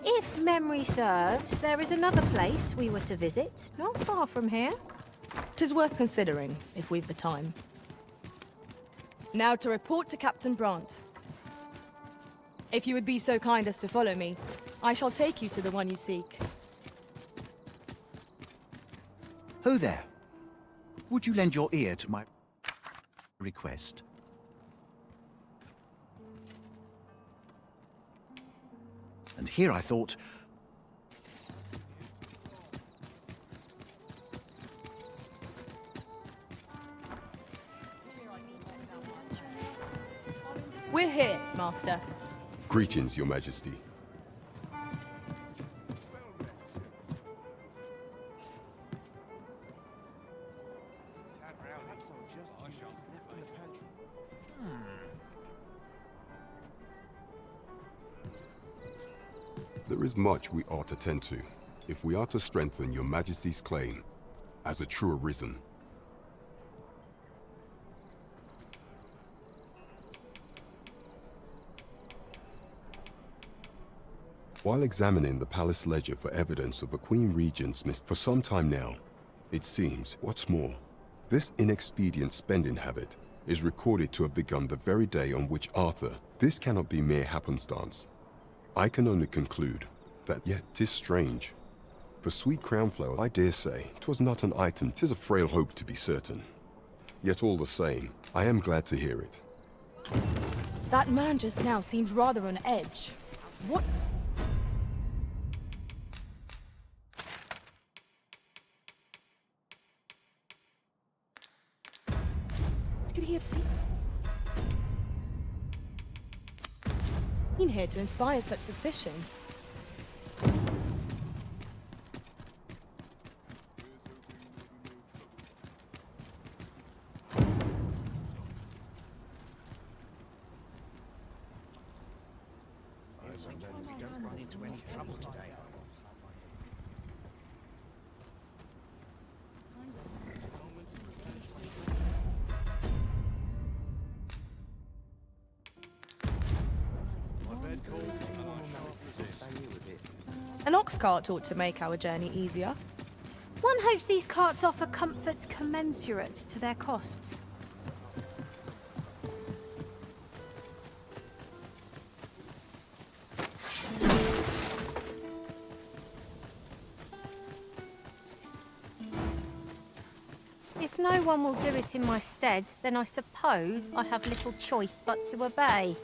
If memory serves, there is another place we were to visit, not far from here. 'Tis worth considering, if we've the time. Now to report to Captain Brant. If you would be so kind as to follow me, I shall take you to the one you seek. Ho there. Would you lend your ear to my request? And here I thought... We're here, Master. Greetings, Your Majesty. There is much we ought to tend to, if we are to strengthen Your Majesty's claim as a true Arisen. While examining the palace ledger for evidence of the Queen Regent's miss for some time now, it seems, what's more, this inexpedient spending habit is recorded to have begun the very day on which Arthur. This cannot be mere happenstance. I can only conclude that yet 'tis strange. For sweet crownflower, I dare say, 'twas not an item, 'tis a frail hope to be certain. Yet all the same, I am glad to hear it. That man just now seems rather on edge. What? Could he have seen here to inspire such suspicion? We don't run into any trouble today. An ox cart ought to make our journey easier. One hopes these carts offer comfort commensurate to their costs. If no one will do it in my stead, then I suppose I have little choice but to obey.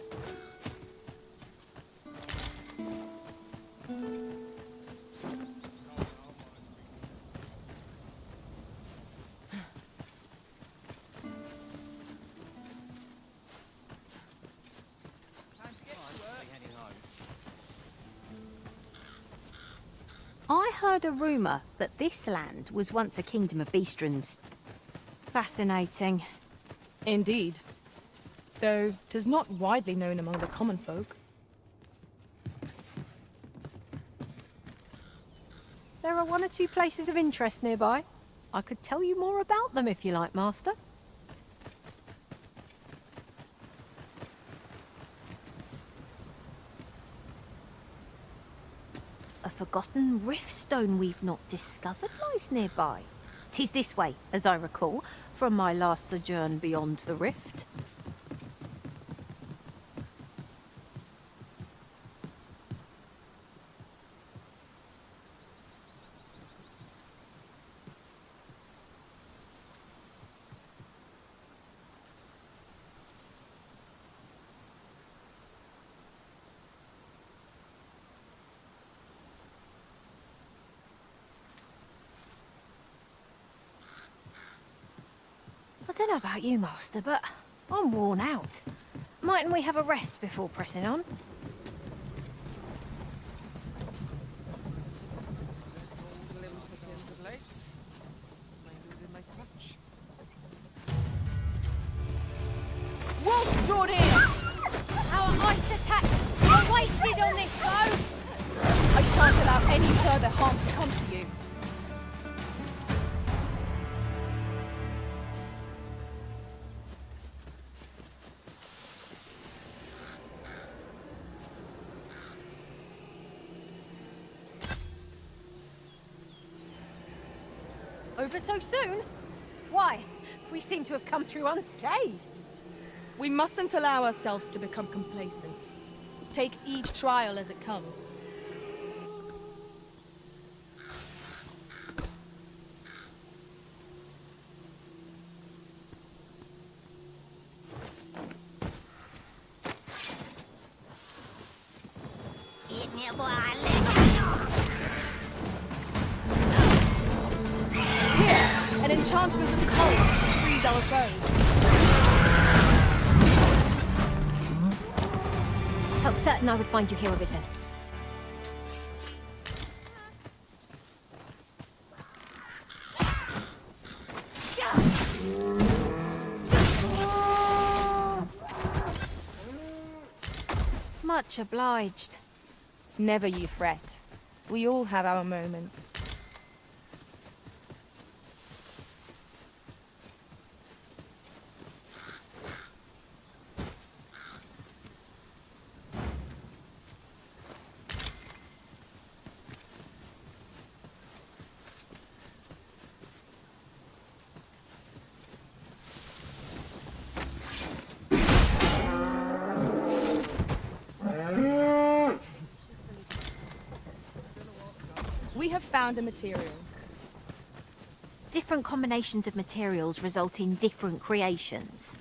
I heard a rumour that this land was once a kingdom of beastrons. Fascinating. Indeed. Though 'tis not widely known among the common folk. There are one or two places of interest nearby. I could tell you more about them if you like, Master. A forgotten riftstone we've not discovered lies nearby. 'Tis this way, as I recall, from my last sojourn beyond the rift. I don't know about you, Master, but I'm worn out. Mightn't we have a rest before pressing on? Wolves drawn in! Our ice attacks are wasted on this foe! I shan't allow any further harm to come to you. Over so soon? Why? We seem to have come through unscathed. We mustn't allow ourselves to become complacent. Take each trial as it comes. Here, an enchantment of cold to freeze our foes. Felt certain I would find you here, Arisen. Much obliged. Never you fret. We all have our moments. We have found a material. Different combinations of materials result in different creations.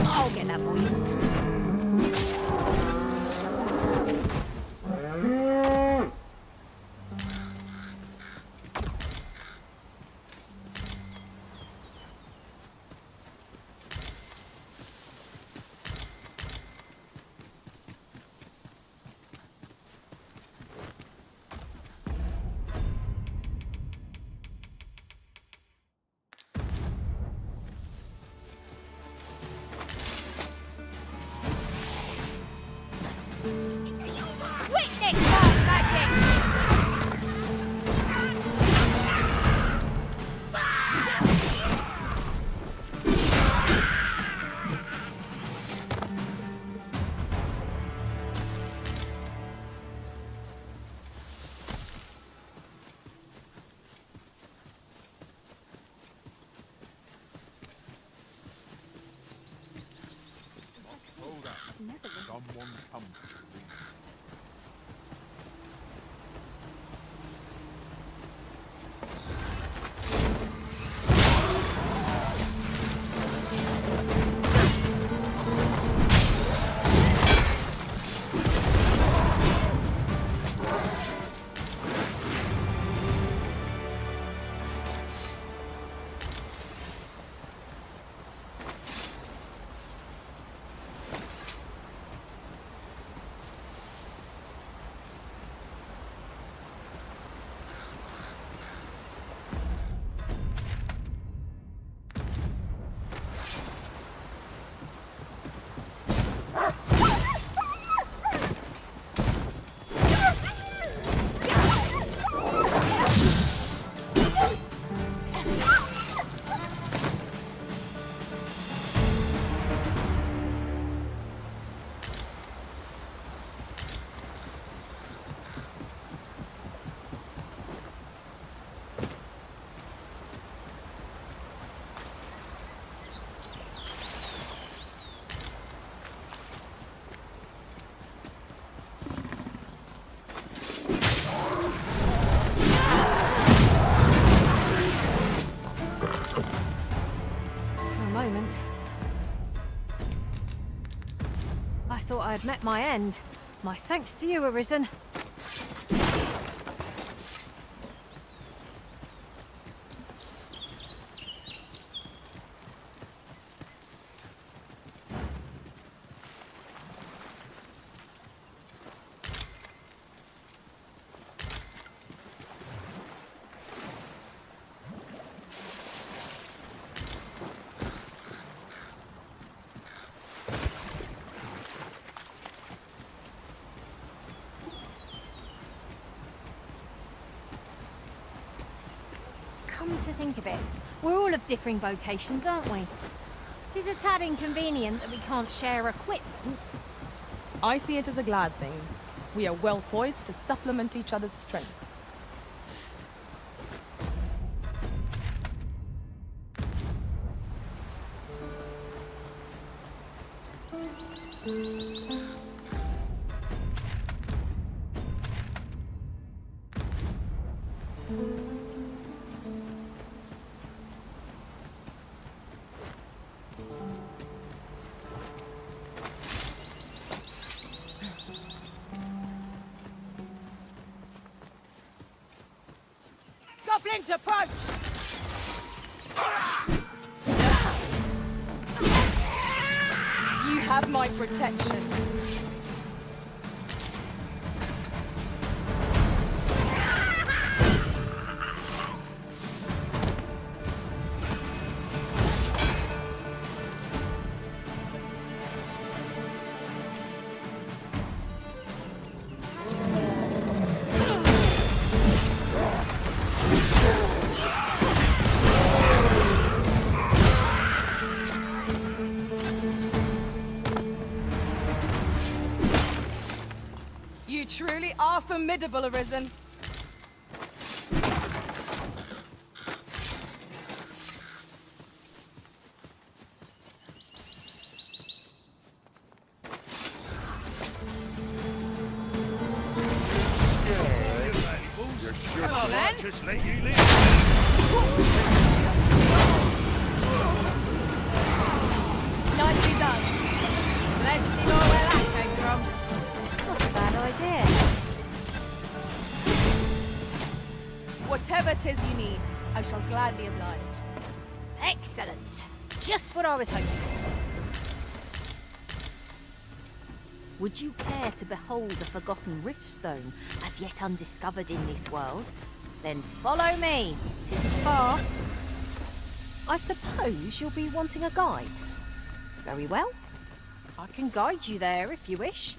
I'll get that for you. Witness my magic! Someone comes to me. I thought I had met my end. My thanks to you, Arisen. Come to think of it, we're all of differing vocations, aren't we? Tis a tad inconvenient that we can't share equipment. I see it as a glad thing. We are well poised to supplement each other's strengths. Goblins approach! You have my protection. You truly are formidable, Arisen. Hello, man. Just let you live. Nicely done. Let's see more where that came from. Not a bad idea. Whatever 'tis you need, I shall gladly oblige. Excellent. Just what I was hoping for. Would you care to behold a forgotten riftstone as yet undiscovered in this world? Then follow me. 'Tisn't far. I suppose you'll be wanting a guide. Very well. I can guide you there if you wish.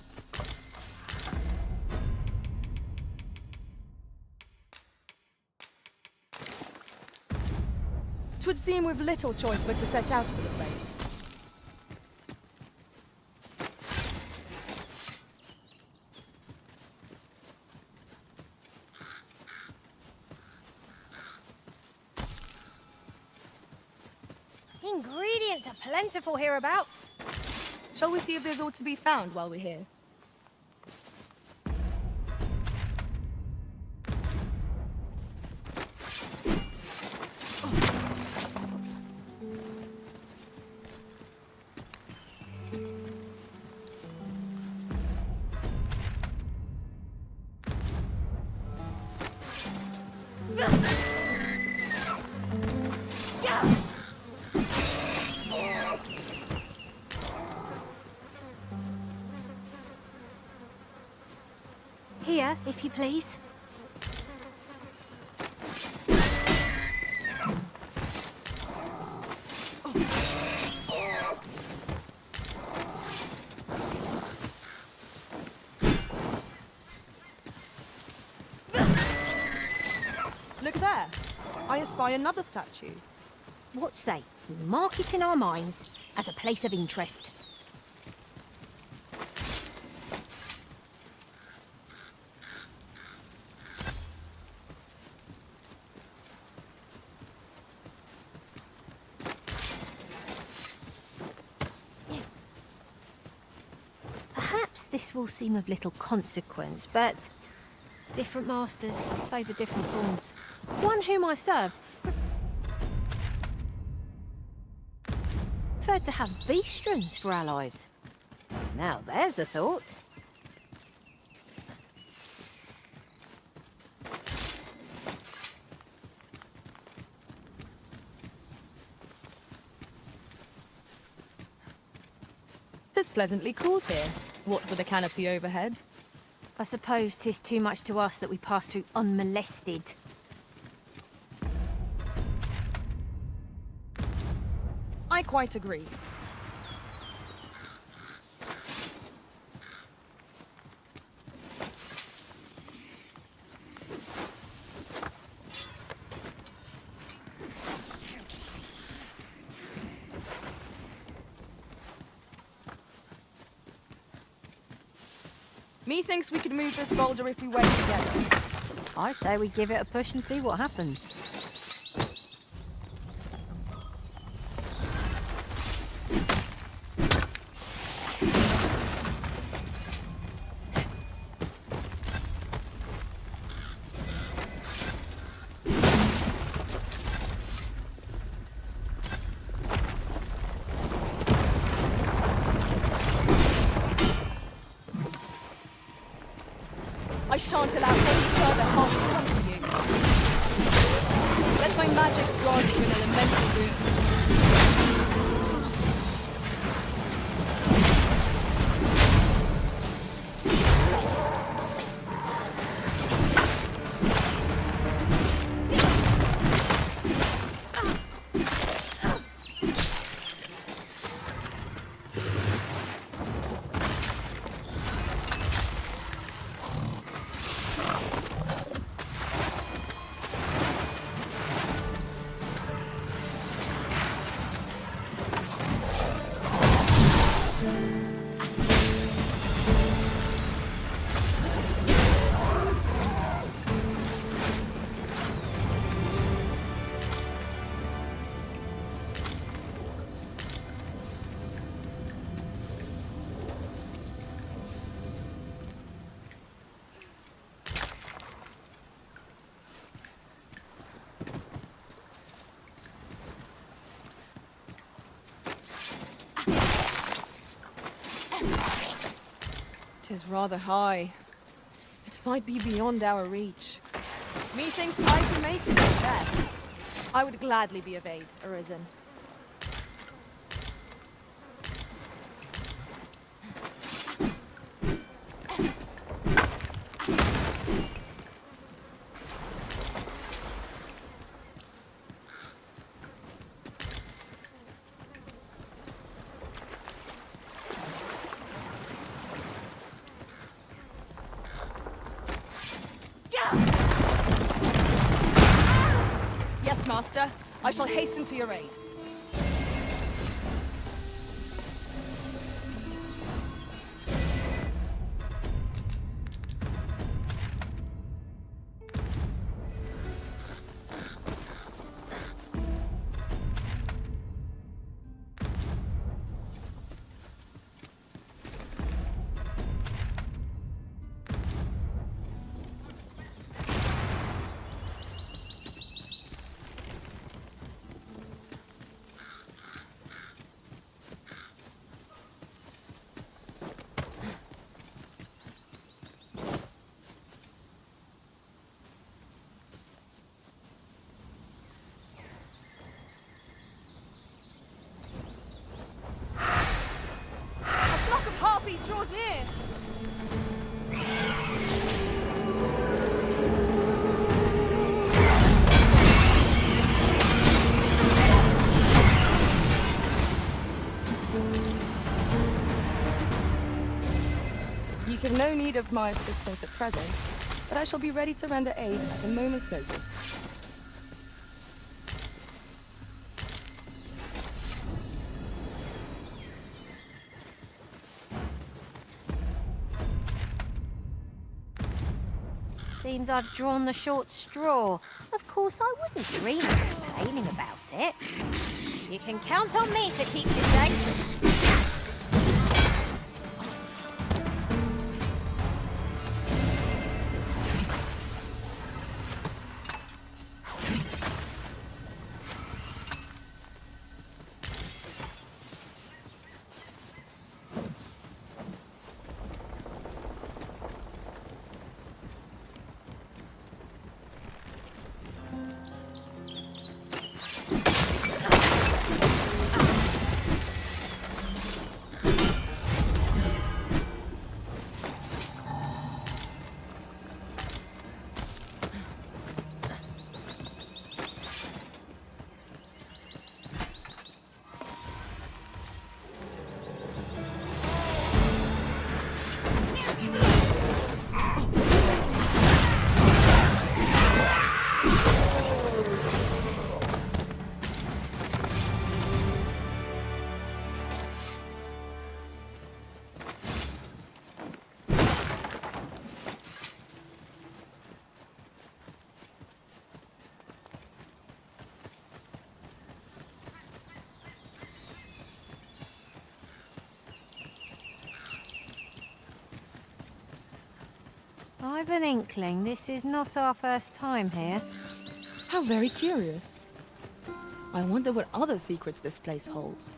'Twould seem we've little choice but to set out for the place. Ingredients are plentiful hereabouts. Shall we see if there's aught to be found while we're here? Here, if you please. Look there. I espy another statue. What say we mark it in our minds as a place of interest? Perhaps this will seem of little consequence, but different masters favour different pawns. One whom I served preferred to have beastrons for allies. Now there's a thought. Tis pleasantly cool here, what with a canopy overhead. I suppose 'tis too much to ask that we pass through unmolested. I quite agree. Methinks we could move this boulder if we work together. I say we give it a push and see what happens. I shan't allow any further harm to come to you. Let my magics grant you an elemental boon. Tis rather high. It might be beyond our reach. Methinks I can make it there. I would gladly be of aid, Arisen. Yes, Master. I shall hasten to your aid. Harpies draws near! You have no need of my assistance at present, but I shall be ready to render aid at a moment's notice. Seems I've drawn the short straw. Of course, I wouldn't dream of complaining about it. You can count on me to keep you safe. I've an inkling this is not our first time here. How very curious. I wonder what other secrets this place holds.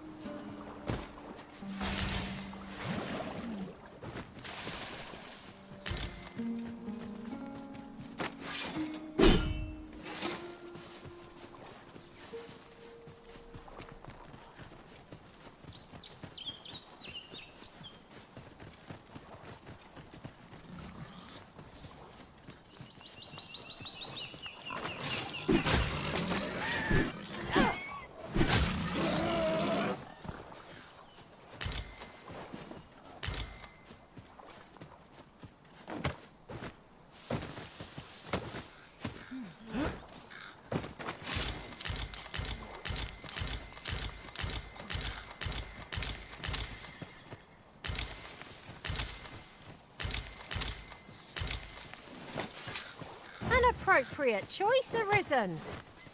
Appropriate choice arisen.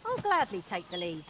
I'll gladly take the lead.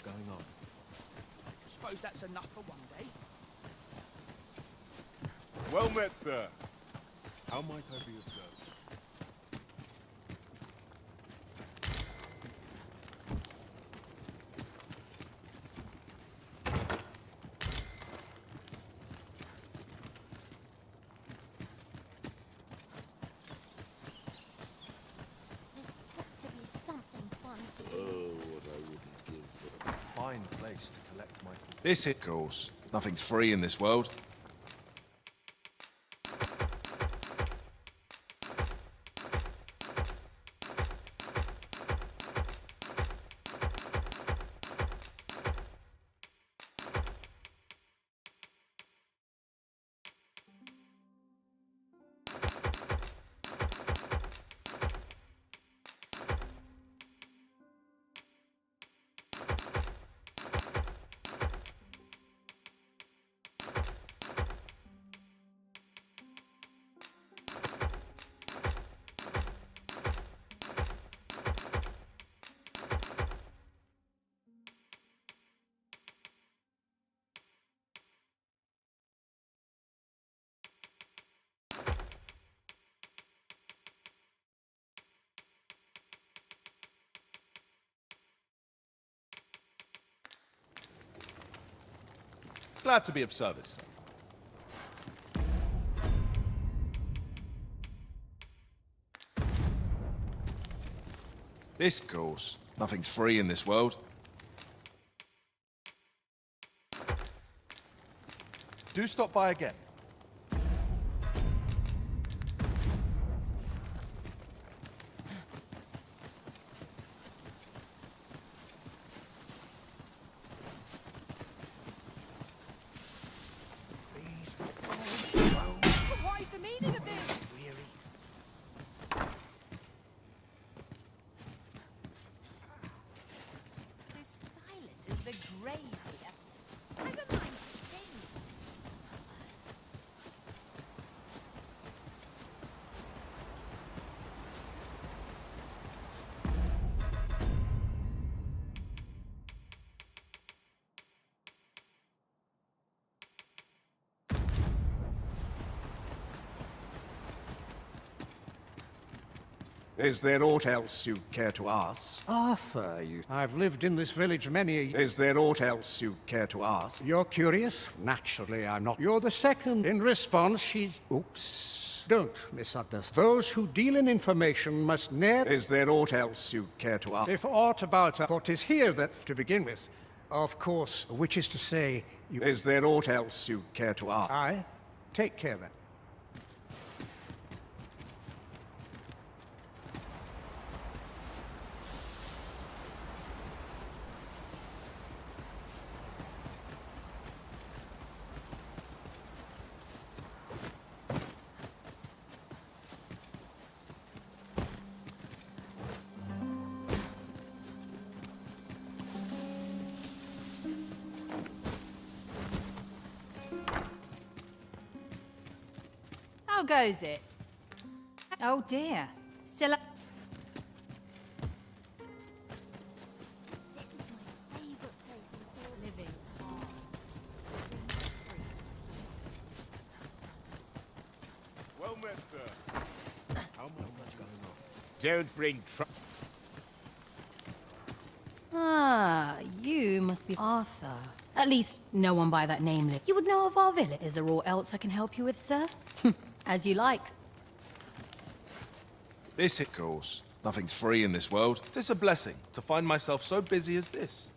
Going on. Suppose that's enough for one day. Well met, sir. How might I be of service? There's got to be something fun to do. Oh, what I wouldn't give for a fine place to collect my... This, of course. Nothing's free in this world. Glad to be of service. This, of course. Nothing's free in this world. Do stop by again. What is the meaning of this? Tis silent as the grave here. I've a mind to sing. Is there aught else you'd care to ask? Arthur, I've lived in this village many a... Is there aught else you'd care to ask? You're curious? Naturally, I'm not. You're the second. In response, she's... Oops. Don't misunderstand. Those who deal in information must ne'er... Is there aught else you'd care to ask? If aught about what is here that, to begin with, of course, which is to say... You... Is there aught else you'd care to ask? Aye. Take care then. How goes it? Oh dear. Still up. This is my favorite place in all Living's hard. Well met, sir. How much going on? Don't bring trouble. Ah, you must be Arthur. At least, no one by that name. You would know of our village. Is there aught else I can help you with, sir? As you like. This, of course. Nothing's free in this world. It's a blessing to find myself so busy as this.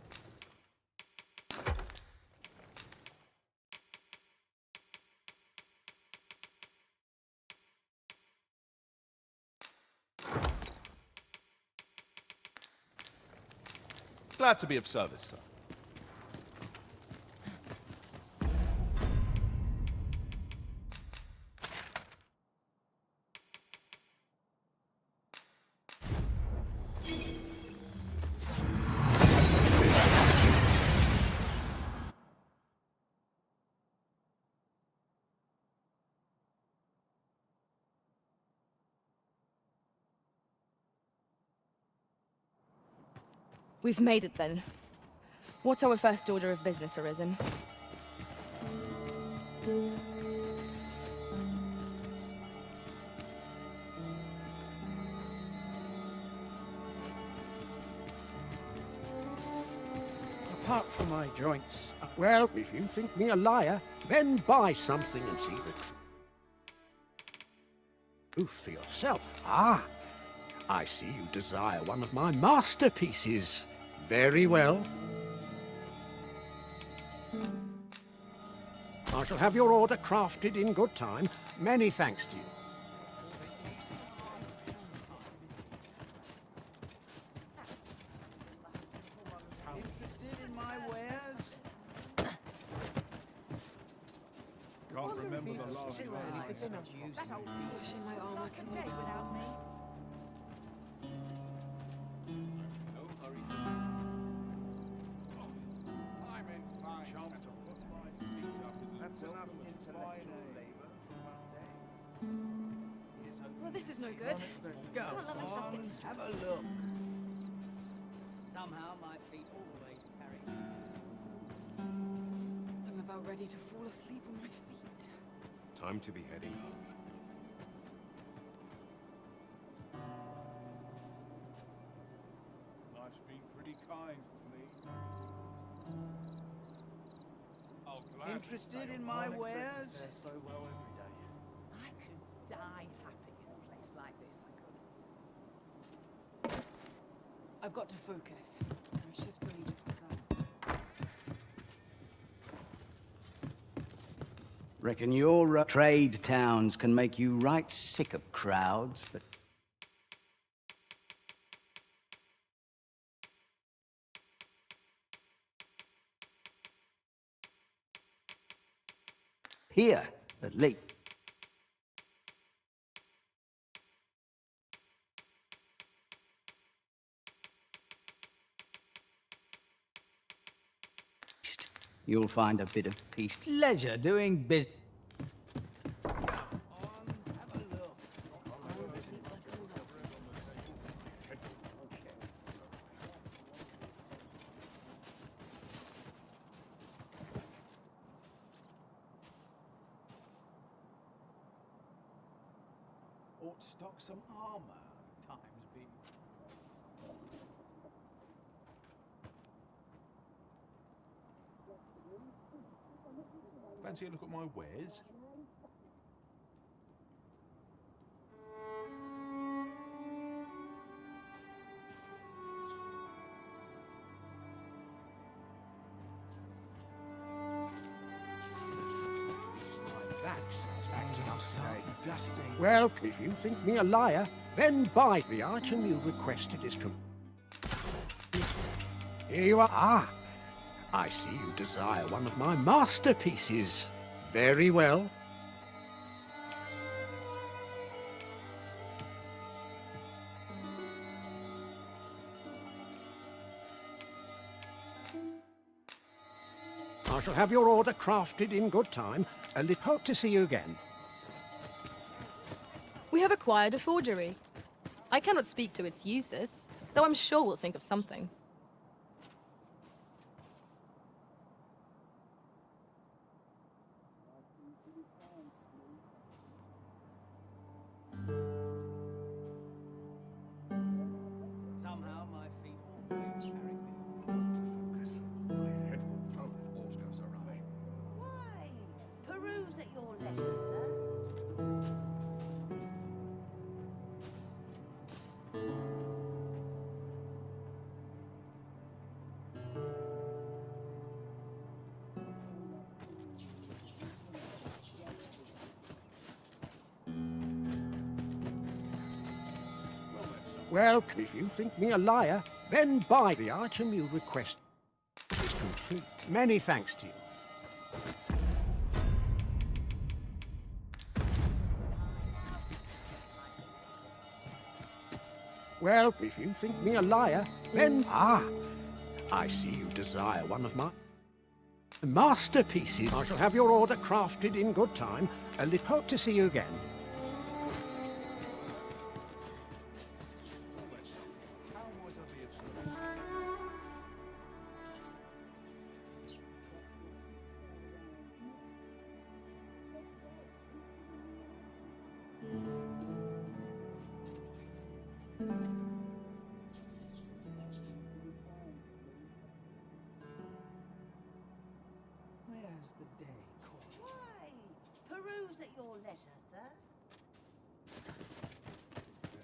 Glad to be of service, sir. We've made it then. What's our first order of business, Arisen? Apart from my joints, well, if you think me a liar, then buy something and see the truth for yourself. Ah, I see you desire one of my masterpieces. Very well. I shall have your order crafted in good time. Many thanks to you. Interested in my wares? Can't remember the last time. Wishing my armor can do without me. That's enough intellectual labor for one day. Well, this is no good. Go Can't let myself get on, distracted. have a look. Somehow my feet always carry me. I'm about ready to fall asleep on my feet. Time to be heading home. Life's been pretty kind to me. I'll gladly Interested stay in on. my Can't expect wares? to fare so well every day. I could die happy in a place like this, I could. I've got to focus. Our shift's only just begun. Reckon your trade towns can make you right sick of crowds, but... Here, at least. You'll find a bit of peace. Pleasure doing business. Ought to stock some armor. Times be. Fancy a look at my wares? dusting. Well, if you think me a liar, then buy the item you requested is complete. Here you are. Ah, I see you desire one of my masterpieces. Very well. I shall have your order crafted in good time, and hope to see you again. We have acquired a forgery. I cannot speak to its uses, though I'm sure we'll think of something. Somehow my feet always carry me. Focus. My head will pound if all goes awry. Why? Peruse at your leisure, sir. Well, if you think me a liar, then buy the item you request. It is complete. Many thanks to you. Well, if you think me a liar, then... Ah, I see you desire one of my masterpieces. I shall have your order crafted in good time, and hope to see you again. Where's the day called? Why? Peruse at your leisure, sir.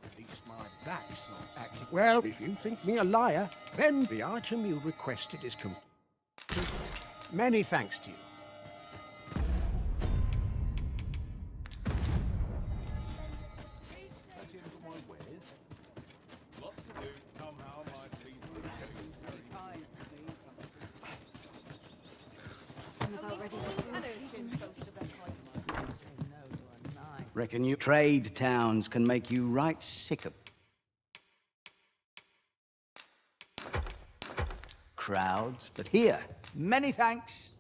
At least my back's not acting. Well, if you think me a liar, then the item you requested is complete. Many thanks to you. That's it for my wares. Lots to do. Somehow my feet are getting very Kind me. I'm about ready to fall asleep. Reckon you trade towns can make you right sick of crowds, but here, many thanks.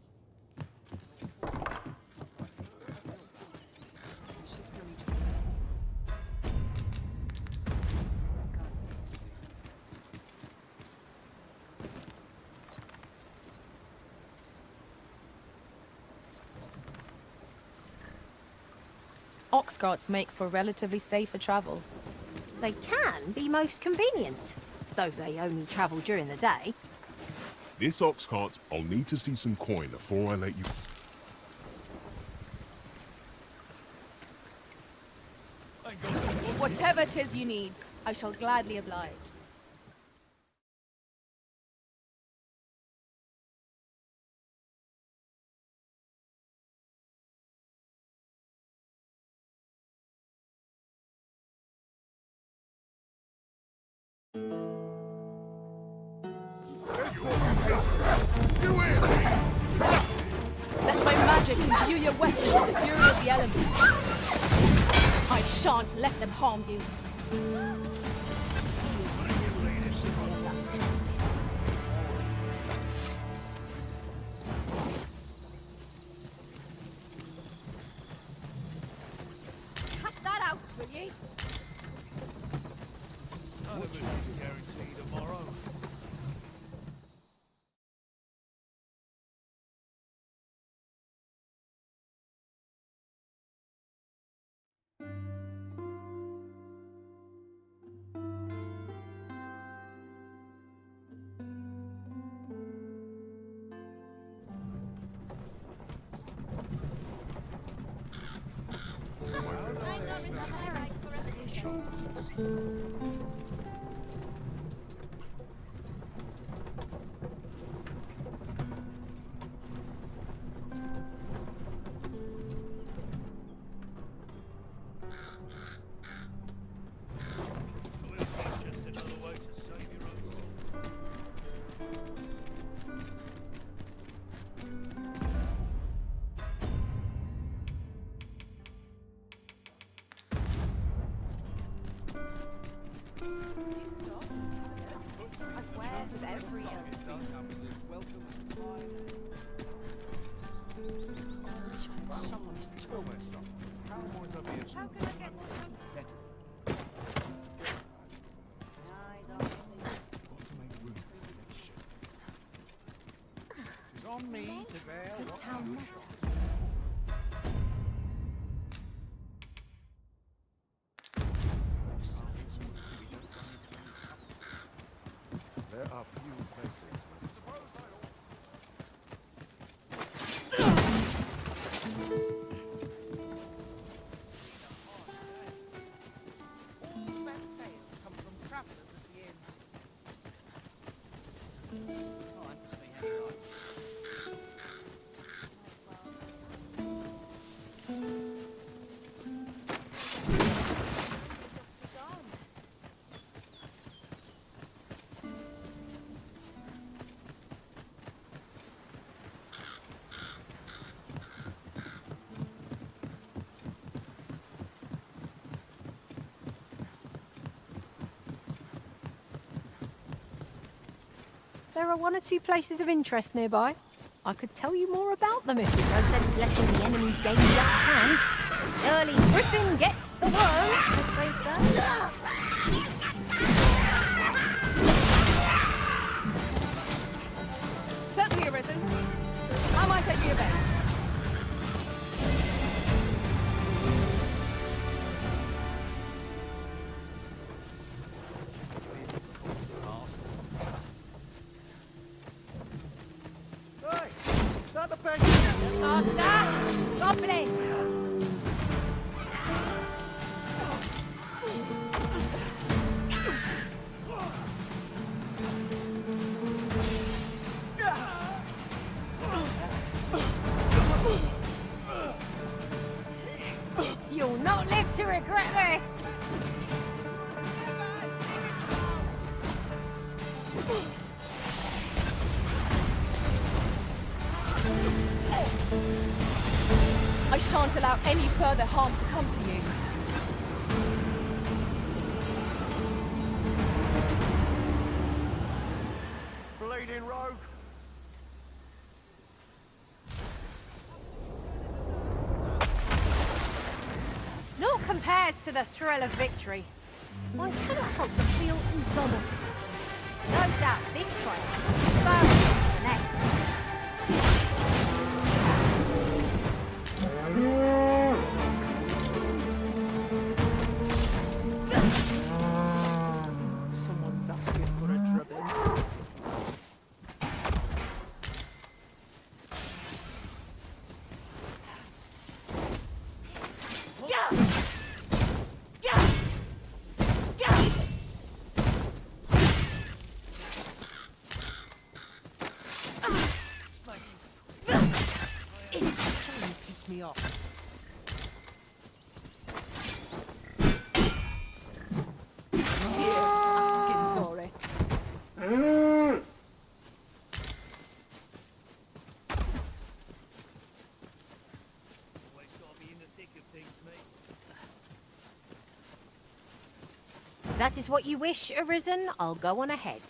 Ox carts make for relatively safer travel. They can be most convenient, though they only travel during the day. This ox cart, I'll need to see some coin before I let you... Whatever 'tis you need, I shall gladly oblige. Let my magic imbue your weapons with the fury of the elements. I shan't let them harm you. Cut that out, will ye? None of us is guaranteed tomorrow. of every elf. Someone to talk to. How can I get It's on me to bear. This town must have. There are few places All the best tales come from travelers at the inn. Time to be had right. There are one or two places of interest nearby. I could tell you more about them if there's no sense letting the enemy gain the upper hand. Early griffin gets the worm, as they say. Certainly arisen. How might I be of aid? Hey! Is that the best? Faster! Goblins! You'll not live to regret this! I shan't allow any further harm to come to you. Bleeding rogue. Naught compares to the thrill of victory. I cannot help but feel indomitable. No doubt this trial is further to the next. Someone's asking for a drubbing. Piss me off. Asking for it. Always gotta be in the thick of things, mate. If that is what you wish, Arisen, I'll go on ahead.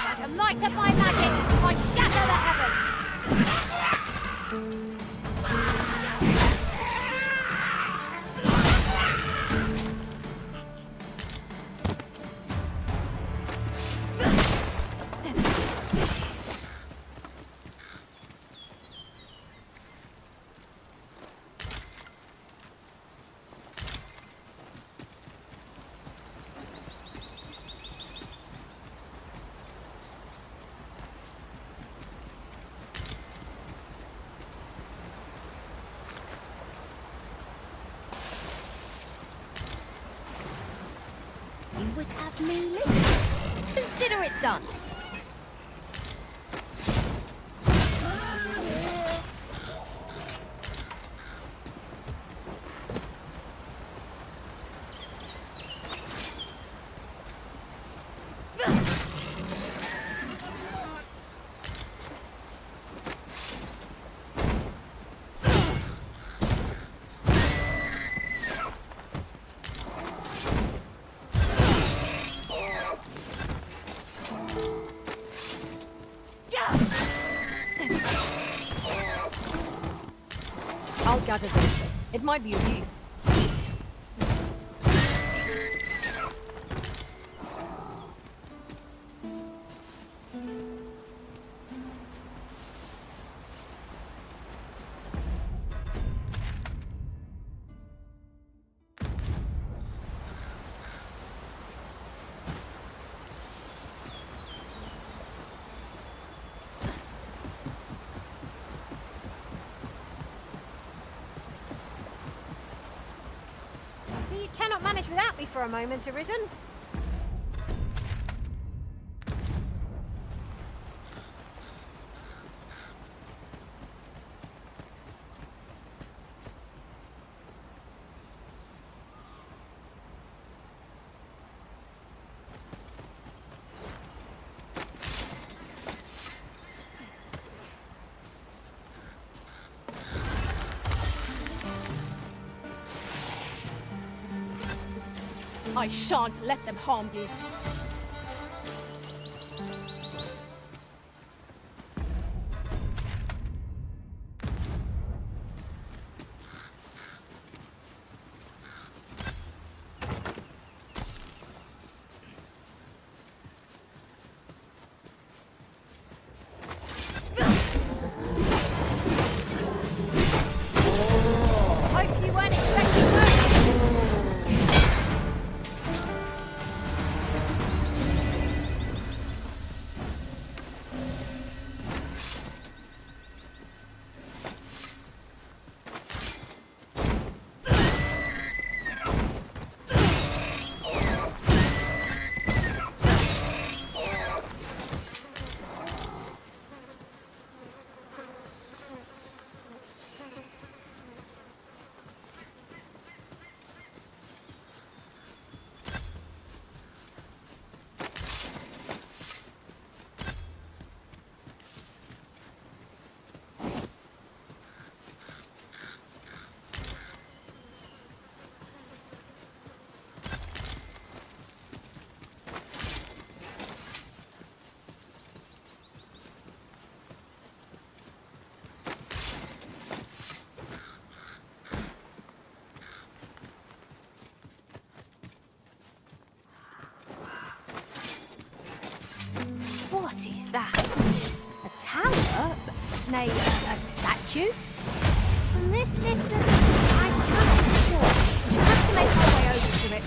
I can light up my magic! I shatter the heavens! You would have me live. Consider it done. I'll gather this. It might be of use. See, you cannot manage without me for a moment, Arisen. I shan't let them harm you. Hope you weren't expecting that. What is that? A tower? Nay, a statue? From this distance, I cannot be sure. I'll have to make my way over to it.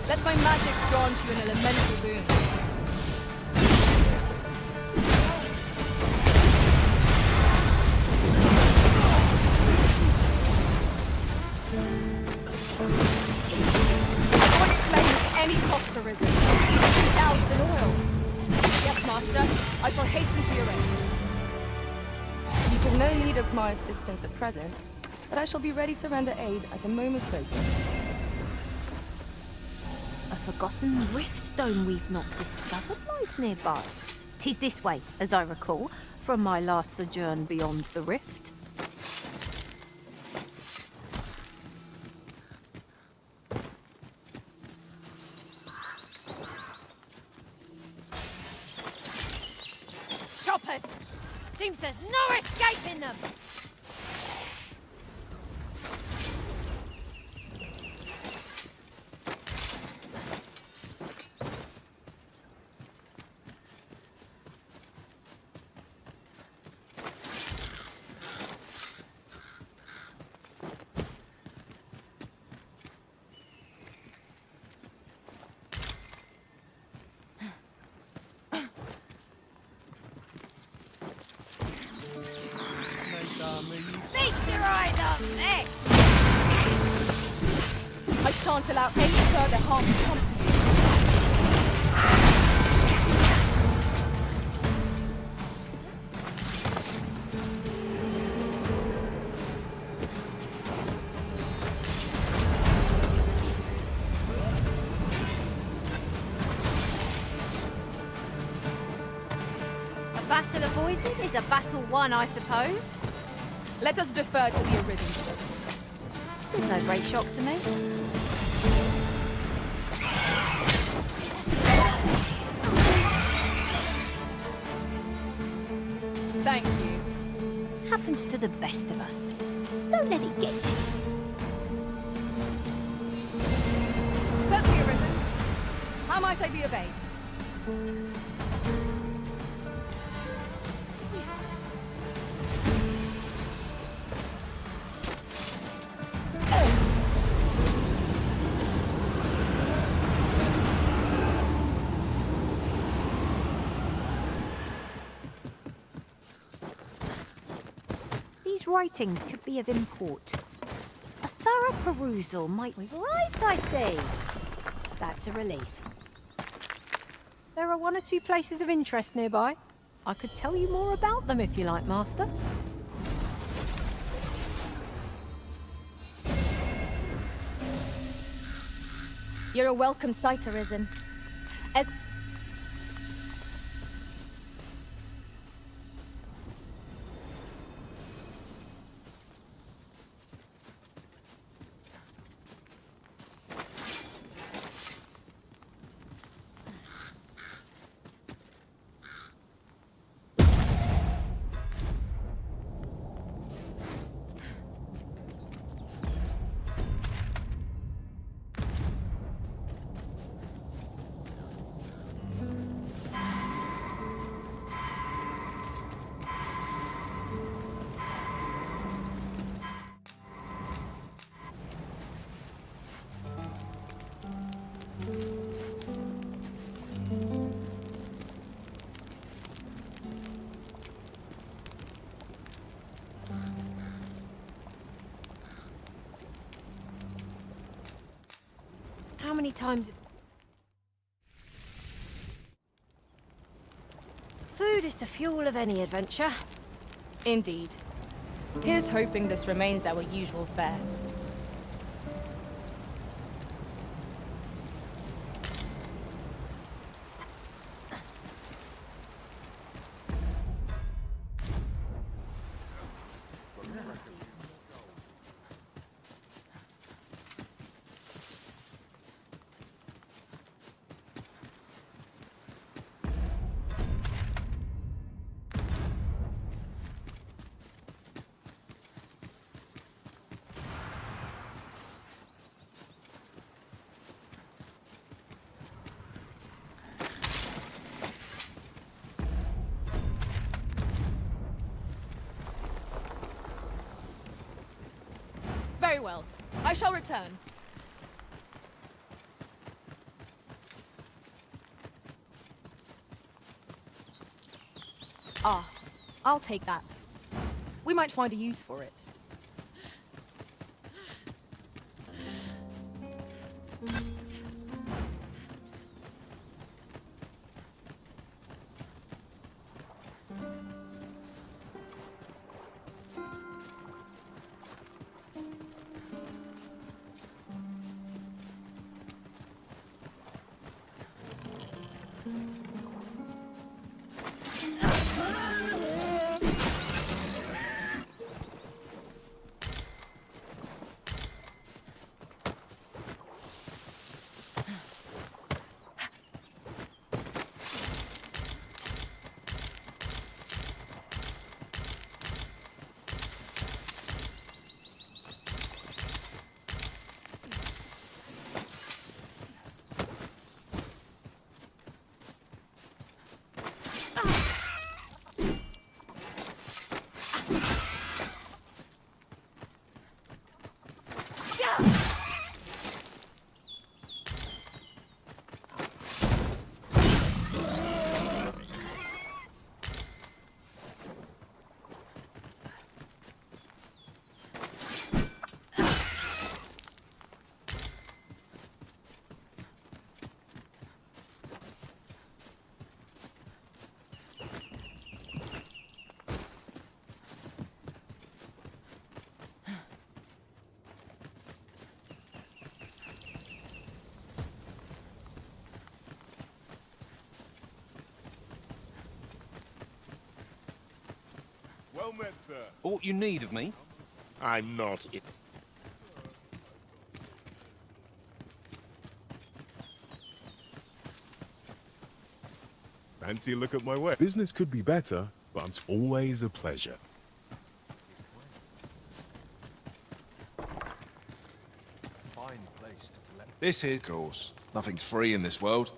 Let my magics grant you an elemental boon. Any cost arisen, even doused in oil. Yes, Master, I shall hasten to your aid. You've no need of my assistance at present, but I shall be ready to render aid at a moment's notice. A forgotten riftstone we've not discovered lies nearby. 'Tis this way, as I recall, from my last sojourn beyond the rift. Choppers! Seems there's no escaping them! Feast your eyes on this! I shan't allow any further harm to come to you. A battle avoided is a battle won, I suppose. Let us defer to the Arisen. There's no great shock to me. Thank you. Happens to the best of us. Don't let it get to you. Certainly, Arisen. How might I be obeyed? These writings could be of import. A thorough perusal might... Right, I see. That's a relief. There are one or two places of interest nearby. I could tell you more about them if you like, Master. You're a welcome sight, Arisen. As How many times... Food is the fuel of any adventure. indeed. Here's hoping this remains our usual fare. Very well. I shall return. Ah, I'll take that. We might find a use for it. Well met, sir. Aught you need of me? I'm not it. Fancy a look at my work. Business could be better, but it's always a pleasure. Fine place to collect. This is, of course. Nothing's free in this world.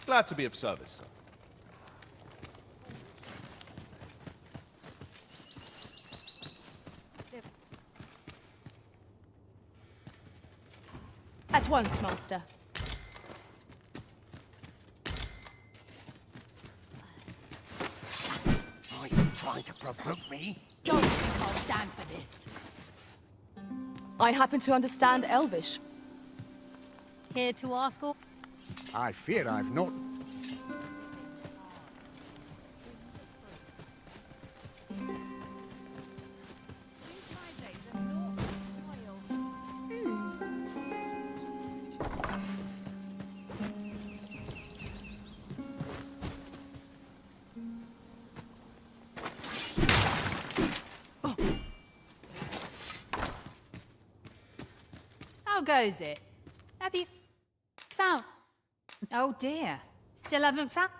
Glad to be of service, sir. At once, master. Are you trying to provoke me? Don't think I'll stand for this. I happen to understand Elvish. Here to ask all. I fear I've not. How goes it? Have you found? Oh dear. Still haven't found.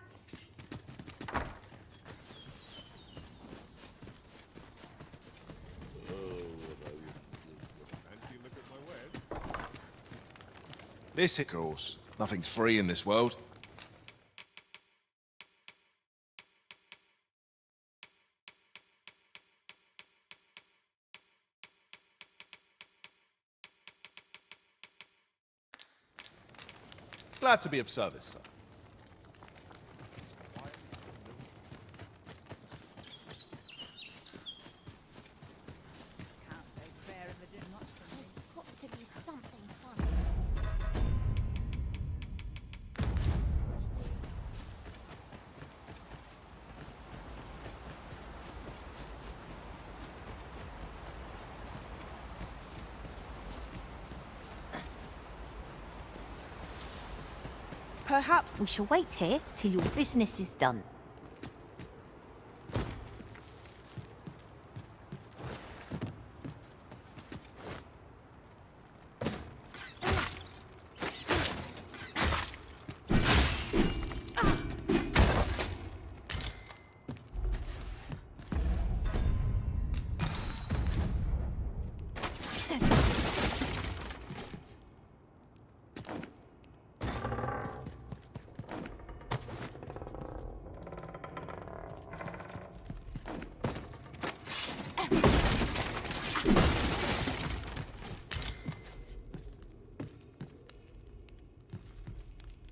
Fancy a look at my wares. This, of course. Nothing's free in this world. Glad to be of service, sir. Can't say prayer if it did much for me. There's got to be something fun. Perhaps we shall wait here till your business is done.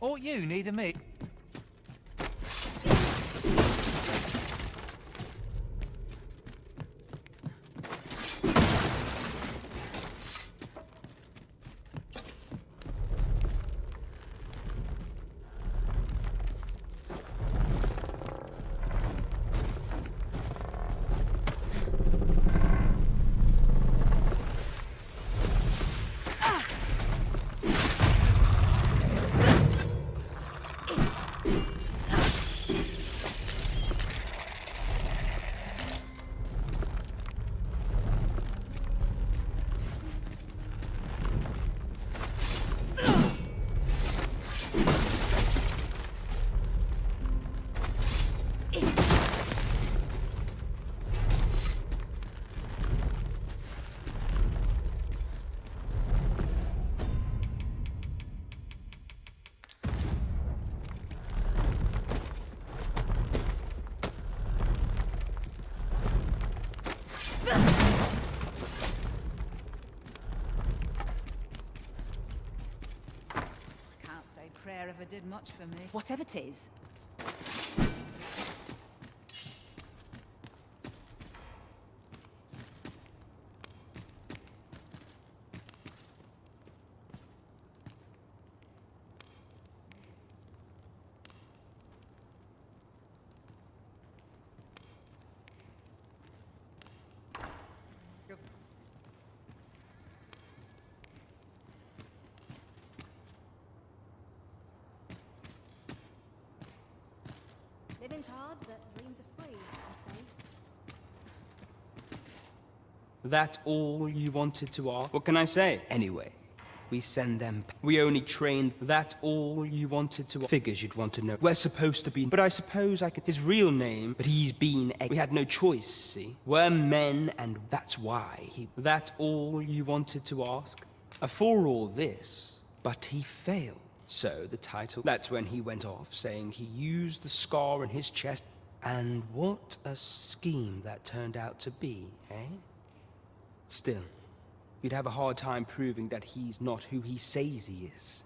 Ought you need a me? Prayer ever did much for me. Whatever 'tis. That all you wanted to ask? What can I say? Anyway, we send them. We only trained. That all you wanted to. Figures you'd want to know. We're supposed to be. But I suppose I could. His real name. But he's been. We had no choice. See, we're men, and that's why he. That all you wanted to ask? For all this, but he failed. So the title. That's when he went off, saying he used the scar in his chest. And what a scheme that turned out to be, eh? Still. You'd have a hard time proving that he's not who he says he is.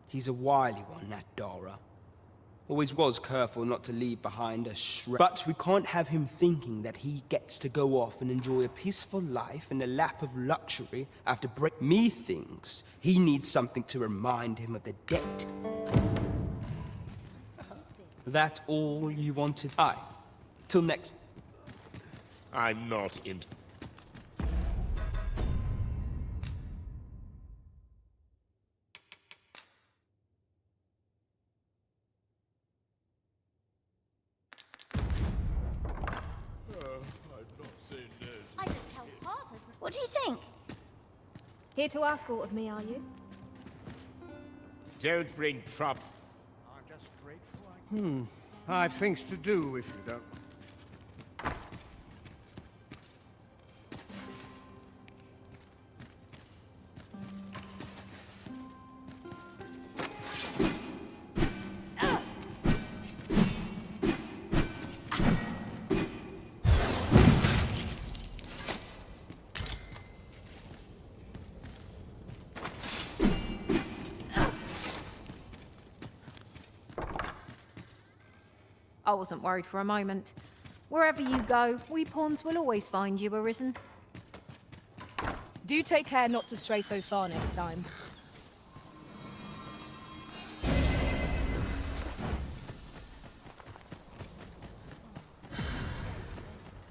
He's a wily one, that Dara. Always was careful not to leave behind a shred. But we can't have him thinking that he gets to go off and enjoy a peaceful life in a lap of luxury after break. Me thinks he needs something to remind him of the debt. That all you wanted? Aye. Till next. I'm not in. I could tell half as much. What do you think? Here to ask aught of me, are you? Don't bring trouble. I'm just grateful I've things to do if you don't. I wasn't worried for a moment. Wherever you go, we pawns will always find you, Arisen. Do take care not to stray so far next time.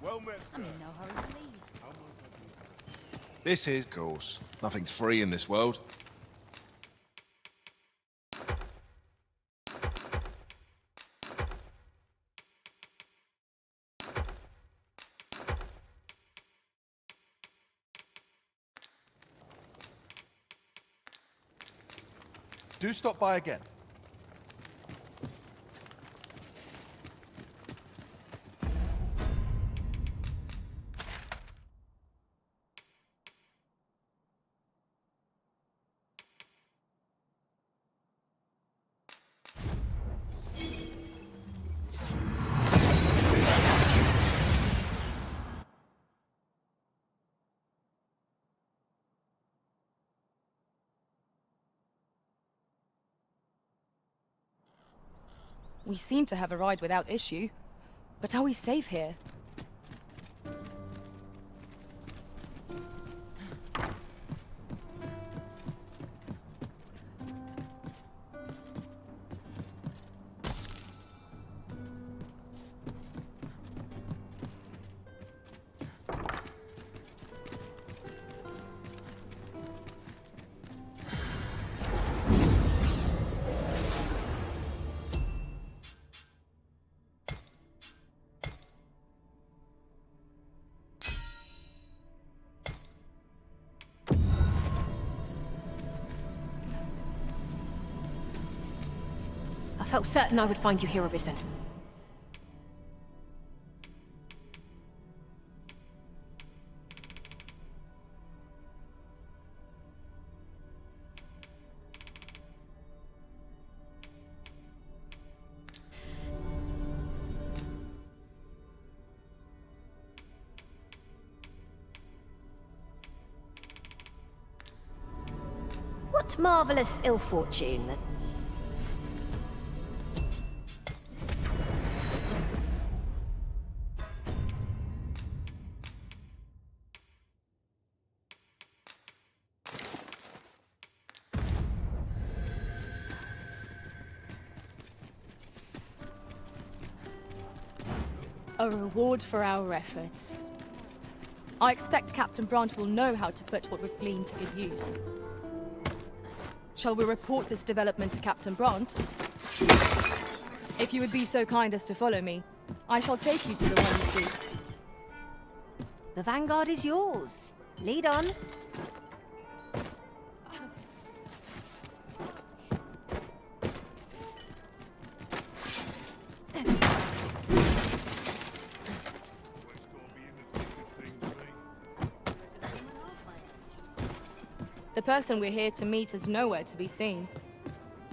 Well met, sir. I'm in no hurry to leave. This is, of course. Nothing's free in this world. Do stop by again. We seem to have arrived without issue. But are we safe here? I felt certain I would find you here, Arisen. What marvelous ill fortune that... A reward for our efforts. I expect Captain Brant will know how to put what we've gleaned to good use. Shall we report this development to Captain Brant? If you would be so kind as to follow me, I shall take you to the one you seek. The vanguard is yours. Lead on. The person we're here to meet is nowhere to be seen.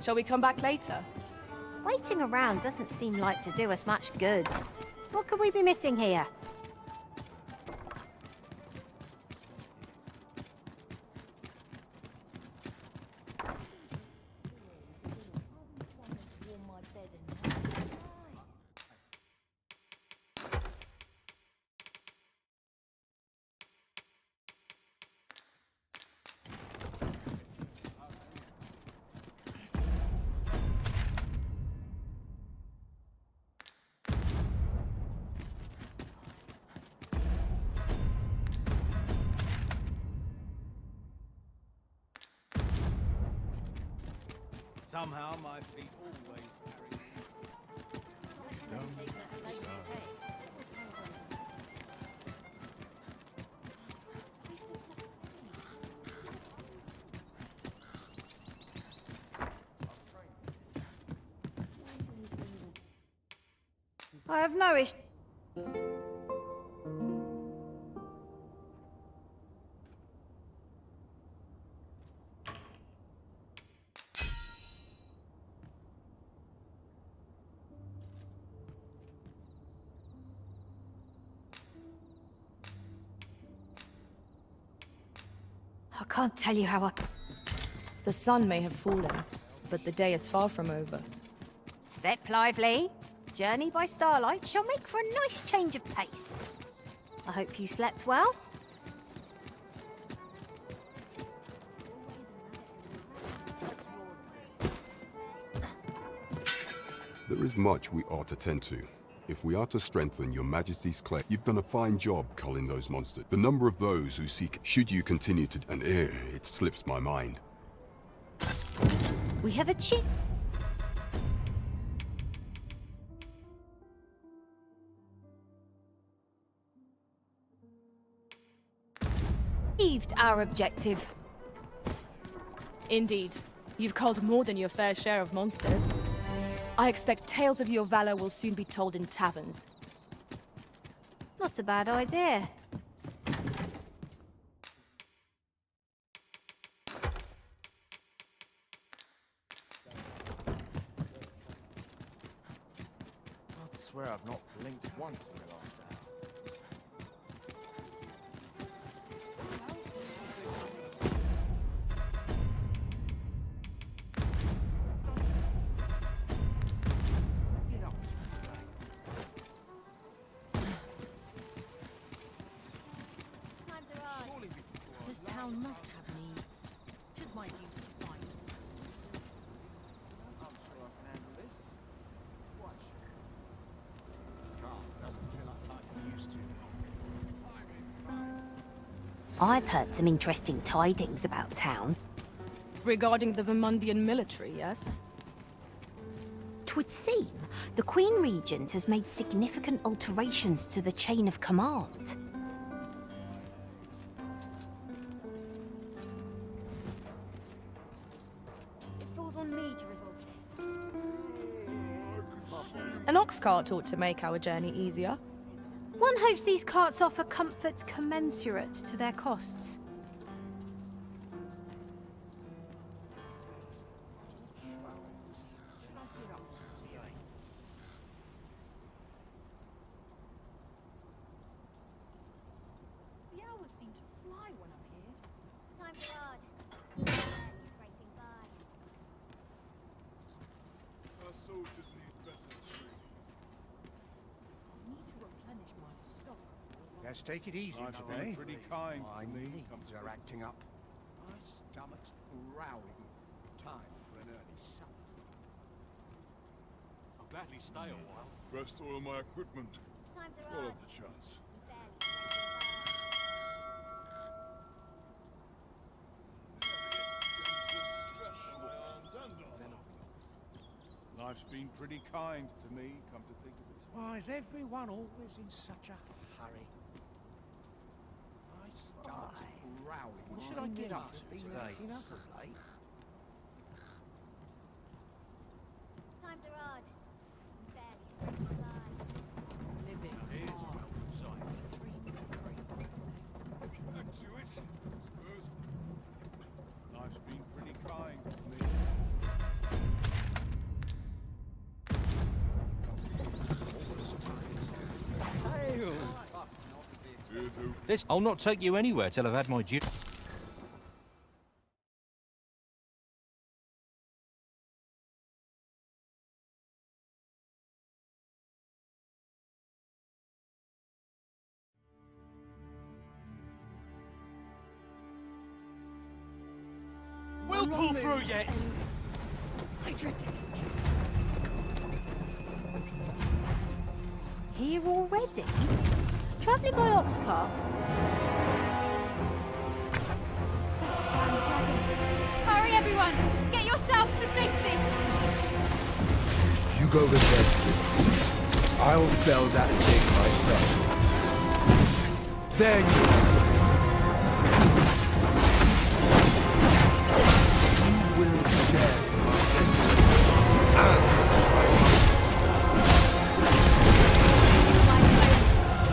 Shall we come back later? Waiting around doesn't seem like to do us much good. What could we be missing here? Somehow my feet always carry me. I have no issue. I can't tell you how I... The sun may have fallen, but the day is far from over. Step lively. Journey by starlight shall make for a nice change of pace. I hope you slept well. There is much we ought to tend to. If we are to strengthen your Majesty's claim, you've done a fine job culling those monsters. The number of those who seek, should you continue to... And it slips my mind. We have achieved... our objective. Indeed. You've culled more than your fair share of monsters. I expect tales of your valor will soon be told in taverns. Not a bad idea. I'd swear I've not blinked once in the last hour. This town must have needs. 'Tis my duty to find them. I'm sure I can handle this. Quite sure. Carl doesn't fill up like it used to. I've heard some interesting tidings about town. Regarding the Vermundian military, yes? 'Twould seem the Queen Regent has made significant alterations to the chain of command. An ox cart ought to make our journey easier. One hopes these carts offer comfort commensurate to their costs. The hours seem to fly when I'm here. Time for guard. Barely scraping by. Our soldiers need better training. I need to replenish my stock. Let's take it easy I've today. been pretty kind My to me. knees are acting up. My stomach's growling. Time for an early supper. I'll gladly stay a while. Rest all my equipment. Times are All hard. of the chance. Barely scraping Life's been pretty kind to me, come to think of it. Why is everyone always in such a hurry? should I get up to today? Times are hard. I'm barely staying alive. Living Here's is a hard. welcome sight. Dreams are free, they say. A tuition, I suppose. Life's been pretty kind to me. I'll not take you anywhere till I've had my due. We'll pull through yet! I dread to think. Here already? Travelling by ox cart? Damn dragon. Hurry, everyone! Get yourselves to safety! You go with them. I'll fell that thing myself. There you will share my destiny. And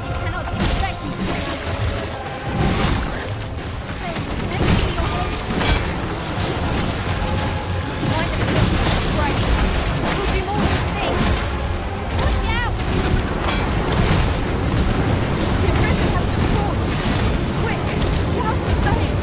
You cannot expect me to Could be more mistakes. Watch out! The prison has been torched! Quick! Down the thing!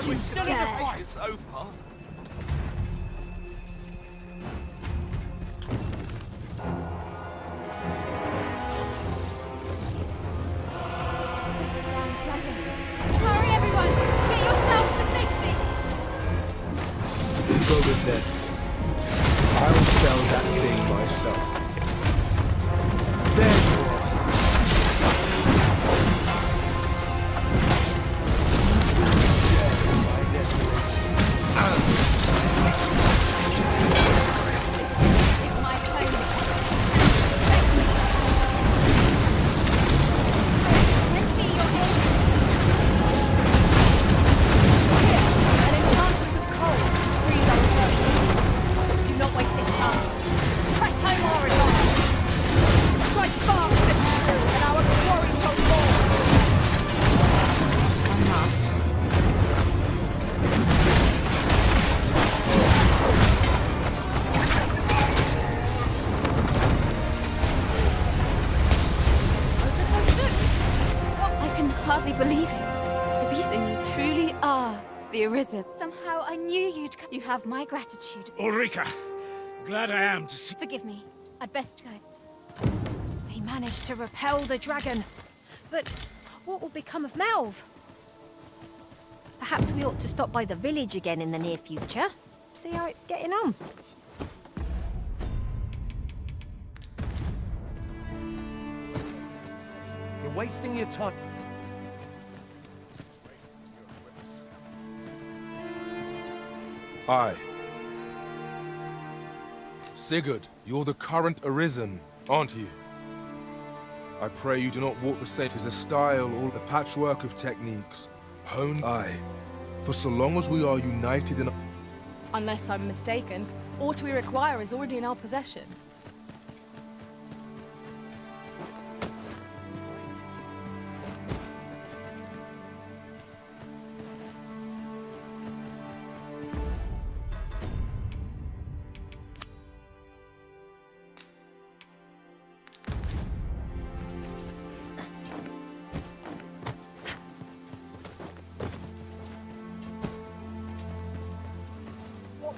we're still in the fight so far. Damn dragon. Hurry, everyone! Get yourselves to safety! You go with them. I'll sell that thing myself. There you are. My destination. And This is my home. Lend me your aid. An enchantment of cold to freeze our foe. Do not waste this chance. Press home our advance. Strike fast and true, and our glory shall fall. I must. I can hardly believe it. The beast then you truly are the Arisen. Somehow I knew you'd come. You have my gratitude. Ulrika, glad I am to see. Forgive me. I'd best go. We managed to repel the dragon. But what will become of Malv? Perhaps we ought to stop by the village again in the near future. See how it's getting on. you're wasting your time. Aye. Sigurd, you're the current Arisen, aren't you? I pray you do not walk the same as a style or the patchwork of techniques. Honed. Aye. For so long as we are united in... Unless I'm mistaken, aught we require is already in our possession.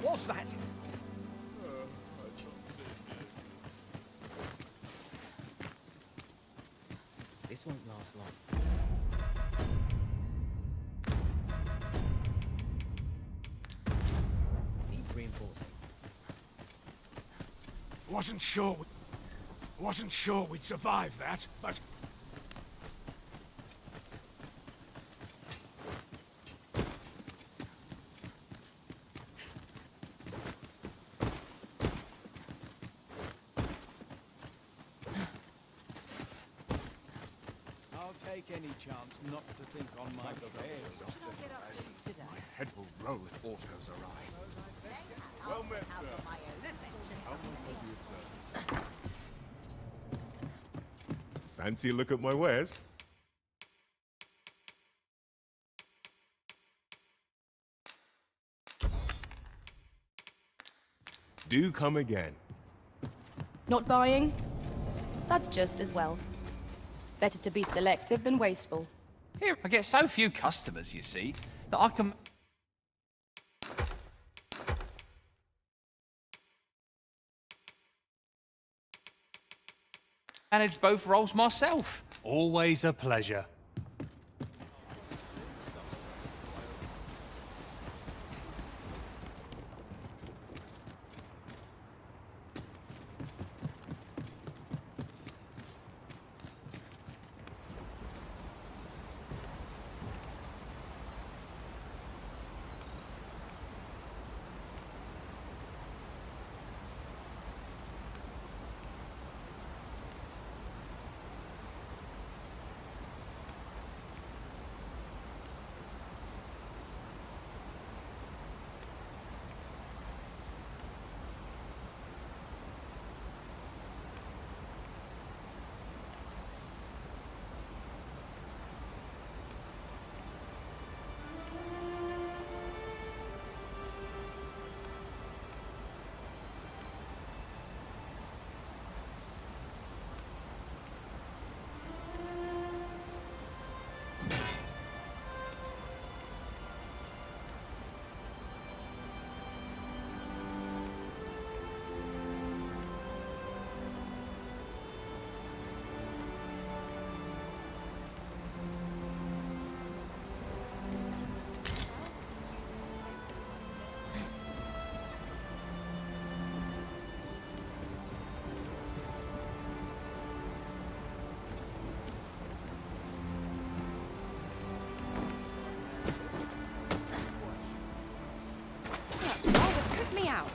What's that? This won't last long. Needs reinforcing. Wasn't sure we'd survive that, but... I'll take any chance not to think on my affairs. My head will roll if aught goes awry. Well met, sir. How much will you, sir? Fancy a look at my wares? Do come again. Not buying? That's just as well. Better to be selective than wasteful. Here, I get so few customers, you see, that I can... manage both roles myself. Always a pleasure. Put me out.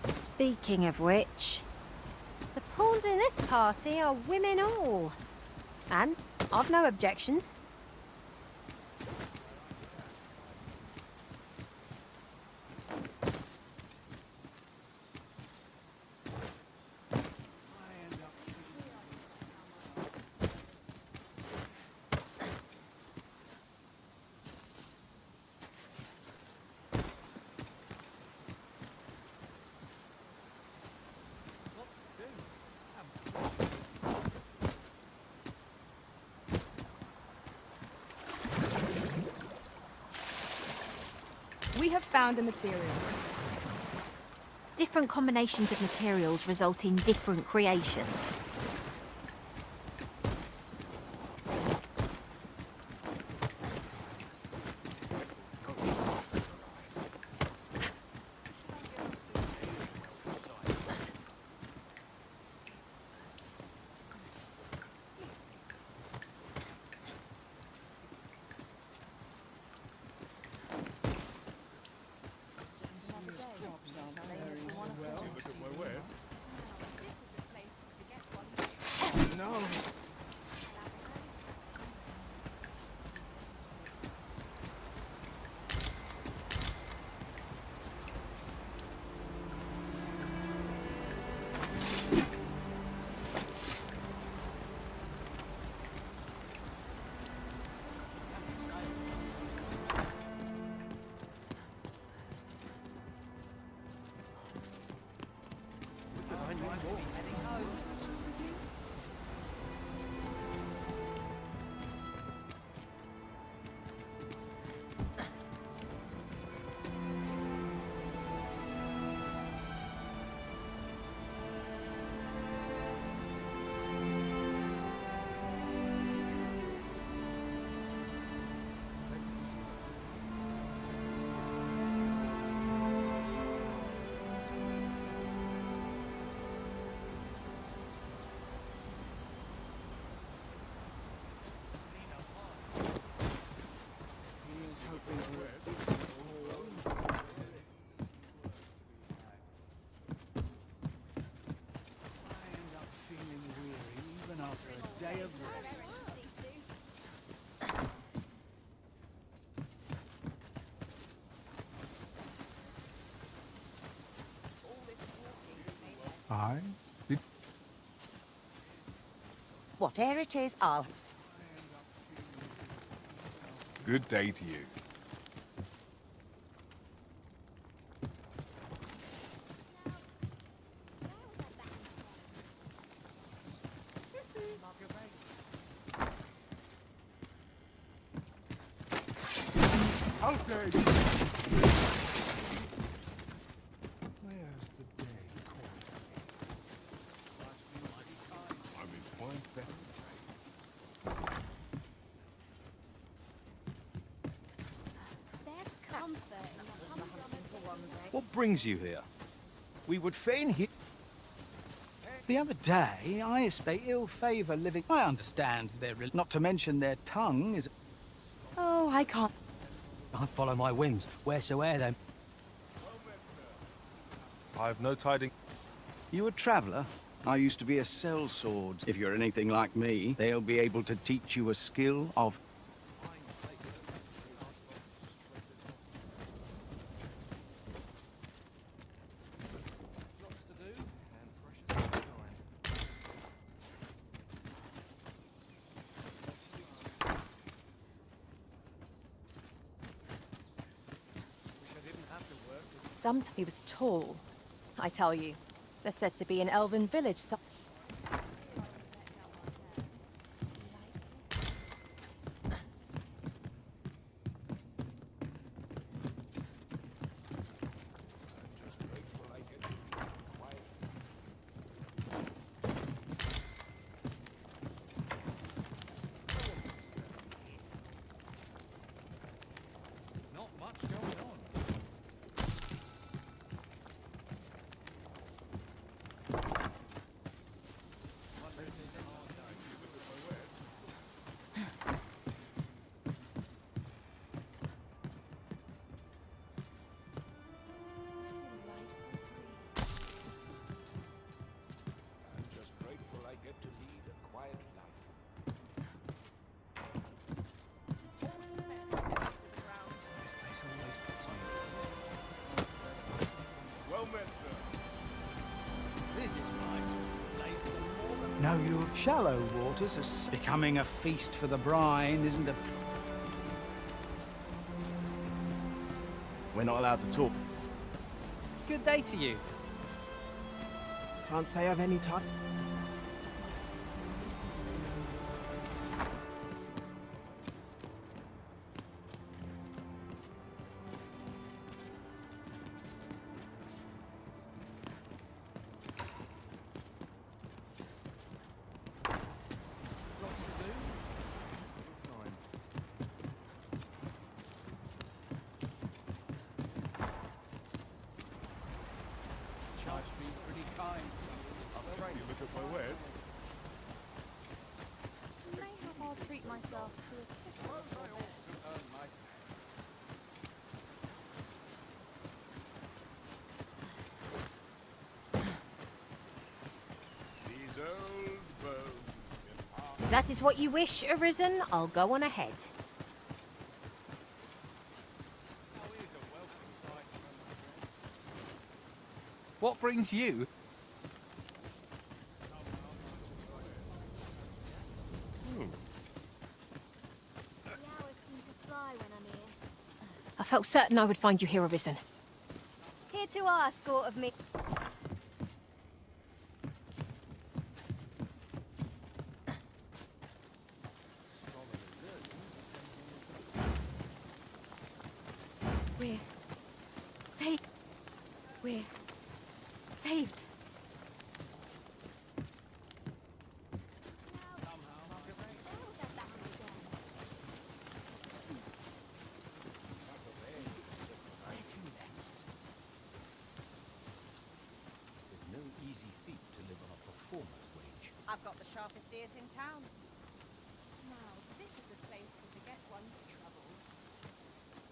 Speaking of which, the pawns in this party are women all. And I've no objections. We have found a material. Different combinations of materials result in different creations. no. Day of rest. I did. Whatever it is, I'll... Good day to you. Outrage! Where's the day called? I'm in fine feather. There's comfort in the hunting for one day. What brings you here? We would fain hear... The other day, I espied ill favour living... I understand their... Not to mention their tongue is... Oh, I can't... I follow my whims, wheresoe'er they... I've no tidings. You a traveller? I used to be a sellsword. If you're anything like me, they'll be able to teach you a skill of... Sometimes he was tall, I tell you. There's said to be an elven village Not much going on. I'm just grateful I get to lead a quiet life. This place always puts on Well met, sir. This is my sort of place. The more the... No, you shallow waters are Becoming a feast for the brine isn't a... We're not allowed to talk. Good day to you. Can't say I've any time. Lots to do. Still time. Charged me pretty kind. I'll try you look at my wares. Mayhap I'll treat myself to a typical These old bones that is what you wish, Arisen, I'll go on ahead. What brings you? I felt certain I would find you here, Arisen. Here to ask aught of me. We're saved. I've got the sharpest ears in town. Now, this is a place to forget one's troubles.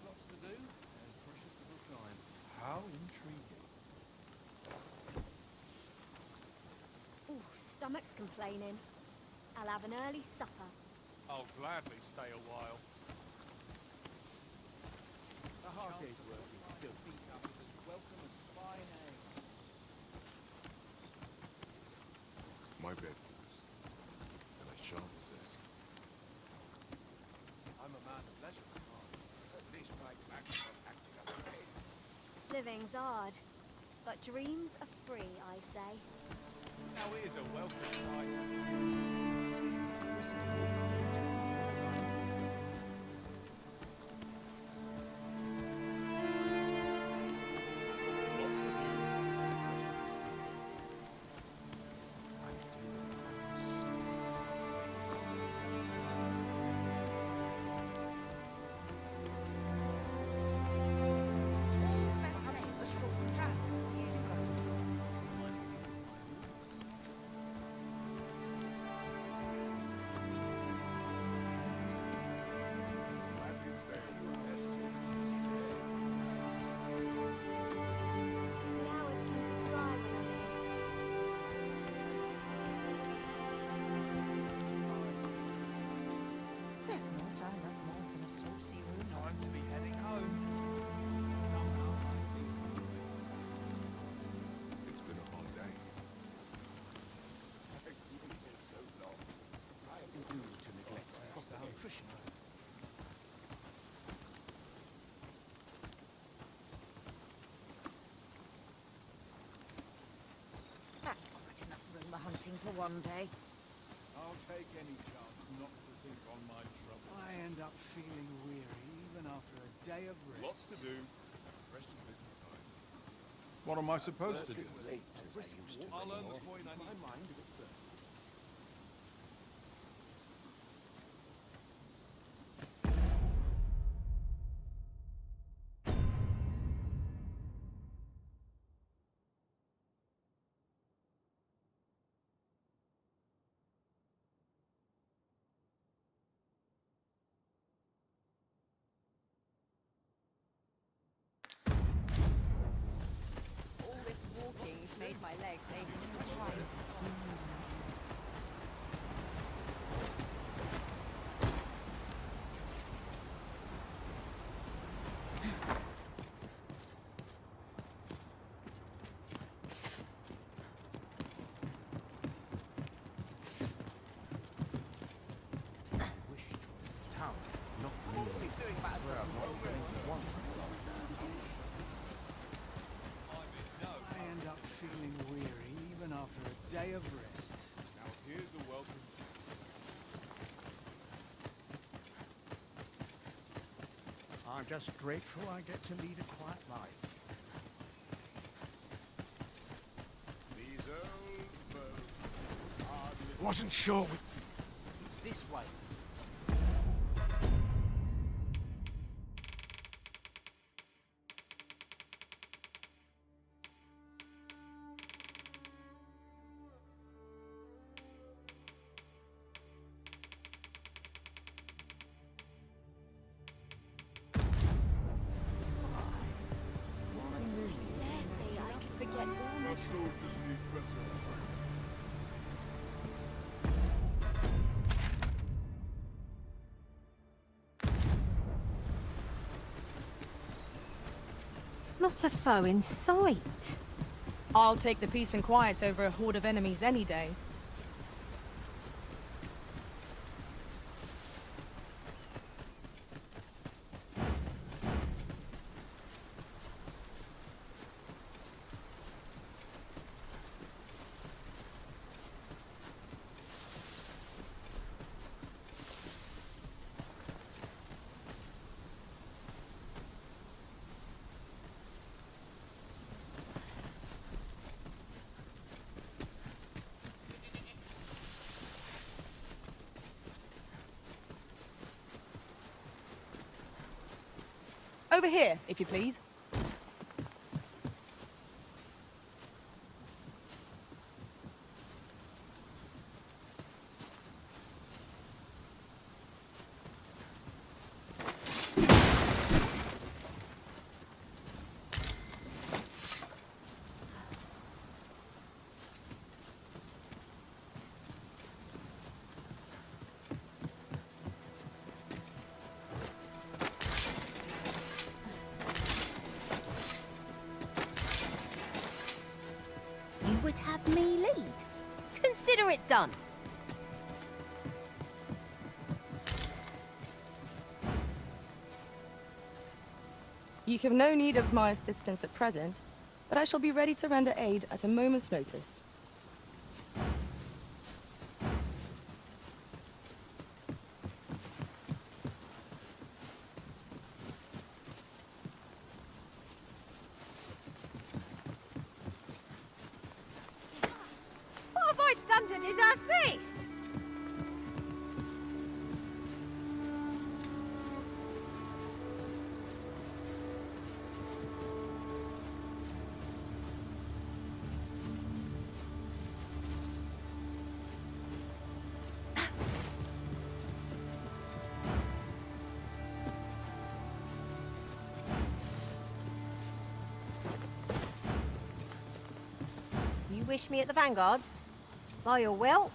Lots to do, and precious little time. How intriguing. Ooh, stomach's complaining. I'll have an early supper. I'll gladly stay a while. A hard day's work is still beat up with as welcome as fine ale. My bed is, and I shan't resist. I'm a man of leisure, at least my back from acting up a bit. Living's hard, but dreams are free, I say. Now here's a welcome sight. There's not enough more than a saucy room. Time to be heading home. It's been a hard day. I do to neglect proper nutrition. That's quite enough rumour hunting for one day. I'll take any chance not to think on my trouble. I end up feeling weary even after a day of rest. Lots to do, and precious little time. What am I supposed to do? I'll learn the point I need. Mind if it burns. All this walking's made my legs ache right. I end up feeling weary even after a day of rest. Now here's a welcome sight. I'm just grateful I get to lead a quiet life. These old bones hardly... Wasn't sure. It's this way. Dare say I could forget all my troubles. Not a foe in sight. I'll take the peace and quiet over a horde of enemies any day. Over here, if you please. Would have me lead. Consider it done. You have no need of my assistance at present, but I shall be ready to render aid at a moment's notice. What have I done to deserve this? You wish me at the Vanguard? By your will?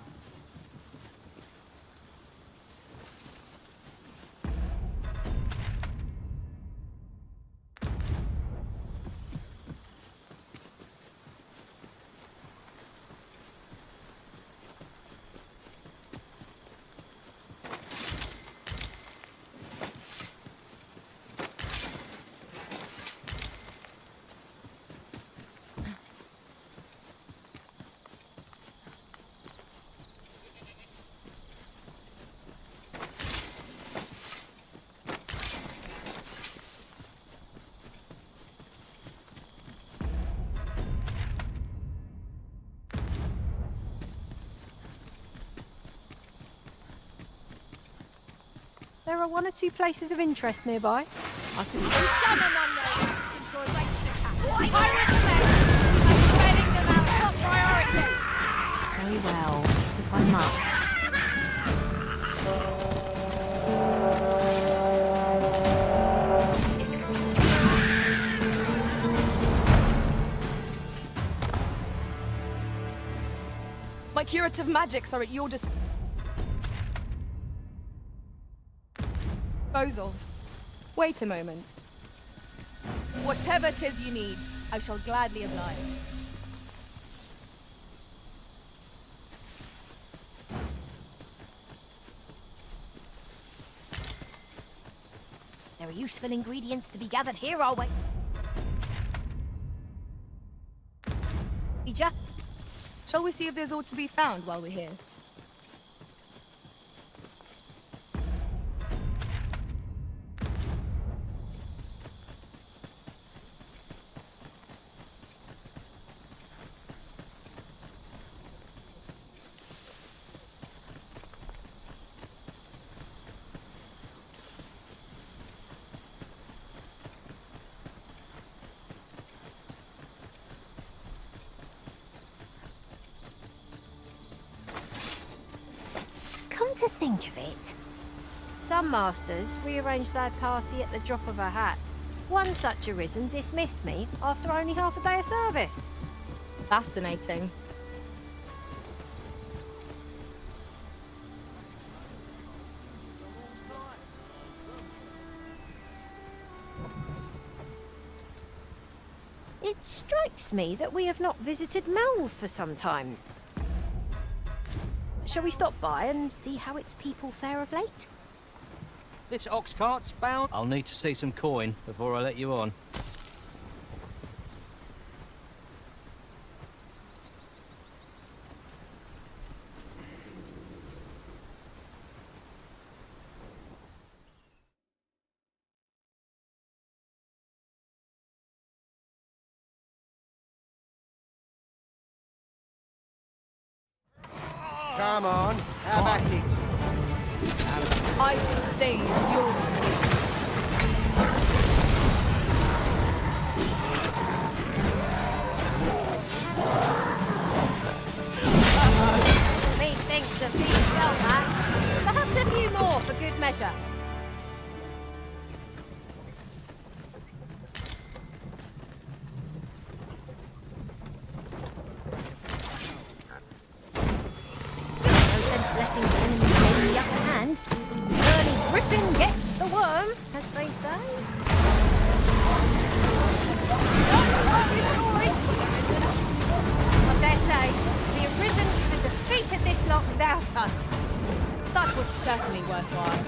There are one or two places of interest nearby. I can do some among those in for a ranged attack. I recommend spreading them out top priority. Very well, if I must. My curative magics are at your disposal. Wait a moment. Whatever 'tis you need, I shall gladly oblige. There are useful ingredients to be gathered here, I'll wait. Ija? Shall we see if there's aught to be found while we're here? To think of it, some masters rearrange their party at the drop of a hat. One such arisen dismissed me after only half a day of service. Fascinating. It strikes me that we have not visited Mel for some time. Shall we stop by and see how its people fare of late? This ox cart's bound. I'll need to see some coin before I let you on. Come on, have at it. I sustain your defeat. Methinks of these well, man. Perhaps a few more for good measure. Letting the enemy gain the upper hand. Early Griffin gets the worm, as they say. I dare say, the Arisen could have defeated this lot without us. That was certainly worthwhile.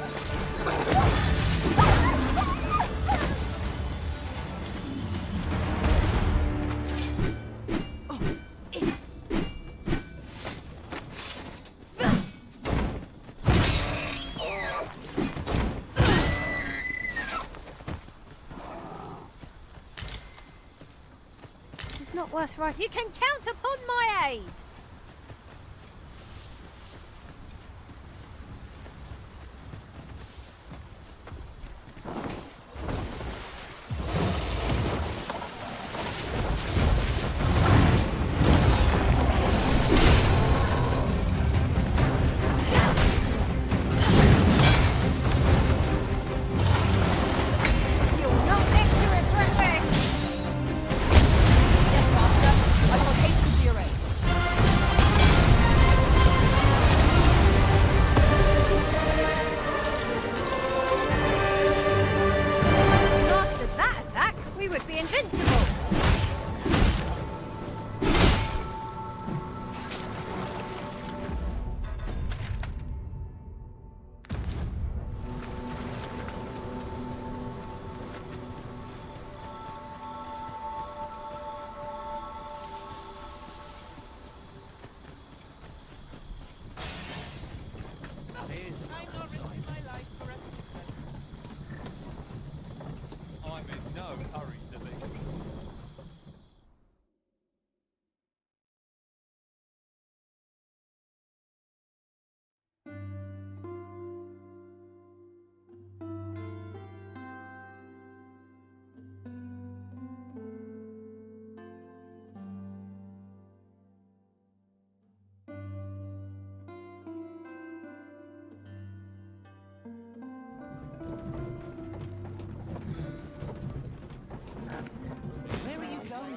It's not worth writing. You can count upon my aid.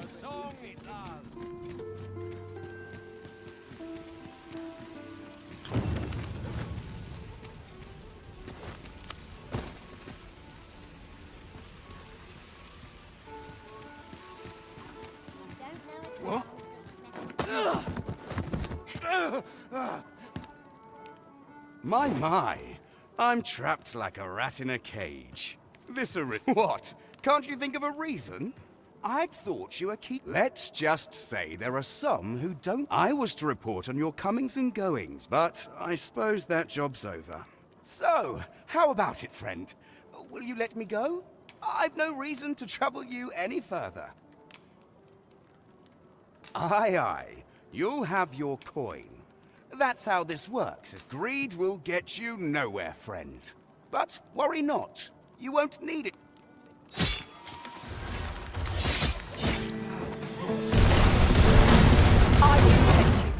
Song it does. What? My. I'm trapped like a rat in a cage. What? Can't you think of a reason? I thought you were Let's just say there are some who don't. I was to report on your comings and goings, but I suppose that job's over. So, how about it, friend? Will you let me go? I've no reason to trouble you any further. Aye. You'll have your coin. That's how this works, as greed will get you nowhere, friend. But worry not. You won't need it. I will protect you.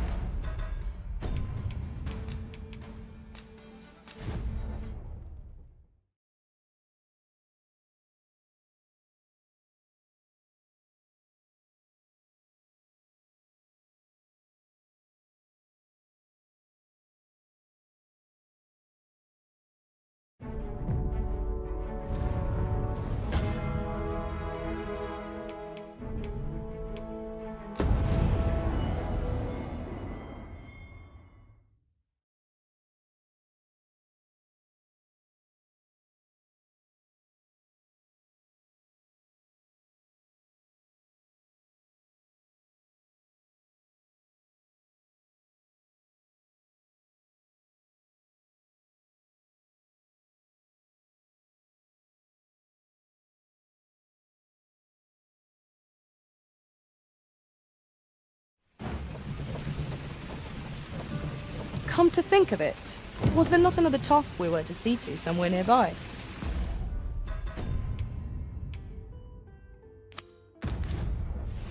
Come to think of it, was there not another task we were to see to somewhere nearby?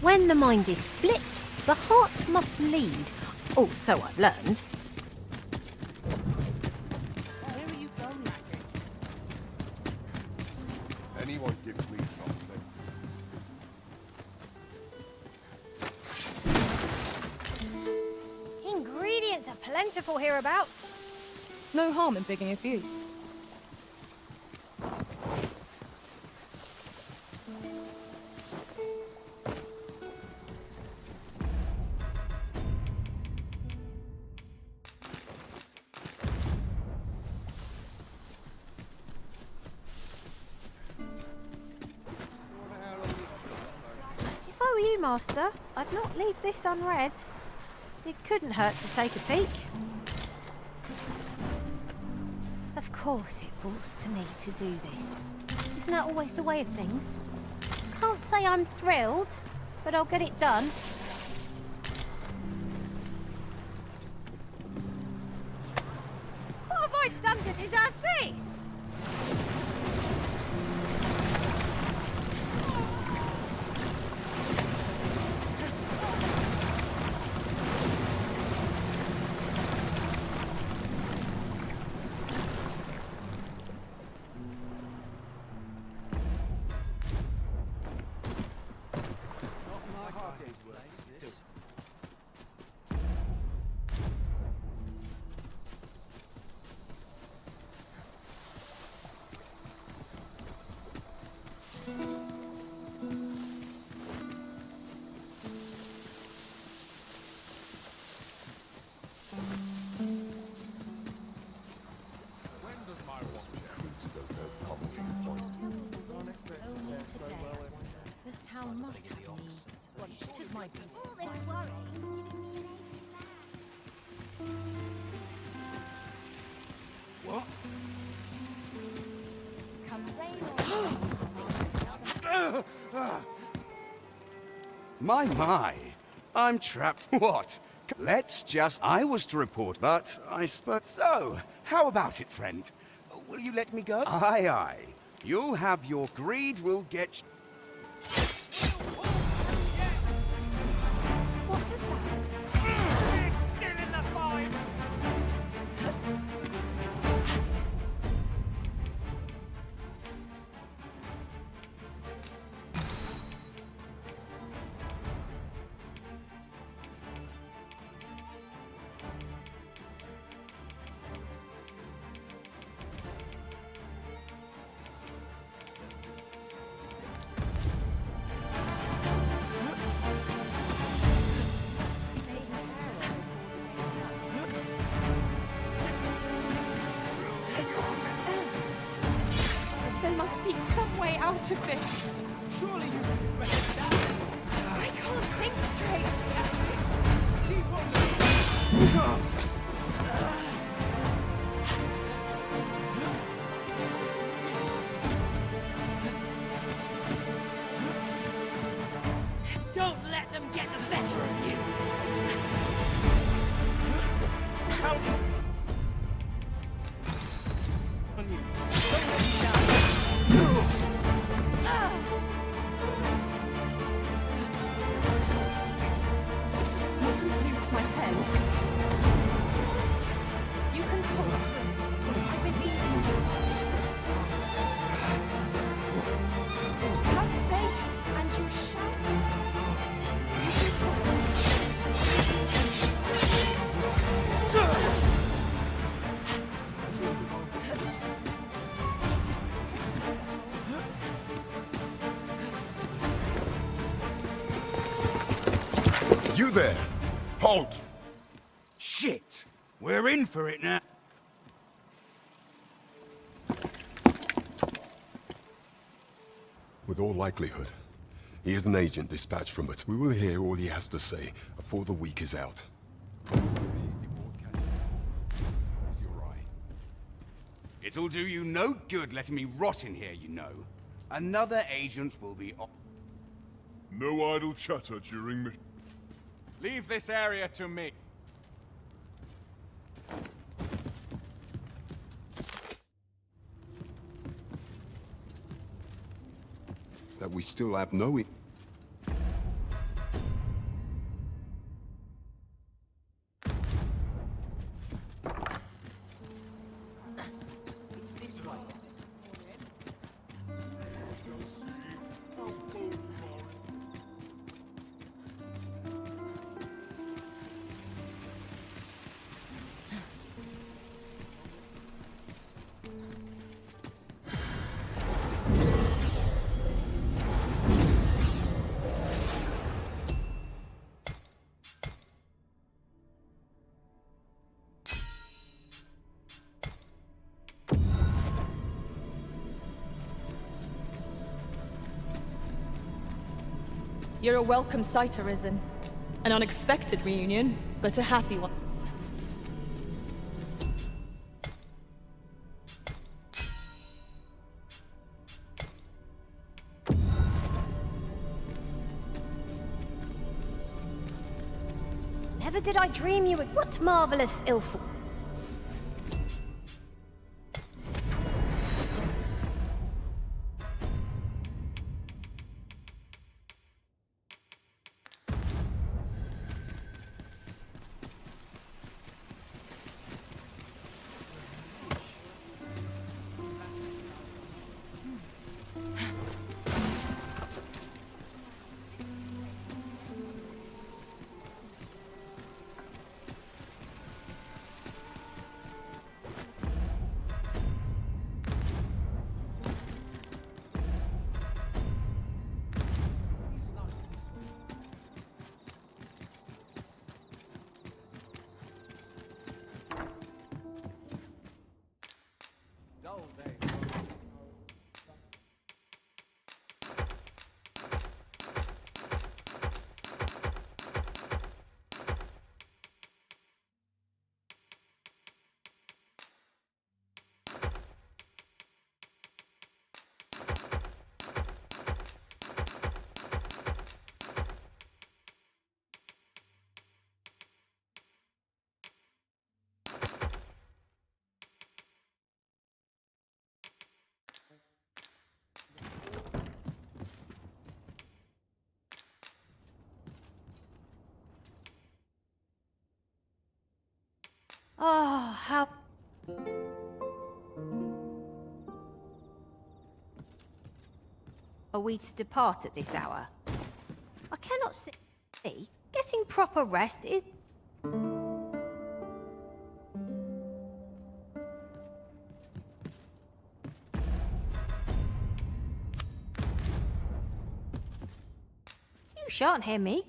When the mind is split, the heart must lead. Oh, so I've learned. Where are you going, Magnet? Anyone gives me trouble, then Ingredients are plentiful hereabouts. No harm in picking a few. If I were you, Master, I'd not leave this unread. It couldn't hurt to take a peek. Of course it falls to me to do this. Isn't that always the way of things? Can't say I'm thrilled, but I'll get it done. What have I done to deserve this? This town must have needs. Tis my duty to All this worry. What? Come rain or My. I'm trapped. What? Let's just... I was to report, but I suppose... So, how about it, friend? Will you let me go? Aye, aye. You'll have your greed, will get... What was that? We're still in the fight! There must be some way out of this. Surely you can better that. I can't think straight. Keep on Don't let them get the better of you. Help! Mustn't lose my head. You can pull through. I believe in you. Have faith, and you shall. You can pull. You there! Halt! Shit! We're in for it now. With all likelihood, he is an agent dispatched from it. We will hear all he has to say before the week is out. It'll do you no good letting me rot in here, you know. Another agent will be... No idle chatter during mission. Leave this area to me. that we still have no... It's this way. You're a welcome sight, Arisen. An unexpected reunion, but a happy one. Never did I dream you would. What marvelous ill fortune. Oh, how... Are we to depart at this hour? I cannot see. Getting proper rest is... You shan't hear me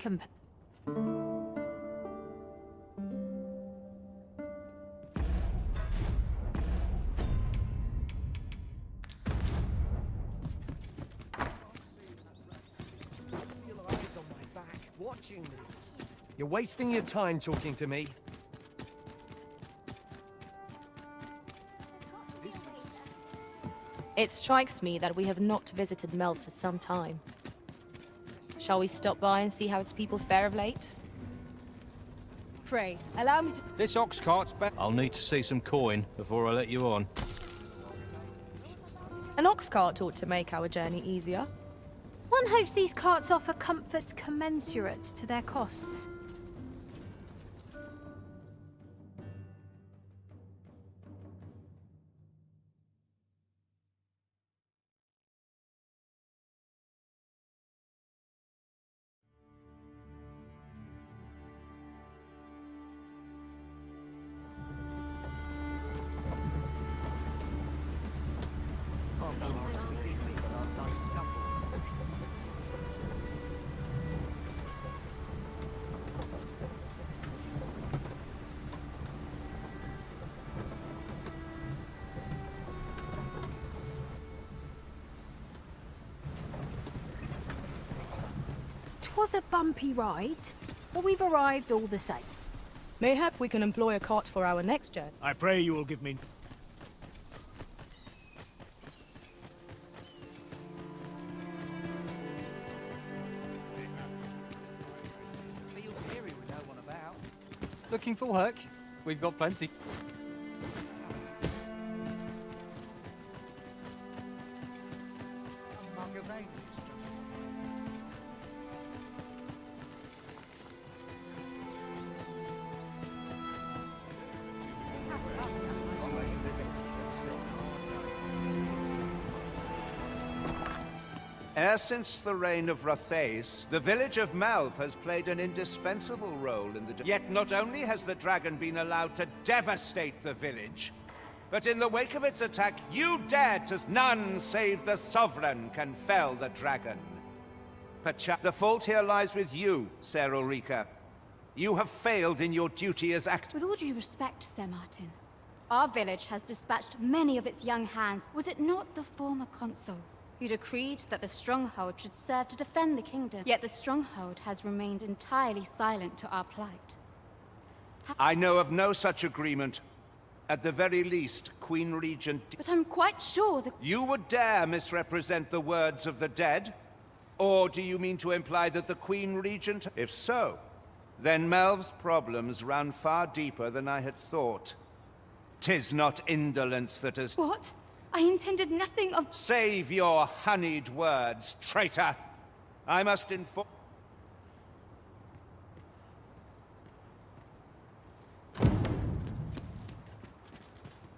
You're wasting your time talking to me. It strikes me that we have not visited Mel for some time. Shall we stop by and see how its people fare of late? Pray, allow me to... This ox cart's back. I'll need to see some coin before I let you on. An ox cart ought to make our journey easier. One hopes these carts offer comfort commensurate to their costs. Was a bumpy ride, but we've arrived all the same. Mayhap we can employ a cart for our next journey. I pray you will give me... Looking for work? We've got plenty. Ever since the reign of Rothace, the village of Melv has played an indispensable role in the... Yet not only has the dragon been allowed to devastate the village, but in the wake of its attack, you dared to... None save the Sovran can fell the dragon. The fault here lies with you, Ser Ulrika. You have failed in your duty as act... With all due respect, Sir Martin, our village has dispatched many of its young hands. Was it not the former consul who decreed that the stronghold should serve to defend the kingdom? Yet the stronghold has remained entirely silent to our plight. I know of no such agreement. At the very least, Queen Regent... But I'm quite sure that... You would dare misrepresent the words of the dead? Or do you mean to imply that the Queen Regent... If so, then Melv's problems run far deeper than I had thought. 'Tis not indolence that has... What? I intended nothing of... Save your honeyed words, traitor! I must inform...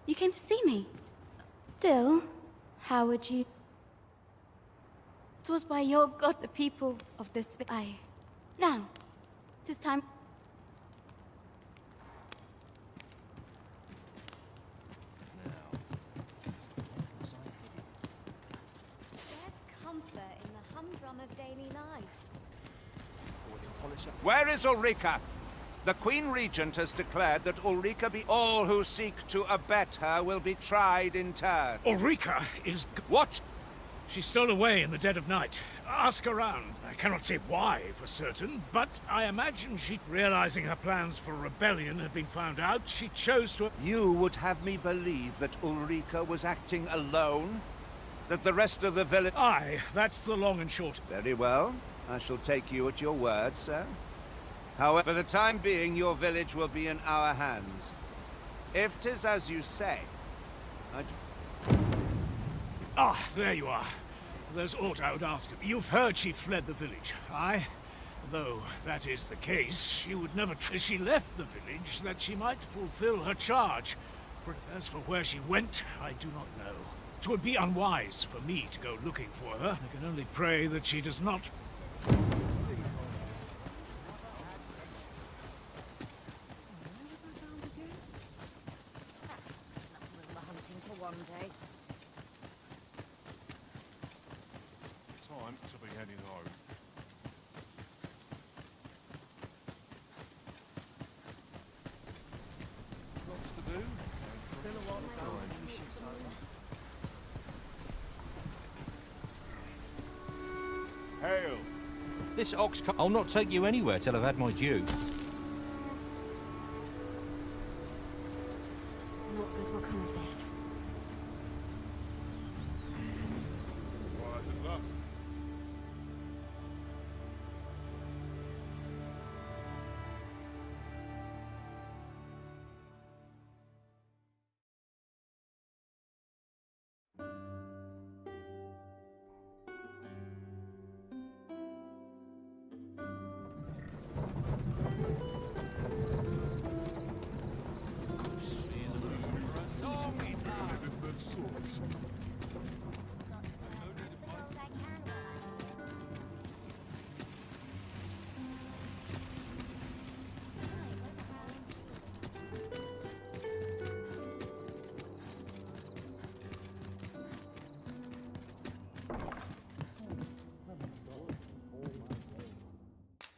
You came to see me? Still, how would you... It was by your god the people of this... Now, it is time... Of daily life. Where is Ulrika? The Queen Regent has declared that Ulrika be... All who seek to abet her will be tried in turn. Ulrika is... What? She stole away in the dead of night. Ask around. I cannot say why for certain, but I imagine she... Realizing her plans for rebellion had been found out, she chose to... You would have me believe that Ulrika was acting alone? That the rest of the village... Aye, that's the long and short. Very well. I shall take you at your word, sir. However, for the time being, your village will be in our hands. If 'tis as you say, Ah, there you are. There's aught I would ask of you. You've heard she fled the village, aye? Though that is the case, she would never... She left the village that she might fulfill her charge. But as for where she went, I do not know. It would be unwise for me to go looking for her. I can only pray that she does not... Hunting for one day. Time to be heading home. Lots to do. Still a lot of time. Hail! This ox cart... I'll not take you anywhere till I've had my due. What good will come of this? Quiet at last.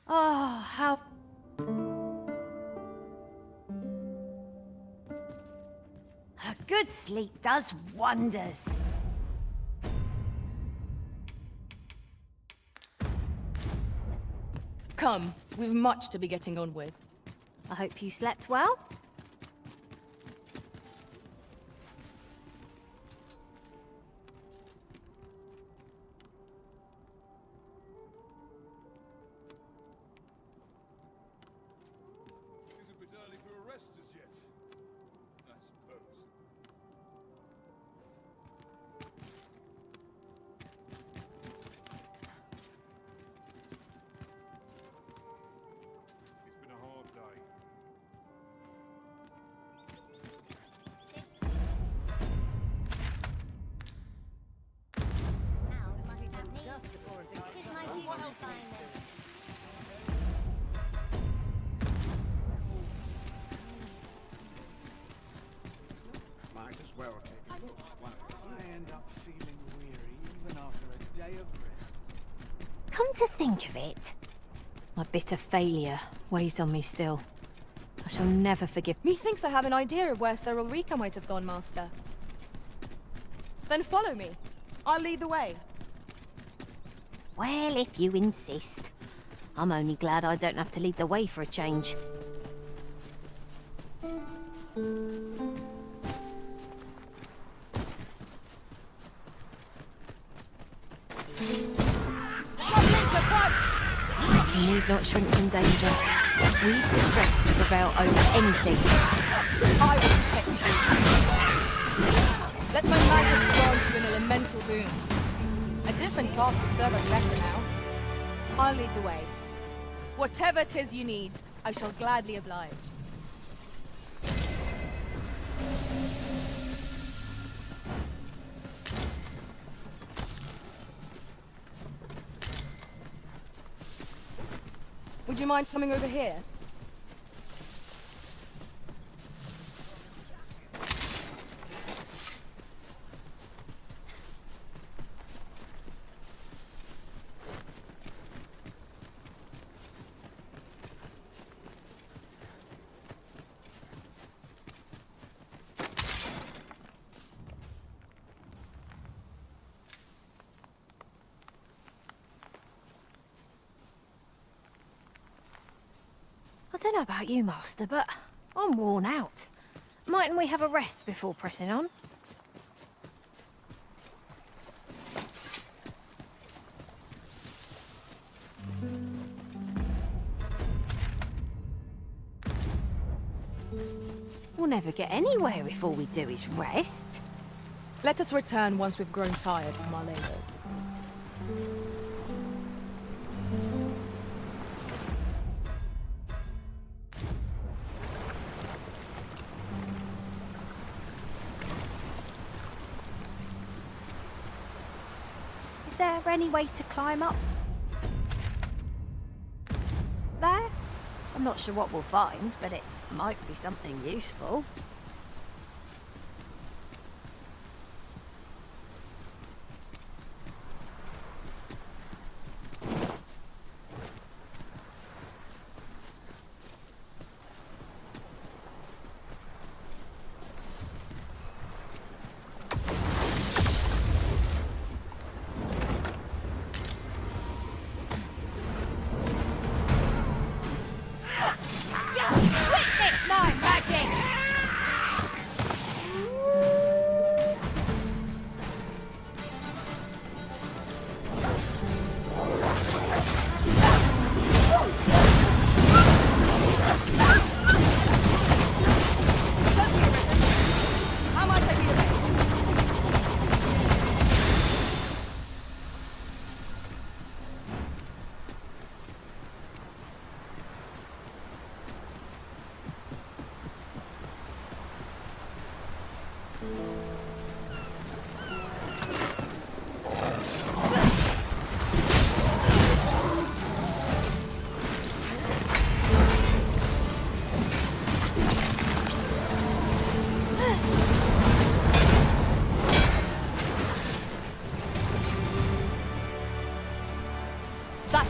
Oh, how... A good sleep does wonders. Come, we've much to be getting on with. I hope you slept well. Is it a bit early for a rest as yet? I suppose. It's been a hard day. Dust Might as well take a look. I end up feeling weary even after a day of rest. Come to think of it, my bitter failure weighs on me still. I shall never forgive. Methinks I have an idea of where Sir Ulrika might have gone, Master. Then follow me. I'll lead the way. Well, if you insist. I'm only glad I don't have to lead the way for a change. We need not shrink from danger. We've the strength to prevail over anything. I will protect you. Let my magic grant you an elemental boon. A different path would serve us better now. I'll lead the way. Whatever 'tis you need, I shall gladly oblige. Would you mind coming over here? I don't know about you, Master, but I'm worn out. Mightn't we have a rest before pressing on? We'll never get anywhere if all we do is rest. Let us return once we've grown tired from our labors. Is there any way to climb up there? I'm not sure what we'll find, but it might be something useful.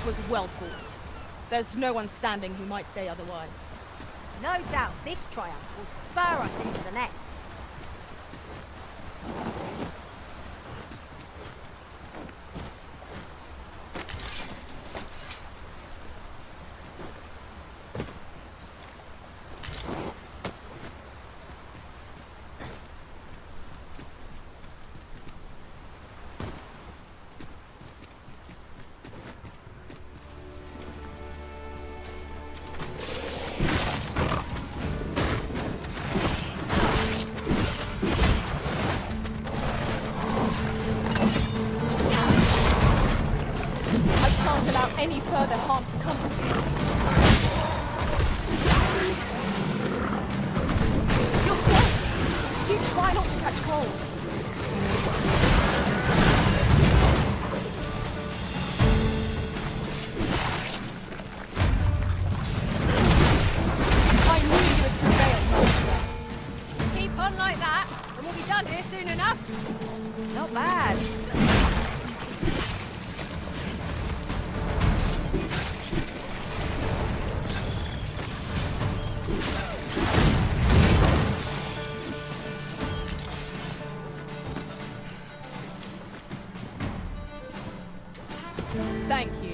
Was well fought. There's no one standing who might say otherwise. No doubt this triumph will spur us into the next. done here soon enough. Not bad. Thank you.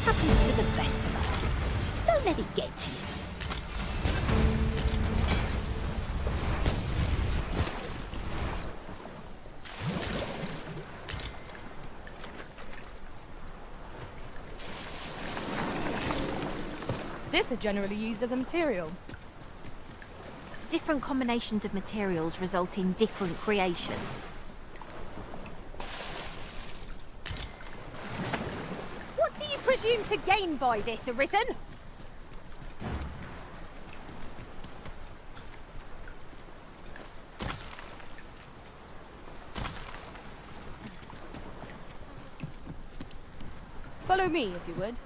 Happens to the best of us. Don't let it get to you. This is generally used as a material. Different combinations of materials result in different creations. What do you presume to gain by this, Arisen? Follow me, if you would.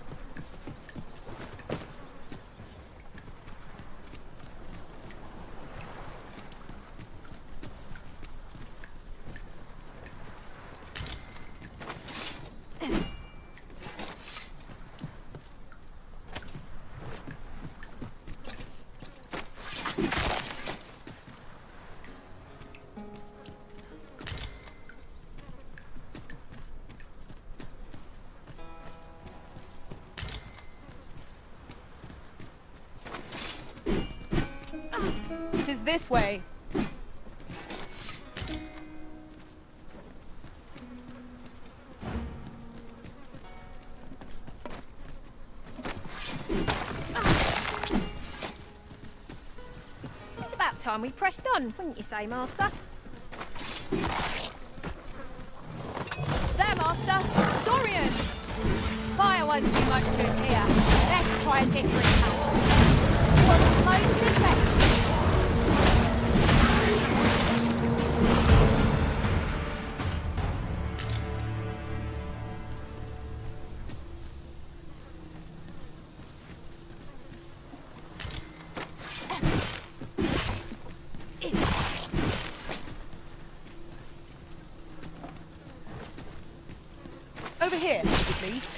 It is this way. It's about time we pressed on, wouldn't you say, Master? There, Master! Sorian! Fire won't do much good here. Let's try a different tack. What's most effective? Over here, please.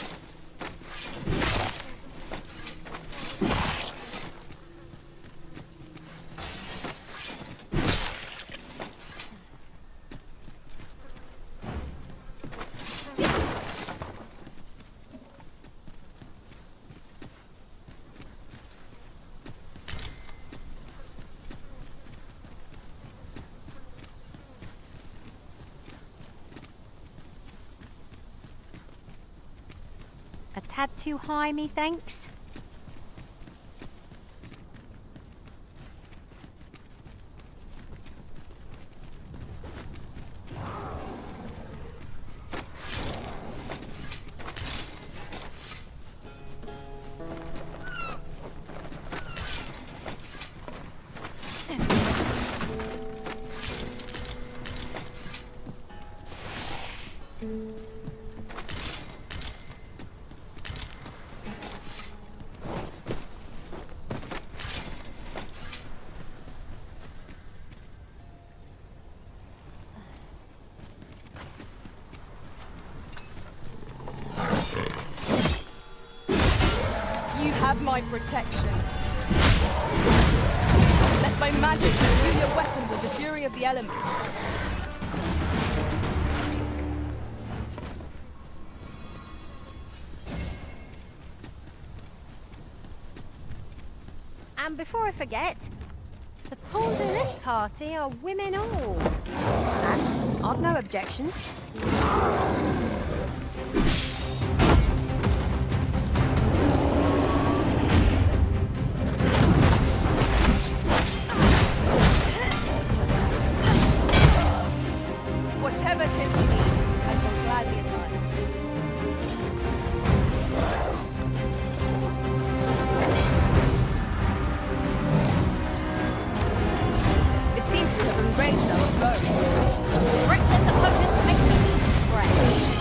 A tad too high, methinks. Have my protection. Let my magic imbue your weapon with the fury of the elements. And before I forget, the pawns in this party are women all. And I've no objections. Whatever 'tis you need, I shall gladly oblige. It seems we have enraged our foe. Reckless opponent makes me easy prey.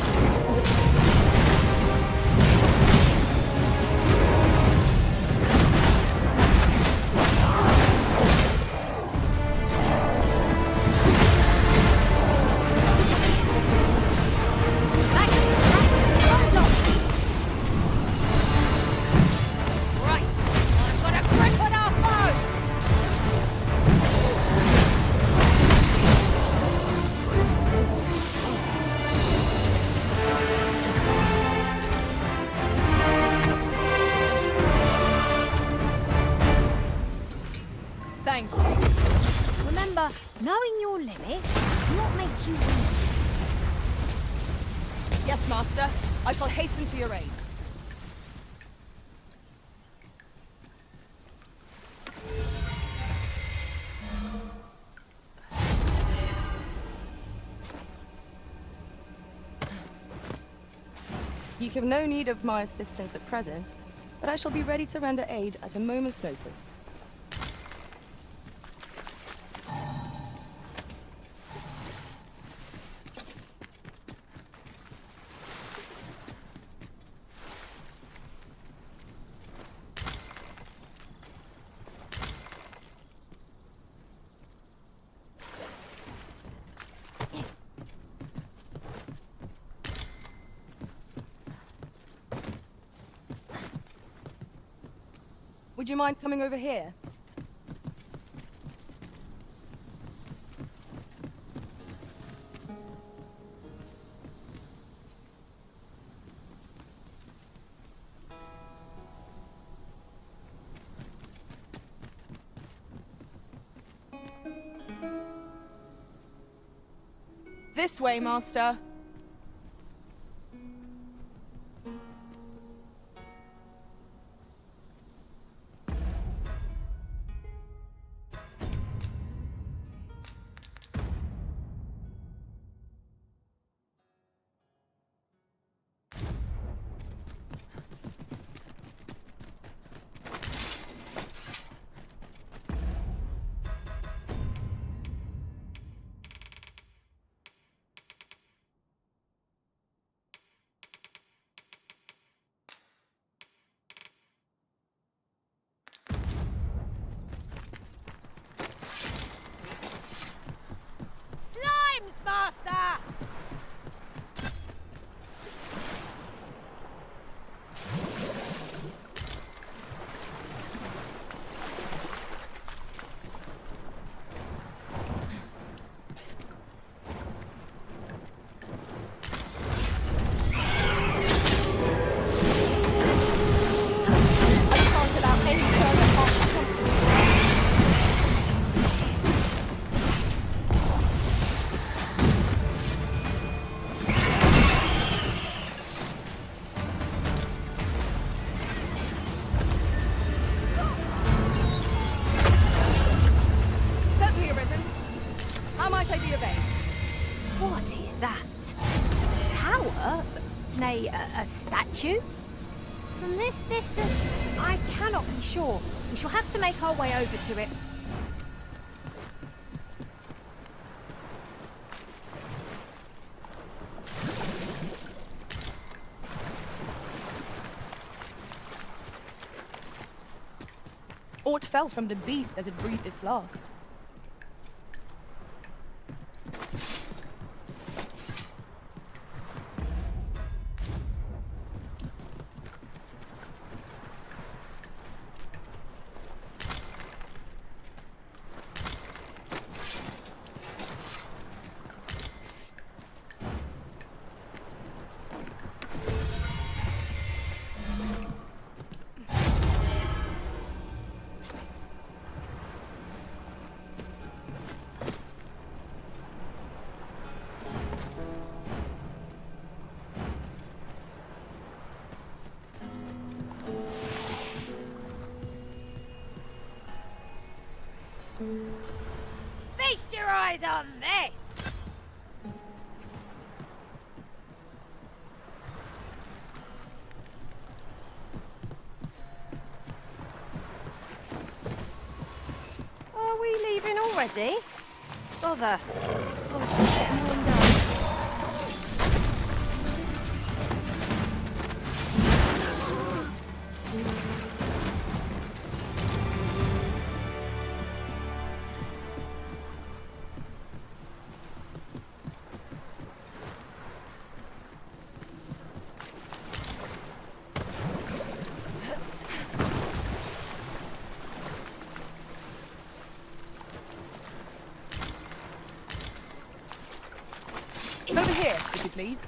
Knowing your limits does not make you weak. Yes, Master. I shall hasten to your aid. You have no need of my assistance at present, but I shall be ready to render aid at a moment's notice. Would you mind coming over here? This way, Master. Master! A statue? From this distance, I cannot be sure. We shall have to make our way over to it. Aught fell from the beast as it breathed its last. Feast your eyes on this! Are we leaving already? Bother. Oh, she's getting warmed up. Over here, if you please.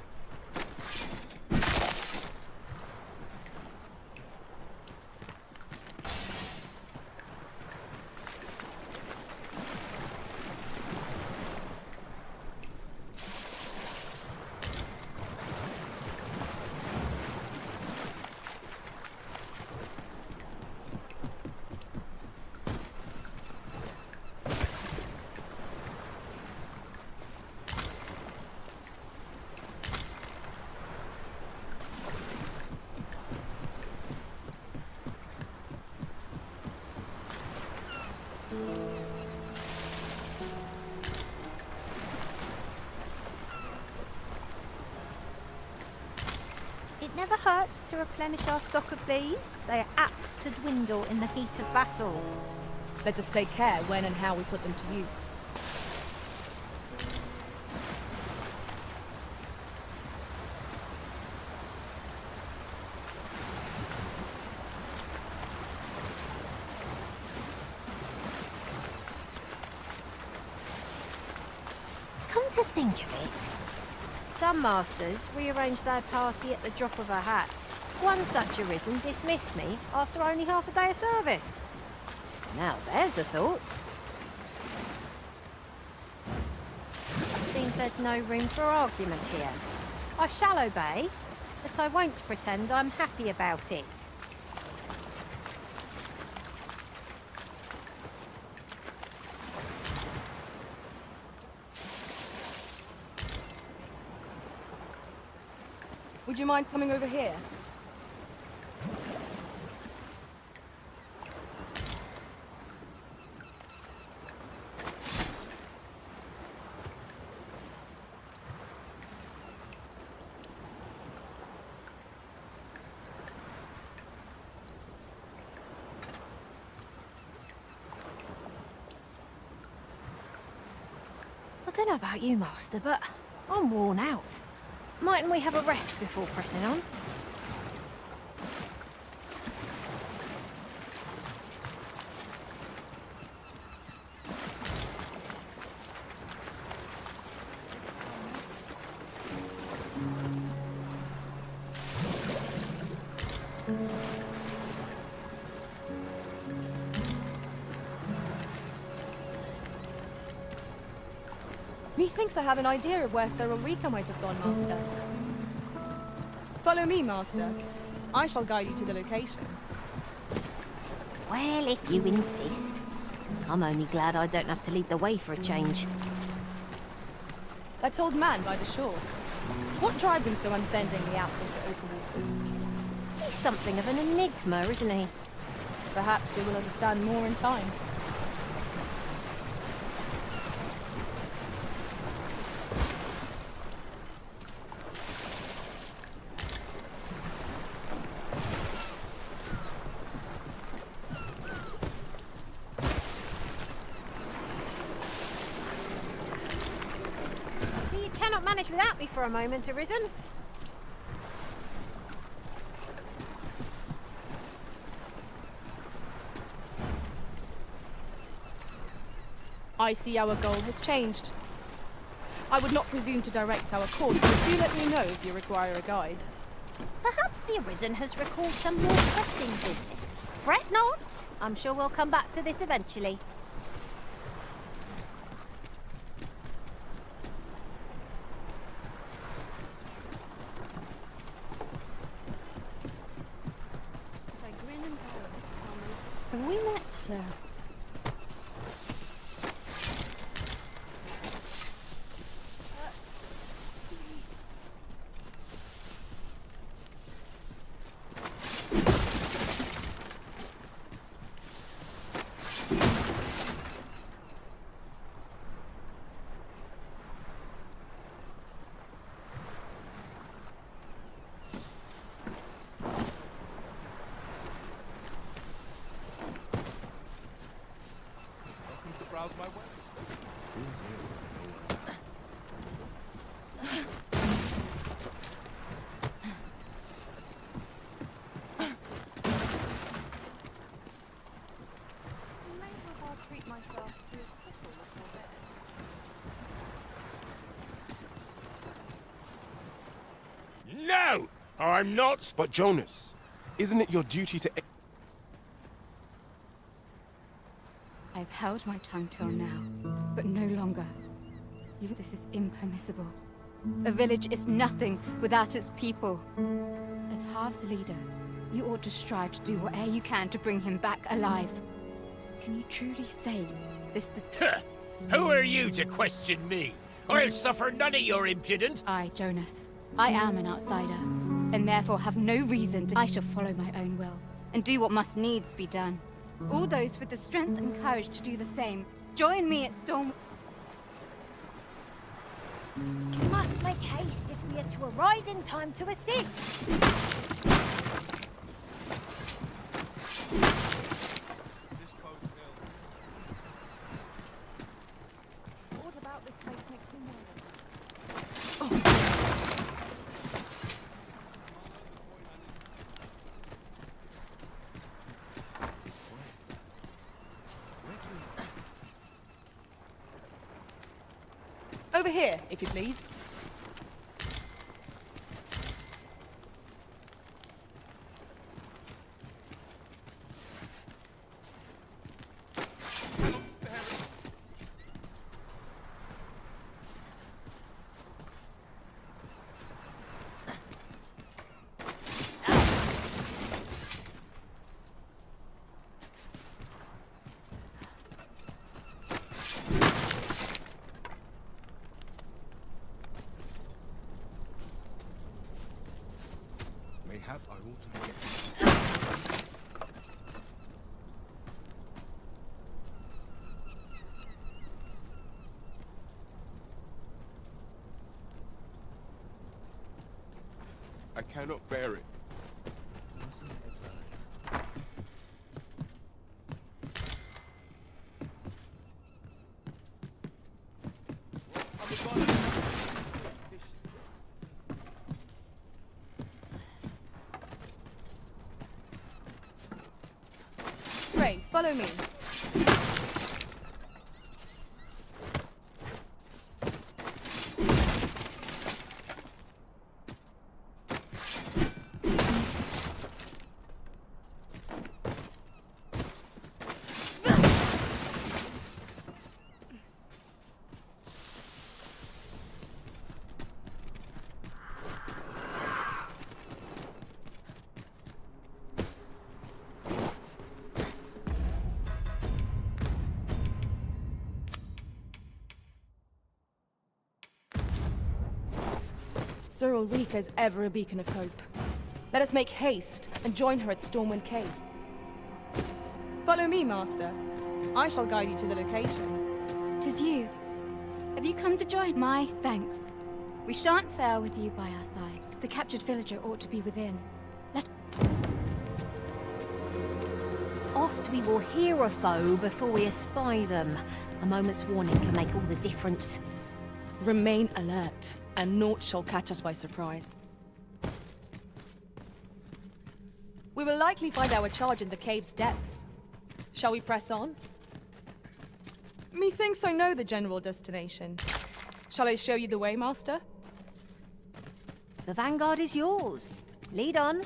It never hurts to replenish our stock of these. They are apt to dwindle in the heat of battle. Let us take care when and how we put them to use. Come to think of it, some masters rearrange their party at the drop of a hat. One such arisen dismissed me after only half a day of service. Now there's a thought. Seems there's no room for argument here. I shall obey, but I won't pretend I'm happy about it. Would you mind coming over here? I don't know about you, Master, but I'm worn out. Mightn't we have a rest before pressing on? Methinks I have an idea of where Sir Ulrika might have gone, Master. Follow me, Master. I shall guide you to the location. Well, if you insist. I'm only glad I don't have to lead the way for a change. That old man by the shore. What drives him so unbendingly out into open waters? He's something of an enigma, isn't he? Perhaps we will understand more in time. Manage without me for a moment, Arisen. I see our goal has changed. I would not presume to direct our course, but do let me know if you require a guide. Perhaps the Arisen has recalled some more pressing business. Fret not. I'm sure we'll come back to this eventually. Have we met, sir? Browse my way. Treat myself to a tickle before bed. No! I'm not! But Jonas, isn't it your duty to... I've held my tongue till now, but no longer. This is impermissible. A village is nothing without its people. As Half's leader, you ought to strive to do whatever you can to bring him back alive. Can you truly say this does... Who are you to question me? I'll suffer none of your impudence. I, Jonas, I am an outsider, and therefore have no reason to... I shall follow my own will, and do what must needs be done. All those with the strength and courage to do the same, join me at Storm... We must make haste if we are to arrive in time to assist. What about this place makes me nervous? Over here, if you please. Mayhap I ought to get... I cannot bear it. Pray, follow me. Sir Ulrika is ever a beacon of hope. Let us make haste and join her at Stormwind Cave. Follow me, Master. I shall guide you to the location. 'Tis you. Have you come to join? My thanks. We shan't fail with you by our side. The captured villager ought to be within. Oft we will hear a foe before we espy them. A moment's warning can make all the difference. Remain alert, and naught shall catch us by surprise. We will likely find our charge in the cave's depths. Shall we press on? Methinks I know the general destination. Shall I show you the way, Master? The vanguard is yours. Lead on.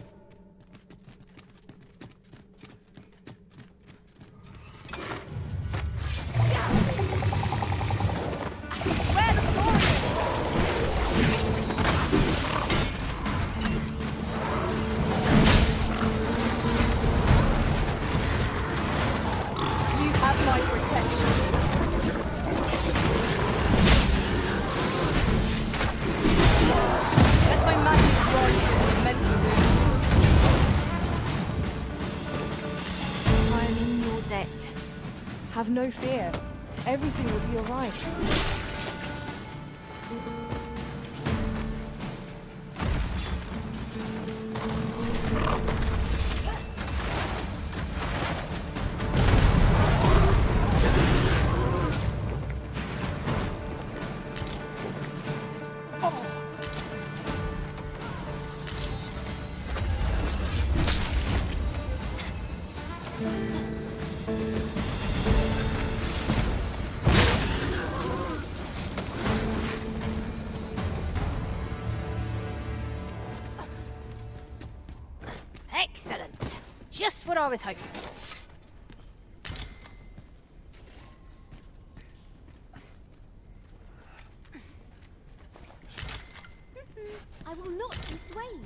Have no fear. Everything will be all right. Excellent. Just what I was hoping for. I will not be swayed.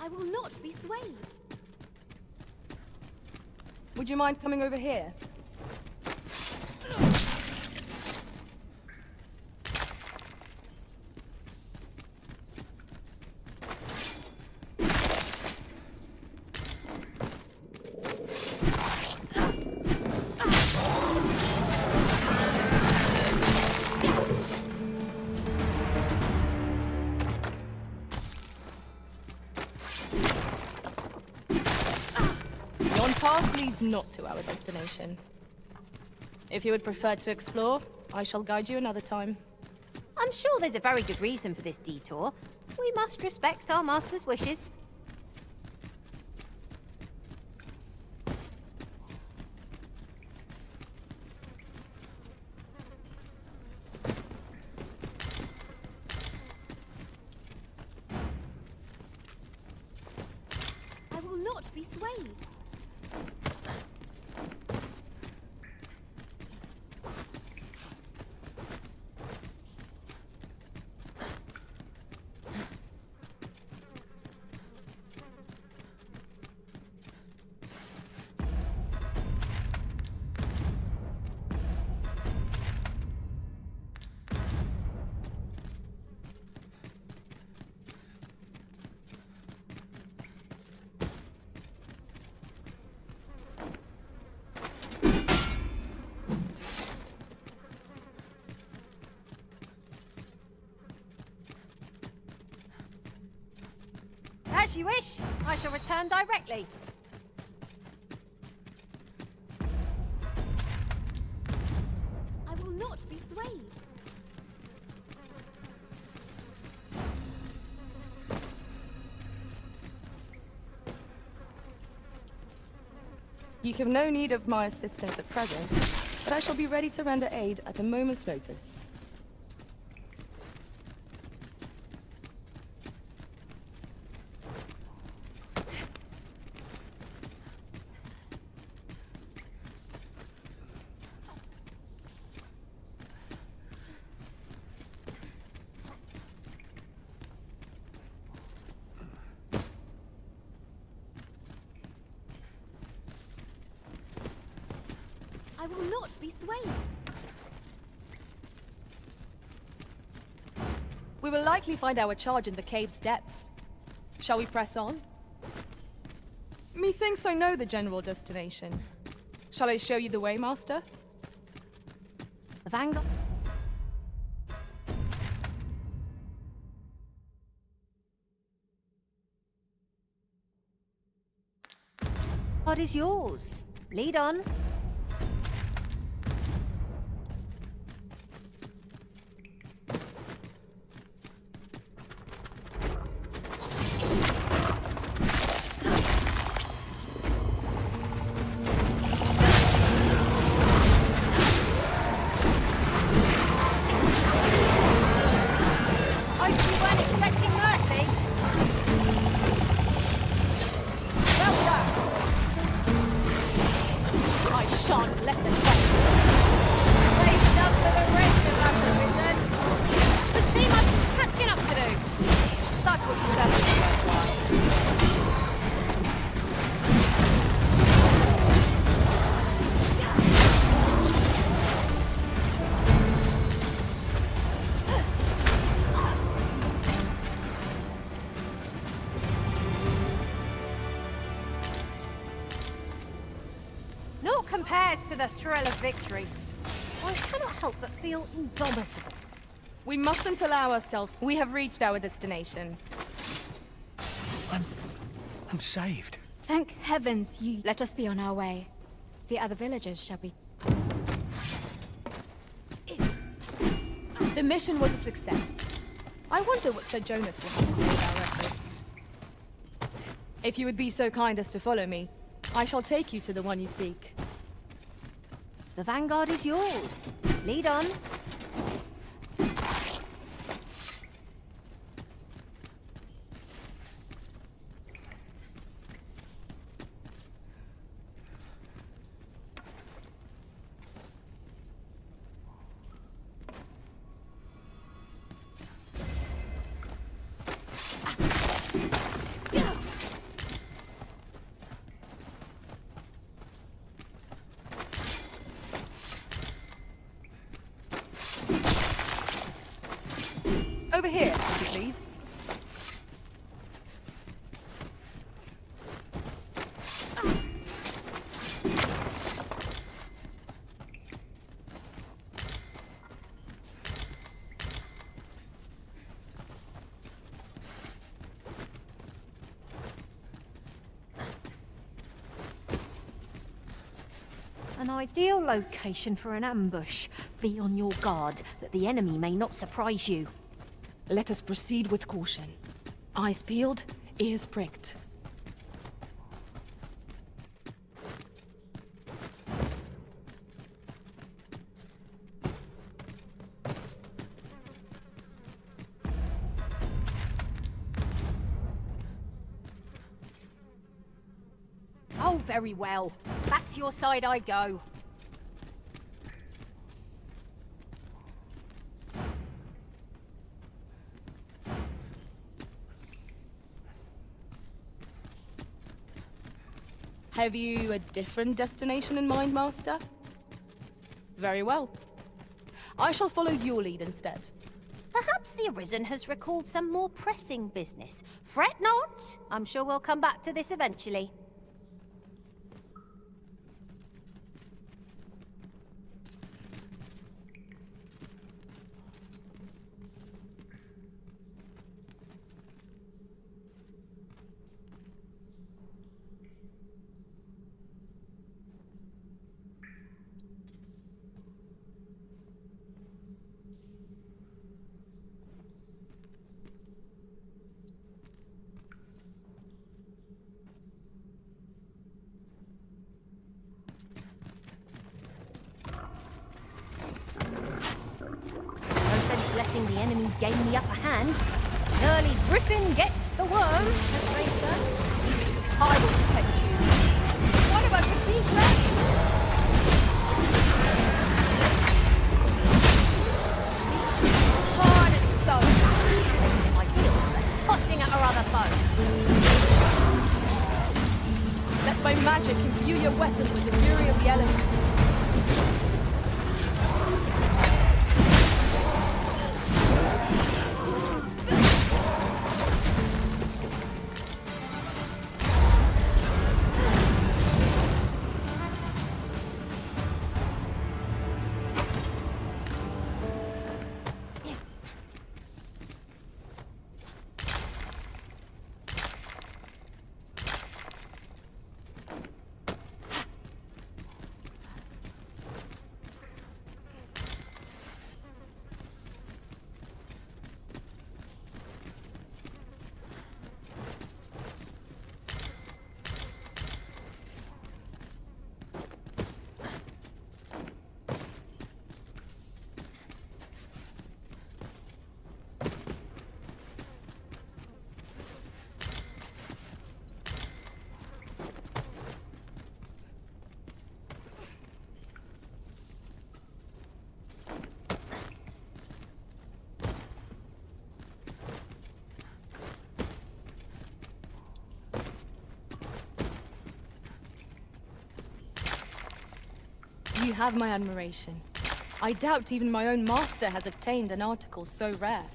I will not be swayed. Would you mind coming over here? Leads not to our destination. If you would prefer to explore, I shall guide you another time. I'm sure there's a very good reason for this detour. We must respect our master's wishes. I will not be swayed. As you wish. I shall return directly. I will not be swayed. You have no need of my assistance at present, but I shall be ready to render aid at a moment's notice. I will not be swayed. We will likely find our charge in the cave's depths. Shall we press on? Methinks I know the general destination. Shall I show you the way, Master? The Vanguard. What is yours? Lead on. Compares to the thrill of victory. I cannot help but feel indomitable. We mustn't allow ourselves. We have reached our destination. I'm saved. Thank heavens you let us be on our way. The other villagers shall be... The mission was a success. I wonder what Sir Jonas will have to say about our efforts. If you would be so kind as to follow me, I shall take you to the one you seek. The Vanguard is yours. Lead on. Over here, if you please. An ideal location for an ambush. Be on your guard that the enemy may not surprise you. Let us proceed with caution. Eyes peeled, ears pricked. Oh, very well. Back to your side I go. Have you a different destination in mind, Master? Very well. I shall follow your lead instead. Perhaps the Arisen has recalled some more pressing business. Fret not. I'm sure we'll come back to this eventually. Letting the enemy gain the upper hand. An early griffin gets the worm, as they say. I will protect you. What about the future? This creature's hard as stone. Ideal for tossing at our other foes. Let my magic imbue your weapon with the fury of the elements. You have my admiration. I doubt even my own master has obtained an article so rare.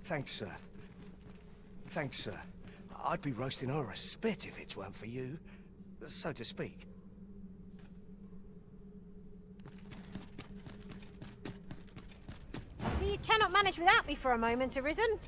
Thanks, sir. Thanks, sir. I'd be roasting her a spit if it weren't for you, so to speak. I see you cannot manage without me for a moment, Arisen.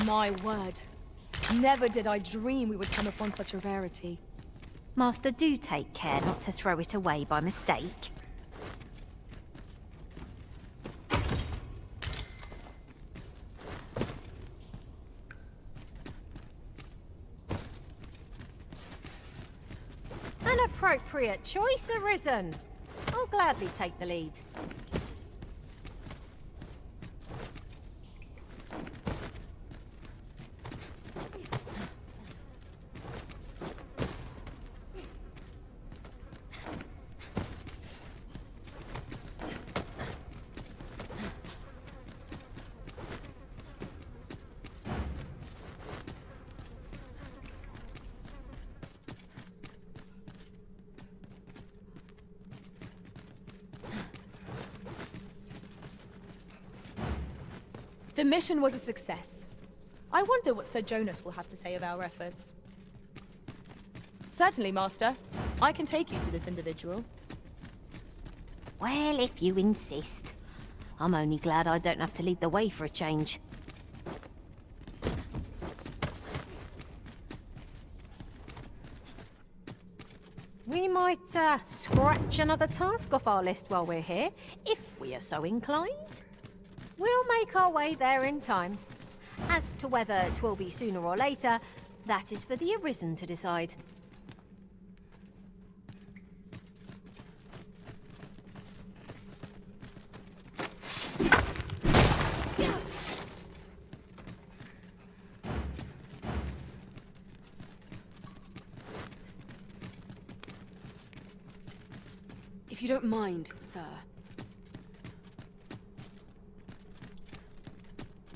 My word. Never did I dream we would come upon such a rarity. Master, do take care not to throw it away by mistake. An appropriate choice arisen. I'll gladly take the lead. The mission was a success. I wonder what Sir Jonas will have to say of our efforts. Certainly, Master. I can take you to this individual. Well, if you insist. I'm only glad I don't have to lead the way for a change. We might scratch another task off our list while we're here, if we are so inclined. We'll make our way there in time. As to whether 'twill be sooner or later, that is for the Arisen to decide. If you don't mind, sir.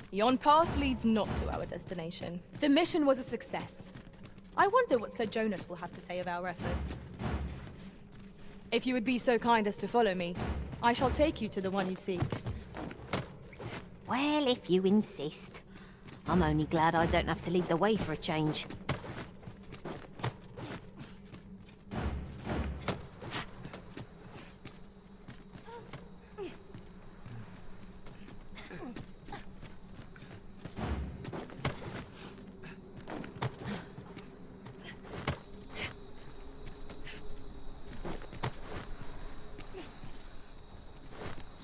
Yon path leads not to our destination. The mission was a success. I wonder what Sir Jonas will have to say of our efforts. If you would be so kind as to follow me, I shall take you to the one you seek. Well, if you insist. I'm only glad I don't have to lead the way for a change.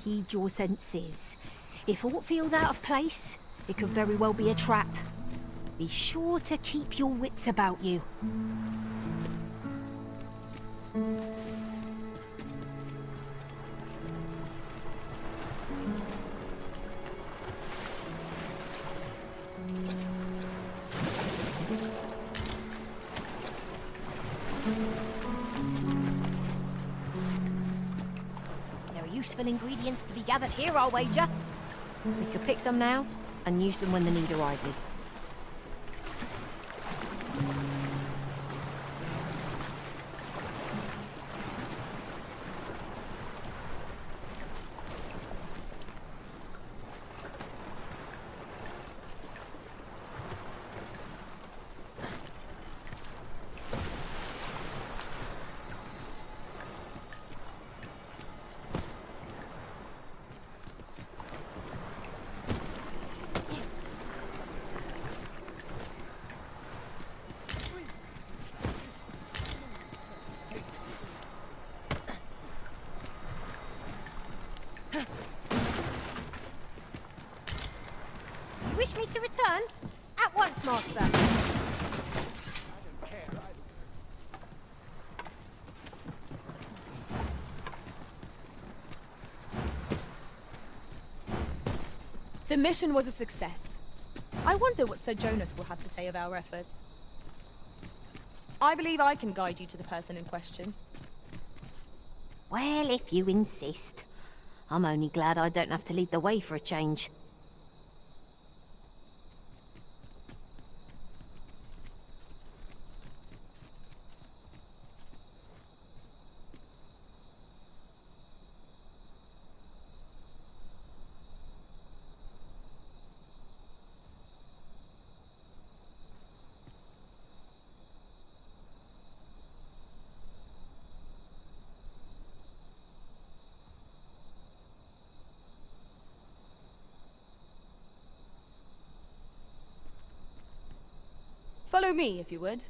Heed your senses. If aught feels out of place, it could very well be a trap. Be sure to keep your wits about you. Useful ingredients to be gathered here, I'll wager. We could pick some now and use them when the need arises. Wish me to return? At once, Master. The mission was a success. I wonder what Sir Jonas will have to say of our efforts. I believe I can guide you to the person in question. Well, if you insist. I'm only glad I don't have to lead the way for a change. Follow me, if you would.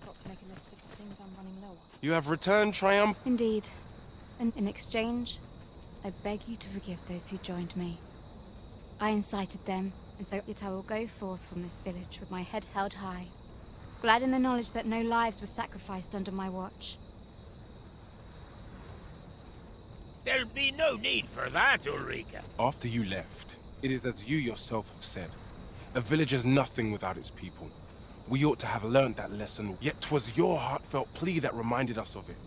Got to make a list of the things I'm running low on. You have returned triumph. Indeed. And in exchange, I beg you to forgive those who joined me. I incited them, and so yet I will go forth from this village with my head held high, glad in the knowledge that no lives were sacrificed under my watch. There'll be no need for that, Ulrika. After you left, it is as you yourself have said. A village is nothing without its people. We ought to have learned that lesson, yet 'twas your heartfelt plea that reminded us of it.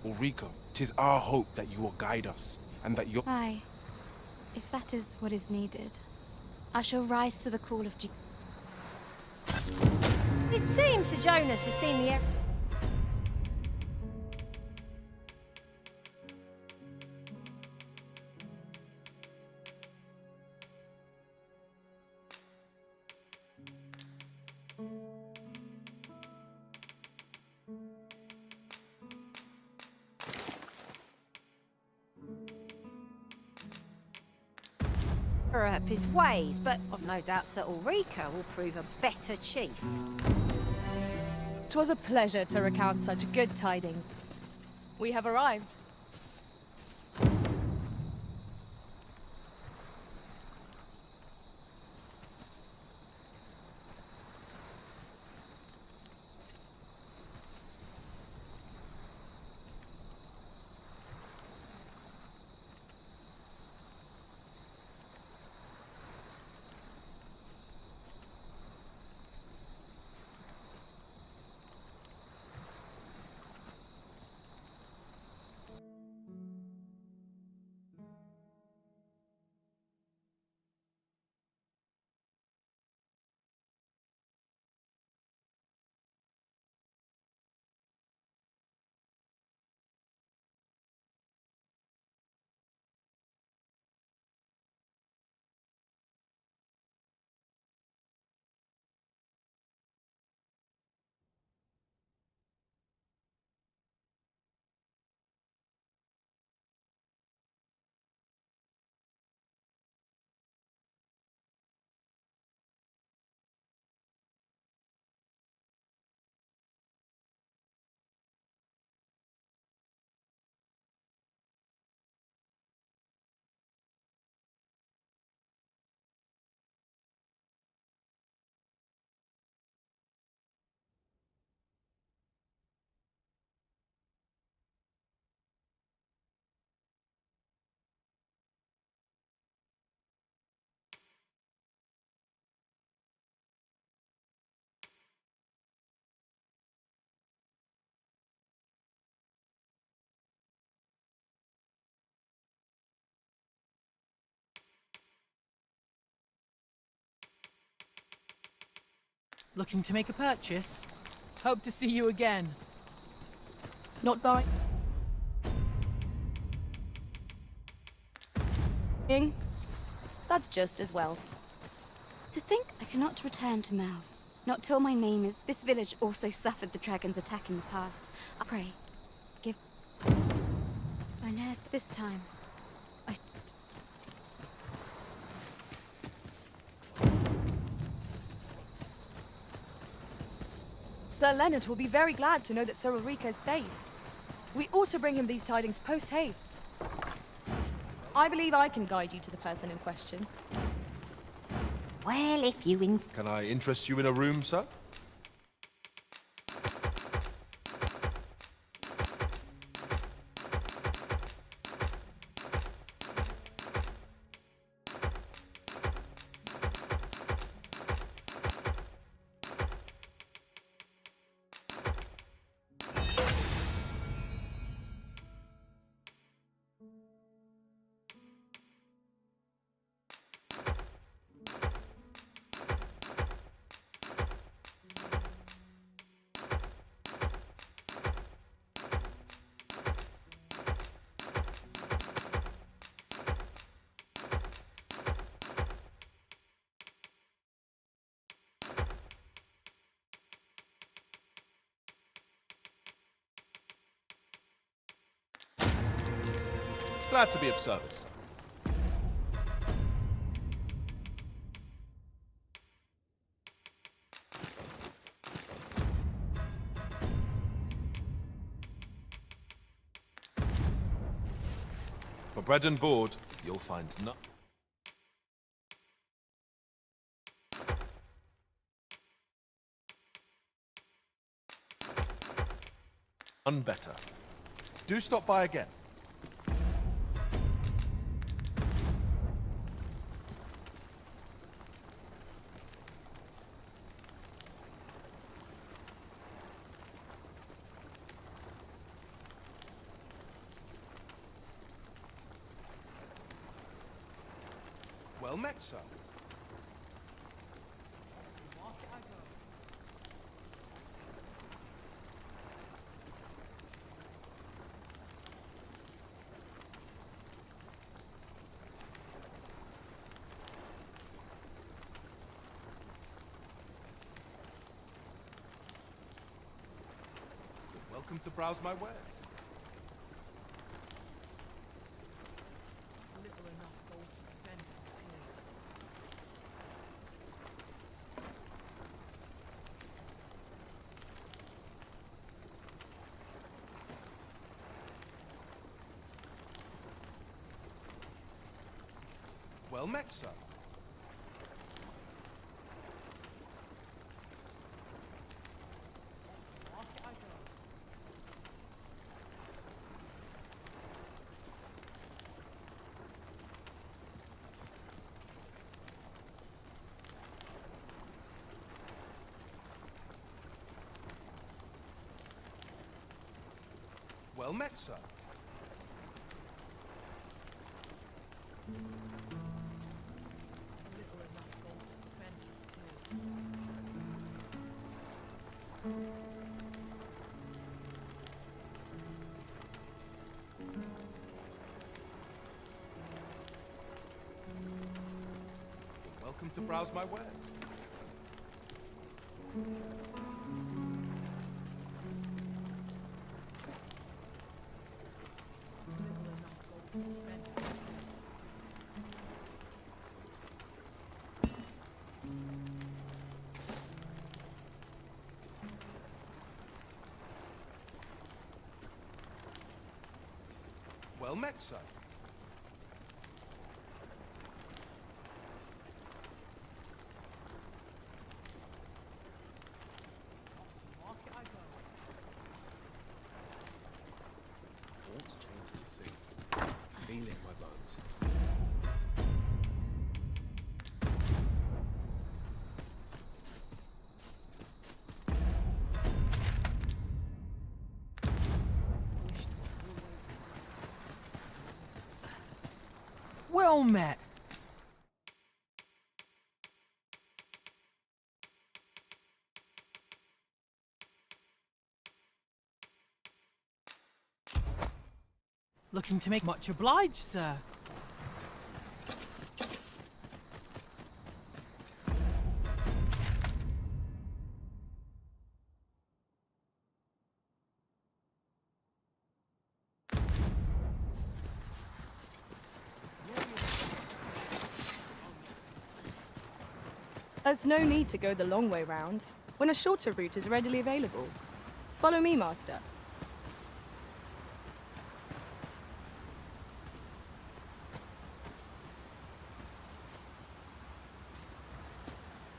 Ulrika, 'tis our hope that you will guide us, and that your— Aye. If that is what is needed, I shall rise to the call of It seems Sir Jonas has seen the... of his ways, but I've no doubt Sir Ulrika will prove a better chief. 'Twas a pleasure to recount such good tidings. We have arrived. Looking to make a purchase? Hope to see you again. Not buying. That's just as well. To think I cannot return to Malv. Not till my name is... This village also suffered the dragon's attack in the past. I pray, give... I know this time. Sir Leonard will be very glad to know that Sir Ulrika is safe. We ought to bring him these tidings post-haste. I believe I can guide you to the person in question. Well, if you Can I interest you in a room, sir? Glad to be of service. For bread and board, you'll find none. None better. Do stop by again. Well met, sir. You're welcome to browse my wares. Little enough gold to spend as it is. Well met, sir. Well met, sir. Little enough gold to spend as it is. You're welcome to browse my wares. Well met, sir. What's changed the scene? Feel it in my bones. Well met. Looking to make much obliged, sir. There's no need to go the long way round, when a shorter route is readily available. Follow me, Master.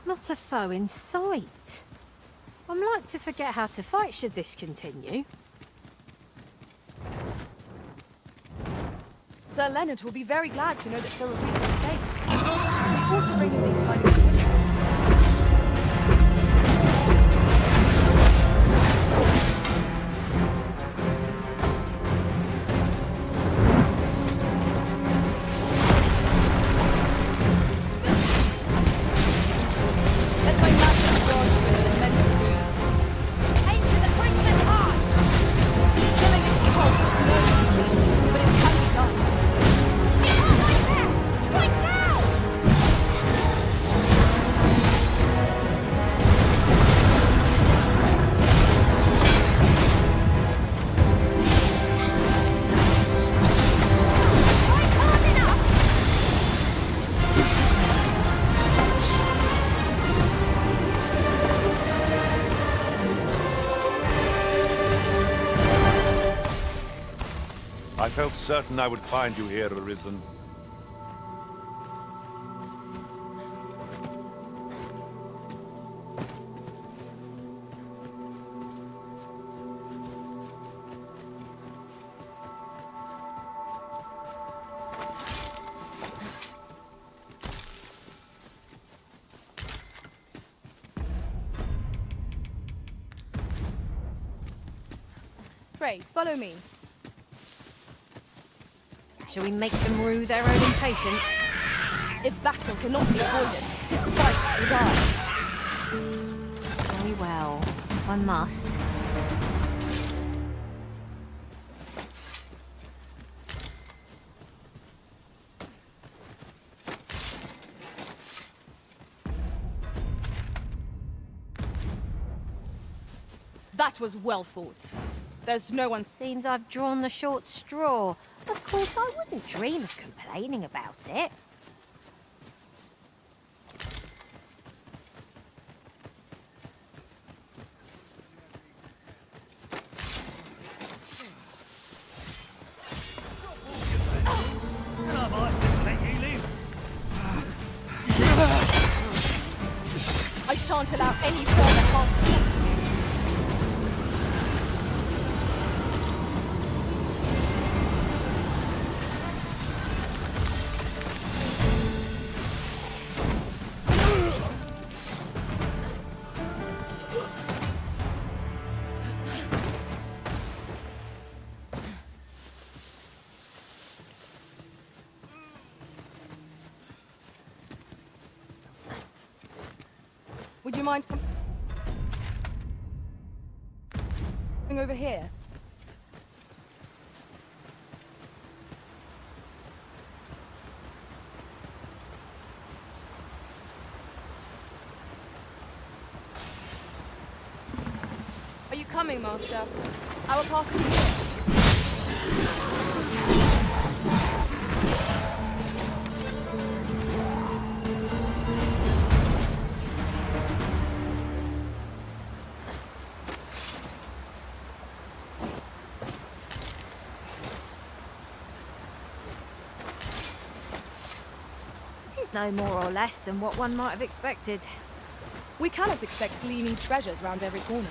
Not a foe in sight. I'm like to forget how to fight should this continue. Sir Leonard will be very glad to know that Sir Rebecca is safe. We ought to bring him these tidings quickly. Strike now! I felt certain I would find you here, Arisen. Pray, follow me. Shall we make them rue their own impatience? If battle cannot be avoided, 'tis fight or die. Very well, if I must. That was well fought. There's no one... Seems I've drawn the short straw. Of course, I wouldn't dream of complaining about it. I shan't allow any further harm to come to you. Would you mind coming over here? Are you coming, Master? Our path is here. No more or less than what one might have expected. We cannot expect gleaming treasures round every corner.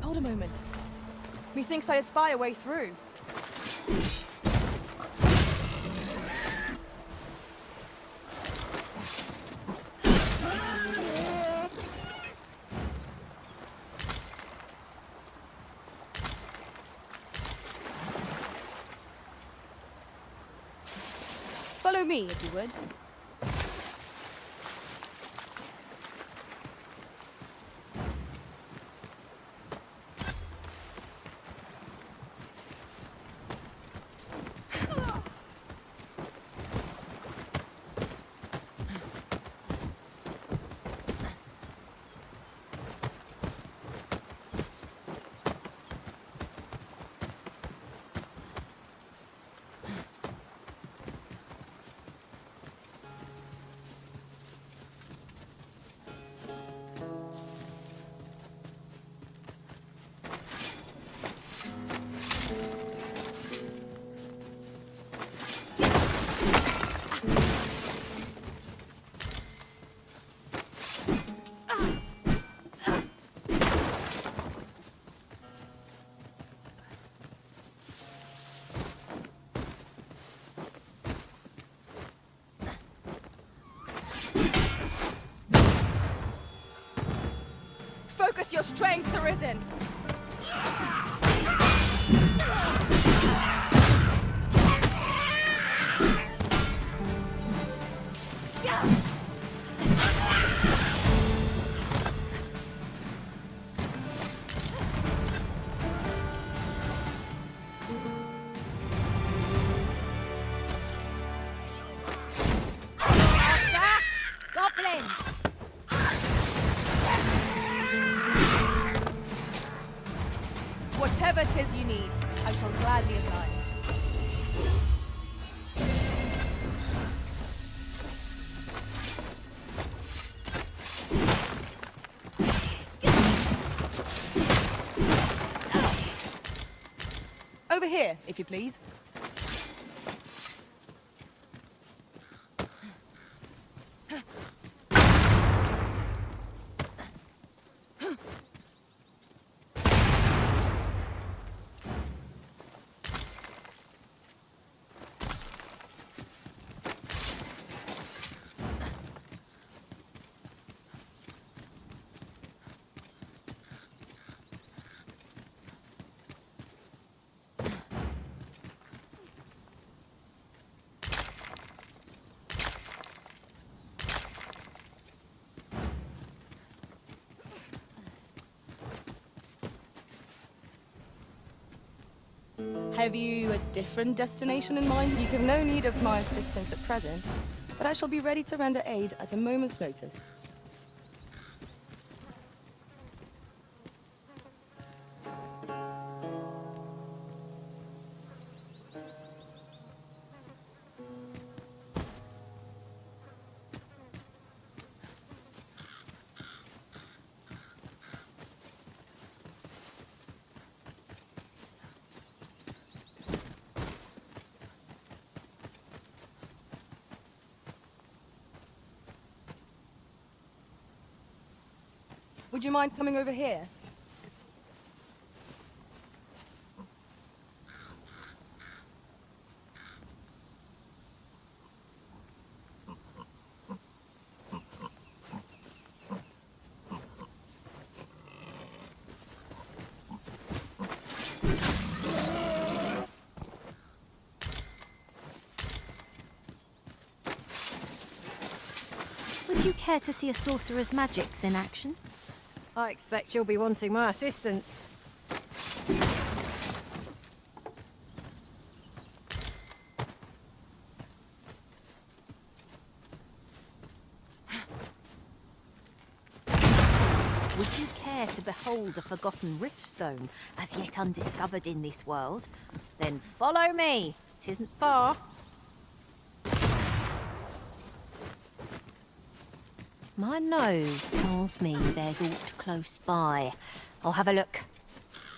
Hold a moment. Methinks I espy a way through. Follow me, if you would. your strength, Arisen! Whatever 'tis you need, I shall gladly oblige. Over here, if you please. Have you a different destination in mind? You have no need of my assistance at present, but I shall be ready to render aid at a moment's notice. Would you mind coming over here? Would you care to see a sorcerer's magics in action? I expect you'll be wanting my assistance. Would you care to behold a forgotten riftstone as yet undiscovered in this world? Then follow me. It isn't far. My nose tells me there's aught close by. I'll have a look.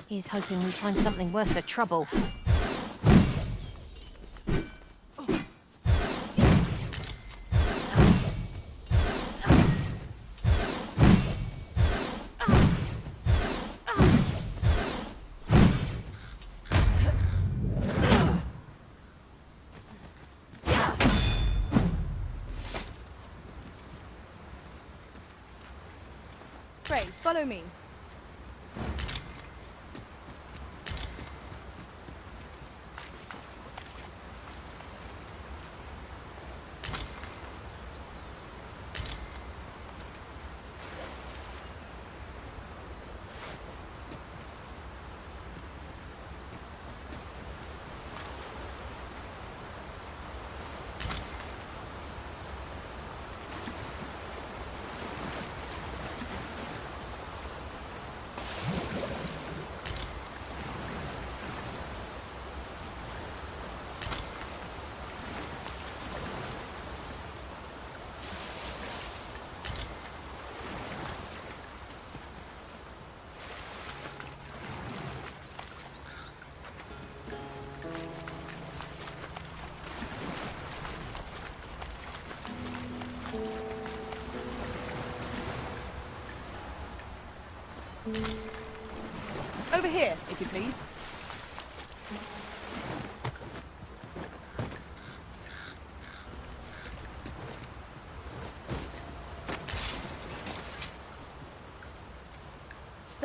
Here's hoping we find something worth the trouble. Pray, follow me. Over here, if you please.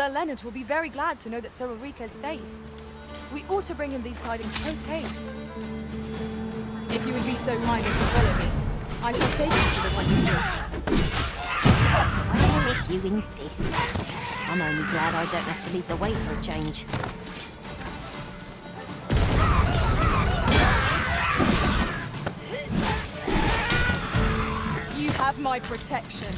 Sir Leonard will be very glad to know that Sir Ulrika is safe. We ought to bring him these tidings post-haste. If you would be so kind as to follow me, I shall take you to the one you see. Well, if you insist. I'm only glad I don't have to lead the way for a change. You have my protection.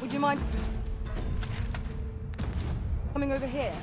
Would you mind coming over here?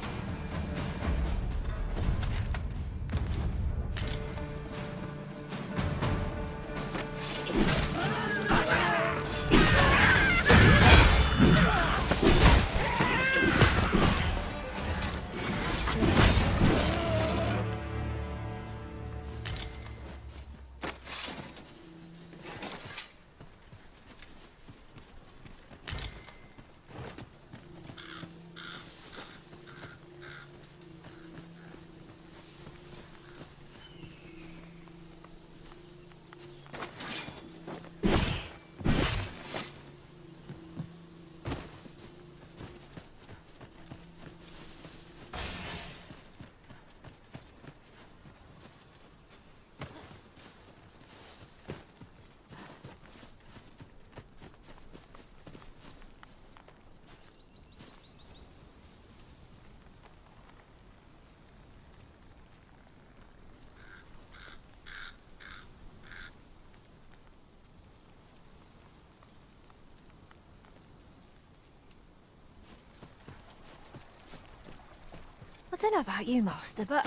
I don't know about you, Master, but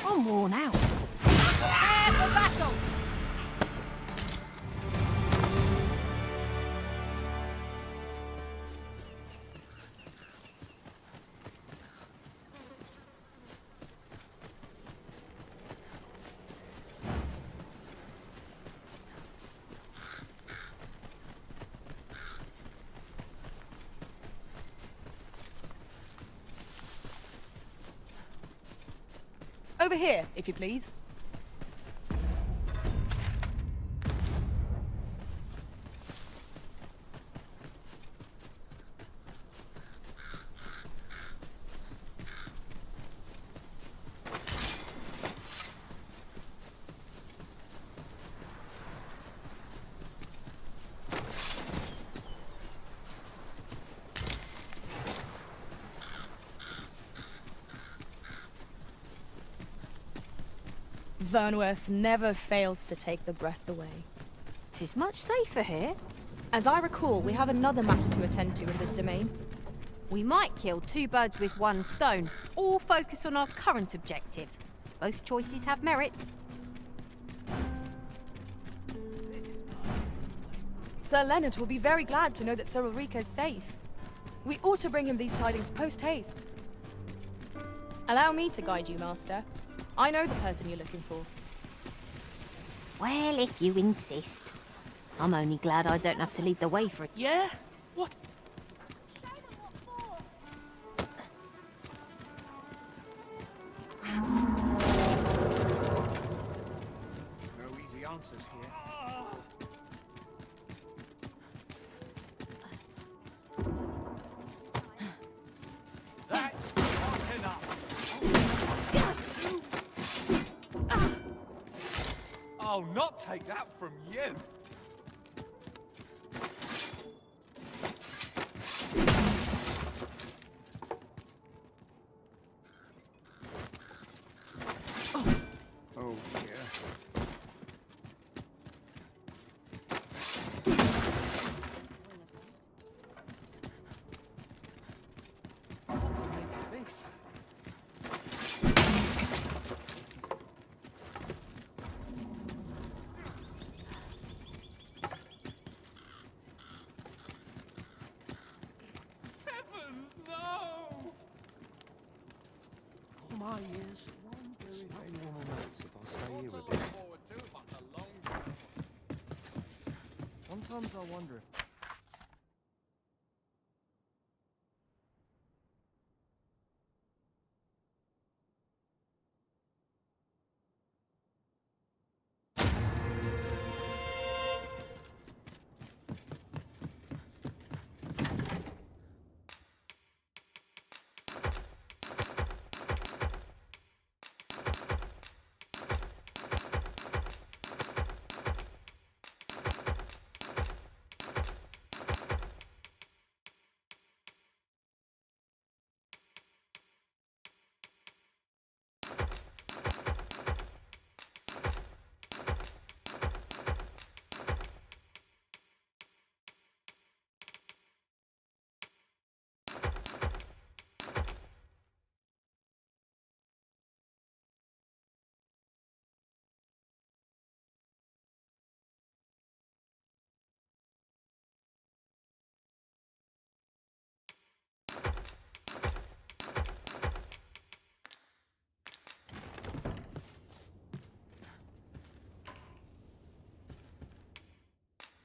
I'm worn out. Prepare for battle! Over here, if you please. Vernsworth never fails to take the breath away. 'Tis much safer here. As I recall, we have another matter to attend to in this domain. We might kill two birds with one stone, or focus on our current objective. Both choices have merit. Sir Leonard will be very glad to know that Sir Ulrika is safe. We ought to bring him these tidings post-haste. Allow me to guide you, Master. I know the person you're looking for. Well, if you insist. I'm only glad I don't have to lead the way for it. Yeah? What? No easy answers here. That's not enough. I'll not take that from you. Oh dear. What to make of this? Heavens, no! All my years, one very, very normal nights if I stay here a bit. Forward to, but a long Sometimes I wonder if...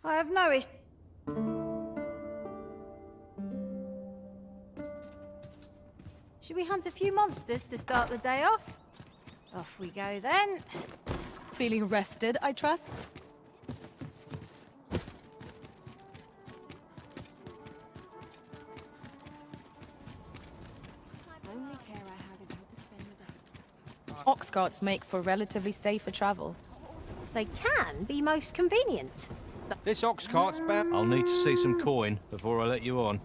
I have no issue. Should we hunt a few monsters to start the day off? Off we go then. Feeling rested, I trust? Only care I have is how to spend the day. Ox carts make for relatively safer travel. They can be most convenient. This ox cart's bound. I'll need to see some coin before I let you on.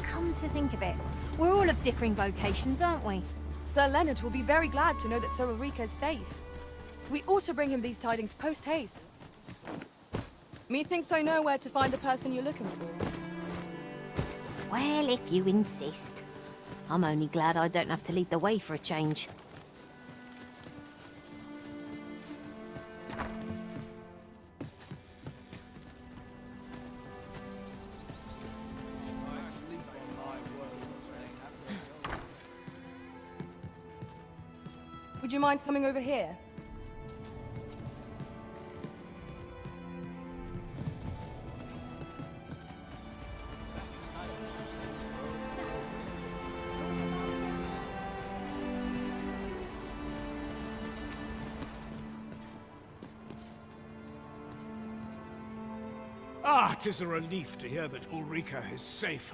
Come to think of it, we're all of differing vocations, aren't we? Sir Leonard will be very glad to know that Sir Ulrika is safe. We ought to bring him these tidings post-haste. Methinks I know where to find the person you're looking for. Well, if you insist. I'm only glad I don't have to lead the way for a change. Would you mind coming over here? Ah, 'tis a relief to hear that Ulrika is safe.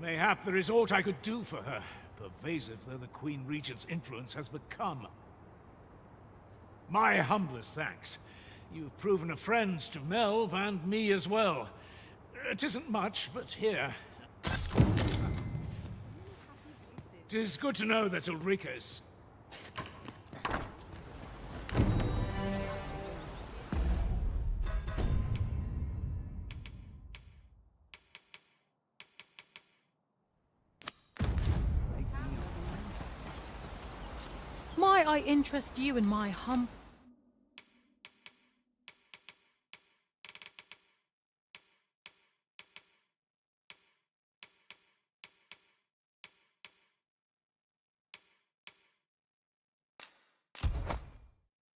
Mayhap there is aught I could do for her, pervasive though the Queen Regent's influence has become. My humblest thanks. You've proven a friend to Melv and me as well. It isn't much, but here. 'Tis good to know that Ulrika is... Might I interest you in my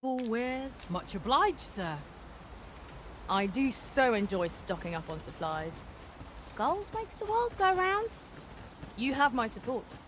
wares? Much obliged, sir. I do so enjoy stocking up on supplies. Gold makes the world go round. You have my support.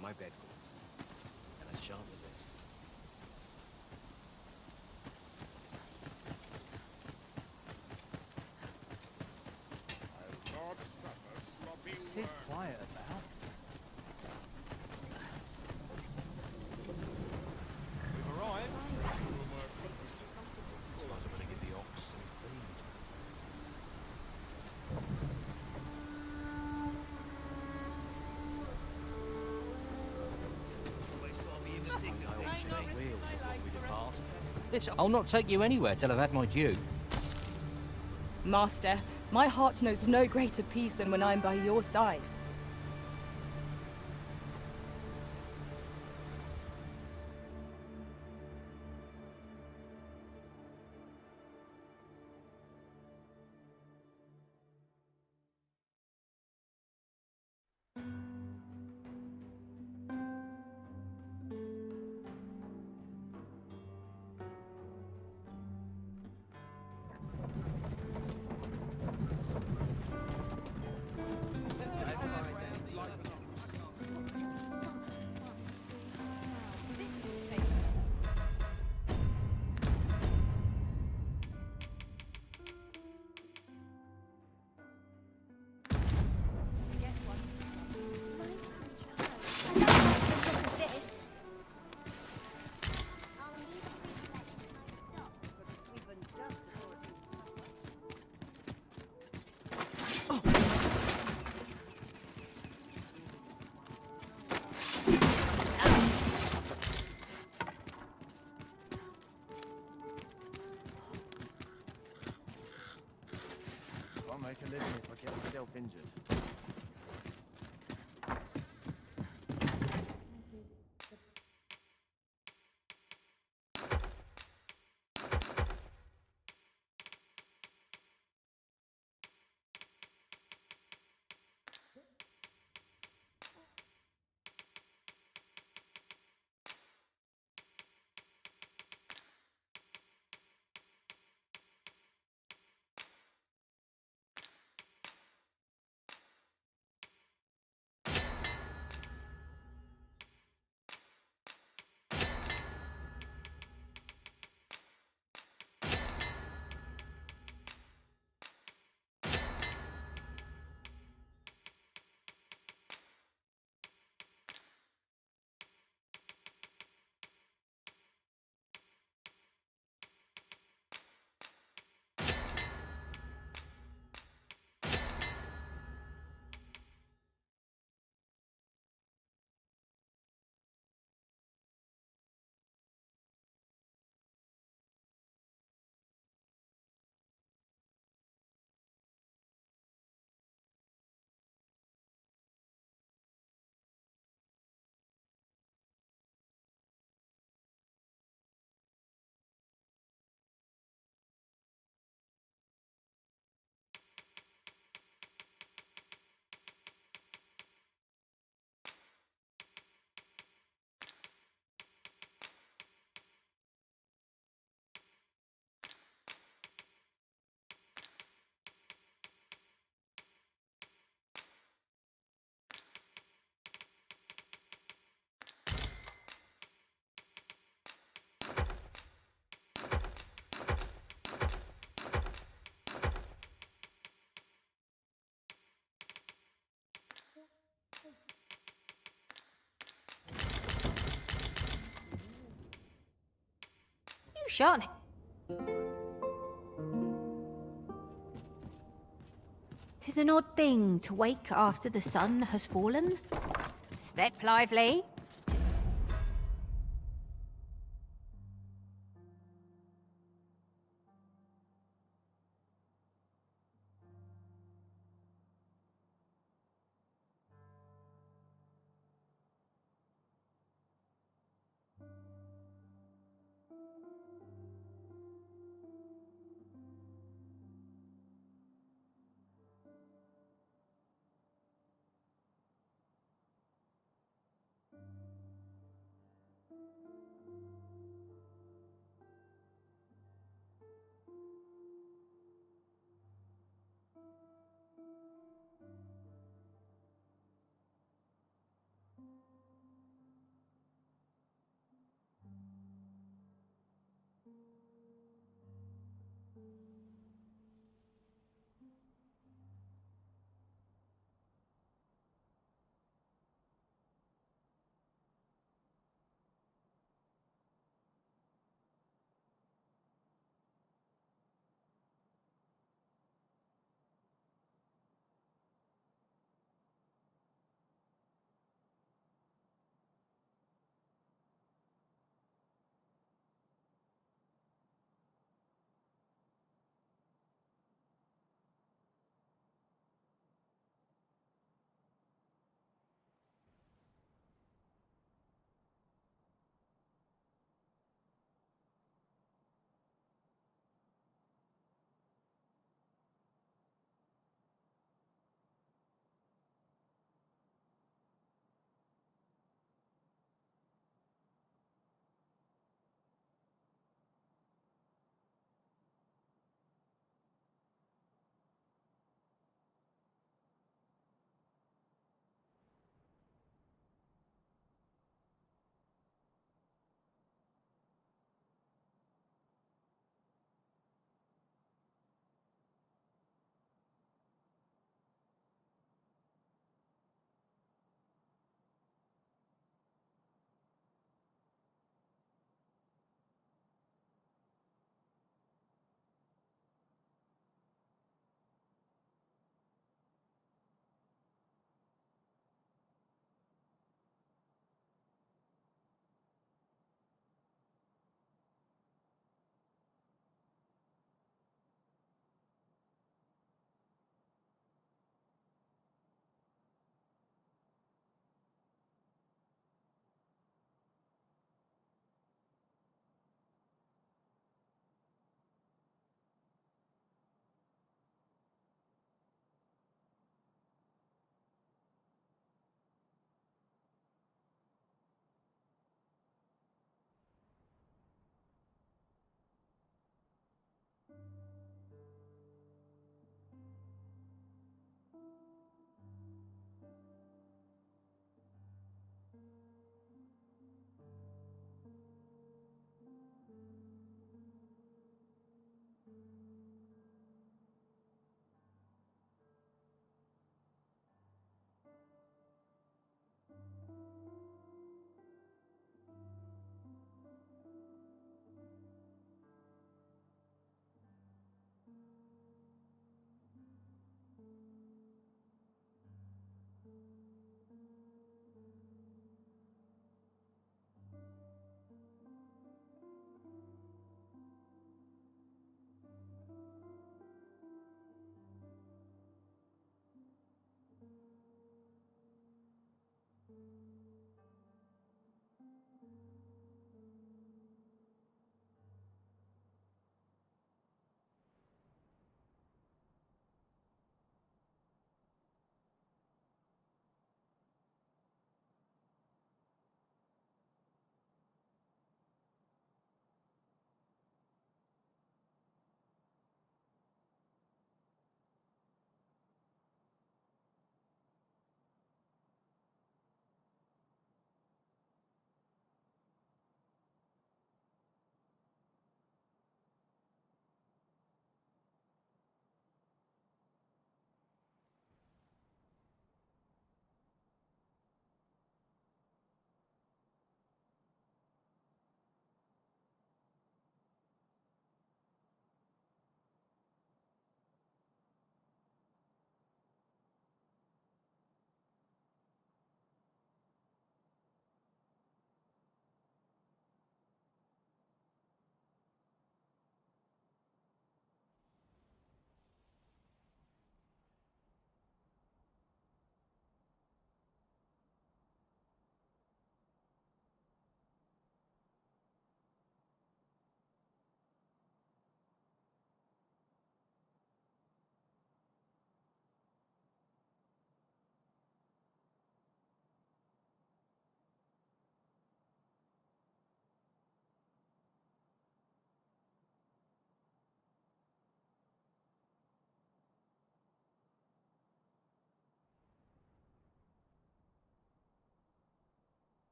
My bed goods, and I shan't resist. Tis quiet about. Stick I ought to be wheeled before we depart. I'll not take you anywhere till I've had my due. Master, my heart knows no greater peace than when I'm by your side. Can't make a living if I get myself injured. You shan't. Tis an odd thing to wake after the sun has fallen. Step lively.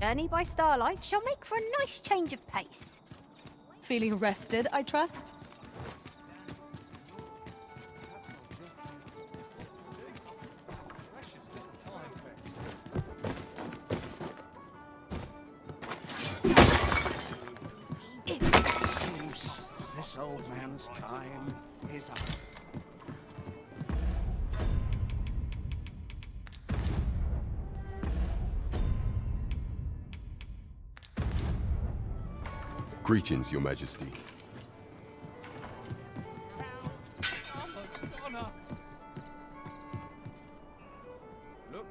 Journey by starlight shall make for a nice change of pace. Feeling rested, I trust? This old man's time is up. Greetings, Your Majesty. Look.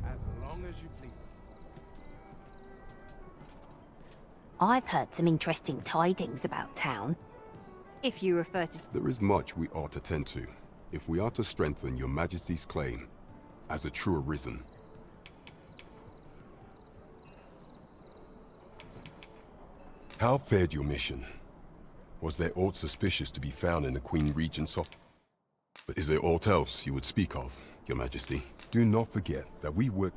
As long as you please. I've heard some interesting tidings about town. If you refer to... There is much we ought to tend to, if we are to strengthen Your Majesty's claim as a true arisen. How fared your mission? Was there aught suspicious to be found in the Queen Regent's office? But is there aught else you would speak of, Your Majesty? Do not forget that we work...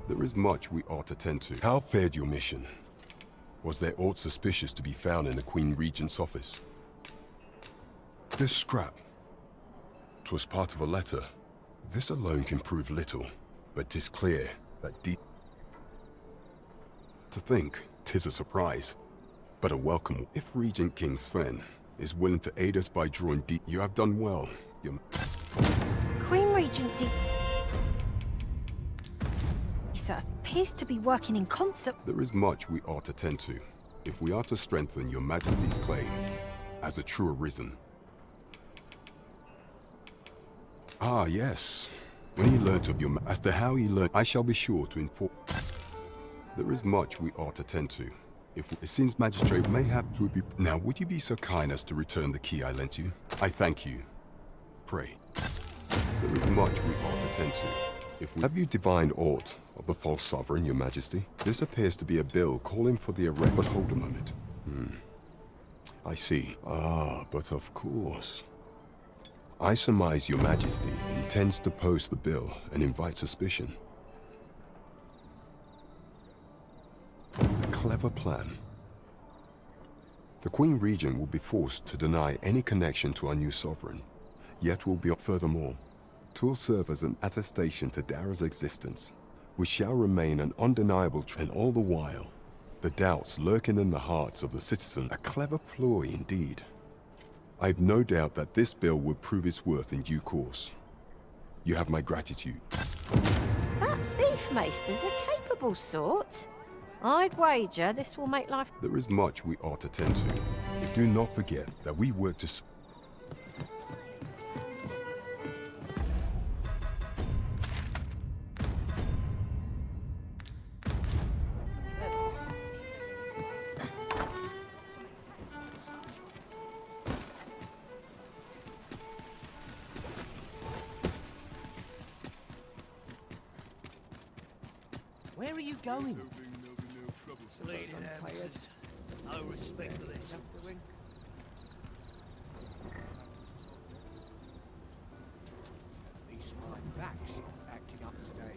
There is much we ought to tend to. How fared your mission? Was there aught suspicious to be found in the Queen Regent's office? This scrap. 'Twas part of a letter. This alone can prove little, but 'tis clear that deep... To think, 'tis a surprise, but a welcome. If Regent King Sven is willing to aid us by drawing deep, you have done well. Queen Regent appears to be working in concert. There is much we ought to tend to, if we are to strengthen Your Majesty's claim as a true arisen. Ah, yes. When he learnt of your... As to how he learnt, I shall be sure to inform... There is much we ought to tend to. If it seems Magistrate may have to be... Now, would you be so kind as to return the key I lent you? I thank you. Pray. There is much we ought to tend to. If we... Have you divined aught of the false sovereign, Your Majesty? This appears to be a bill calling for the arrest... But hold a moment. I see. Ah, but of course. I surmise Your Majesty intends to post the bill and invite suspicion. A clever plan. The Queen Regent will be forced to deny any connection to our new sovereign, yet will be... Furthermore, 'twill serve as an attestation to Dara's existence, which shall remain an undeniable and all the while, the doubts lurking in the hearts of the citizen. A clever ploy indeed. I've no doubt that this bill will prove its worth in due course. You have my gratitude. That thief maester's a capable sort. I'd wager this will make life... There is much we ought to tend to. Do not forget that we work to... Where are you going? Lady, I'm tired. No respect for this. At least my back's not acting up today.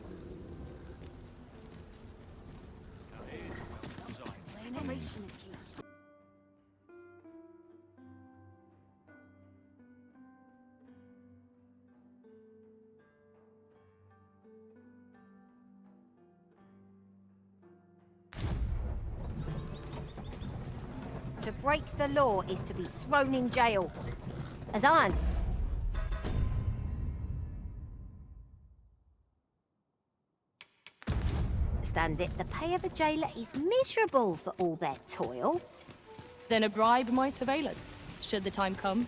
Generation is king. To break the law is to be thrown in jail. Azan! understand it, the pay of a jailer is miserable for all their toil. Then a bribe might avail us, should the time come.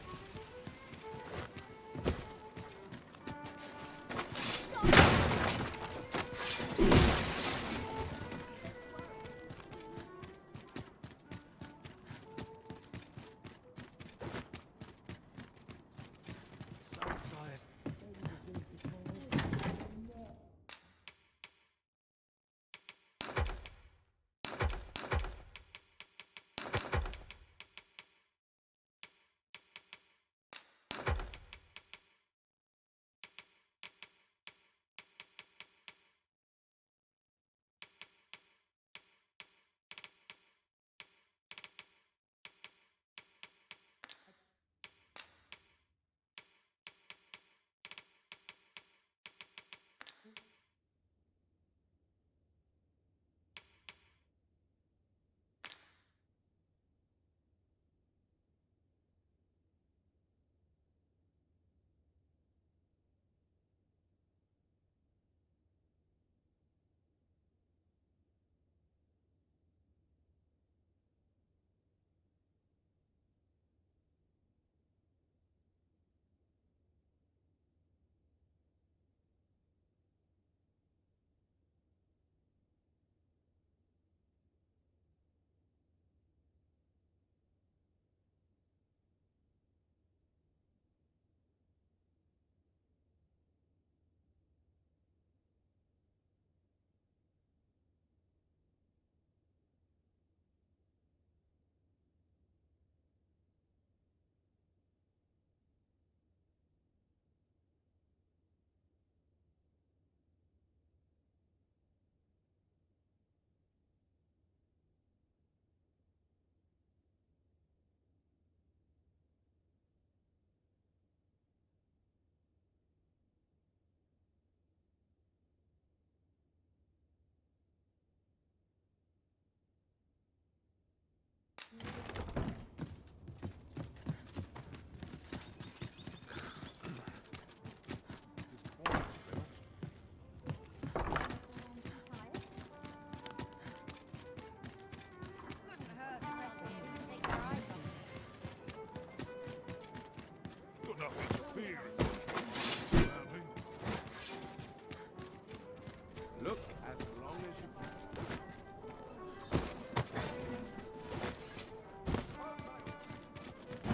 Look as long as you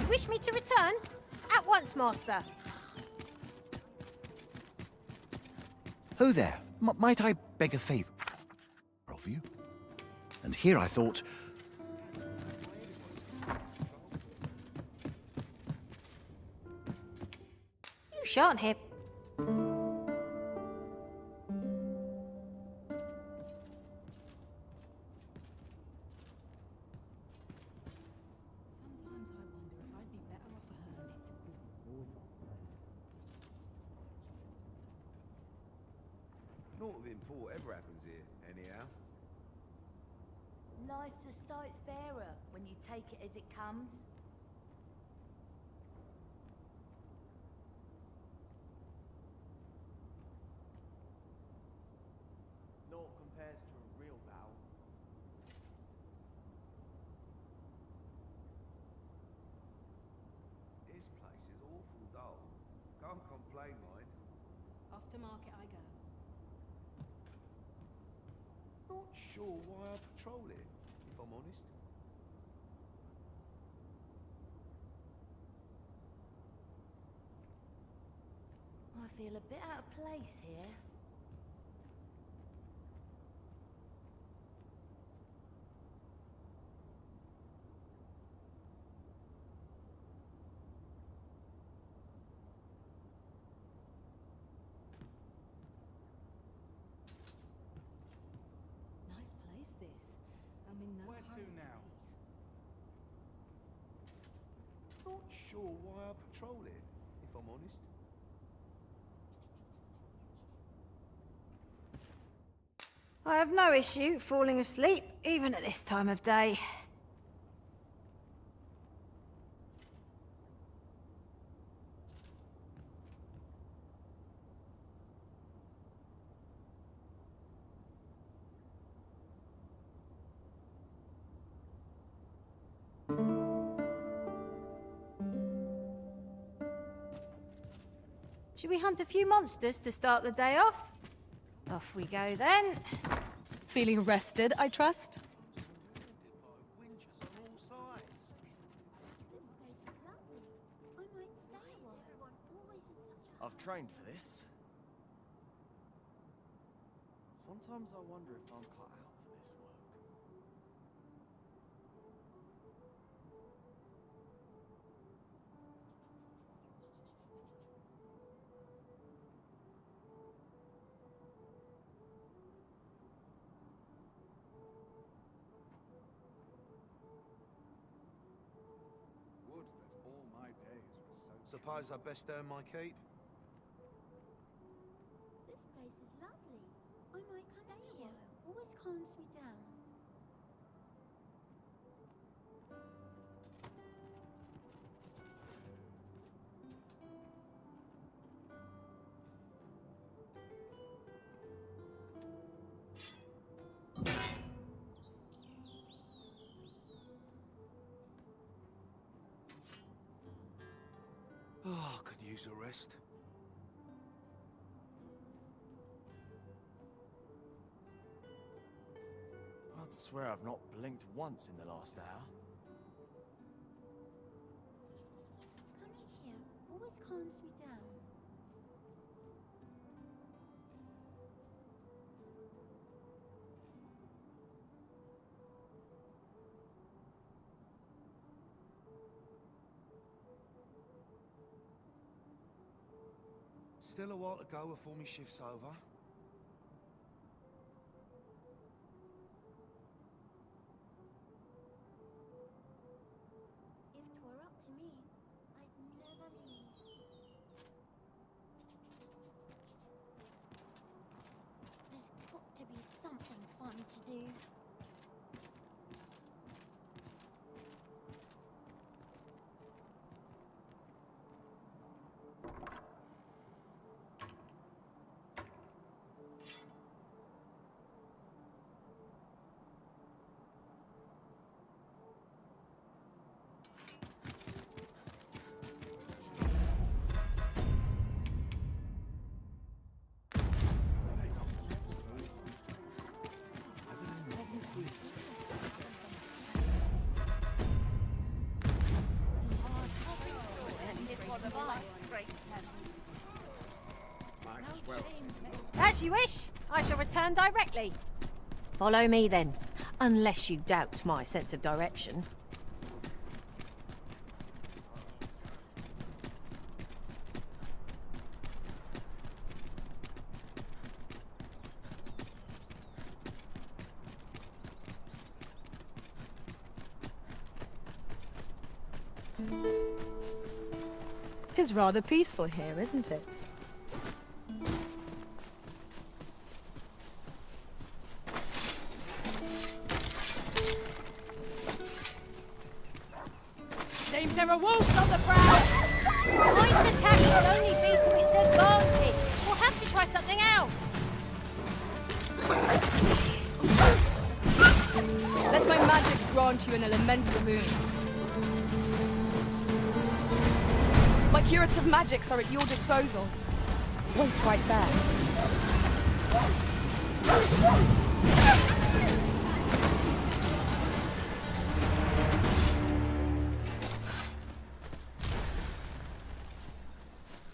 Wish me to return? At once, master. Ho there. Might I beg a favor of you? And here I thought... You shan't hear. Naught of import ever happens here, anyhow. Life's a sight fairer when you take it as it comes. Naught compares to a real battle. This place is awful dull. Can't complain, mind. Off to market I go. Not sure why I patrol it, if I'm honest. I feel a bit out of place here. Nice place this. I'm in no Where hurry to now? Not sure why I patrol it, if I'm honest. I have no issue falling asleep, even at this time of day. Should we hunt a few monsters to start the day off? Off we go then. Feeling rested, I trust? I've trained for this. Sometimes I wonder if I'm cut out for this work. Would that all my days were so... Suppose I best earn my keep? This place is lovely. I might stay here. Always calms me down. Oh, I could use a rest. I'd swear I've not blinked once in the last hour. Coming here always calms me down. Still a while to go before my shift's over. If 'twere up to me, I'd never leave. There's got to be something fun to do. As you wish. I shall return directly. Follow me then, unless you doubt my sense of direction. Tis rather peaceful here, isn't it? Seems there are wolves on the prowl. Ice attack will only be to its advantage. We'll have to try something else. Let my magics grant you an elemental boon. My curative magics are at your disposal. Wait right there.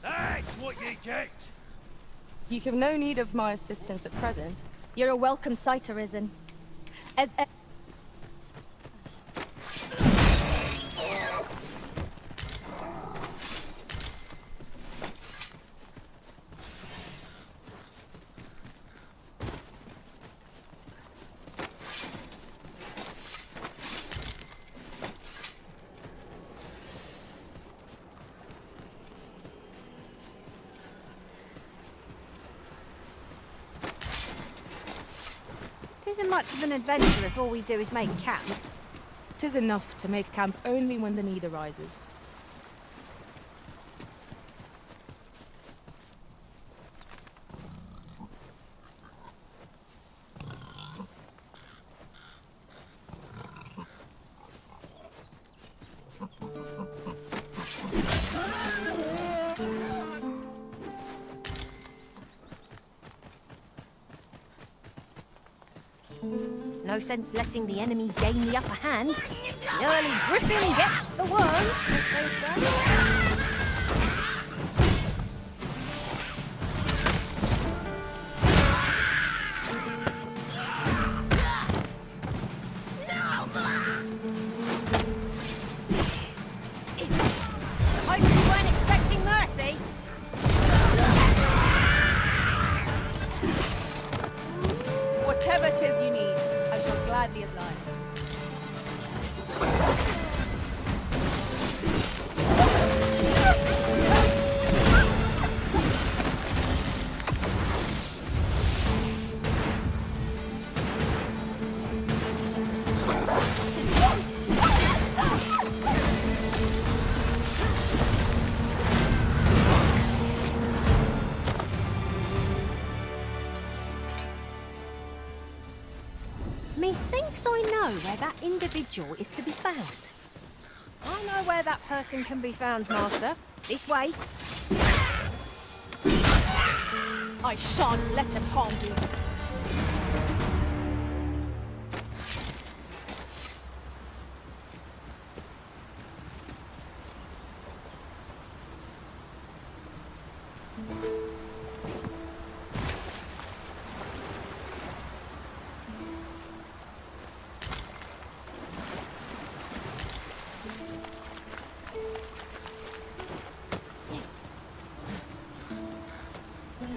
That's what you get! You have no need of my assistance at present. You're a welcome sight, Arisen. As Tisn't much of an adventure if all we do is make camp. 'Tis enough to make camp only when the need arises. No sense letting the enemy gain the upper hand. The early griffin gets the worm, as they say. Hope you weren't expecting mercy. Whatever 'tis you need, I shall gladly oblige. Methinks I know where that individual is to be found. I know where that person can be found, Master. This way. I shan't let them harm you.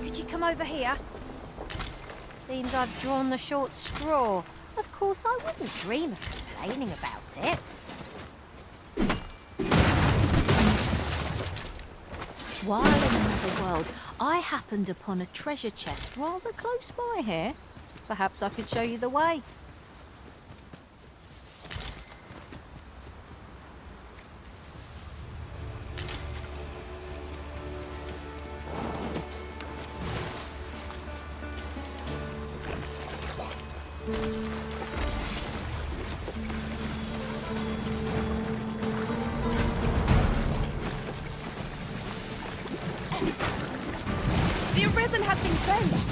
Could you come over here? Seems I've drawn the short straw. Of course, I wouldn't dream of complaining about it. While in another world, I happened upon a treasure chest rather close by here. Perhaps I could show you the way. The Arisen has been trenched.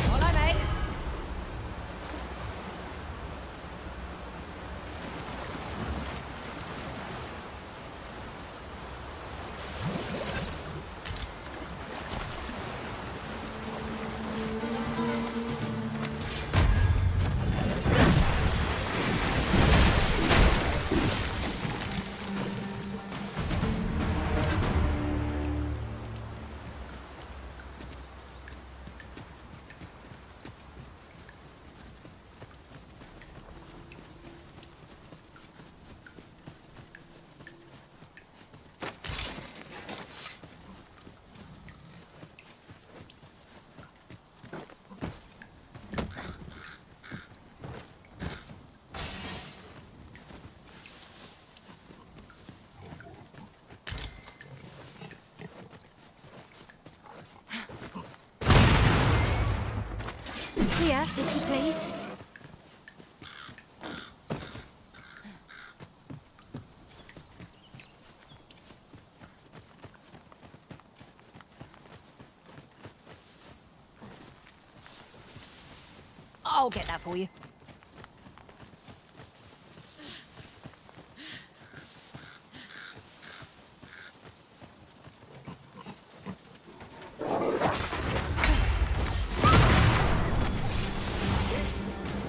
Follow me. Here, if you please. I'll get that for you.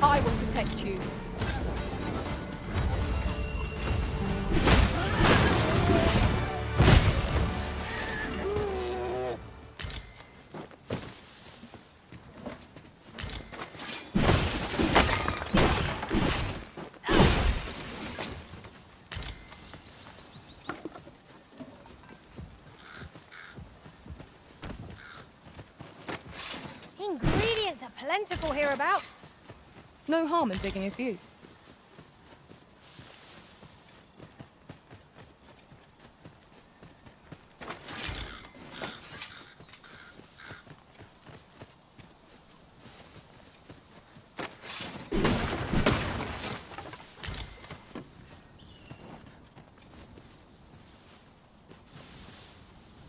I will protect you. Ingredients are plentiful hereabouts. No harm in digging a few.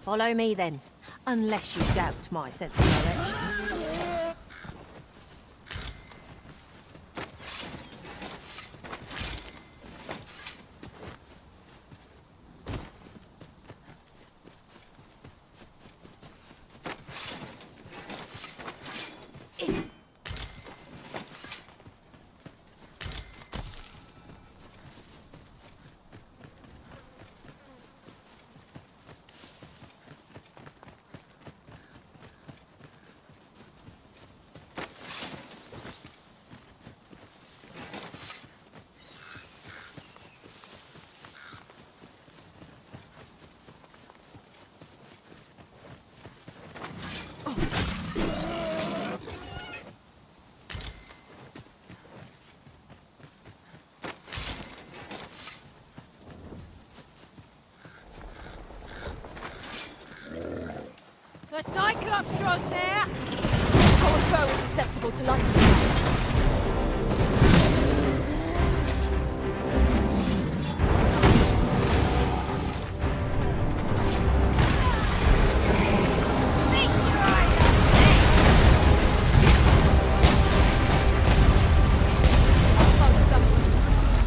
Follow me then, unless you doubt my sense of direction. The Cyclops draws near! Our foe is susceptible to lightning attacks.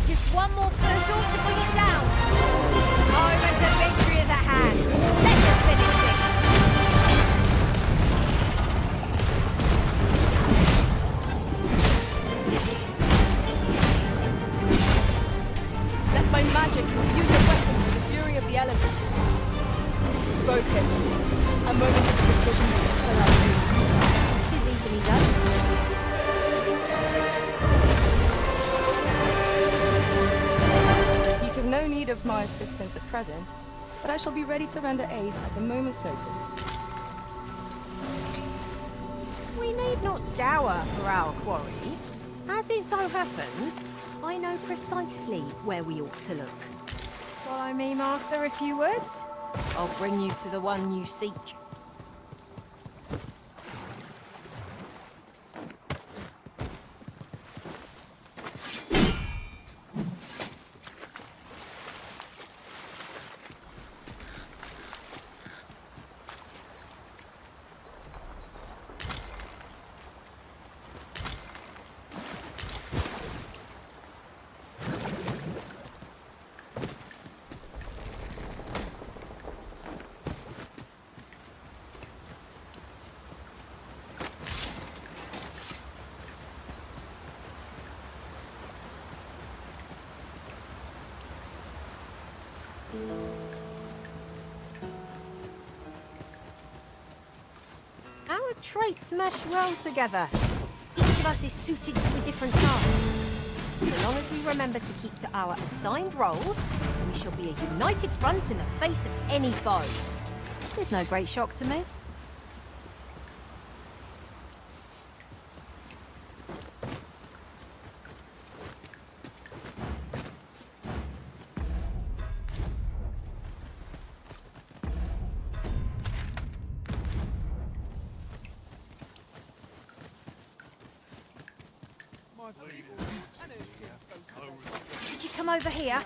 Just one more push all to bring it down. Moment of victory is at hand. Let us finish this. Let my magic imbue your weapon with the fury of the elements. Focus. A moment of precision will spell out you. It is easily done. You have no need of my assistance at present, but I shall be ready to render aid at a moment's notice. We need not scour for our quarry. As it so happens, I know precisely where we ought to look. follow me, Master, if you would. I'll bring you to the one you seek. Our traits mesh well together. Each of us is suited to a different task. So long as we remember to keep to our assigned roles, we shall be a united front in the face of any foe. There's no great shock to me. Did you come over here?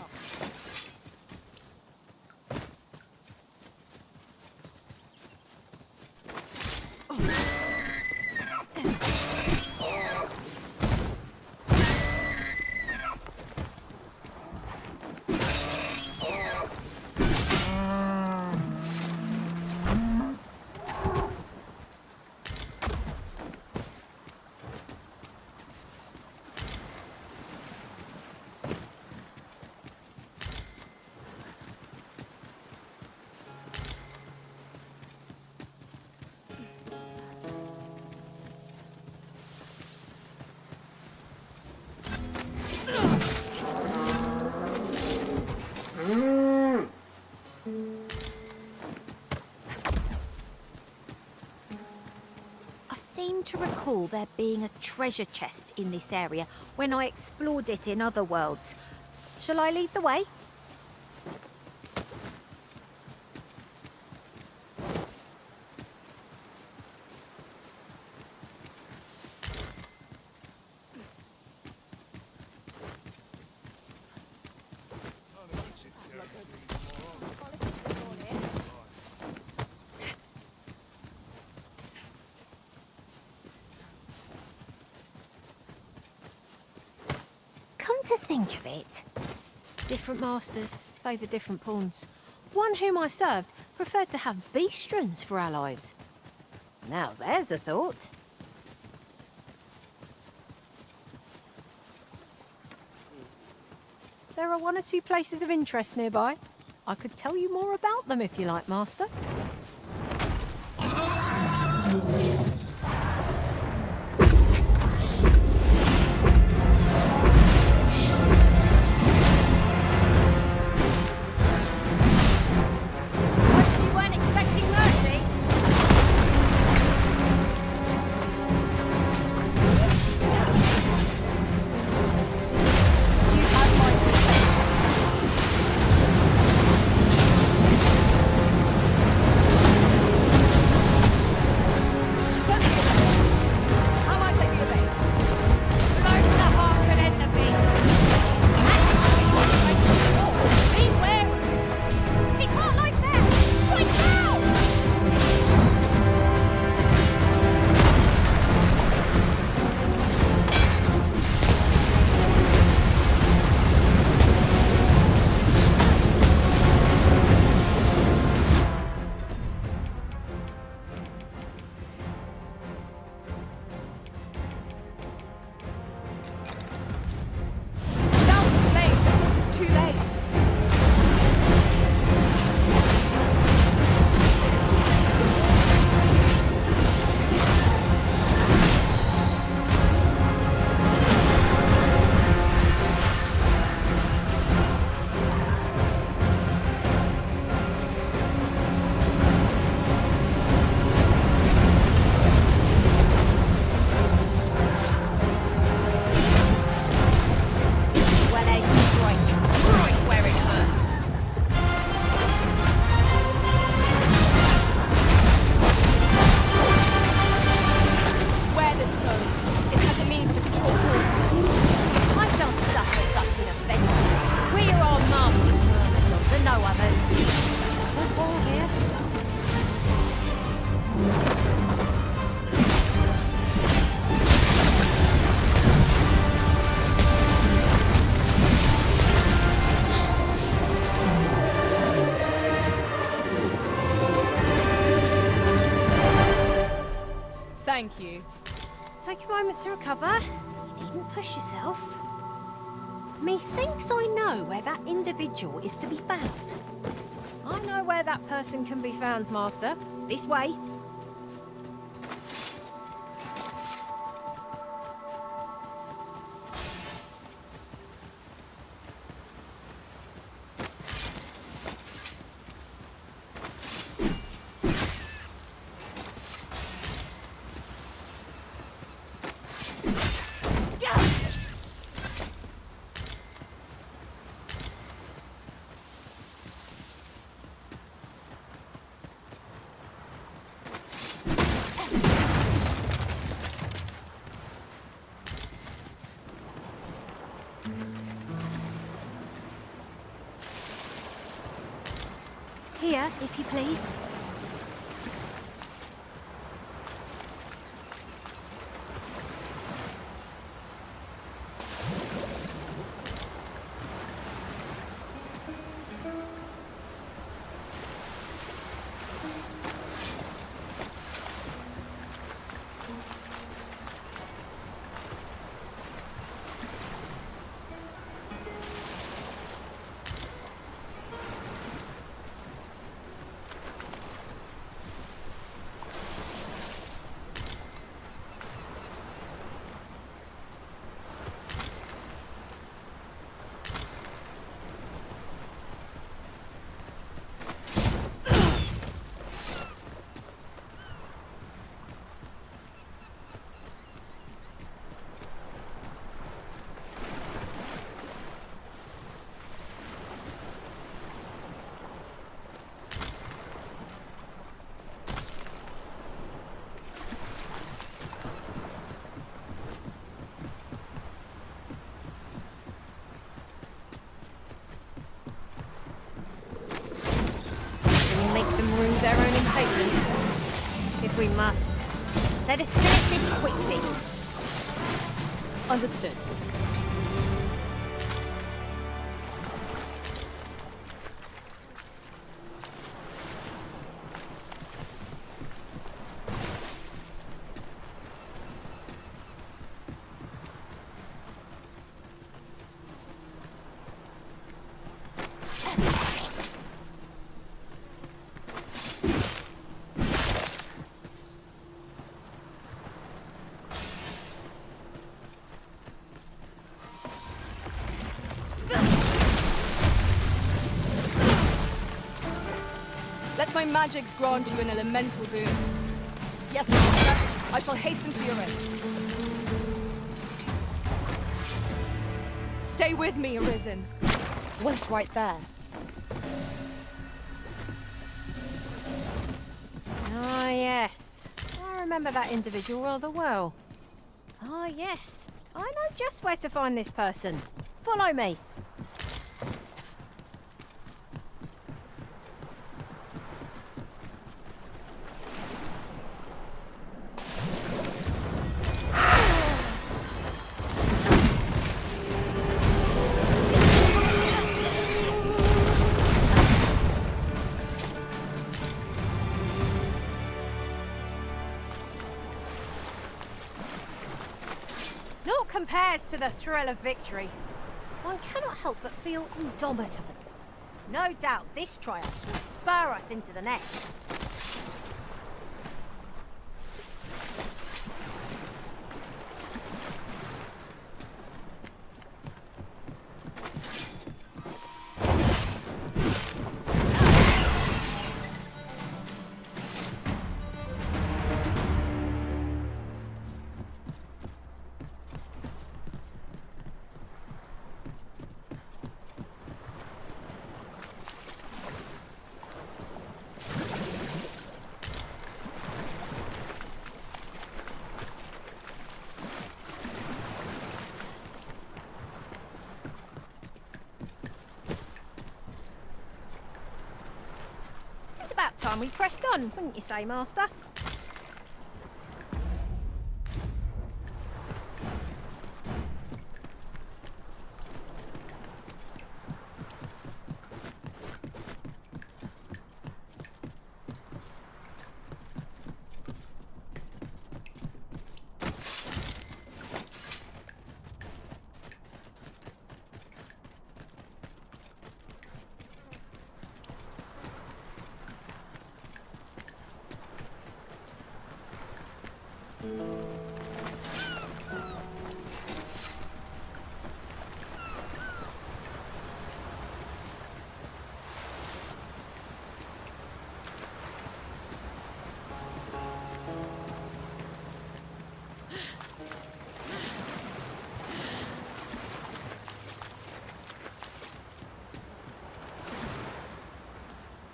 I seem to recall there being a treasure chest in this area when I explored it in other worlds. Shall I lead the way? to think of it, different masters favour different pawns. One whom I served preferred to have beastrons for allies. Now there's a thought. There are one or two places of interest nearby. I could tell you more about them if you like, Master. You weren't expecting mercy? You have my protection. How might I be of aid? Close to half an enemy. Be wary. It's not like that. Strike down. Now it's late, but it is too late. Well, they strike right where it hurts. Wear this cloak. It has a means to control wolves. I shan't suffer such an offence. We are our masters' myrmidons and no others. Doesn't Paul here? Thank you. Take a moment to recover. You needn't push yourself. Methinks I know where that individual is to be found. I know where that person can be found, Master. This way. Here, if you please. Rue their own impatience. If we must. Let us finish this quickly. Understood. Perhaps my magics grant you an elemental boon. Yes, master. I shall hasten to your aid. Stay with me, Arisen. Wait right there. Ah, yes. I remember that individual rather well. Ah, yes. I know just where to find this person. Follow me. Naught compares to the thrill of victory. One cannot help but feel indomitable. No doubt this triumph will spur us into the next. It's about time we pressed on, wouldn't you say, Master?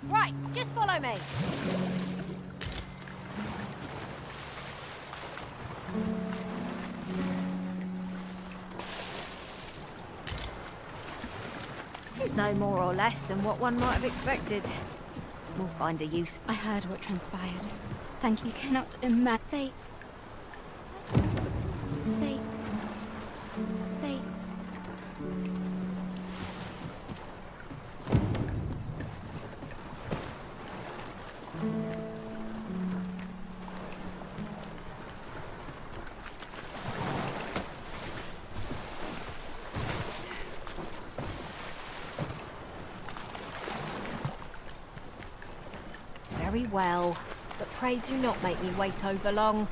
Right, just follow me. It is no more or less than what one might have expected. We'll find a use. I heard what transpired. Thank you. You cannot imagine. Say. Very well, but pray do not make me wait over long.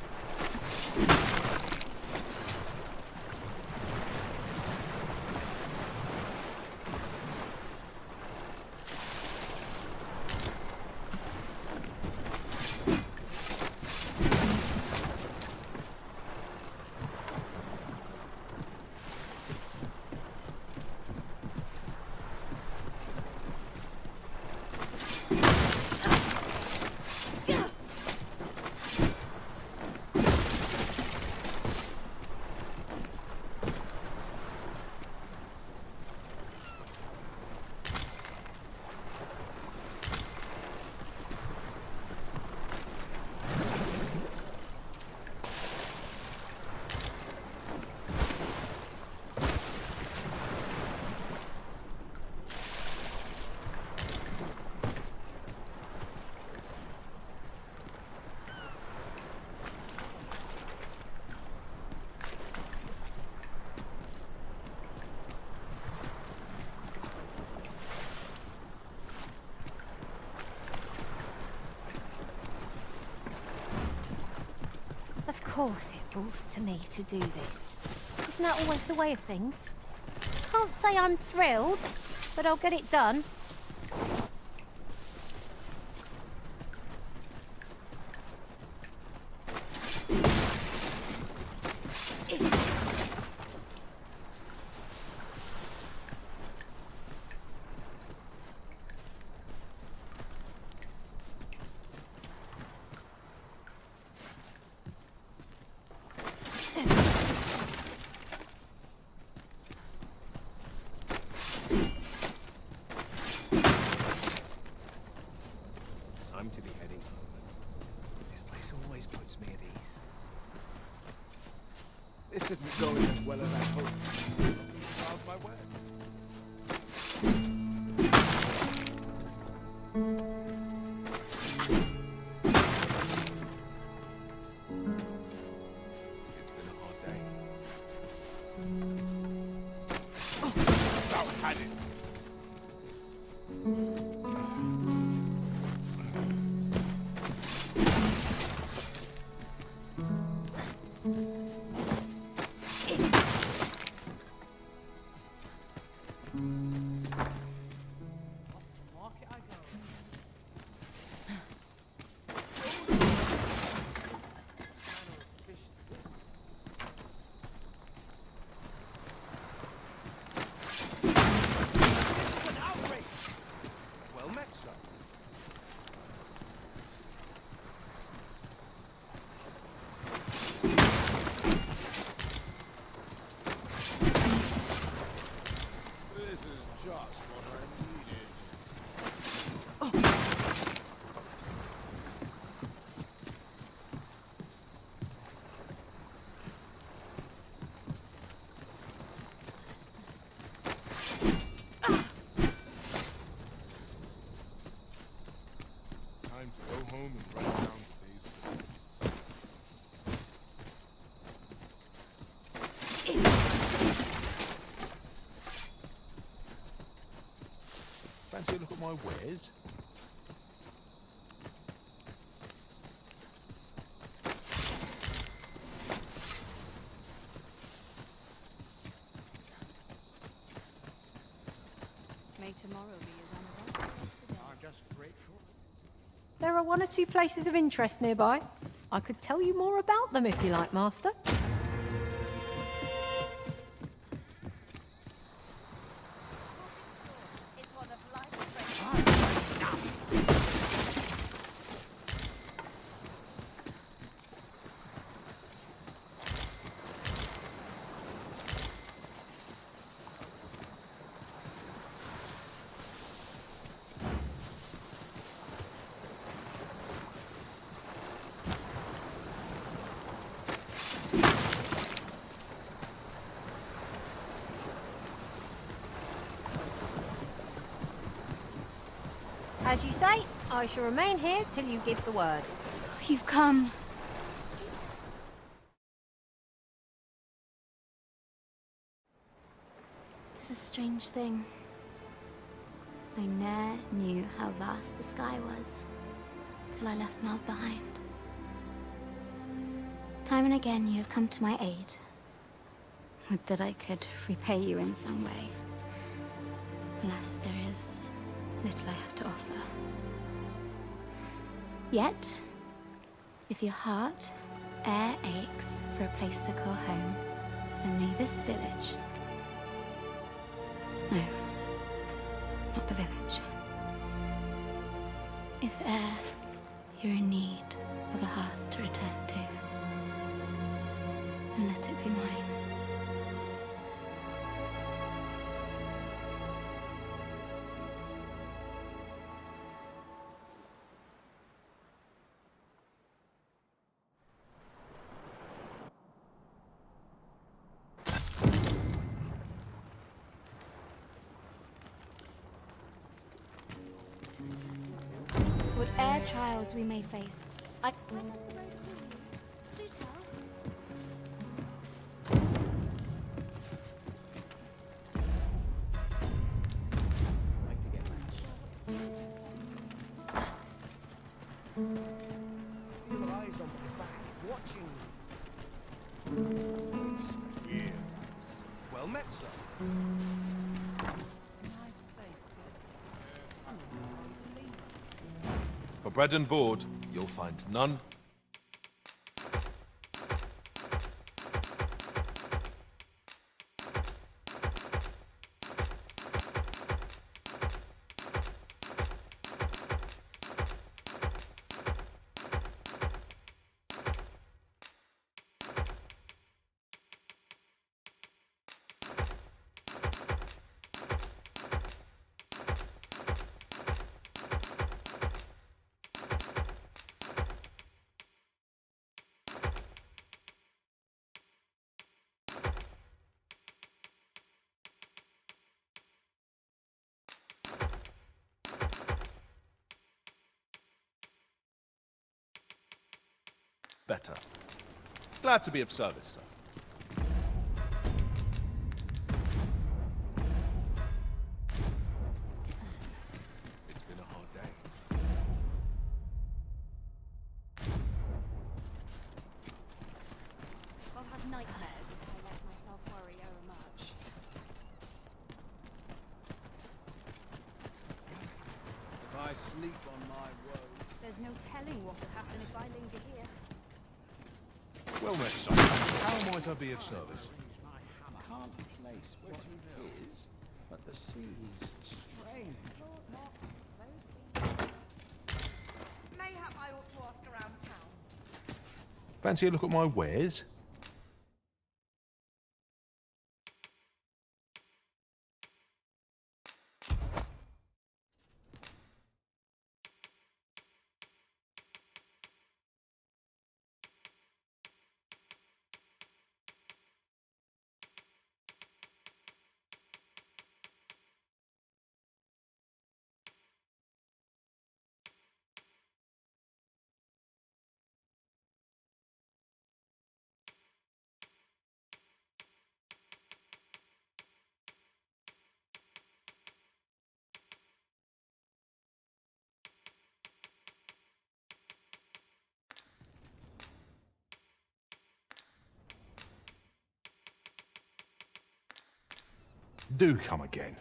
Of course it falls to me to do this. Isn't that always the way of things? Can't say I'm thrilled, but I'll get it done. isn't going as well as I hoped. Nothing clouds my way. It's been a hard day. Thou had it. Time to go home and write down today's fancy a look at my wares? May tomorrow be as uneventful as today. I'm just grateful. There are one or two places of interest nearby. I could tell you more about them if you like, Master. As you say, I shall remain here till you give the word. You've come. Tis a strange thing. I ne'er knew how vast the sky was till I left Mal behind. Time and again you have come to my aid. Would that I could repay you in some way. Alas, there is little I have to offer. Yet, if your heart e'er aches for a place to call home, then may this village... No, not the village. If e'er you're in need of a hearth to return to, then let it be mine. Whate'er trials we may face, where does the road lead? Do tell. Feel eyes on my back, watching me. Yes. Well met, sir. Nice place, this. I'm not ready to leave. For bread and board, you'll find none. Better. Glad to be of service, sir. It's been a hard day. I'll have nightmares if I let myself worry overmuch. If I sleep on my woe. There's no telling what will happen if I linger here. Well met, son. How might I be of service? I can't place what it is, but the sea's strange. Mayhap I ought to ask around town. Fancy a look at my wares? Do come again.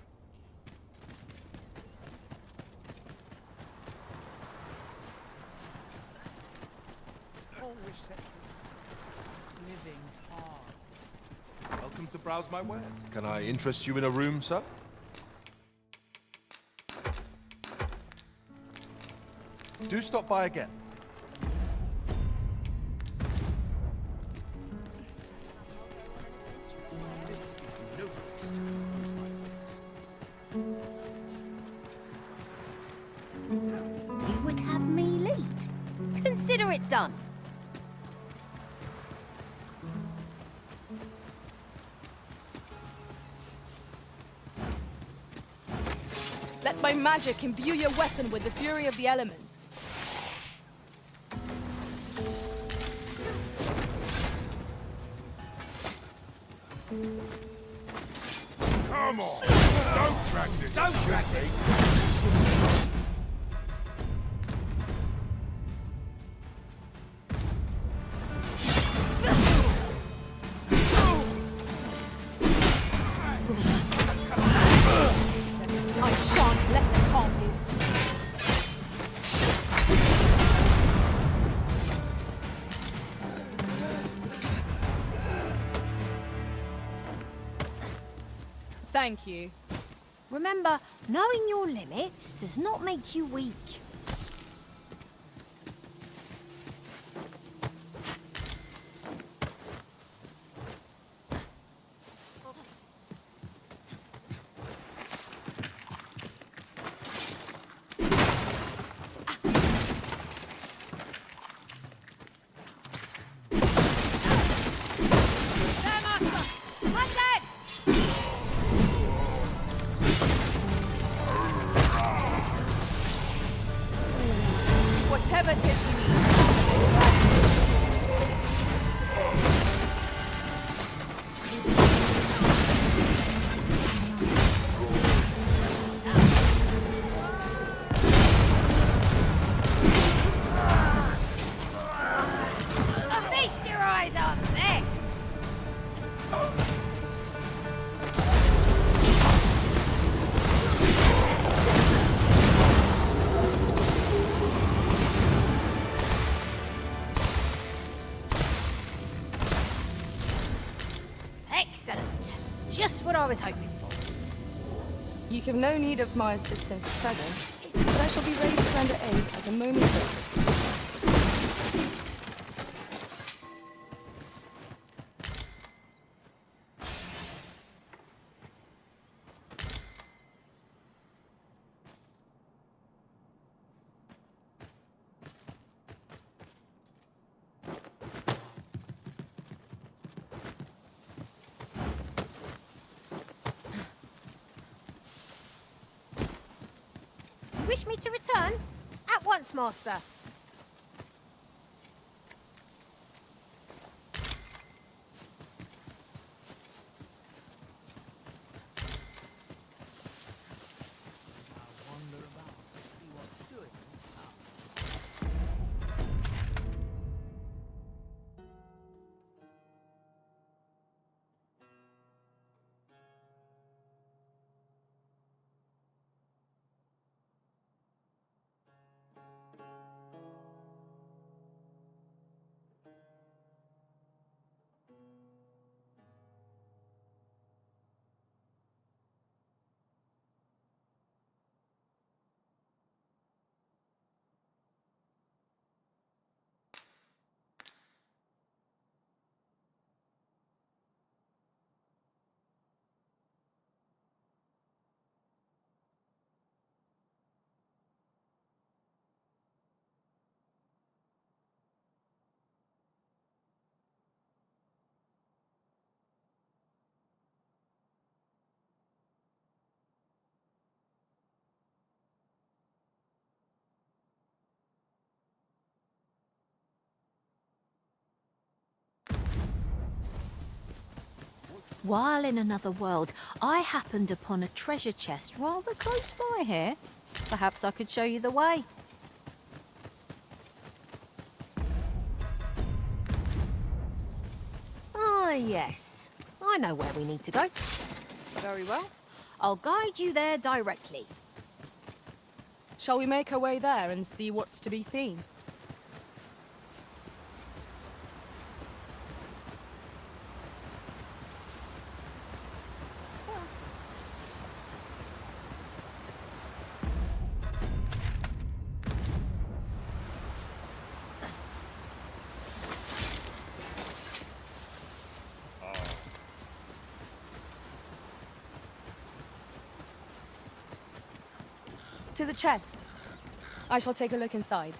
Living's hard. Welcome to browse my wares. Can I interest you in a room, sir? Do stop by again. You would have me lead. Consider it done. Let my magic imbue your weapon with the fury of the elements. Come on! Don't drag this! Don't drag me! I shan't let them harm you. Thank you. Remember, knowing your limits does not make you weak. Whatever it is you need. Feast your eyes on this! Excellent. Just what I was hoping for. You have no need of my assistance at present, but I shall be ready to render aid at a moment's notice. Wish me to return? At once, Master. While in another world, I happened upon a treasure chest rather close by here. Perhaps I could show you the way. Ah, yes. I know where we need to go. Very well. I'll guide you there directly. Shall we make our way there and see what's to be seen? Tis a chest. I shall take a look inside.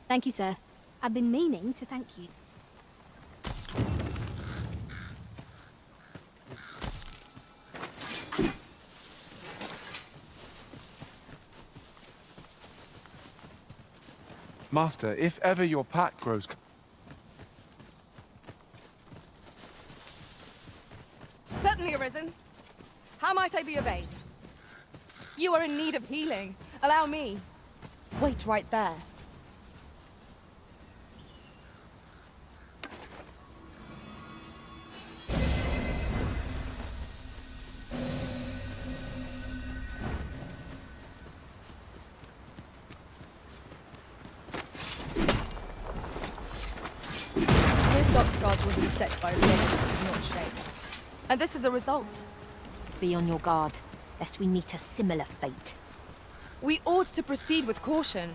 Thank you, sir. I've been meaning to thank you. Master, if ever your pack grows... Certainly, Arisen. How might I be of aid? You are in need of healing. Allow me. Wait right there. Oxguard was beset by a servant, not shake. And this is the result. Be on your guard, lest we meet a similar fate. We ought to proceed with caution.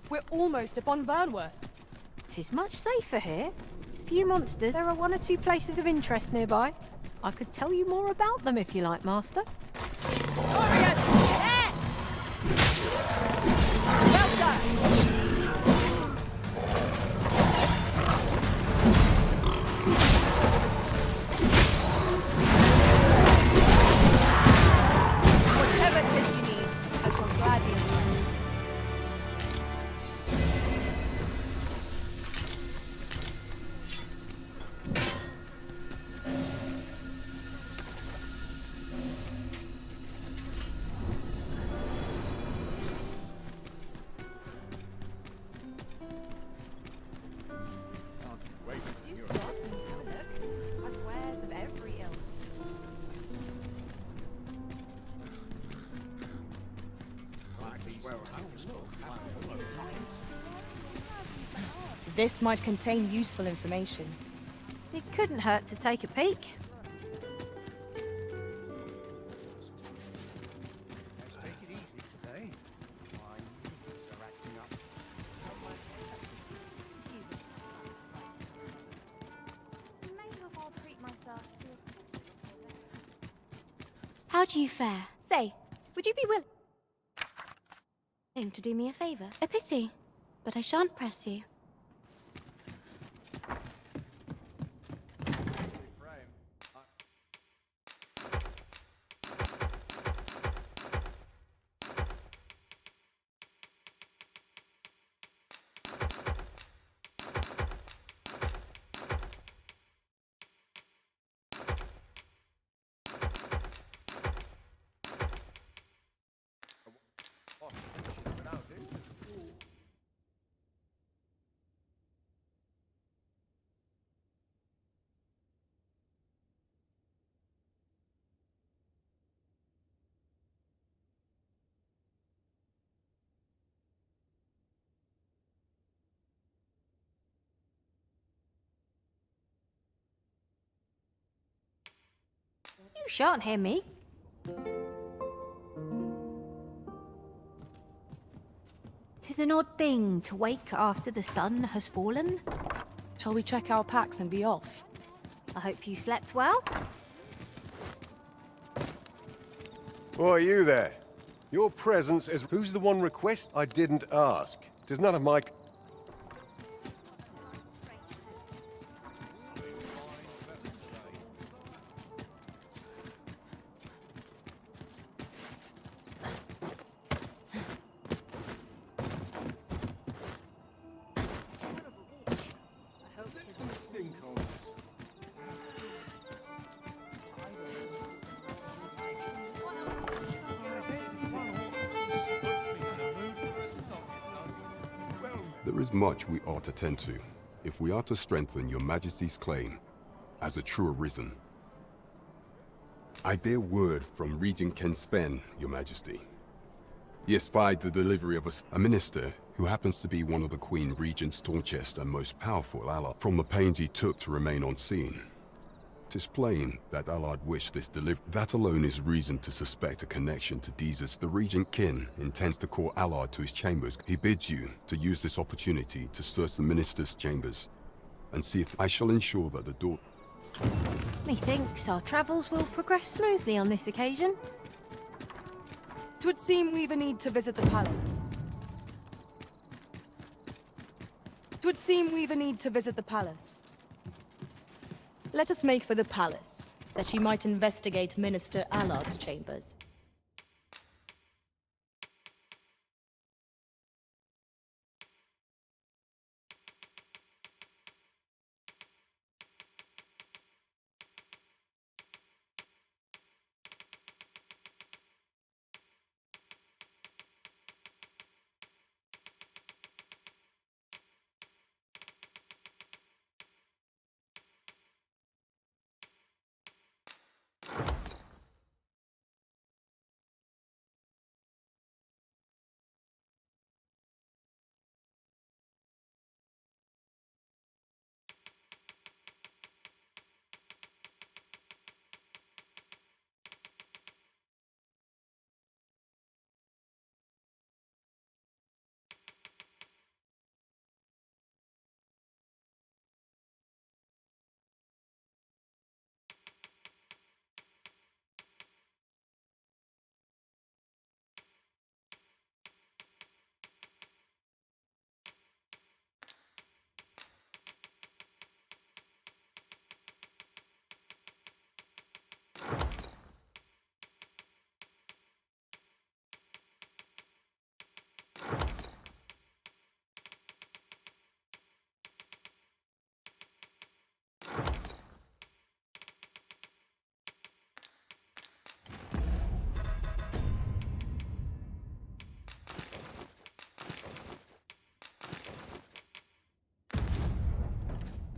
We're almost upon Vernsworth. 'Tis much safer here. Few monsters. There are one or two places of interest nearby. I could tell you more about them if you like, Master. Well done! Whatever 'tis you need, I shall gladly obey. This might contain useful information. It couldn't hurt to take a peek. How do you fare? Say, would you be willing to do me a favor? A pity, but I shan't press you. You shan't hear me. Tis an odd thing to wake after the sun has fallen. Shall we check our packs and be off? I hope you slept well. Why, you there? Your presence is... Who's the one request? I didn't ask. 'Tis none of my... There is much we ought to tend to, if we are to strengthen your Majesty's claim as a true Arisen. I bear word from Regent Ken Sven, your Majesty. He espied the delivery of a minister who happens to be one of the Queen Regent's staunchest and most powerful allies. From the pains he took to remain on scene, 'tis plain that Allard wished this delivery. That alone is reason to suspect a connection to Deezus. The Regent Kin intends to call Allard to his chambers. He bids you to use this opportunity to search the minister's chambers and see if I shall ensure that the door... Methinks our travels will progress smoothly on this occasion. 'Twould seem we've a need to visit the palace. 'Twould seem we've a need to visit the palace. Let us make for the palace, that she might investigate Minister Allard's chambers.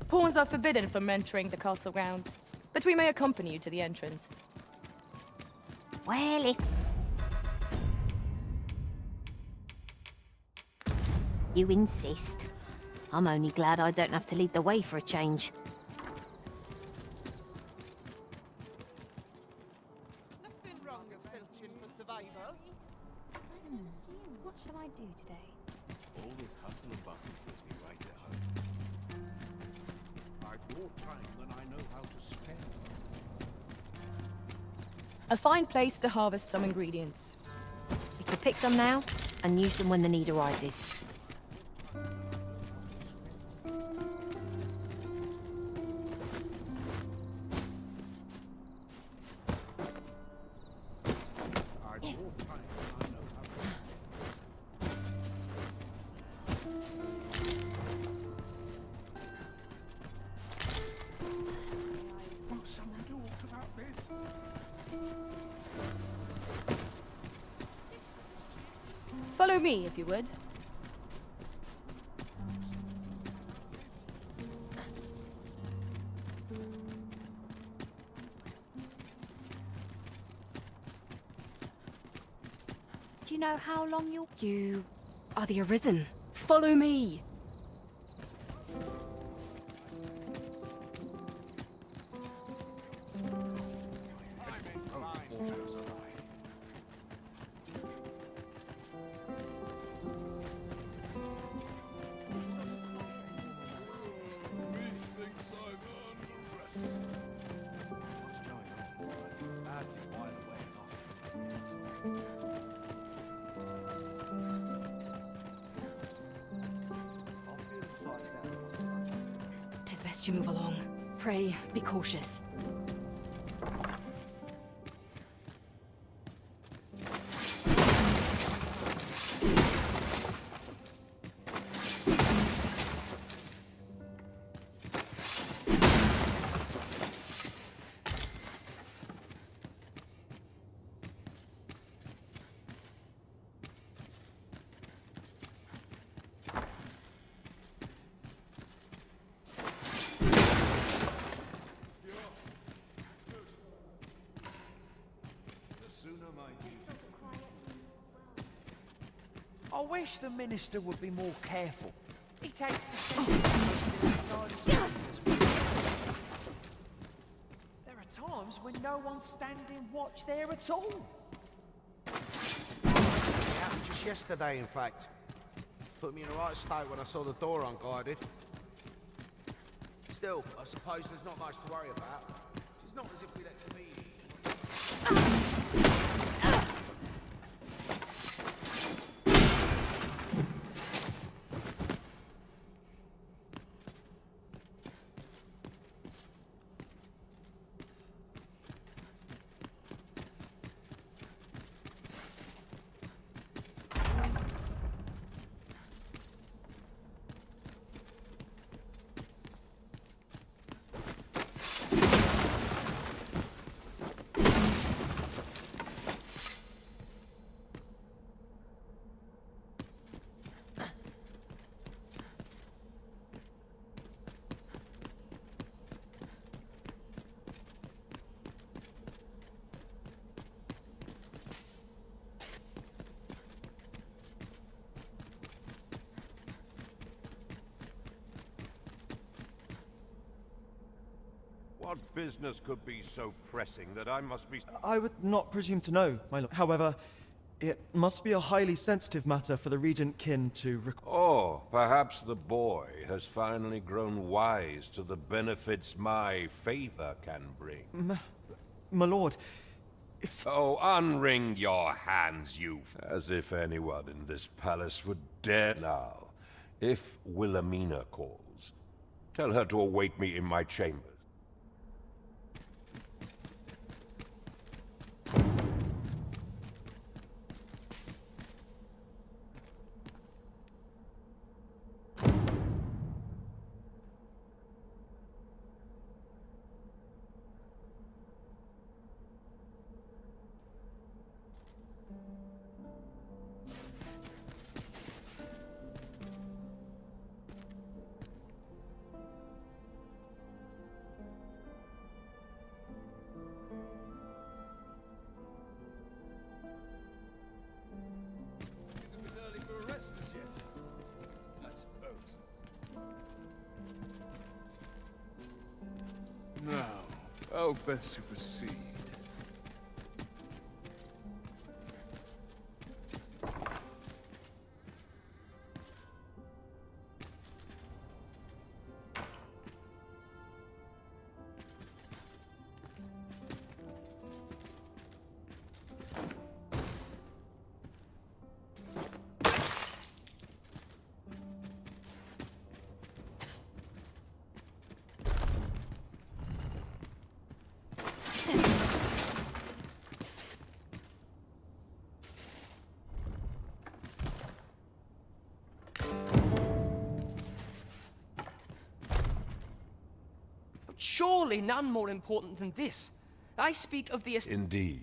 Pawns are forbidden from entering the castle grounds, but we may accompany you to the entrance. Well, if you insist. I'm only glad I don't have to lead the way for a change. Nothing wrong with filching for survival. What shall I do today? All this hustle and bustle puts me right at home. I've more time than I know how to spend. A fine place to harvest some ingredients. We could pick some now and use them when the need arises. Will someone do aught about this? Follow me, if you would. Do you know how long you'll... You are the Arisen. Follow me! Autos arrive. Methinks I've earned a rest. What's going on? Badly wide awake after. I'll feel inside now once I'm... Tis best you move along. Pray, be cautious. I wish the minister would be more careful. He takes the sensitive inside his fingers. There are times when no one's standing watch there at all. It happened just yesterday, in fact. Put me in the right state when I saw the door unguarded. Still, I suppose there's not much to worry about. It's not as if we let comedians... What business could be so pressing that I must be... I would not presume to know, my lord. However, it must be a highly sensitive matter for the regent kin to... Oh, perhaps the boy has finally grown wise to the benefits my favor can bring. My lord, if... So unwring your hands, you... As if anyone in this palace would dare now. If Wilhelmina calls, tell her to await me in my chambers. Is it a bit early for a rest as yet? I suppose. Now, how best to proceed? surely none more important than this. I speak of the... Indeed.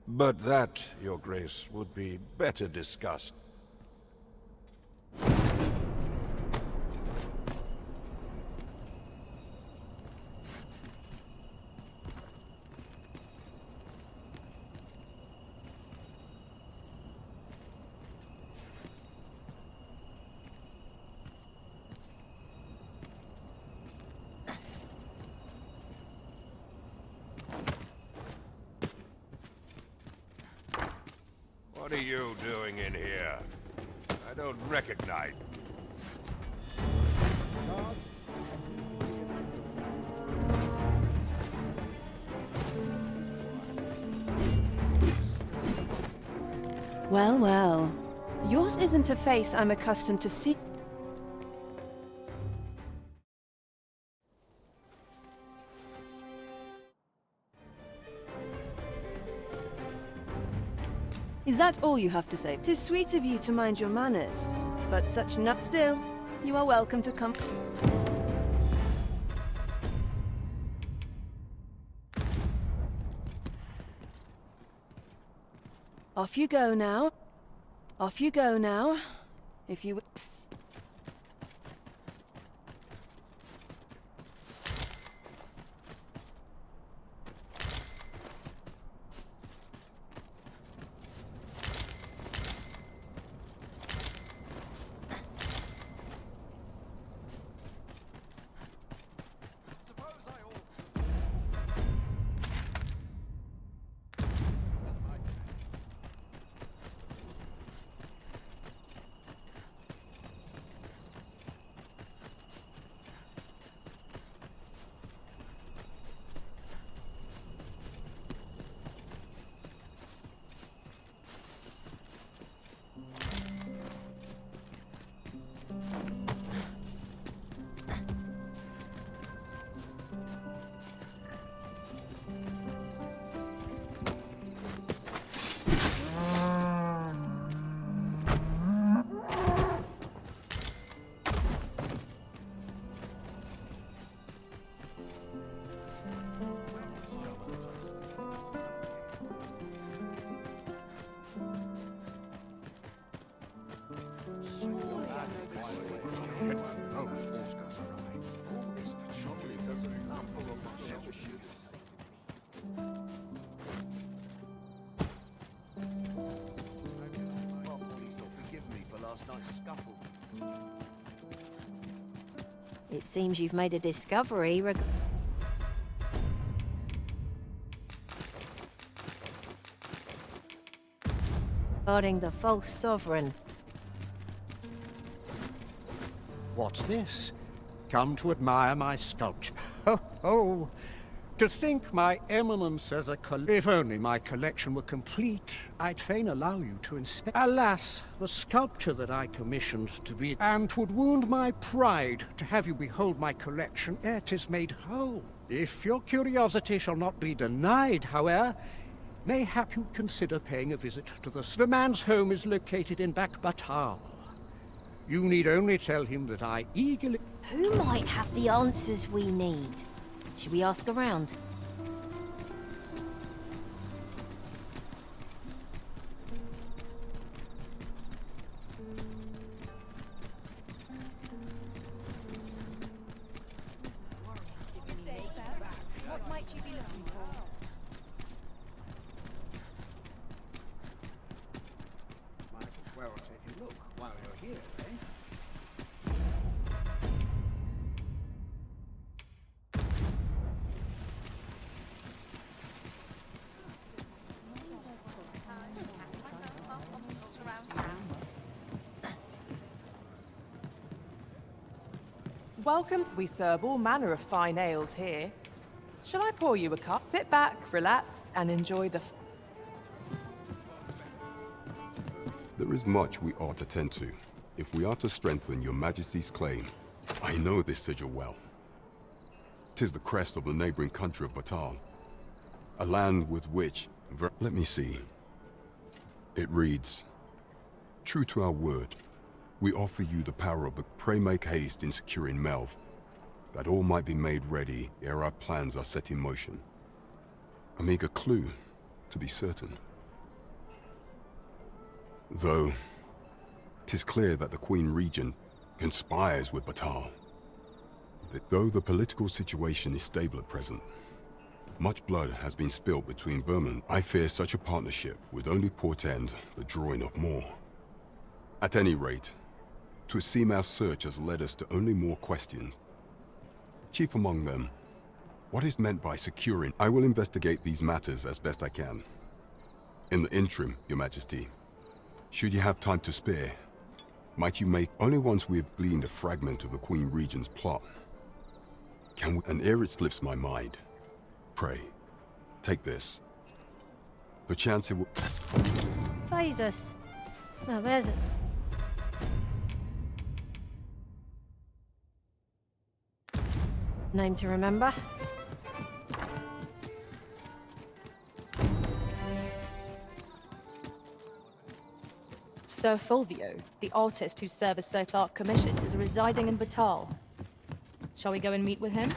But that, Your Grace, would be better discussed. What are you doing in here? I don't recognize... Well, well. Yours isn't a face I'm accustomed to see. Is that all you have to say? 'Tis sweet of you to mind your manners, but such not still. You are welcome to come. Off you go now. Off you go now. If you... It seems you've made a discovery regarding the false Sovran. What's this? Come to admire my sculpture. Ho ho! To think my eminence as a if only my collection were complete, I'd fain allow you to inspect. Alas, the sculpture that I commissioned to be, and 'twould wound my pride to have you behold my collection ere 'tis made whole. If your curiosity shall not be denied, however, mayhap you'd consider paying a visit to the man's home is located in Batal. You need only tell him that I eagerly... Who might have the answers we need? Should we ask around? What might you be looking for? Might as well take a look while you're here, eh? Welcome. We serve all manner of fine ales here. Shall I pour you a cup? Sit back, relax, and enjoy the... There is much we ought to tend to, if we are to strengthen your majesty's claim. I know this sigil well. 'Tis the crest of the neighboring country of Batal, a land with which... Let me see. It reads, "True to our word, we offer you the power of the... Pray make haste in securing Melv. that all might be made ready ere our plans are set in motion. A meager clue, to be certain. Though, 'tis clear that the Queen Regent conspires with Batal. Though the political situation is stable at present, much blood has been spilled between Vermin. I fear such a partnership would only portend the drawing of more. At any rate, 'twould seem our search has led us to only more questions. Chief among them, what is meant by securing? I will investigate these matters as best I can. In the interim, Your Majesty, should you have time to spare, might you make only once we have gleaned a fragment of the Queen Regent's plot? Can we, and ere it slips my mind, pray, take this. Perchance it will... Jesus. Now there's it. Name to remember. Sir Fulvio, the artist whose service Sir Clark commissioned, is residing in Batal. Shall we go and meet with him?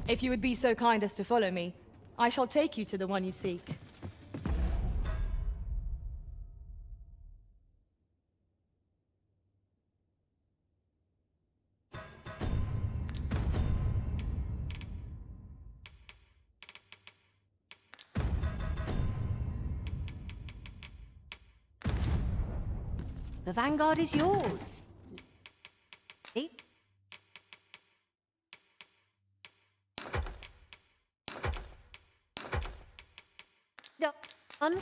If you would be so kind as to follow me, I shall take you to the one you seek. The Vanguard is yours. See? Done.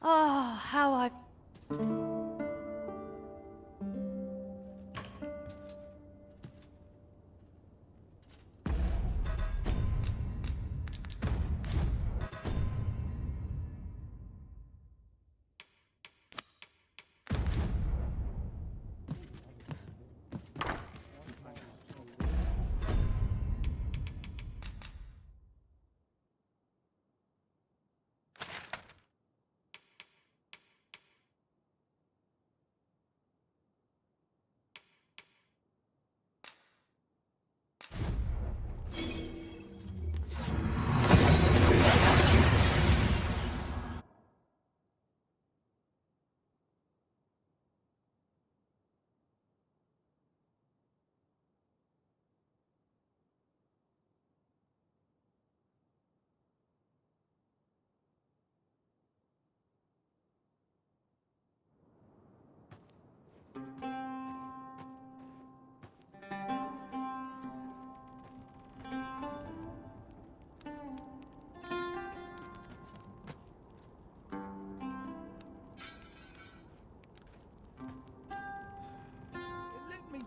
Oh, how I...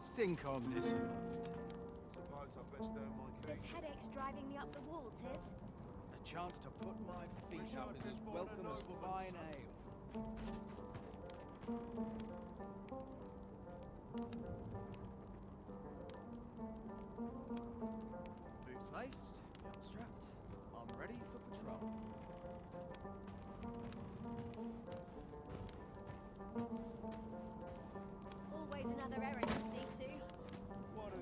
think on this a moment. Suppose I best earn my This headache's driving me up the wall, Tis. A chance to put my feet up is as welcome as fine ale. Boots laced, belt strapped. I'm ready for patrol. Always another errand to see to.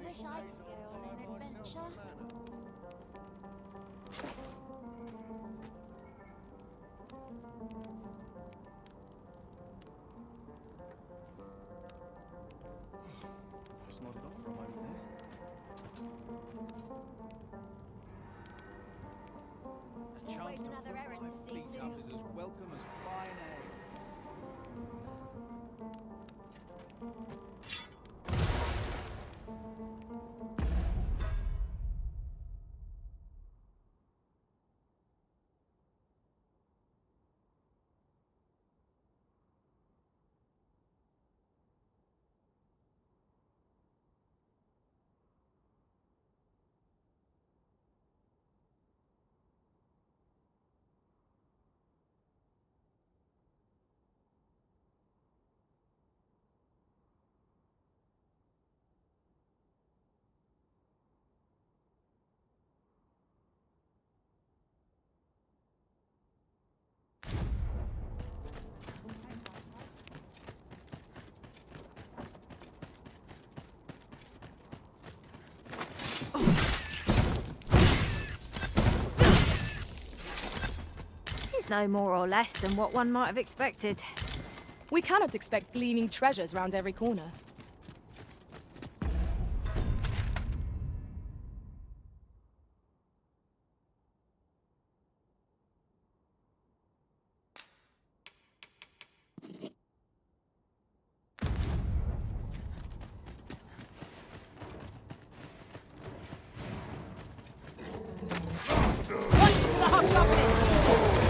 Wish I could go on an adventure. Just nodded off for a moment there. A chance to put my feet up is as welcome as fine ale. It is no more or less than what one might have expected. We cannot expect gleaming treasures round every corner.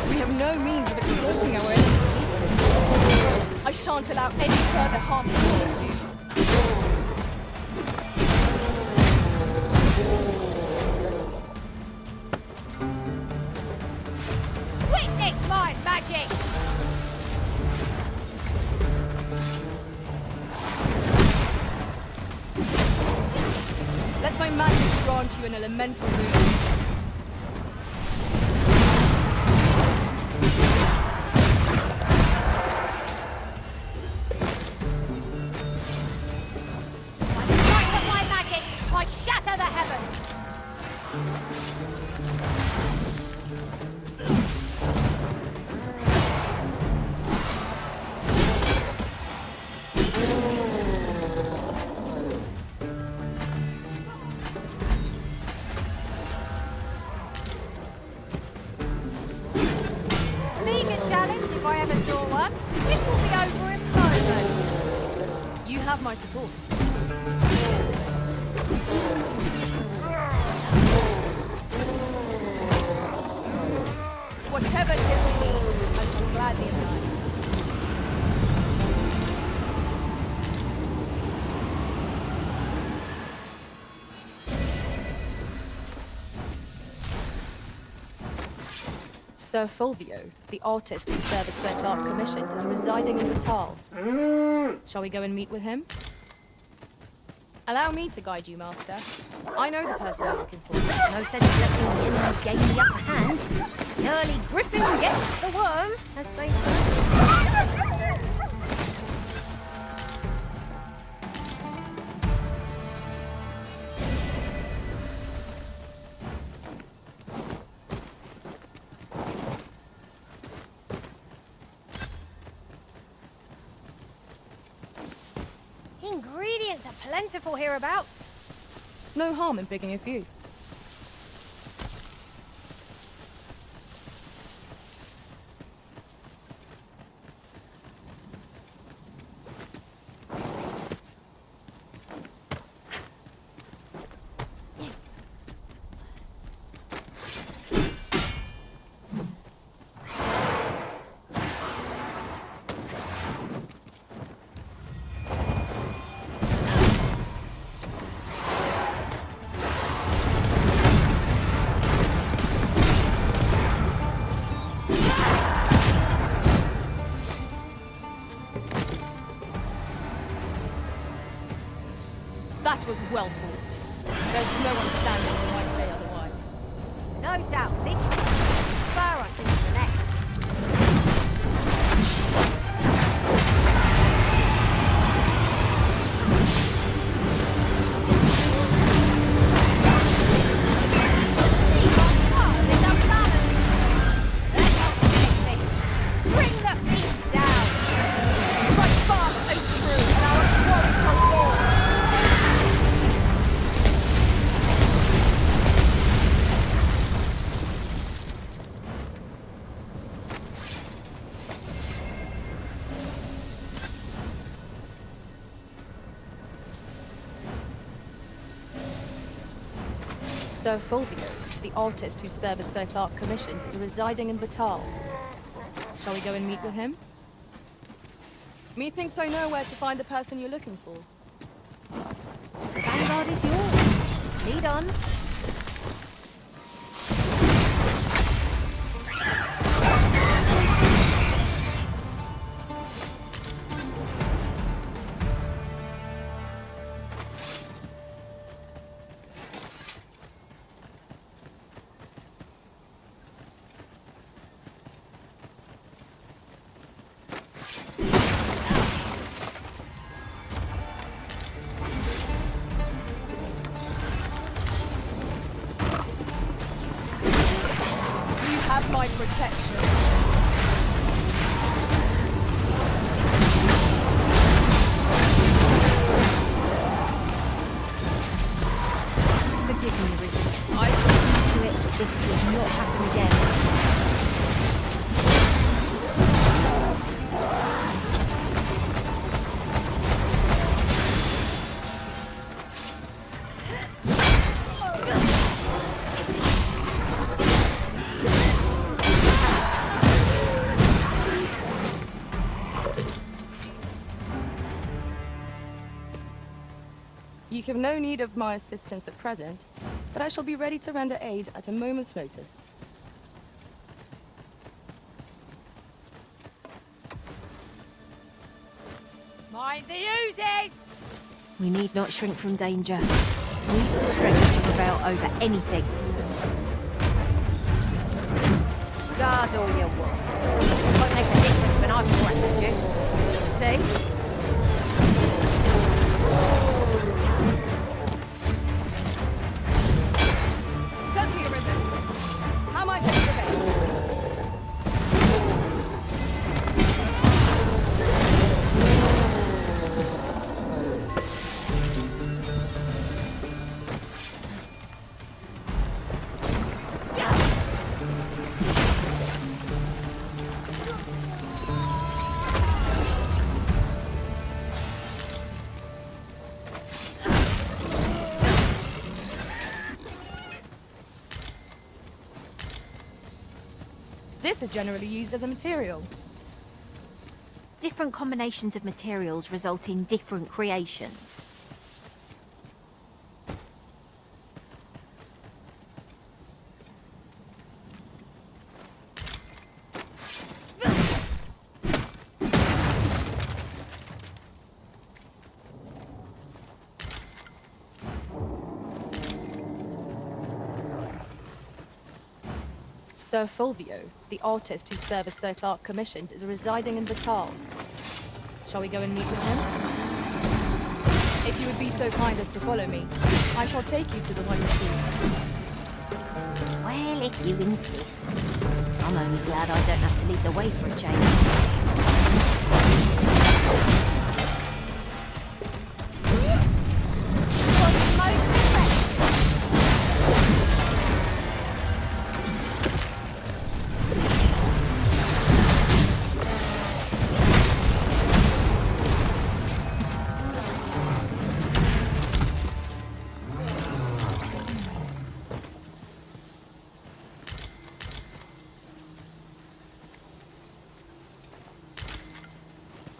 We have no means of exploiting our enemies. I shan't allow any further harm to come to you. Witness my magic! Let my magic grant you an elemental rune. I shatter the heavens! Vegan challenge, if I ever saw one. This will be over in moments. You have my support. Whatever it is we need, I shall gladly oblige. Sir Fulvio, the artist whose service Sir Clark commissioned, is residing in Natal. Shall we go and meet with him? Allow me to guide you, Master. I know the person you're looking for. No sense letting the enemy gain the upper hand. The early griffin gets the worm, as they say. Ingredients are plentiful hereabouts. No harm in picking a few. That was well fought. There's no one standing who might say otherwise. No doubt this will spur us into the next. Sir Fulvio, the artist whose service Sir Clark commissioned, is residing in Batal. Shall we go and meet with him? Methinks I know where to find the person you're looking for. The vanguard is yours. Lead on. My protection. Forgive me, Risen. I shall see to it that this does not happen again. You have no need of my assistance at present, but I shall be ready to render aid at a moment's notice. Mind the oozes! We need not shrink from danger. We've the strength to prevail over anything. Guard all you want. It won't make a difference when I've threatened you. See? Certainly, Arisen. How might I prevail? This is generally used as a material. Different combinations of materials result in different creations. Sir Fulvio, the artist whose service Sir Clark commissioned, is residing in Batal. Shall we go and meet with him? If you would be so kind as to follow me, I shall take you to the one you see. Well, if you insist. I'm only glad I don't have to lead the way for a change.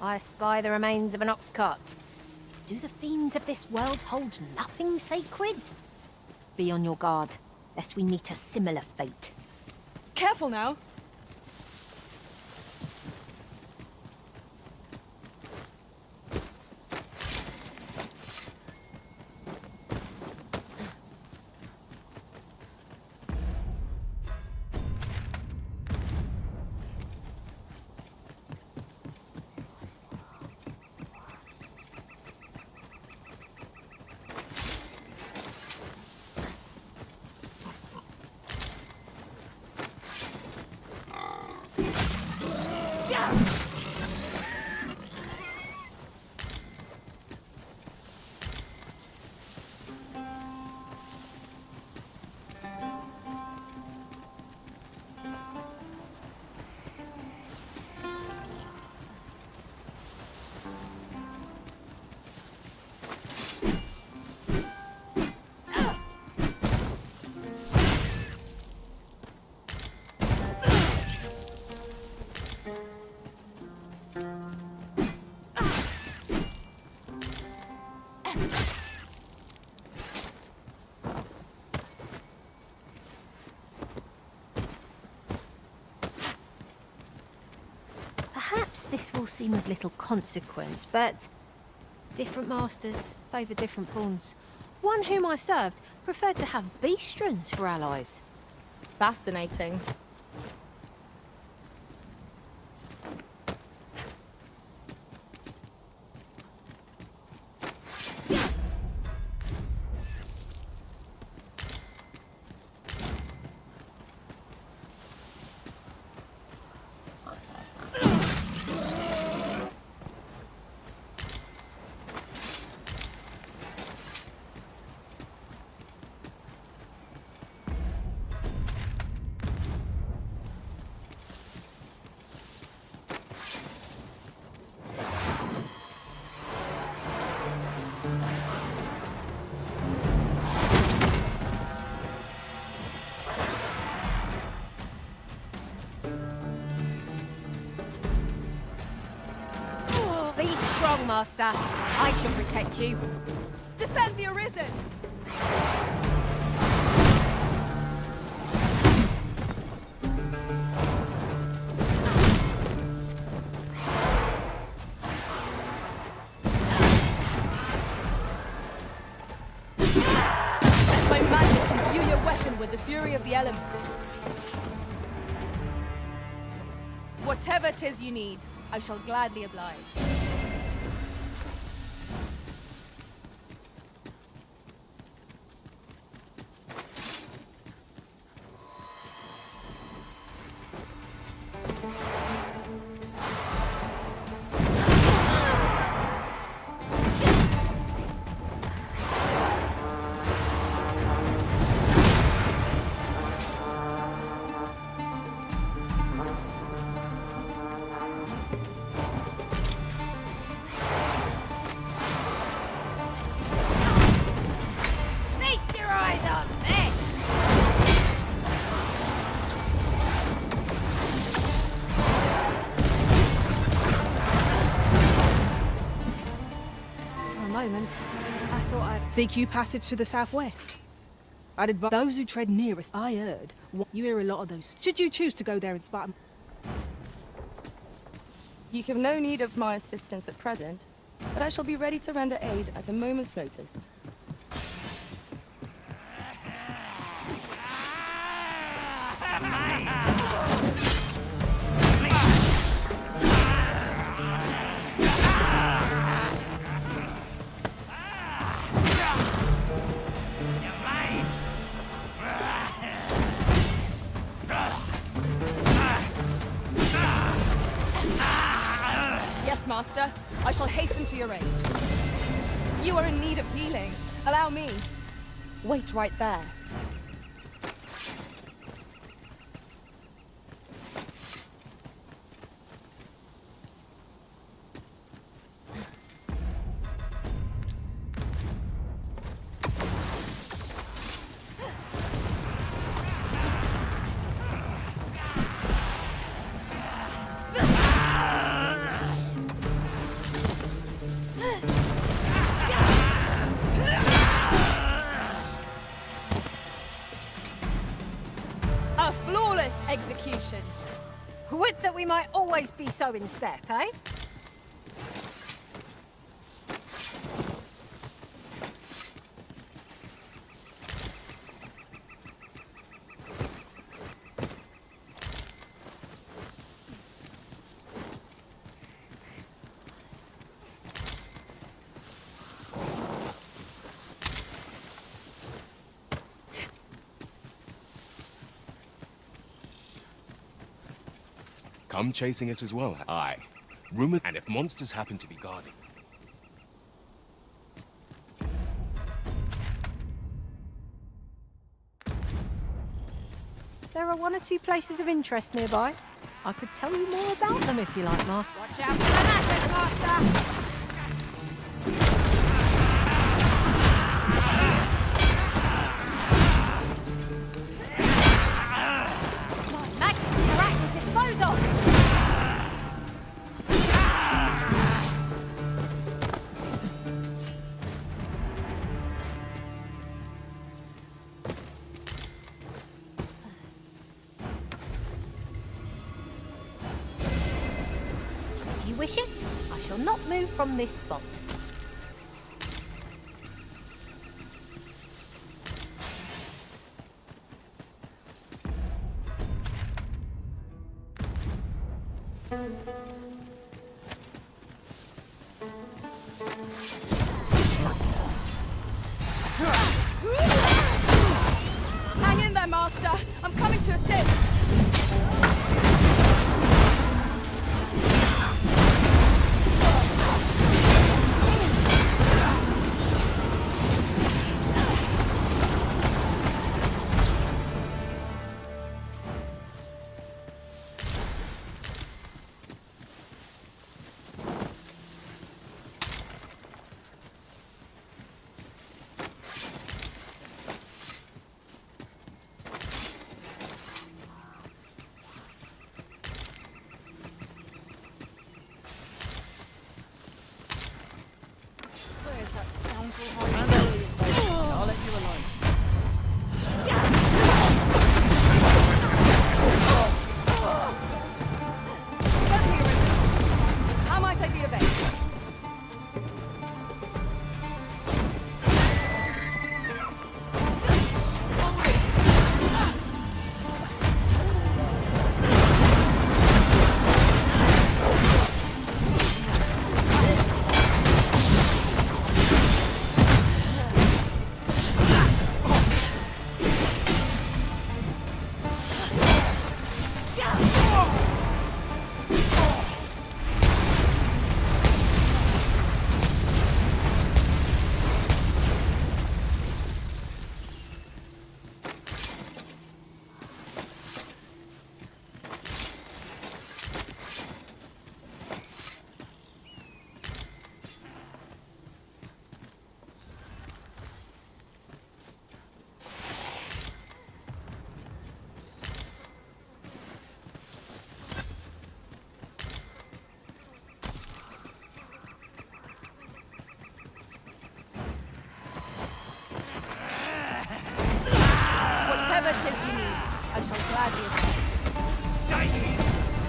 I spy the remains of an ox cart. Do the fiends of this world hold nothing sacred? Be on your guard, lest we meet a similar fate. Careful now! Perhaps this will seem of little consequence, but different masters favour different pawns. One whom I served preferred to have beastrons for allies. Fascinating. Be strong, Master. I shall protect you. Defend the Arisen! My magic can imbue your weapon with the fury of the elements. Whatever 'tis you need, I shall gladly oblige. Feast your eyes on this! For a moment, I thought I'd... CQ passage to the southwest. I'd advise those who tread nearest. I heard. You hear a lot of those. Should you choose to go there and spot them? You have no need of my assistance at present, but I shall be ready to render aid at a moment's notice. Yes, Master. I shall hasten to your aid. You are in need of healing. Allow me. Wait right there. A flawless execution. Would that we might always be so in step, eh? Come chasing us as well? Aye. Rumors, and if monsters happen to be guarding. There are one or two places of interest nearby. I could tell you more about them if you like, Master. Watch out for the magic, Master! Magic's are at your disposal! wish it, I shall not move from this spot. Hang in there, Master. I'm coming to assist. I'll let you alone. Certainly arisen. How might I be of aid? Whatever it is you need, I shall gladly accept.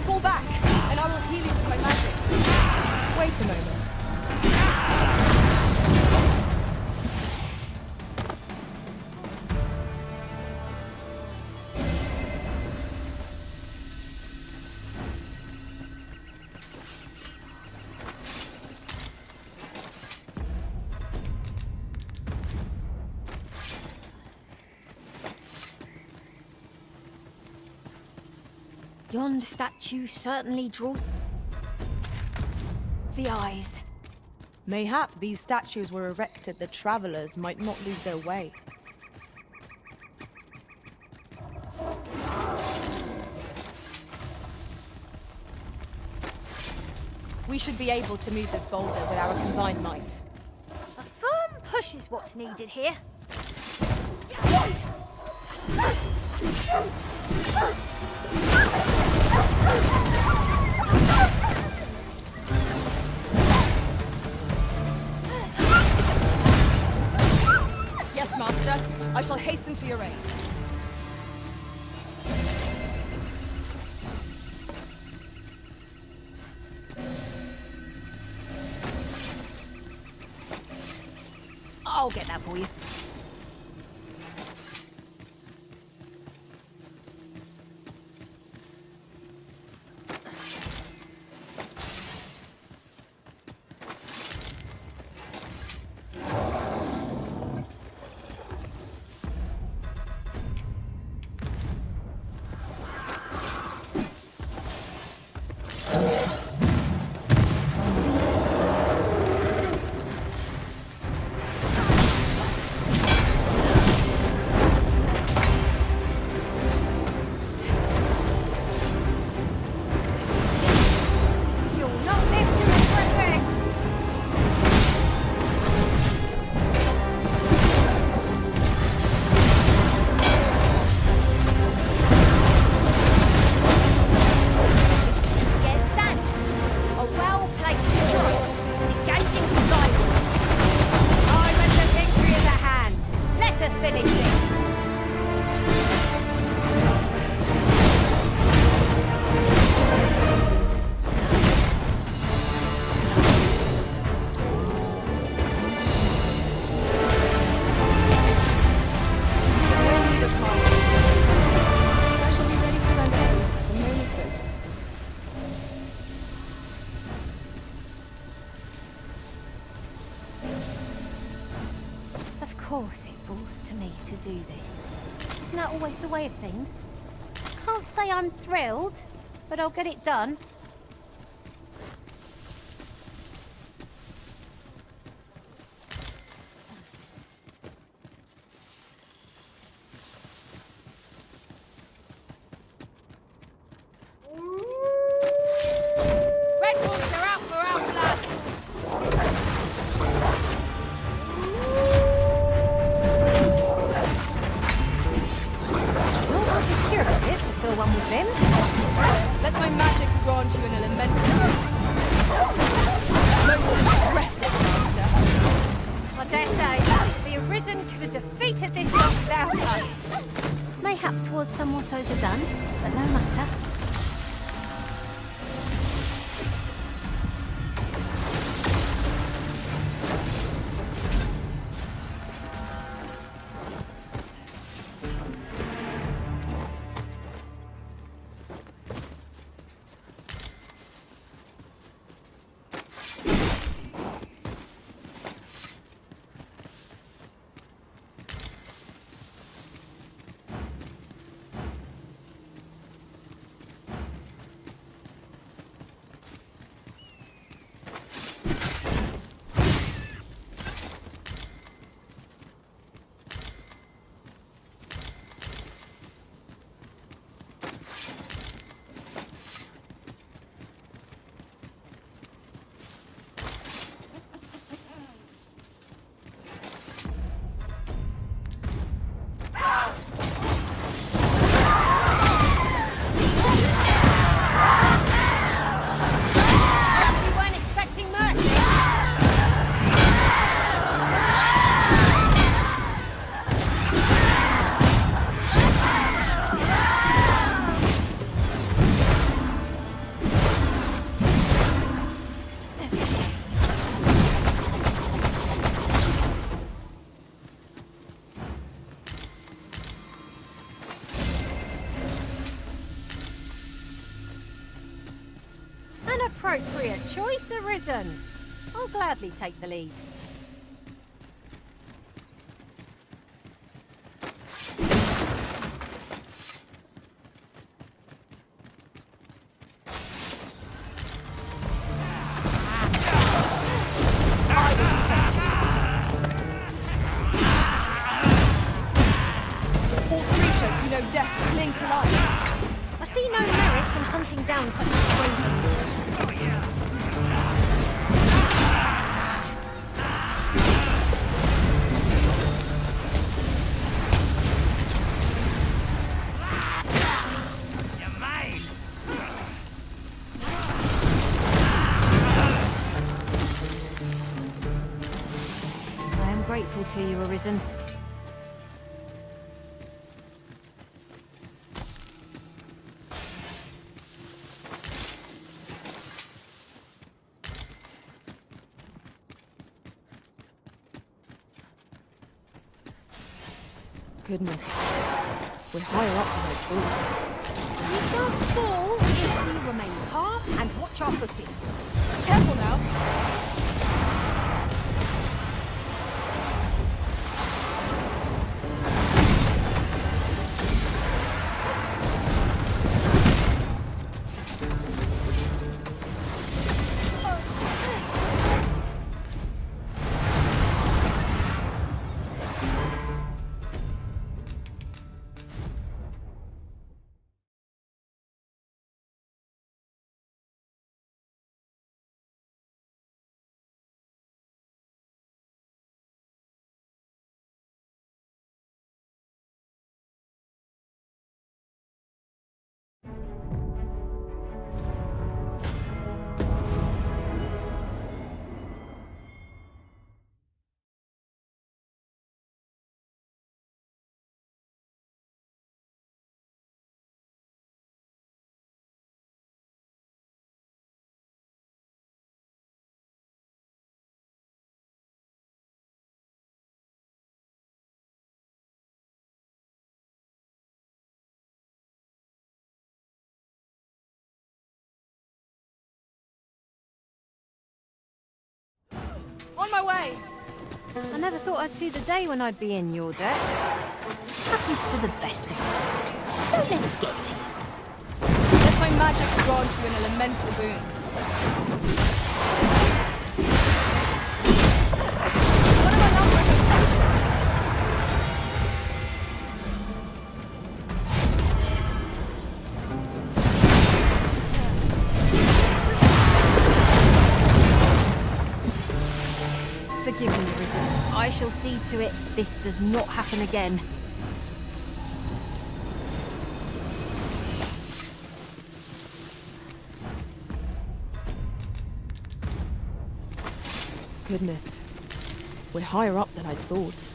Fall back, and I will heal you with my magic. Wait a moment. Yon statue certainly draws the eyes. Mayhap these statues were erected that travelers might not lose their way. We should be able to move this boulder with our combined might. A firm push is what's needed here. Yes, Master. I shall hasten to your aid. I'll get that for you. course it falls to me to do this. Isn't that always the way of things? Can't say I'm thrilled, but I'll get it done. Red Wolves are out for our blood! Not like a curative to fill one with them. Let my magics grant you an elemental. Most impressive, master. I dare say, the Arisen could have defeated this lot without us. Mayhap 'twas somewhat overdone, but no matter. Appropriate choice, Arisen. I'll gladly take the lead. All creatures who know death cling to life. I see no merit in hunting down such cravings. I am grateful to you, Arisen. Goodness. We're higher up than I thought. We shall fall if we remain calm and watch our footing. Careful now. On my way! I never thought I'd see the day when I'd be in your debt. Happens to the best of us. Don't let it get to you. Let my magics grant you an elemental boon. What am I not recommendation? Forgive me, Risen. I shall see to it this does not happen again. Goodness. We're higher up than I'd thought.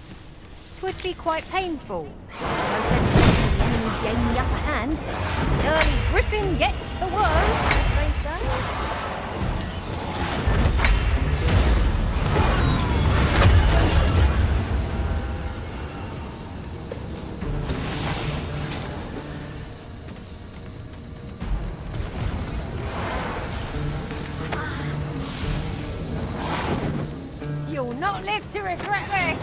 'Twould be quite painful. No sense in letting the enemy gain the upper hand. The early griffin gets the worm, as they say. You'll not live to regret this!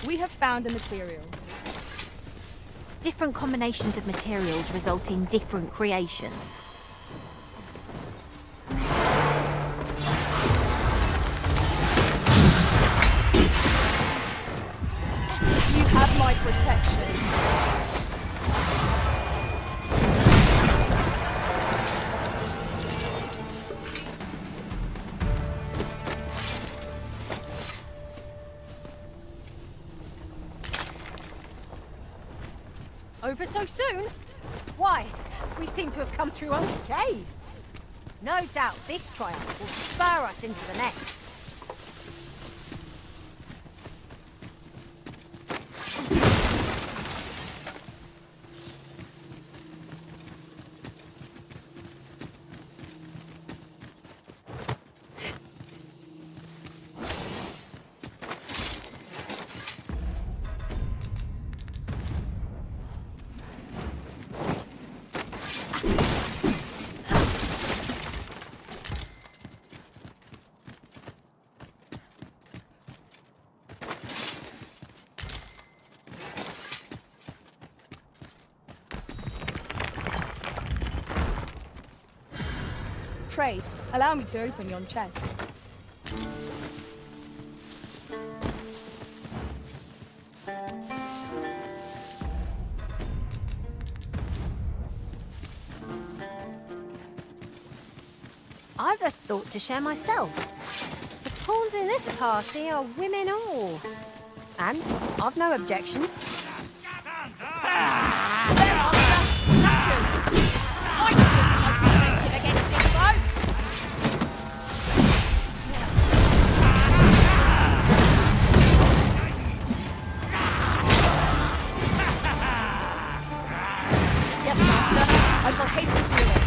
We have found a material. Different combinations of materials result in different creations. You have my protection. Over so soon? Why, we seem to have come through unscathed. No doubt this triumph will spur us into the next. Pray, allow me to open yon chest. I've a thought to share myself. The pawns in this party are women all. And I've no objections. Yes, Master. I shall hasten to your aid.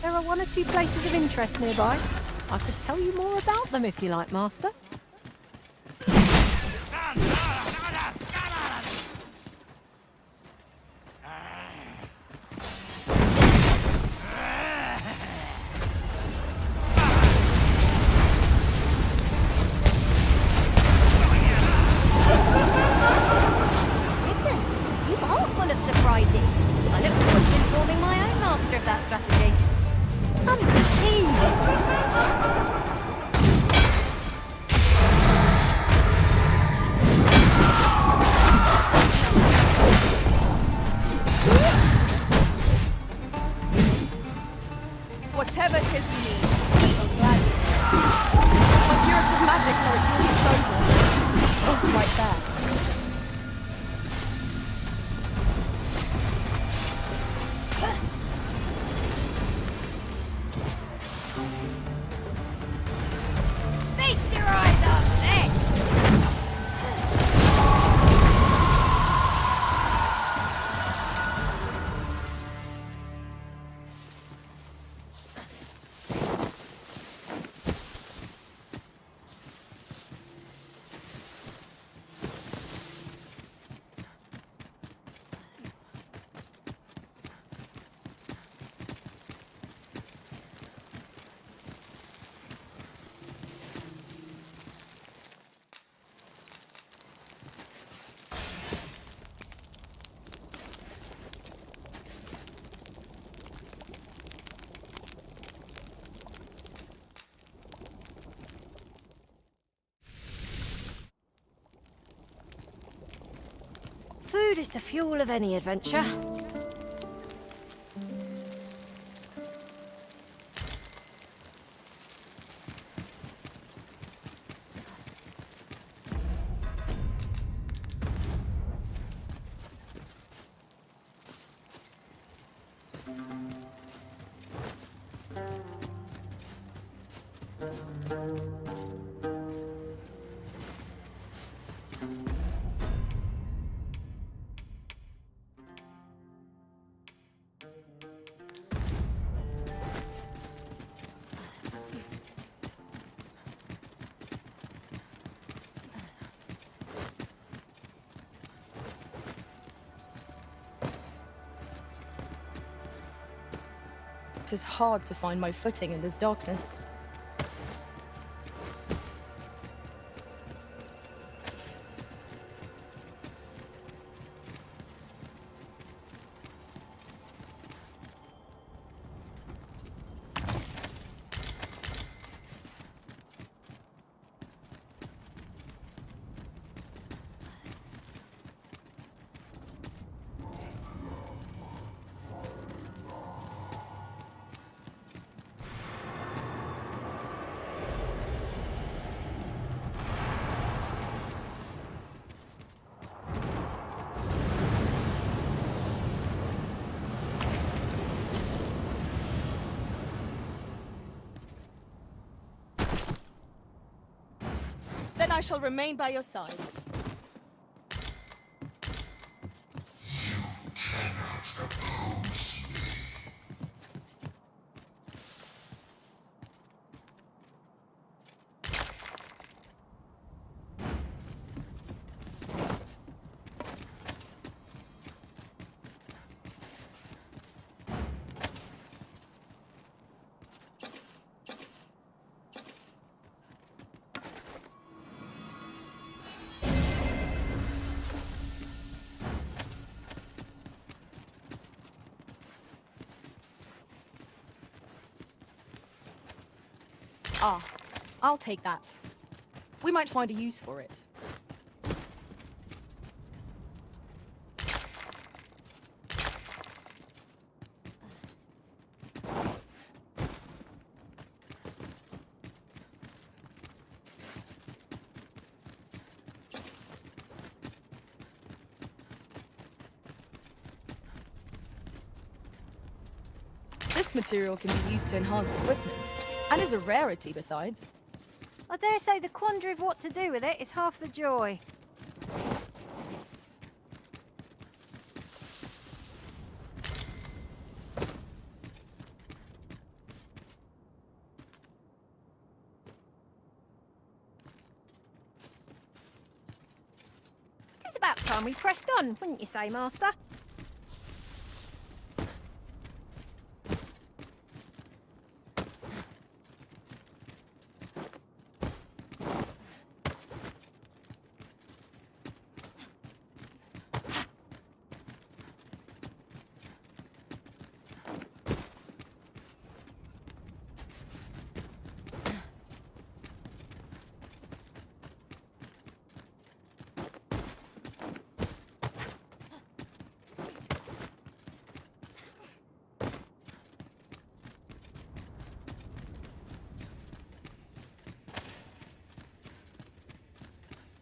There are one or two places of interest nearby. I could tell you more about them if you like, Master. Listen, you are full of surprises. I look forward to informing my own master of that strategy. I'm keen. Whatever it is you need, I shall gladly. My curative magics are at your disposal. Oh, right there. is the fuel of any adventure. It is hard to find my footing in this darkness. Then I shall remain by your side. Ah, I'll take that. We might find a use for it. This material can be used to enhance equipment, and is a rarity besides. I dare say the quandary of what to do with it is half the joy. It is about time we pressed on, wouldn't you say, Master?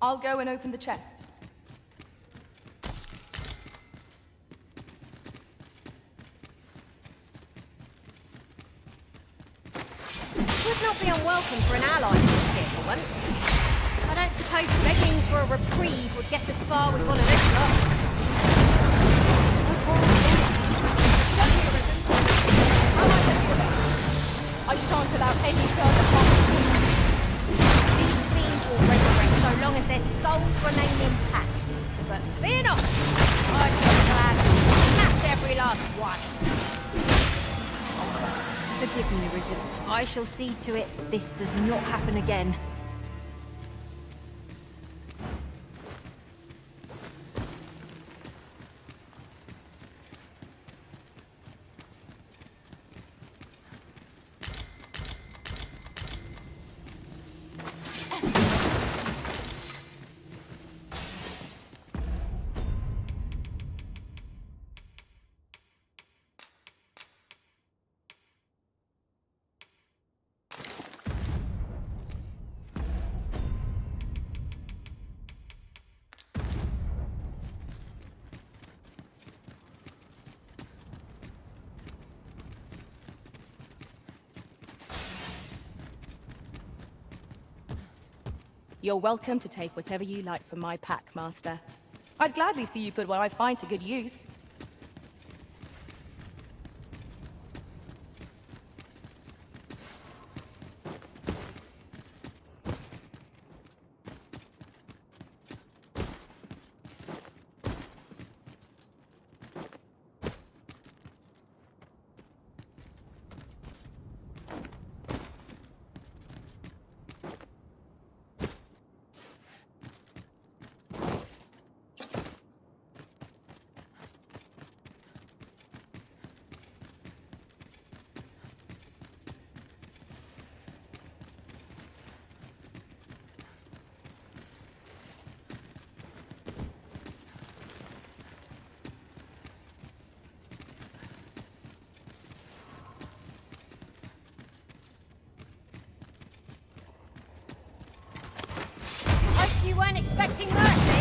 I'll go and open the chest. Would not be unwelcome for an ally to here for once. I don't suppose begging for a reprieve would get us far with one of this lot. I shan't allow any further harm. These fiends will resurrect so long as their skulls remain intact. But fear not, I shall gladly smash every last one. Forgive me, Risen. I shall see to it this does not happen again. You're welcome to take whatever you like from my pack, Master. I'd gladly see you put what I find to good use. You weren't expecting mercy?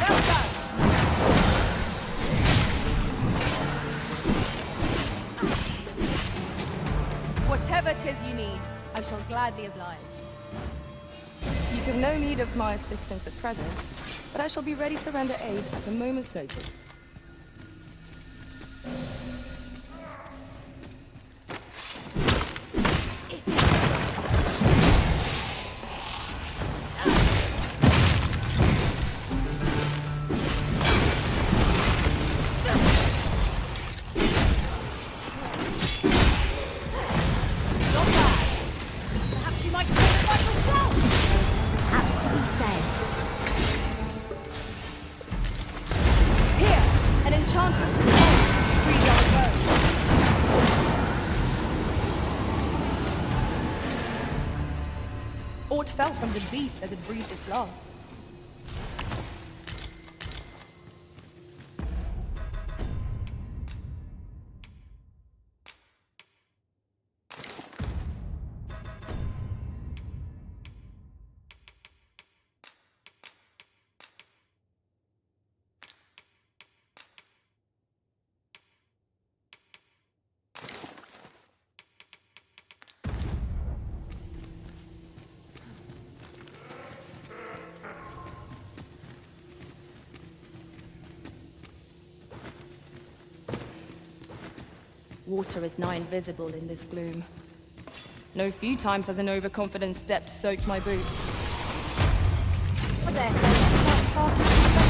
Well done! Whatever 'tis you need, I shall gladly oblige. You have no need of my assistance at present, but I shall be ready to render aid at a moment's notice. Aught fell from the beast as it breathed its last. Water is nigh invisible in this gloom. No few times has an overconfident step soaked my boots. Well, there's so much passes through the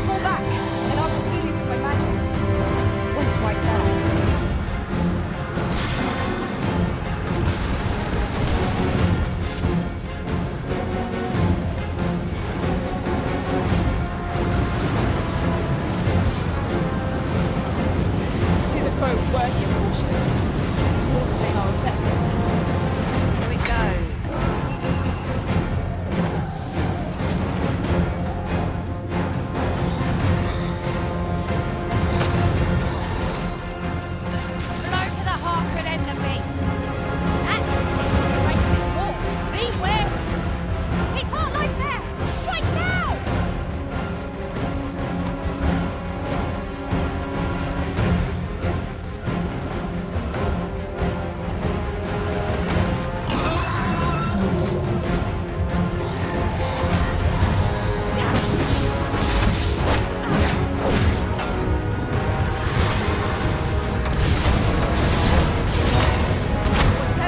Fall back, and I will heal you with my magic. Wait right there. Tis a foe worthy of caution. Lord say our vessel. Here it goes. Blow to the heart could end the beast. That is what the range is for. Be wary. His heart lies there. Strike now!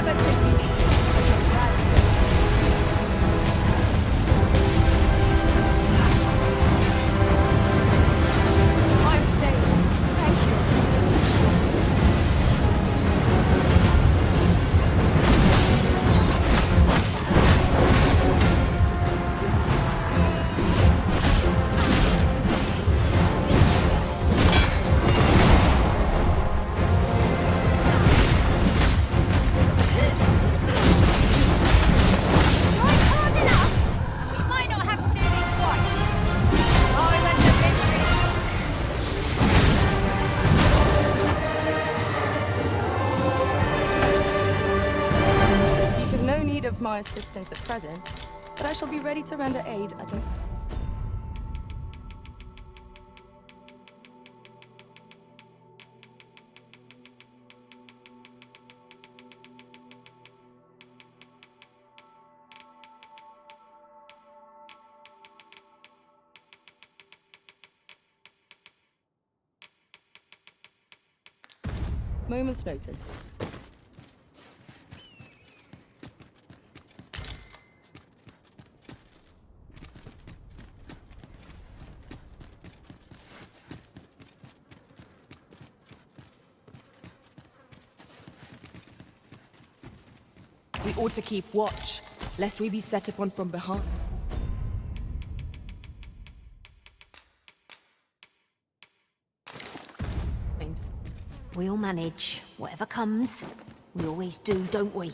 Whatever tis you need, I shall gladly. I'm saved. Thank you. We might not have to do this twice. I'm at the victory. You have no need of my assistance at present, but I shall be ready to render aid at an... moment's notice. We ought to keep watch, lest we be set upon from behind. We'll manage. Whatever comes, we always do, don't we?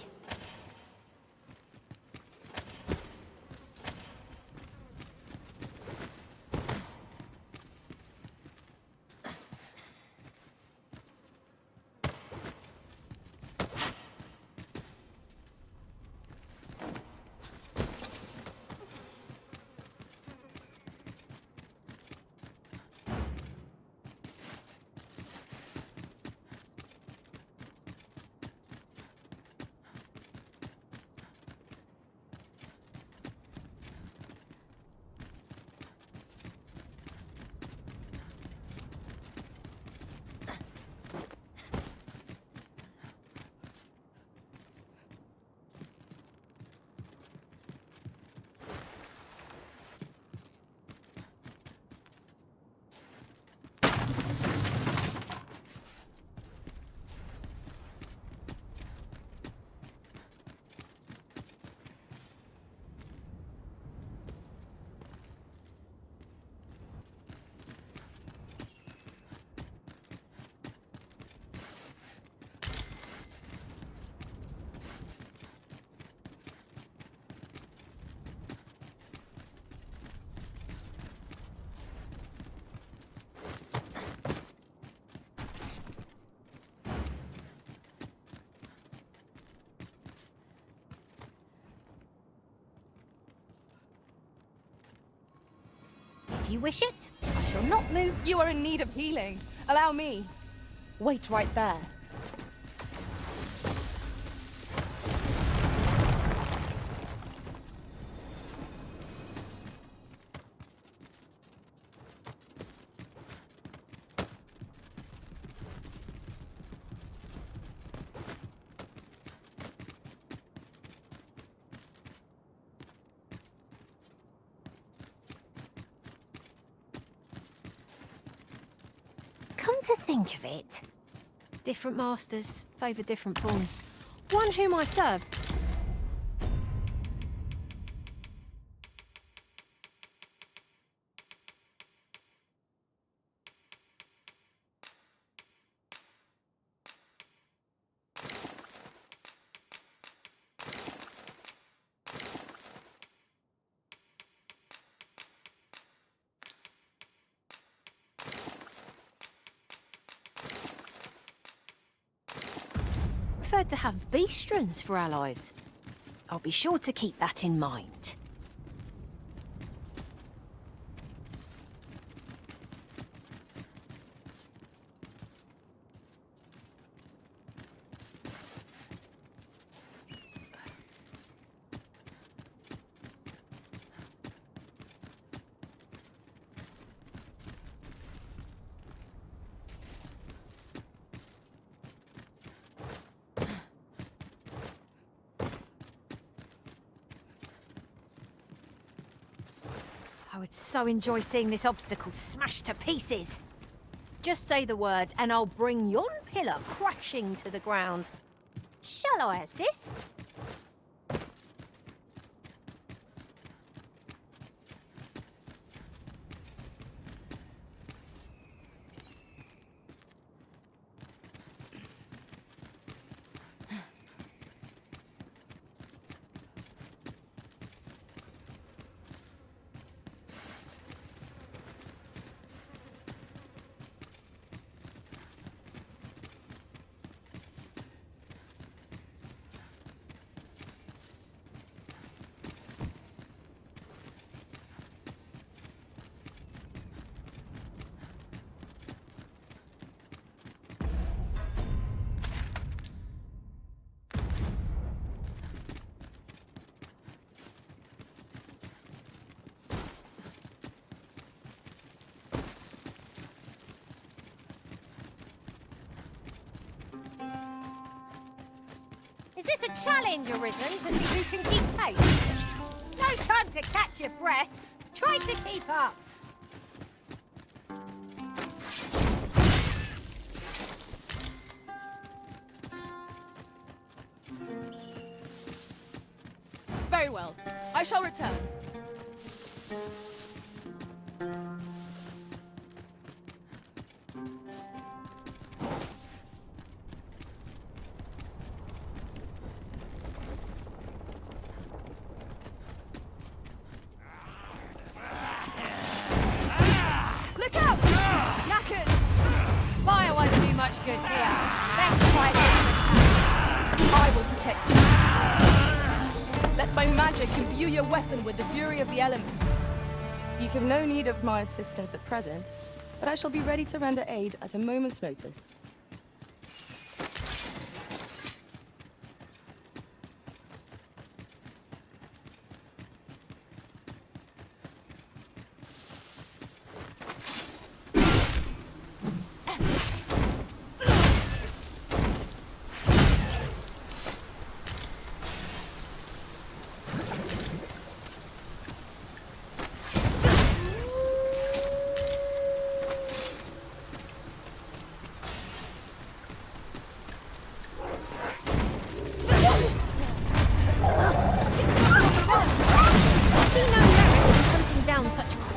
If you wish it, I shall not move. You are in need of healing. Allow me. Wait right there. to think of it, different masters favour different pawns. One whom I served. Preferred to have beastrons for allies. I'll be sure to keep that in mind. I would so enjoy seeing this obstacle smashed to pieces. Just say the word and I'll bring yon pillar crashing to the ground. Shall I assist? Is this a challenge, Arisen, to see who can keep pace? No time to catch your breath. Try to keep up. Very well. I shall return. Good here. Best try to I will protect you. Let my magic imbue your weapon with the fury of the elements. You have no need of my assistance at present, but I shall be ready to render aid at a moment's notice.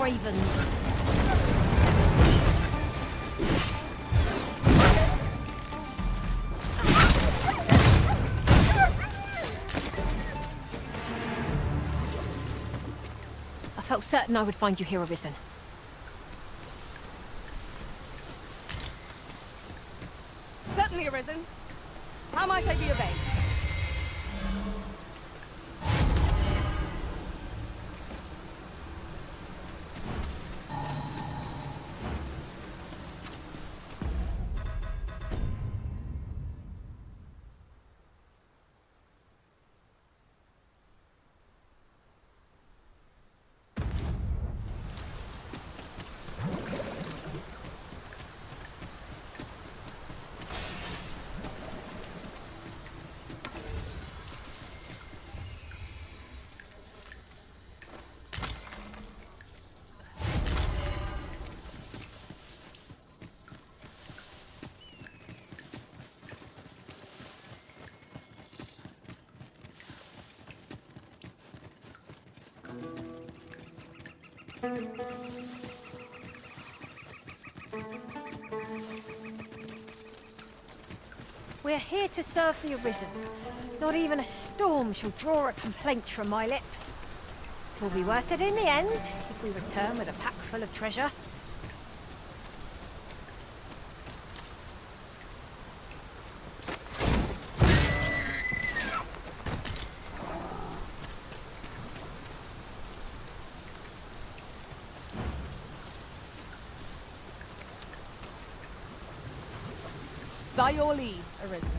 cravens. I felt certain I would find you here, Arisen. Certainly, Arisen. How might I be obeyed? We're here to serve the Arisen. Not even a storm shall draw a complaint from my lips. It will be worth it in the end, if we return with a pack full of treasure. By your leave, Arisen.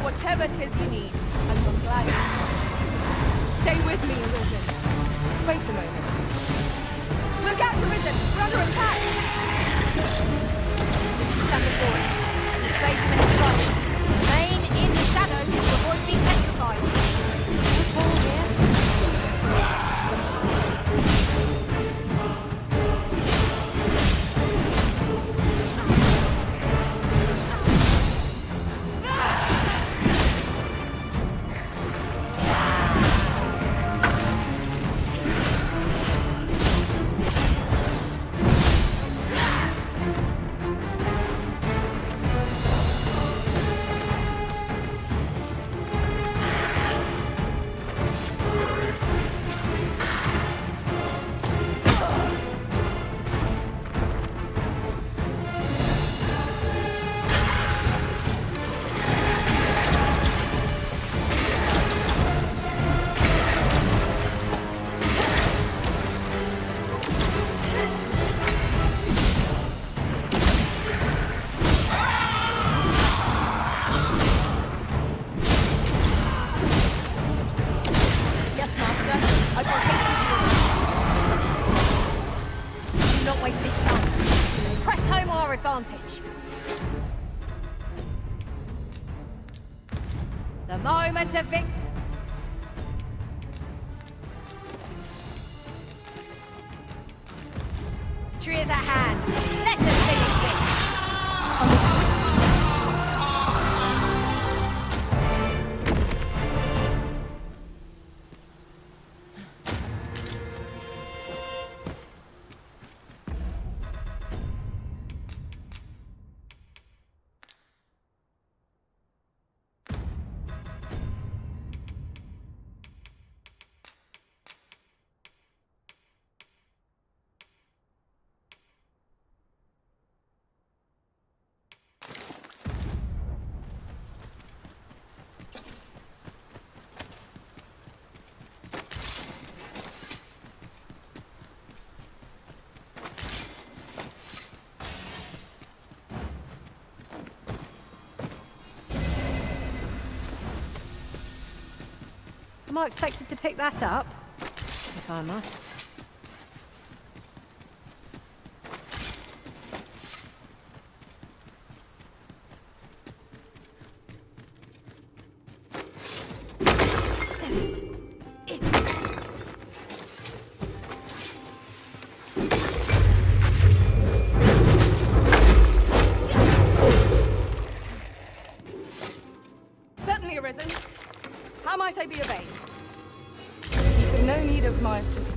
Whatever 'tis you need, I shall gladly. Stay with me, Arisen. Wait a moment. Look out, Arisen! We're under attack! Stand before it. Bathe them in its light. Remain in the shadows to avoid being petrified. All here. The moment of victory is at hand. Let us finish this. Am I expected to pick that up? If I must. Certainly arisen. How might I be of aid? You have no need of my assistance.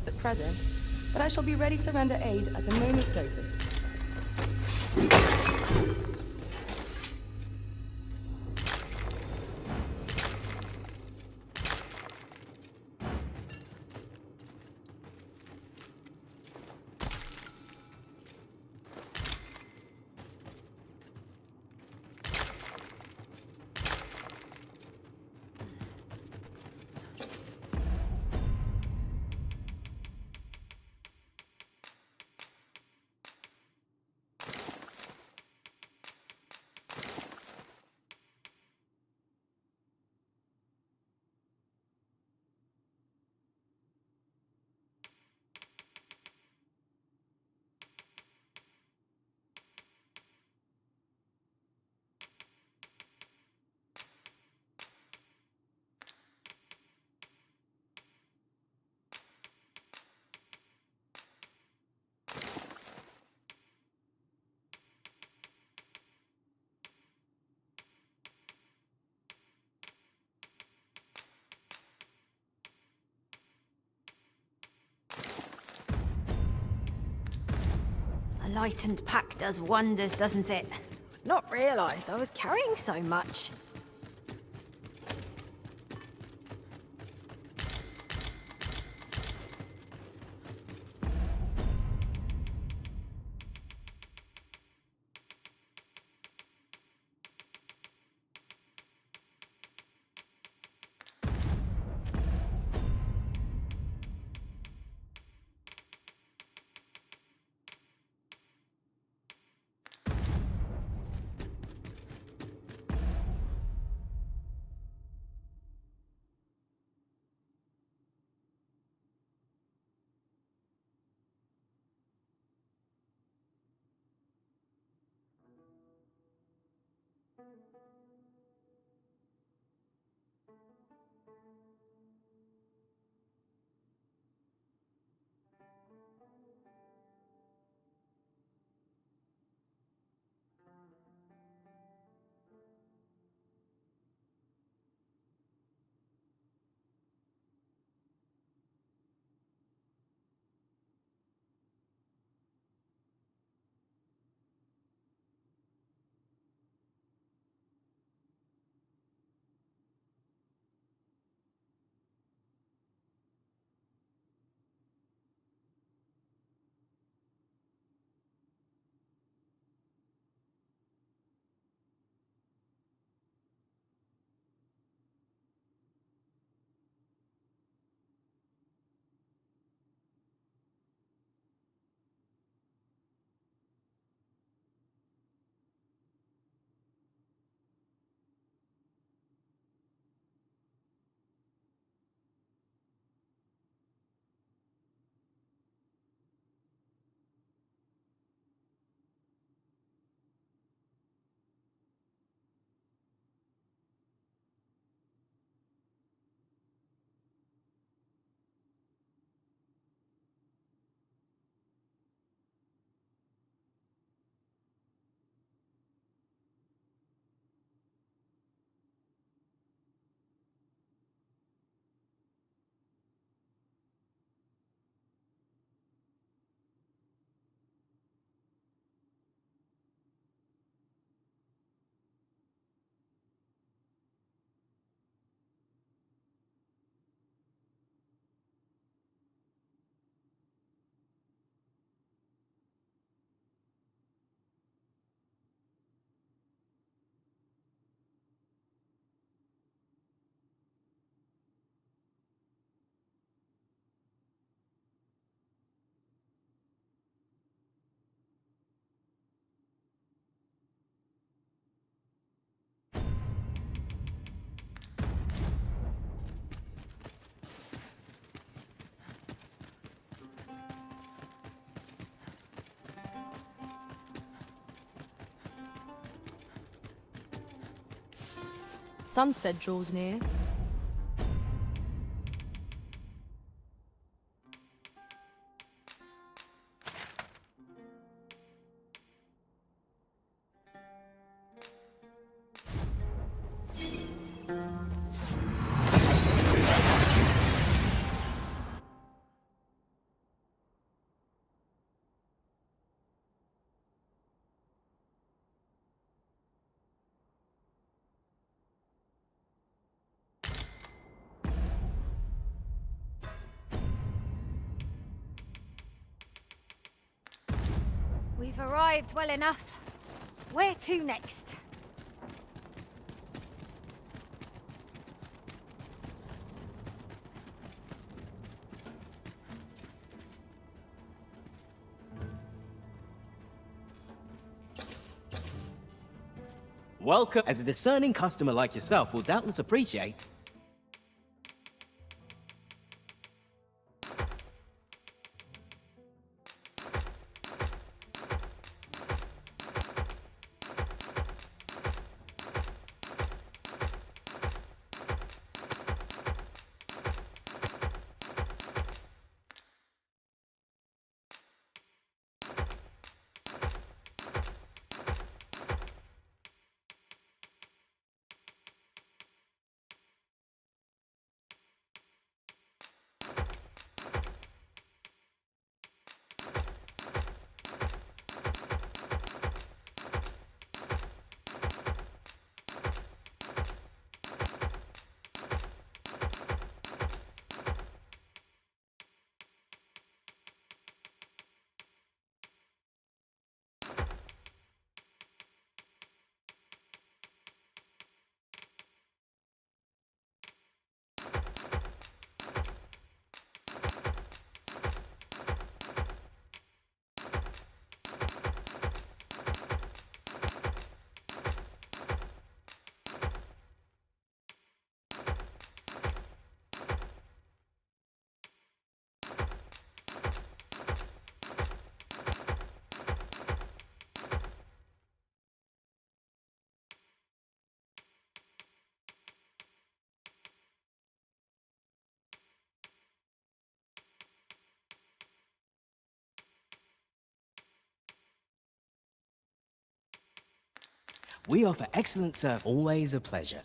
At present, but I shall be ready to render aid at a moment's notice. A lightened pack does wonders, doesn't it? I'd not realised I was carrying so much. Sunset draws near. We've arrived well enough. Where to next? Welcome. As a discerning customer like yourself will doubtless appreciate. We offer excellent service. Always a pleasure.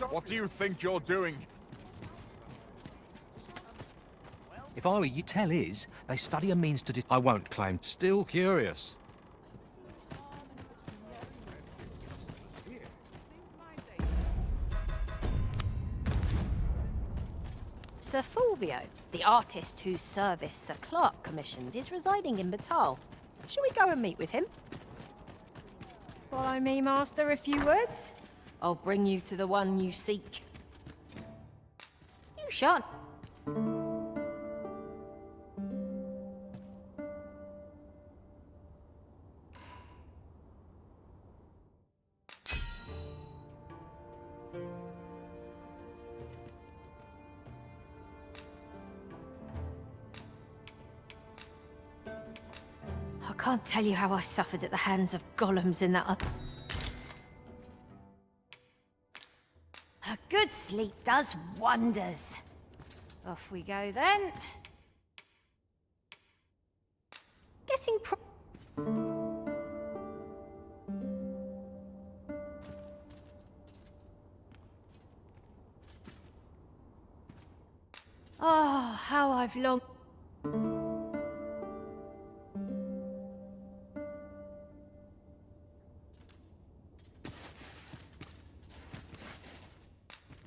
What do you think you're doing? If I were you, tell is they study a means to I won't claim. Still curious. Sir Fulvio, the artist whose service Sir Clark commissioned, is residing in Batal. Shall we go and meet with him? Follow me, Master, if you would. I'll bring you to the one you seek. You shan't. I can't tell you how I suffered at the hands of golems in that other. A good sleep does wonders. Off we go then. Getting Oh, how I've longed.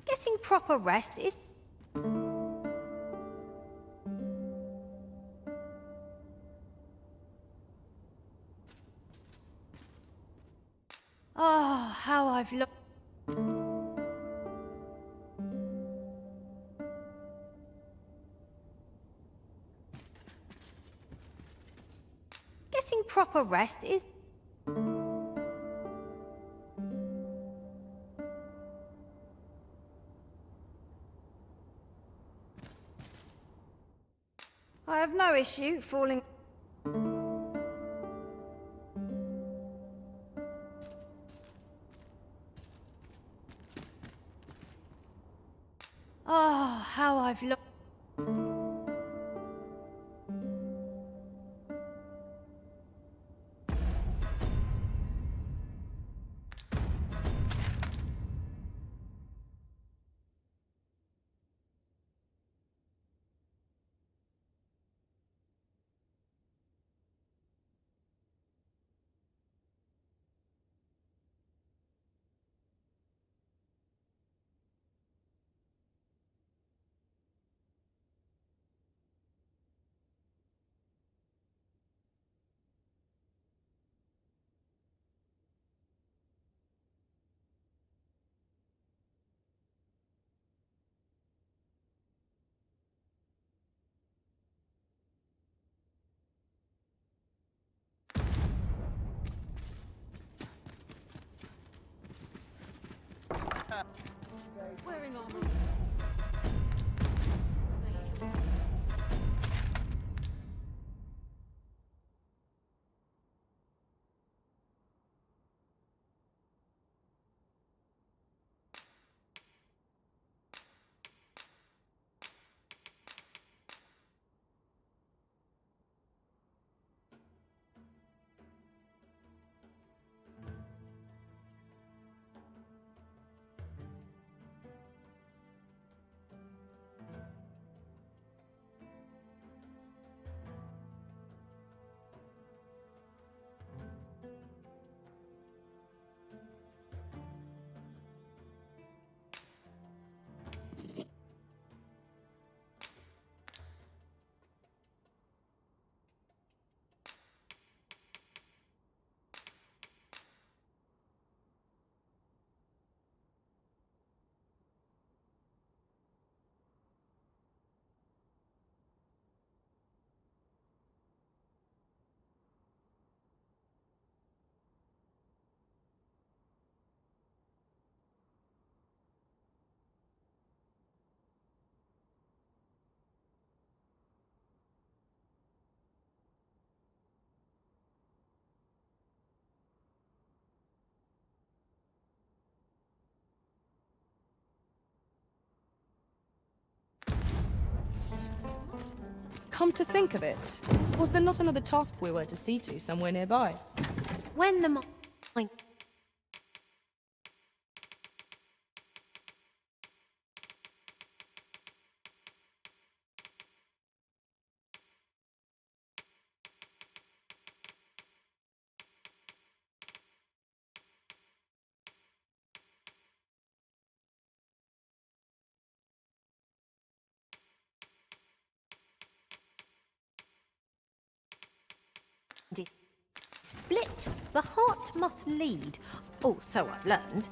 Getting proper rest is... Oh, how I've looked. Getting proper rest is... I have no issue falling... Oh, how I've looked. Wearing armor. Come to think of it, was there not another task we were to see to somewhere nearby? When the mine... split, the heart must lead. Oh, so I've learned.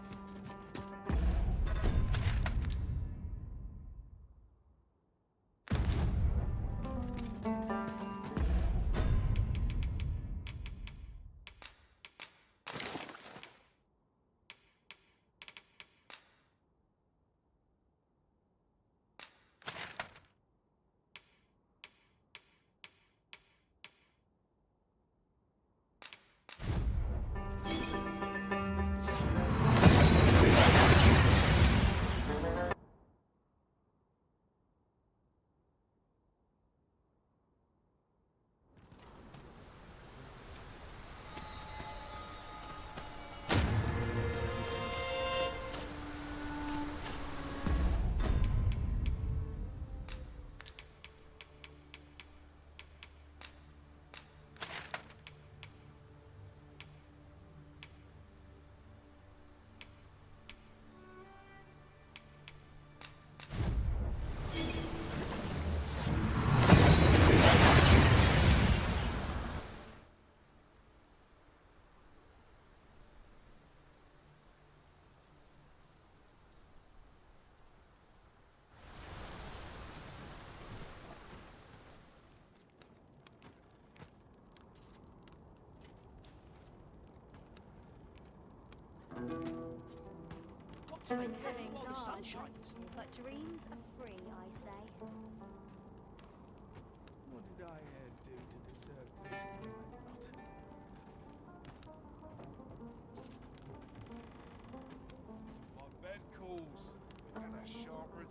Got to make hay while the sun Living's shines. but dreams are free, I say.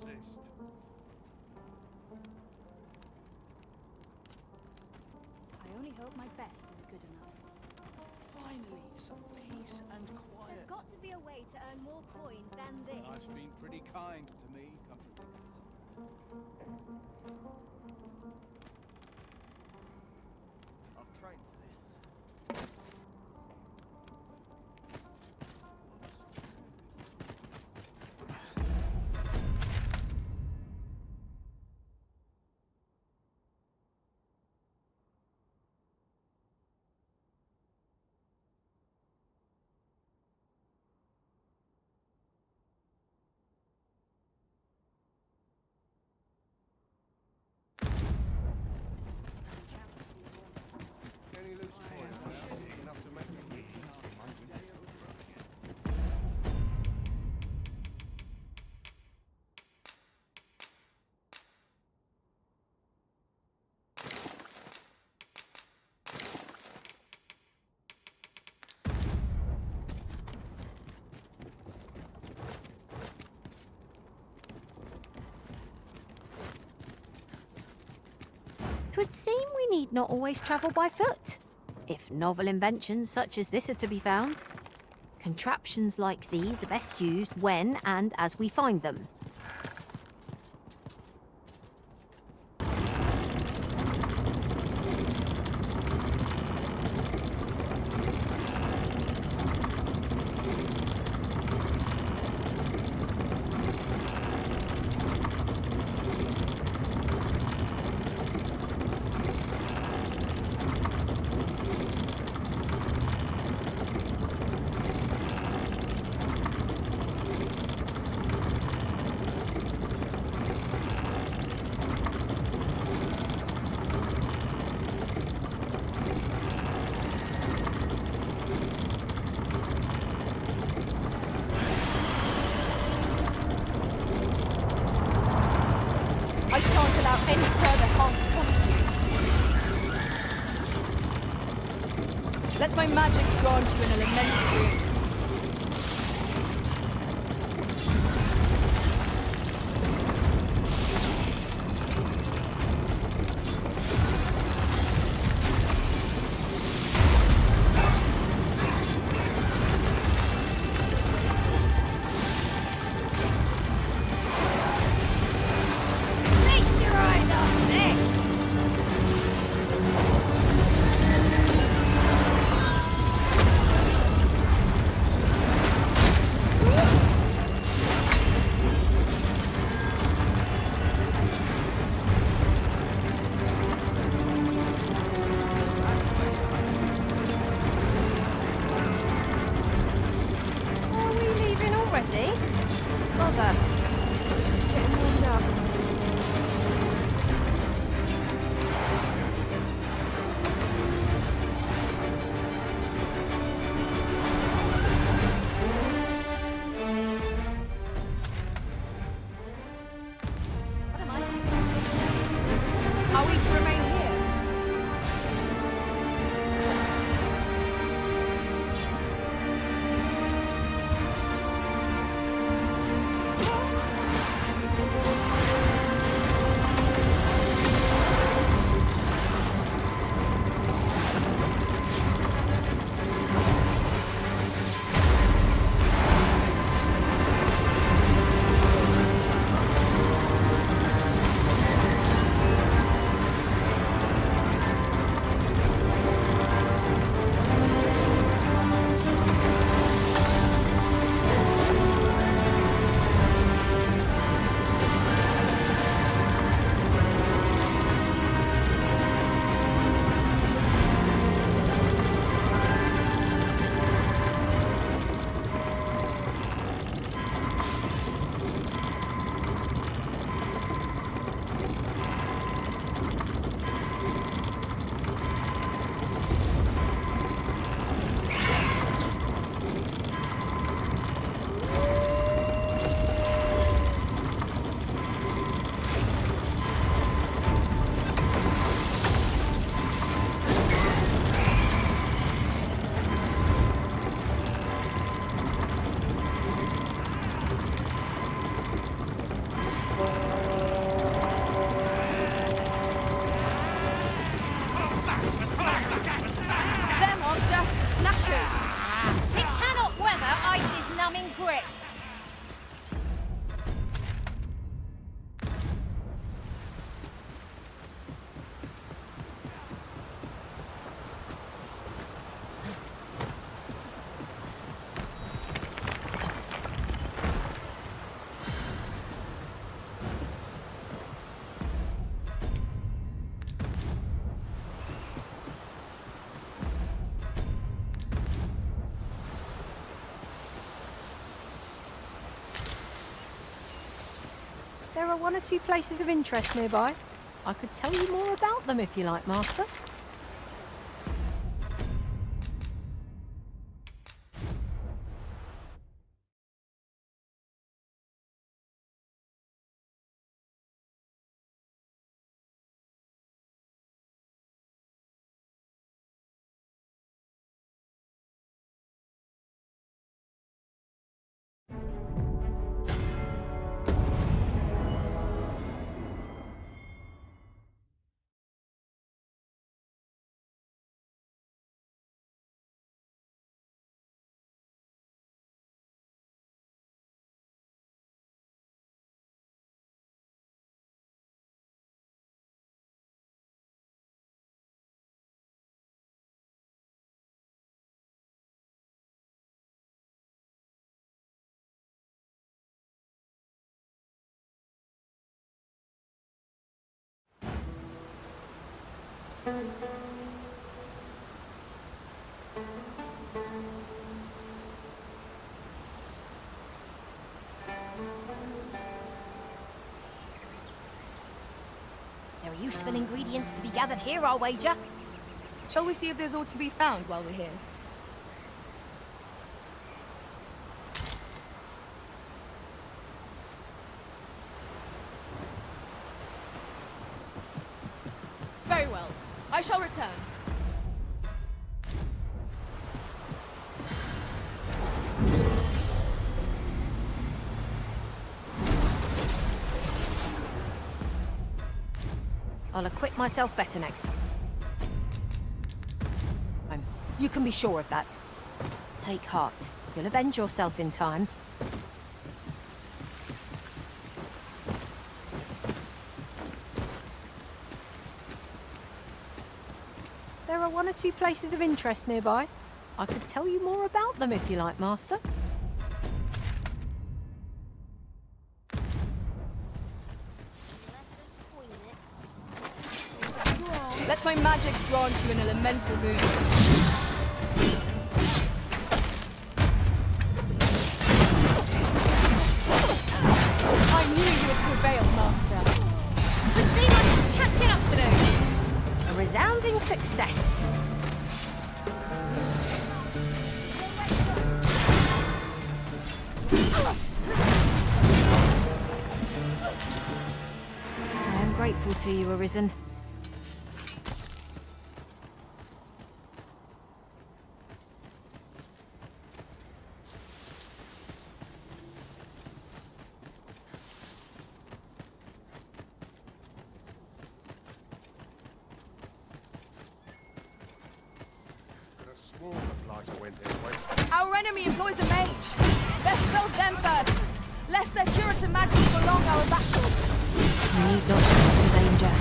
exist. I only hope my best is good enough. Finally, some peace and quiet. There's got to be a way to earn more coin than this. Life's been pretty kind to me, come to think of it. I've trained for this. Any loose coin around? Enough to make me rich. Twould seem we need not always travel by foot, if novel inventions such as this are to be found. Contraptions like these are best used when and as we find them. I shan't allow any further harm to come to you. Let my magics grant you an elemental dream. one or two places of interest nearby. I could tell you more about them if you like, Master. There are useful ingredients to be gathered here, I'll wager. Shall we see if there's aught to be found while we're here? Very well. I shall return. I'll acquit myself better next time. You can be sure of that. Take heart. You'll avenge yourself in time. There are one or two places of interest nearby. I could tell you more about them if you like, Master. Let my magics grant you an elemental boon. I knew you would prevail, Master. It seems like I'm catching up to do. A resounding success. I am grateful to you, Arisen. Our enemy employs a mage. Let's kill them first, lest their curative magic prolong our battle. You need not shrink from danger.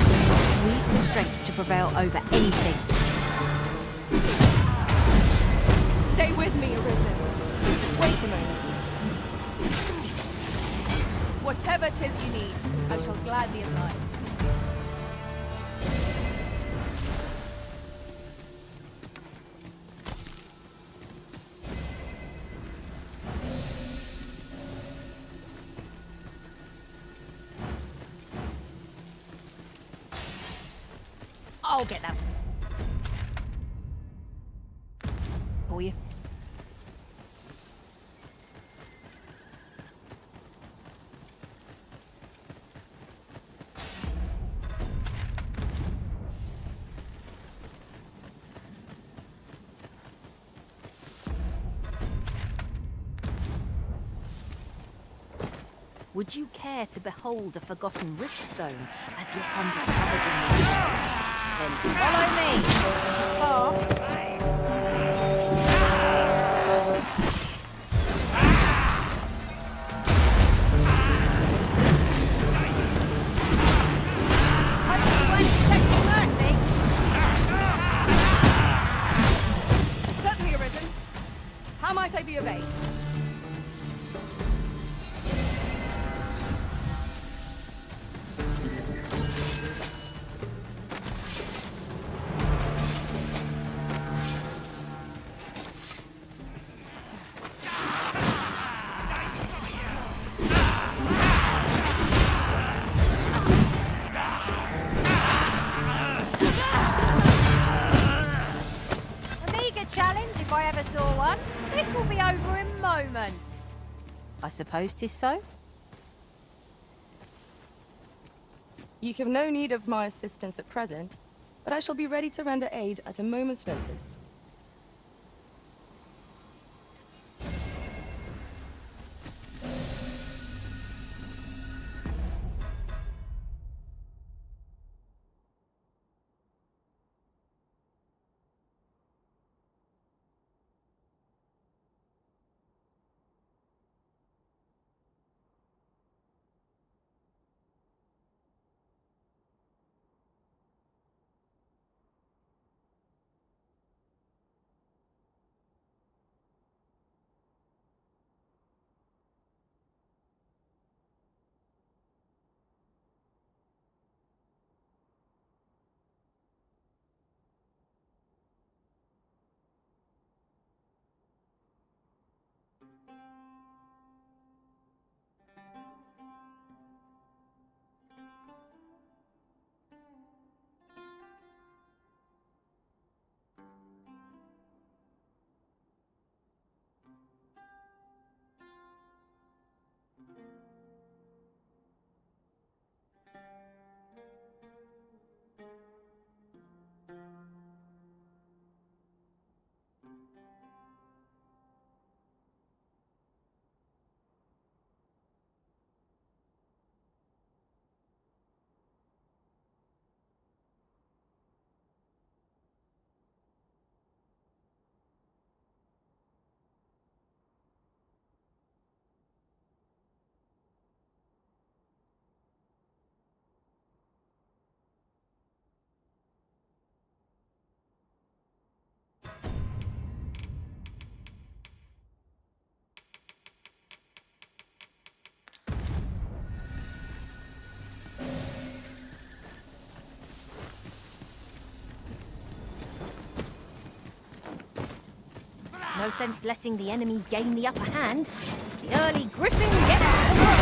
We've the strength to prevail over anything. Stay with me, Arisen. Wait a moment. Whatever 'tis you need, I shall gladly oblige. I'll get that for you. Would you care to behold a forgotten riftstone as yet undiscovered in this world? Then follow me. I thought you weren't expecting mercy. Certainly, Arisen. How might I be of aid? never saw one. This will be over in moments. I suppose 'tis so. You have no need of my assistance at present, but I shall be ready to render aid at a moment's notice. No sense letting the enemy gain the upper hand. The early griffin gets the worm.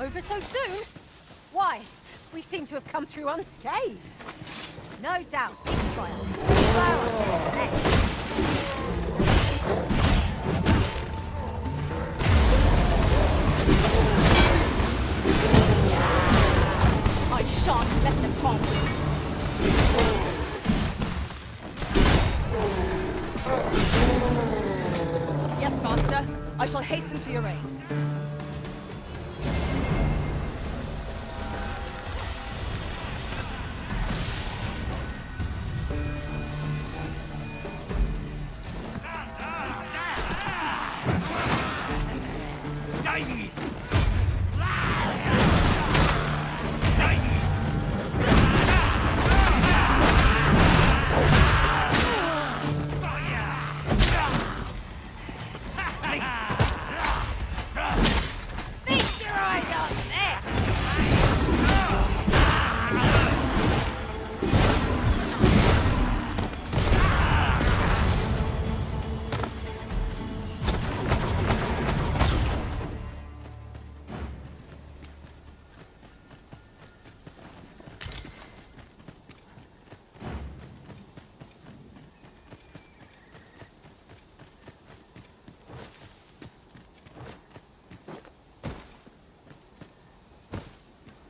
Over so soon? Why? We seem to have come through unscathed. No doubt this trial will allow us to connect. I shan't let them harm you. Yes, Master. I shall hasten to your aid.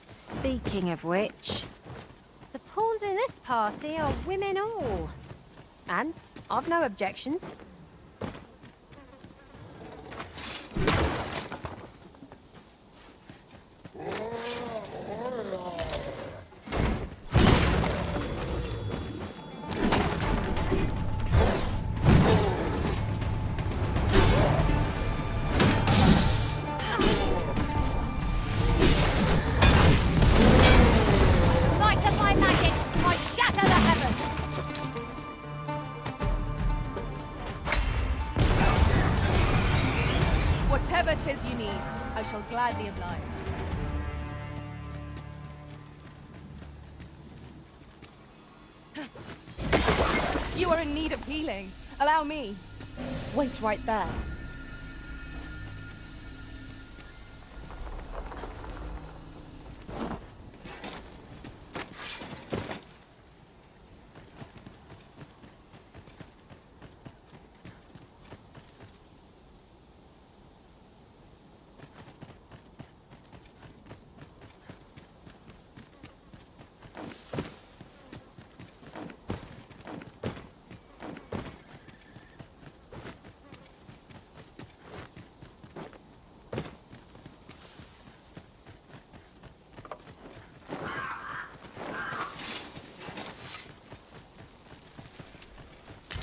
Speaking of which, the pawns in this party are women all. And I've no objections. Whatever 'tis you need, I shall gladly oblige. You are in need of healing. Allow me. Wait right there.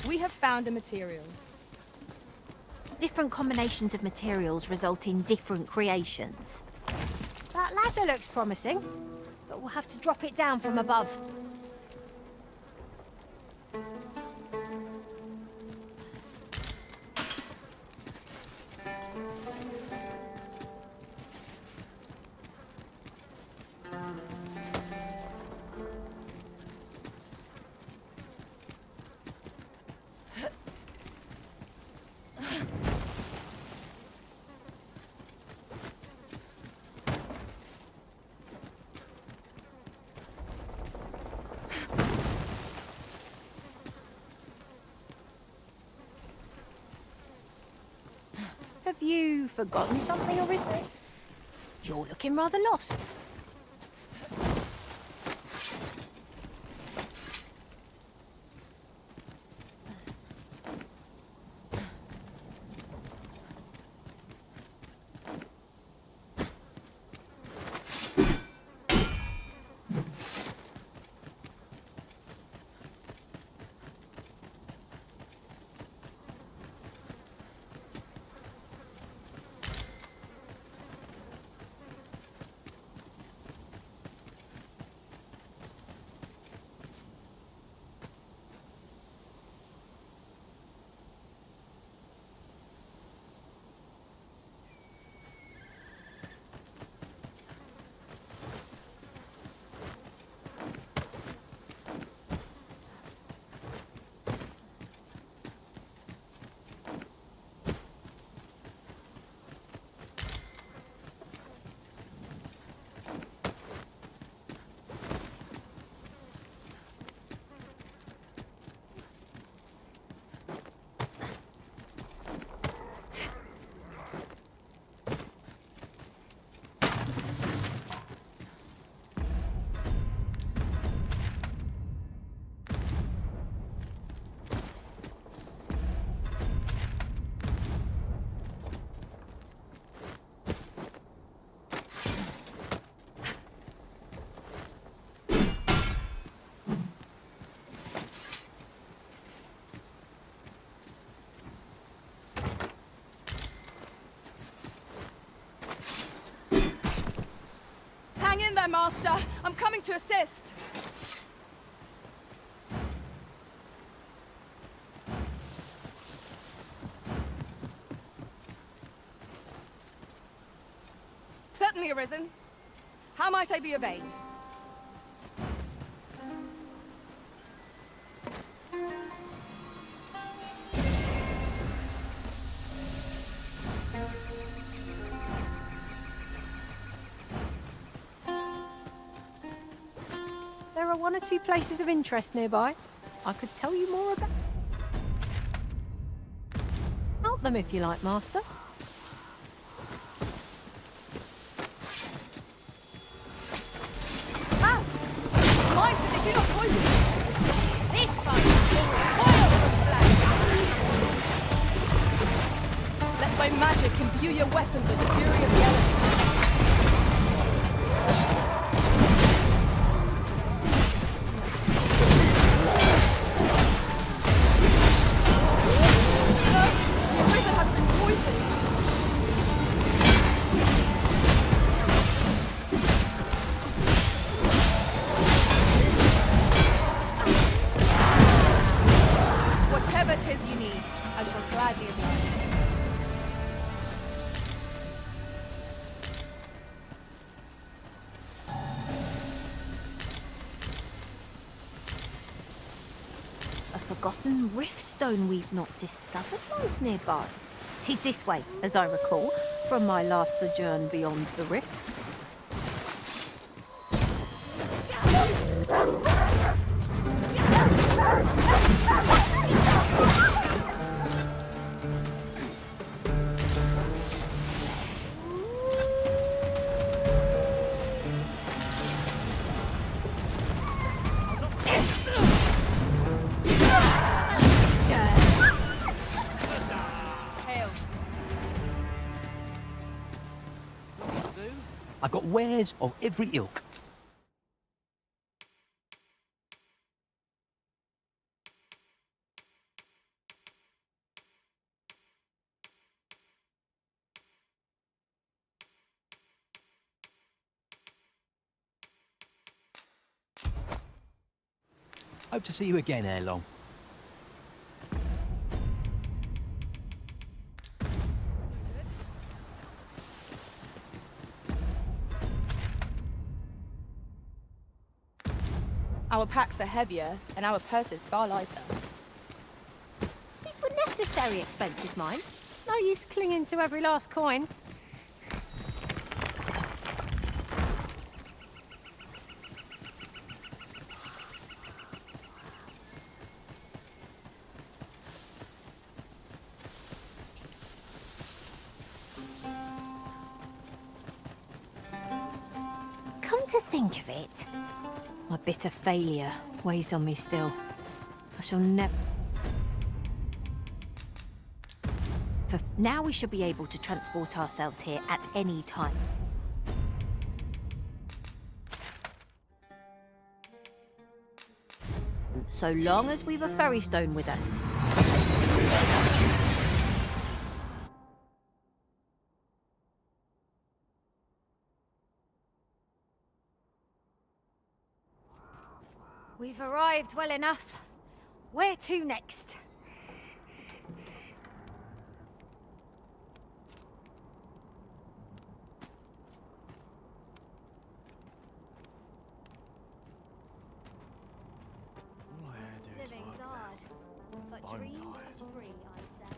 We have found a material. Different combinations of materials result in different creations. That ladder looks promising, but we'll have to drop it down from above. Have you forgotten something, obviously? You're looking rather lost. Hang in there, Master. I'm coming to assist. Certainly, Arisen. How might I be of aid? There are one or two places of interest nearby. I could tell you more about them if you like, Master. Asps! Mind that they do not poison you! This fight will spoil the flesh! Let my magic imbue your weapons with the fury of the elements. Whatever 'tis you need, I shall gladly oblige. forgotten riftstone we've not discovered lies nearby. 'Tis this way, as I recall, from my last sojourn beyond the rift. I've got wares of every ilk. Hope to see you again ere long. Our packs are heavier, and our purses far lighter. These were necessary expenses, mind. No use clinging to every last coin. Come to think of it, my bitter failure weighs on me still. I shall never... For now we should be able to transport ourselves here at any time. So long as we've a ferry stone with us. We've arrived well enough. Where to next? Living's hard, but dreams are free, I say.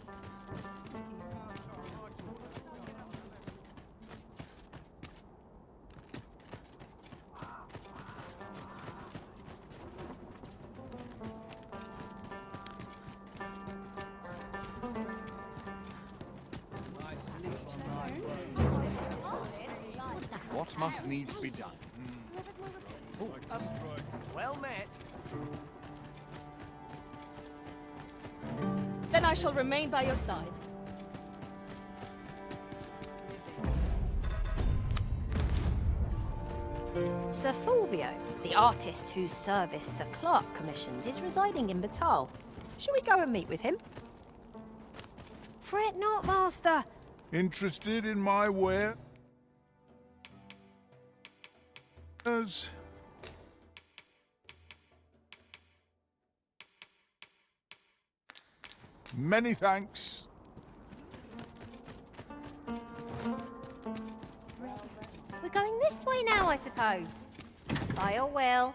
What must needs be done? Well met. Then I shall remain by your side. Sir Fulvio, the artist whose service Sir Clark commissioned, is residing in Batal. Shall we go and meet with him? Fret not, master. Interested in my wares? Many thanks. We're going this way now, I suppose. By your will.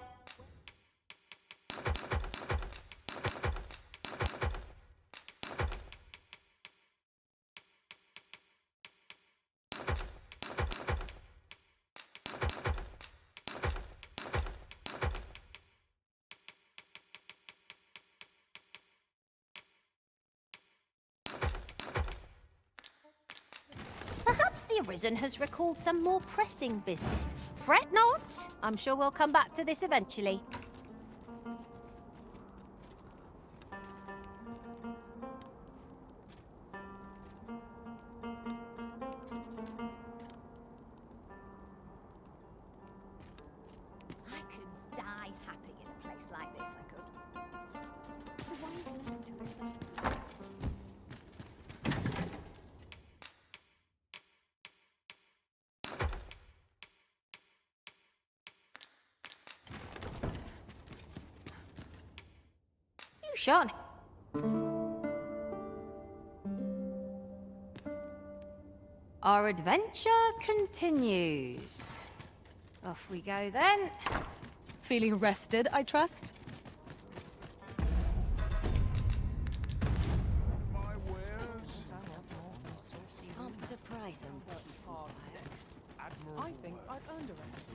Perhaps the Arisen has recalled some more pressing business. Fret not. I'm sure we'll come back to this eventually. I could die happy in a place like this, I could. The ones learn to respect. You shan't. Our adventure continues. Off we go then. Feeling rested, I trust? Nice and peace and quiet. I think I've earned a rest.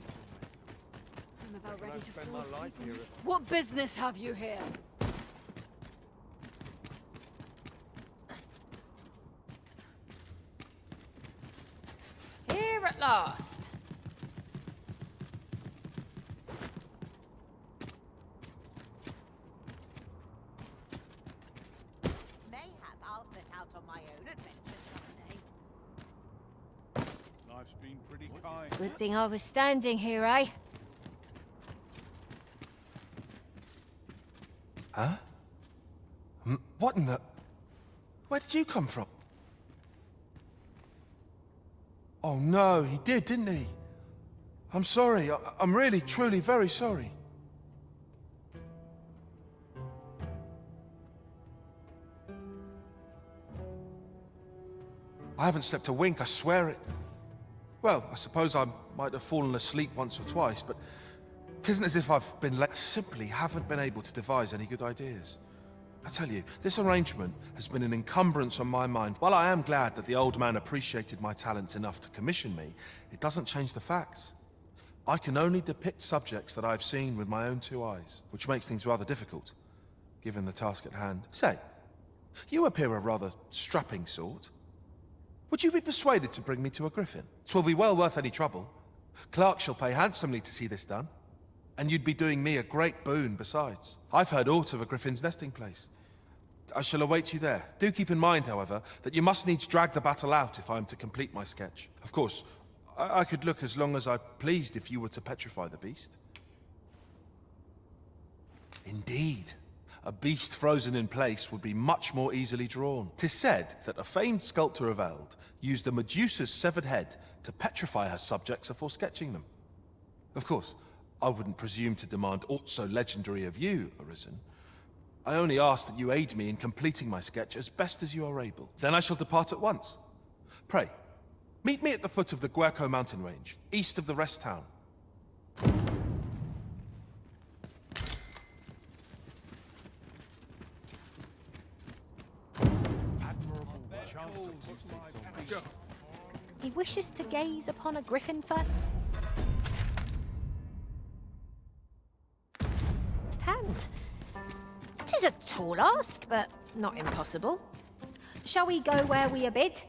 I'm about ready to spend fall my asleep. life here What business have you here? Here at last. Mayhap I'll set out on my own adventure someday. Life's been pretty kind. Good thing I was standing here, eh? Huh? What in the... Where did you come from? Oh no, he did, didn't he? I'm sorry. I'm really, truly very sorry. I haven't slept a wink, I swear it. Well, I suppose I might have fallen asleep once or twice, but it isn't as if I've been I simply haven't been able to devise any good ideas. I tell you, this arrangement has been an encumbrance on my mind. While I am glad that the old man appreciated my talents enough to commission me, it doesn't change the facts. I can only depict subjects that I've seen with my own two eyes, which makes things rather difficult, given the task at hand. Say, you appear a rather strapping sort. Would you be persuaded to bring me to a griffin? 'Twill be well worth any trouble. Clark shall pay handsomely to see this done. And you'd be doing me a great boon besides. I've heard aught of a griffin's nesting place. I shall await you there. Do keep in mind, however, that you must needs drag the battle out if I am to complete my sketch. Of course, I could look as long as I pleased if you were to petrify the beast. Indeed. A beast frozen in place would be much more easily drawn. 'Tis said that a famed sculptor of Eld used a Medusa's severed head to petrify her subjects before sketching them. Of course, I wouldn't presume to demand aught so legendary of you, Arisen. I only ask that you aid me in completing my sketch as best as you are able. Then I shall depart at once. Pray, meet me at the foot of the Guerco mountain range, east of the rest town. He wishes to gaze upon a griffin first hand. 'Tis a tall ask, but not impossible. Shall we go where we are bid?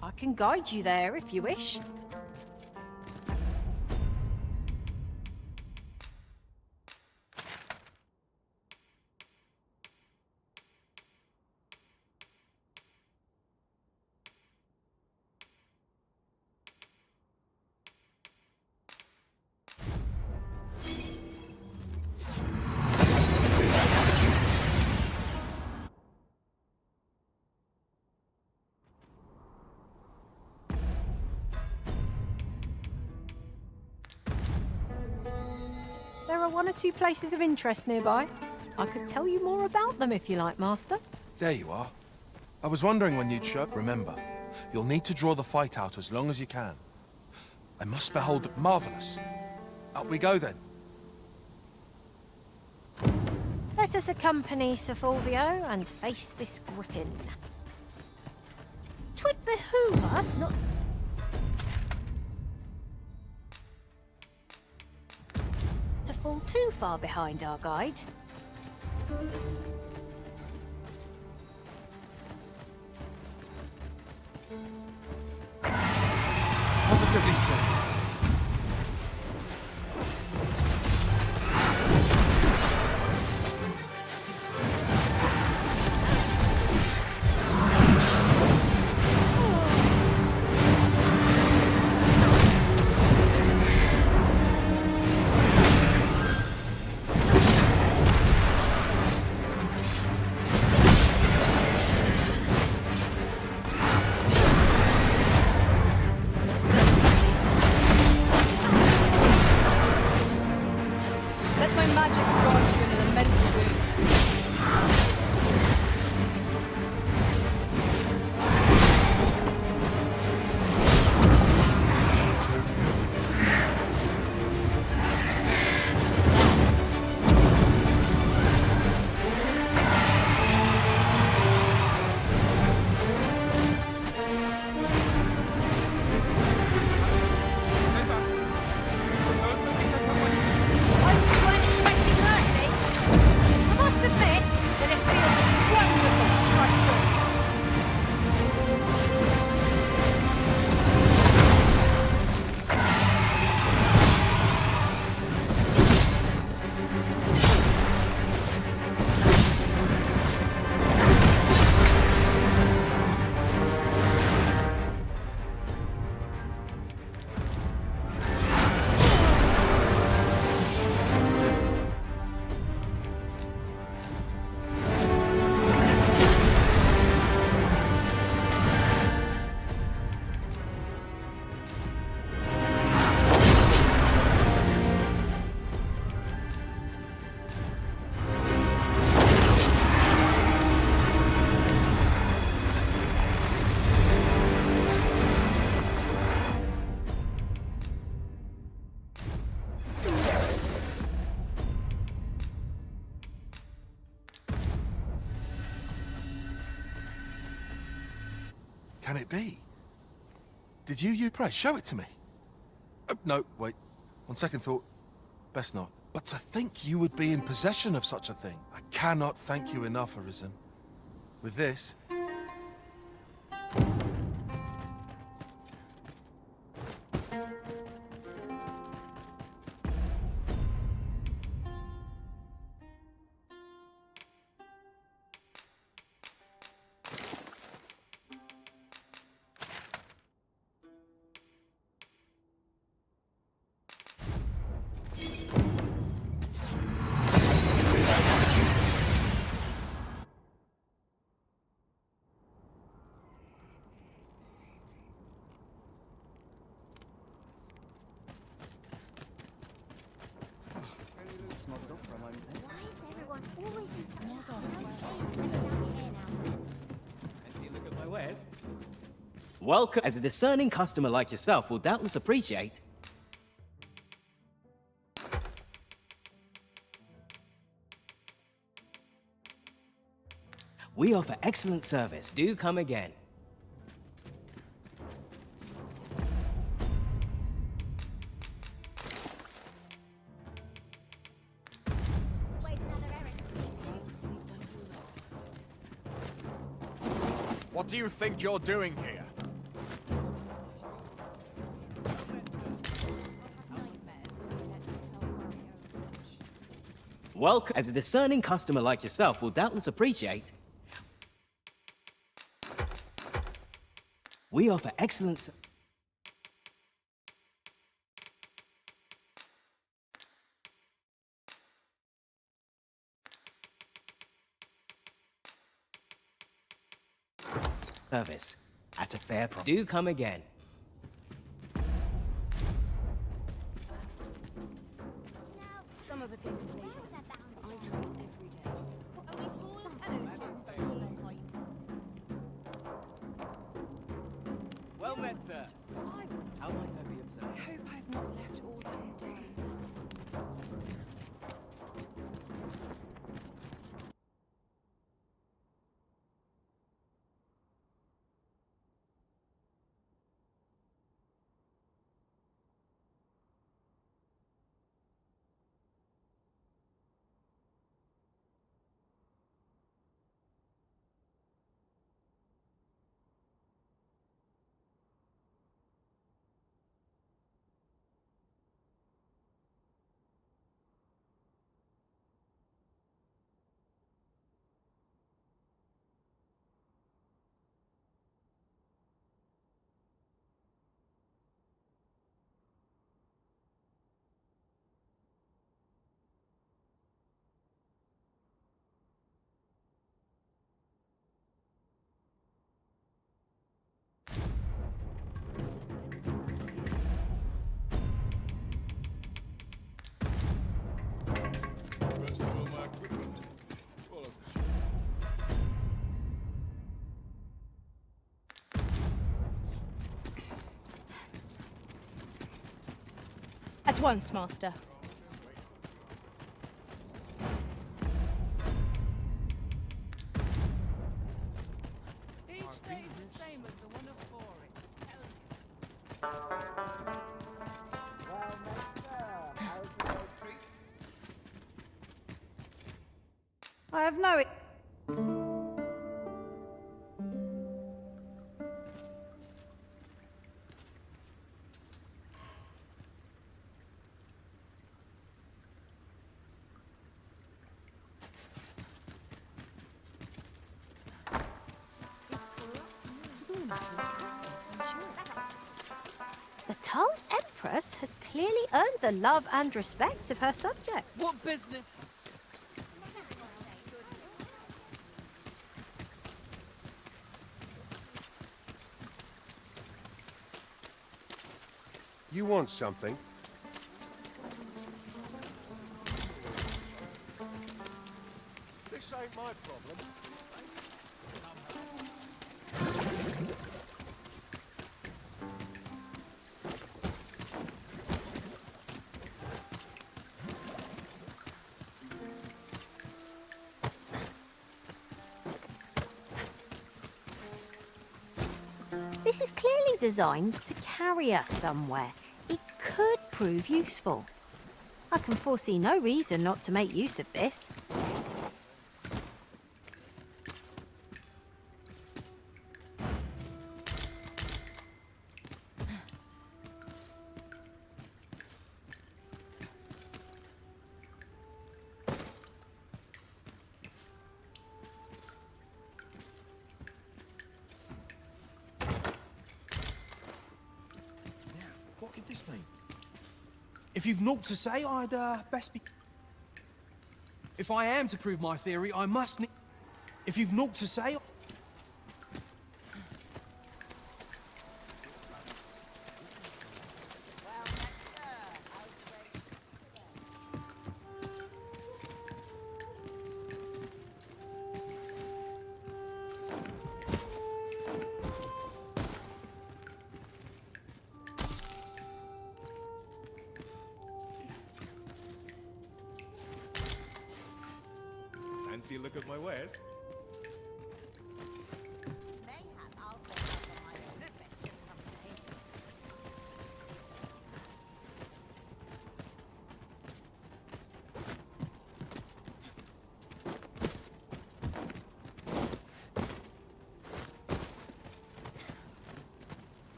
I can guide you there if you wish. There are one or two places of interest nearby. I could tell you more about them if you like, Master. There you are. I was wondering when you'd show. Remember, you'll need to draw the fight out as long as you can. I must behold it. Marvelous. Up we go then. Let us accompany Sir Fulvio and face this griffin. 'Twould behoove us not to fall too far behind our guide. Positively splendid. Let my magics grant you an can it be? Did you pray? Show it to me. No, wait. On second thought, best not. But to think you would be in possession of such a thing. I cannot thank you enough, Arisen. With this... Welcome, as a discerning customer like yourself will doubtless appreciate. We offer excellent service. Do come again. What do you think you're doing here? Welcome, as a discerning customer like yourself will doubtless appreciate. We offer excellent... service at a fair price. Do come again. Some of us get complacent. I train every day. Well met, sir. How might I be of service? I hope I've not left aught undone. At once, Master. Each day is the same as the one before it, I tell you. I have no... The Tarl's Empress has clearly earned the love and respect of her subject. What business? You want something? This ain't my problem. This is clearly designed to carry us somewhere. It could prove useful. I can foresee no reason not to make use of this. What could this mean? If you've naught to say, I'd best be... If I am to prove my theory, I must need... If you've naught to say... Fancy a look at my wares?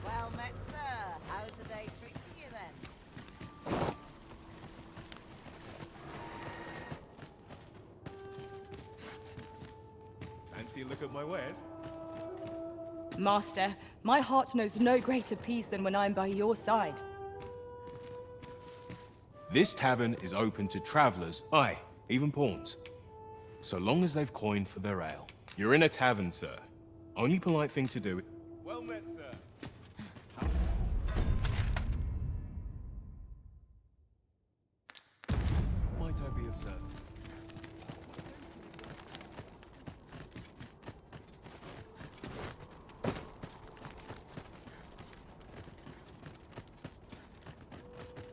Well met, sir. How's the day treating you then? Fancy a look at my wares? Master, my heart knows no greater peace than when I'm by your side. This tavern is open to travelers, aye, even pawns. So long as they've coined for their ale. You're in a tavern, sir. Only polite thing to do. Well met, sir. Might I be of service?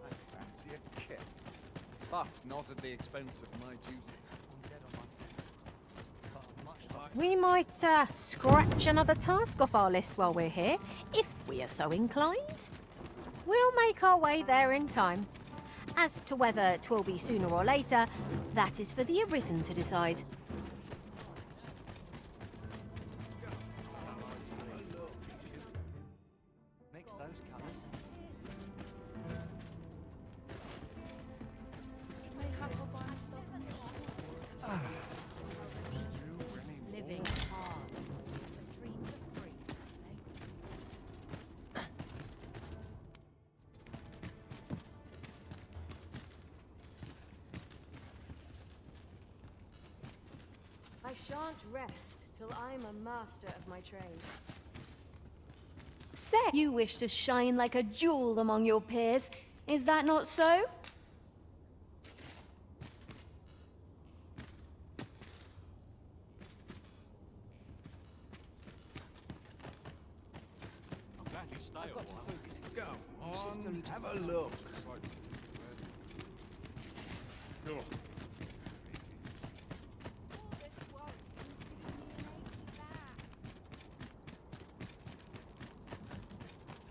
I fancy a kick, but not at the expense of my duty. We might scratch another task off our list while we're here, if we are so inclined. We'll make our way there in time. As to whether 'twill be sooner or later, that is for the Arisen to decide. Mix those colours. Living hard, but dreams are free, I shan't rest till I'm a master of my trade. Say, you wish to shine like a jewel among your peers. Is that not so? I'm glad you stay a while. Go on, have a look. Sure.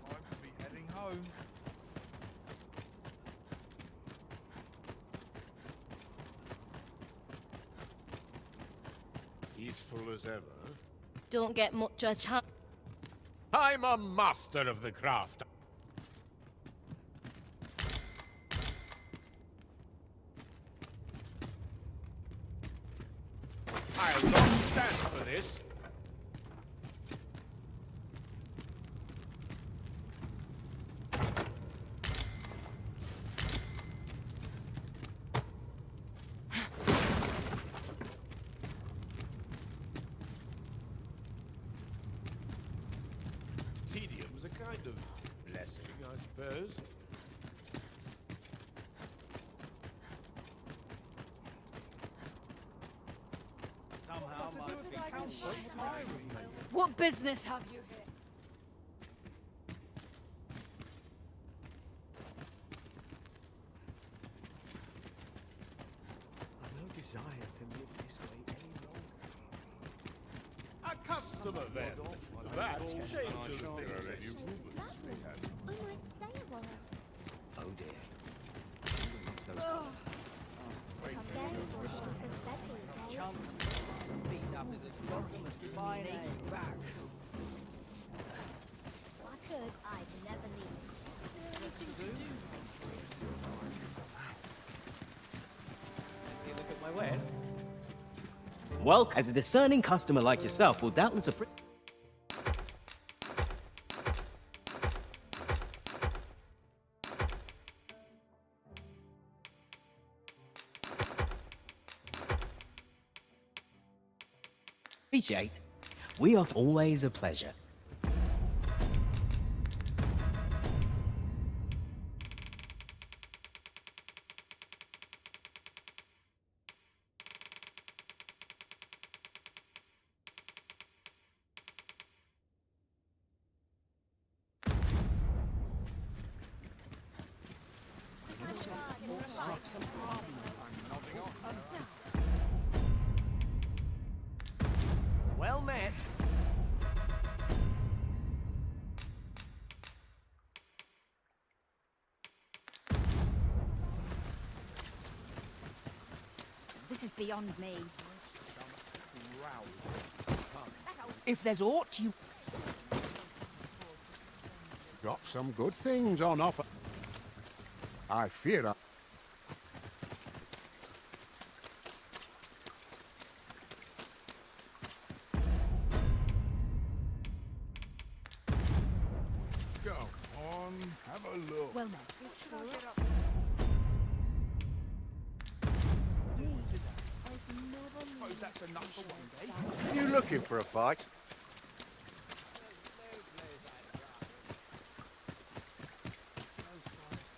Time to be heading home. Peaceful as ever. Don't get much a chance. I'm a master of the craft. I'll not stand for this. Tedium's a kind of blessing, I suppose. Somehow my feet What business have you here? I notice A customer then. That changes things. You I might stay a while. Oh dear. What's those colours? Beat up is as welcome as fine ale. Back. If I could, I'd never leave. You look at my wares. Well, as a discerning customer like yourself will doubtless appreciate. We are always a pleasure. Well met. This is beyond me. If there's aught you... got some good things on offer. I fear I... Go on, have a look. Well met. Suppose that's enough for one day. You looking for a fight?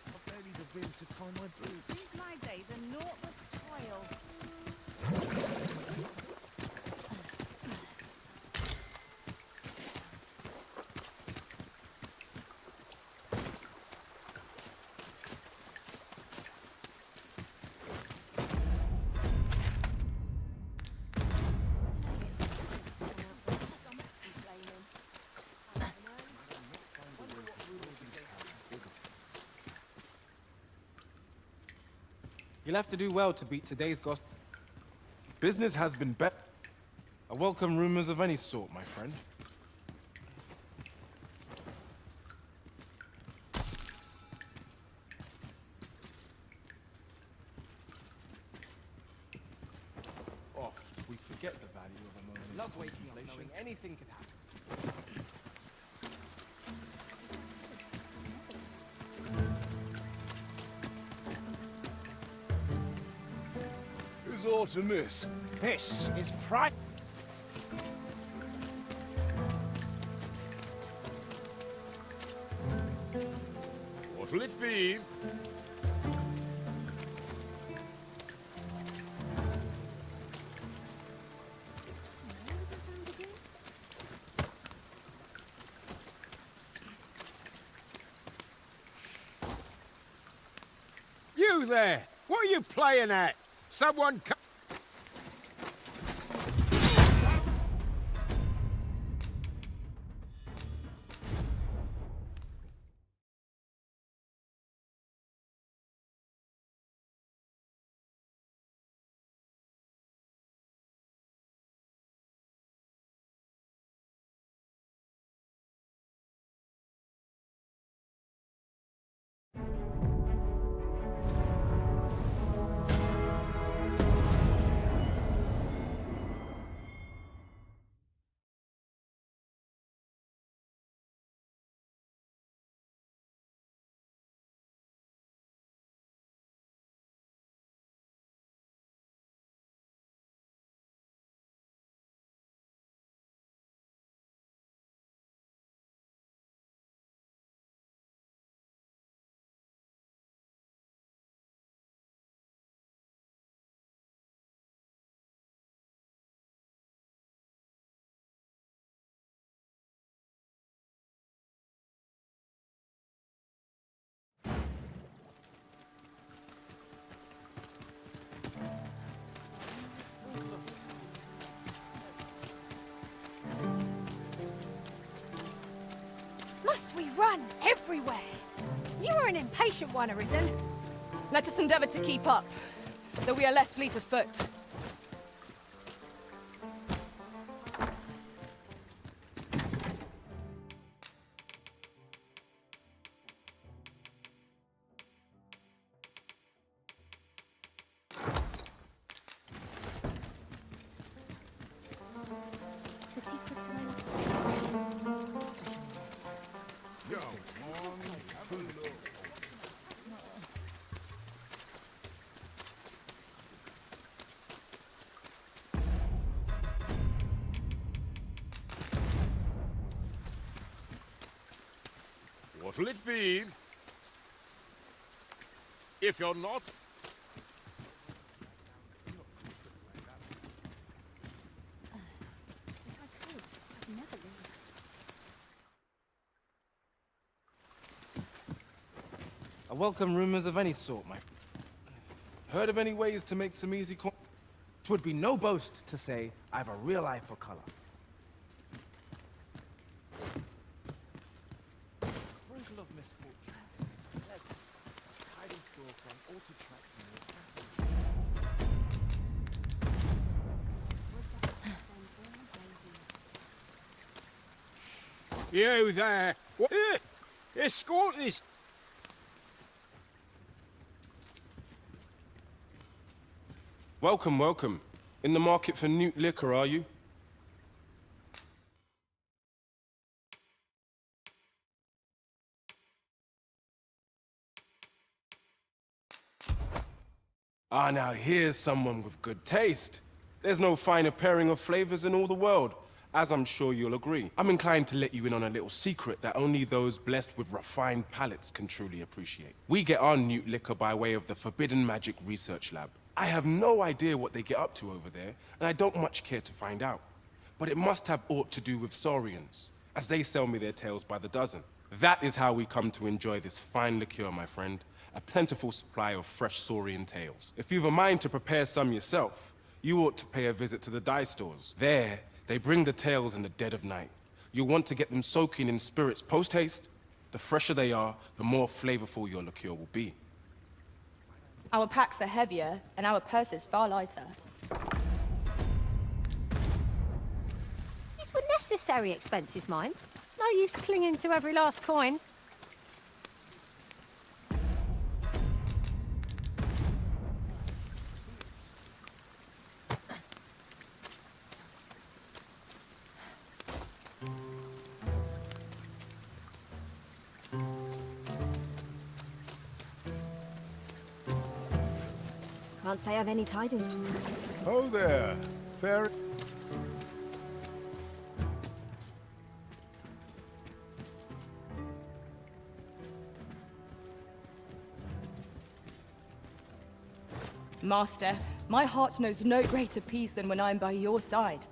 I've barely the vim to tie my boots. Since my days are naught but toil. You'll have to do well to beat today's gospel. Business has been better. I welcome rumors of any sort, my friend. Oft we forget the value of a moment's Love waiting on contemplation. knowing anything could happen. Is aught amiss? This is pride. What'll it be? You there! What are you playing at? Someone come... everywhere. You are an impatient one, Arisen. Let us endeavor to keep up, though we are less fleet of foot. The secret to my lost What'll it be? If you're not... I welcome rumors of any sort, my... Heard of any ways to make some easy coin? 'Twould be no boast to say I've a real eye for color. Sprinkle of misfortune. Pleasant. Hiding store from altered tracks. You there! What? Escort this! Welcome, welcome. In the market for new liquor, are you? Ah, now here's someone with good taste. There's no finer pairing of flavors in all the world, as I'm sure you'll agree. I'm inclined to let you in on a little secret that only those blessed with refined palates can truly appreciate. We get our newt liquor by way of the Forbidden Magic Research Lab. I have no idea what they get up to over there, and I don't much care to find out. But it must have aught to do with Saurians, as they sell me their tales by the dozen. That is how we come to enjoy this fine liqueur, my friend. A plentiful supply of fresh Saurian tales. If you've a mind to prepare some yourself, you ought to pay a visit to the dye stores. There, they bring the tales in the dead of night. You'll want to get them soaking in spirits post-haste. The fresher they are, the more flavorful your liqueur will be. Our packs are heavier, and our purses far lighter. These were necessary expenses, mind. No use clinging to every last coin. Can't say I've any tidings to... Oh there, fair... Master, my heart knows no greater peace than when I'm by your side.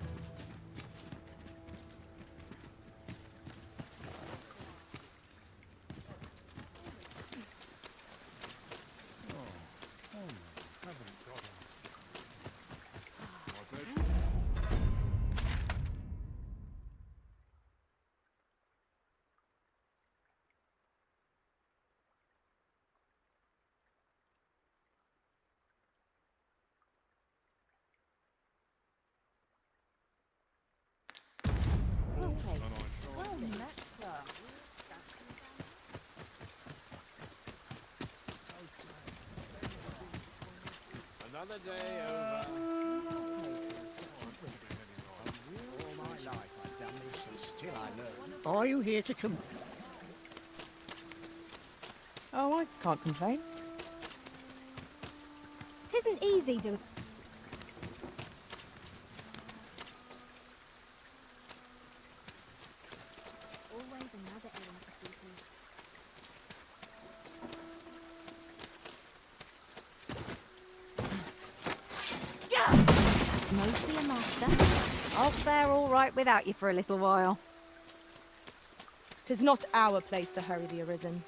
Another day over. All my life, damnation, still I learn. Are you here to come? Oh, I can't complain. It isn't easy to... Always another errand to see through. Mostly a master. I'll fare all right without you for a little while. 'Tis not our place to hurry the Arisen.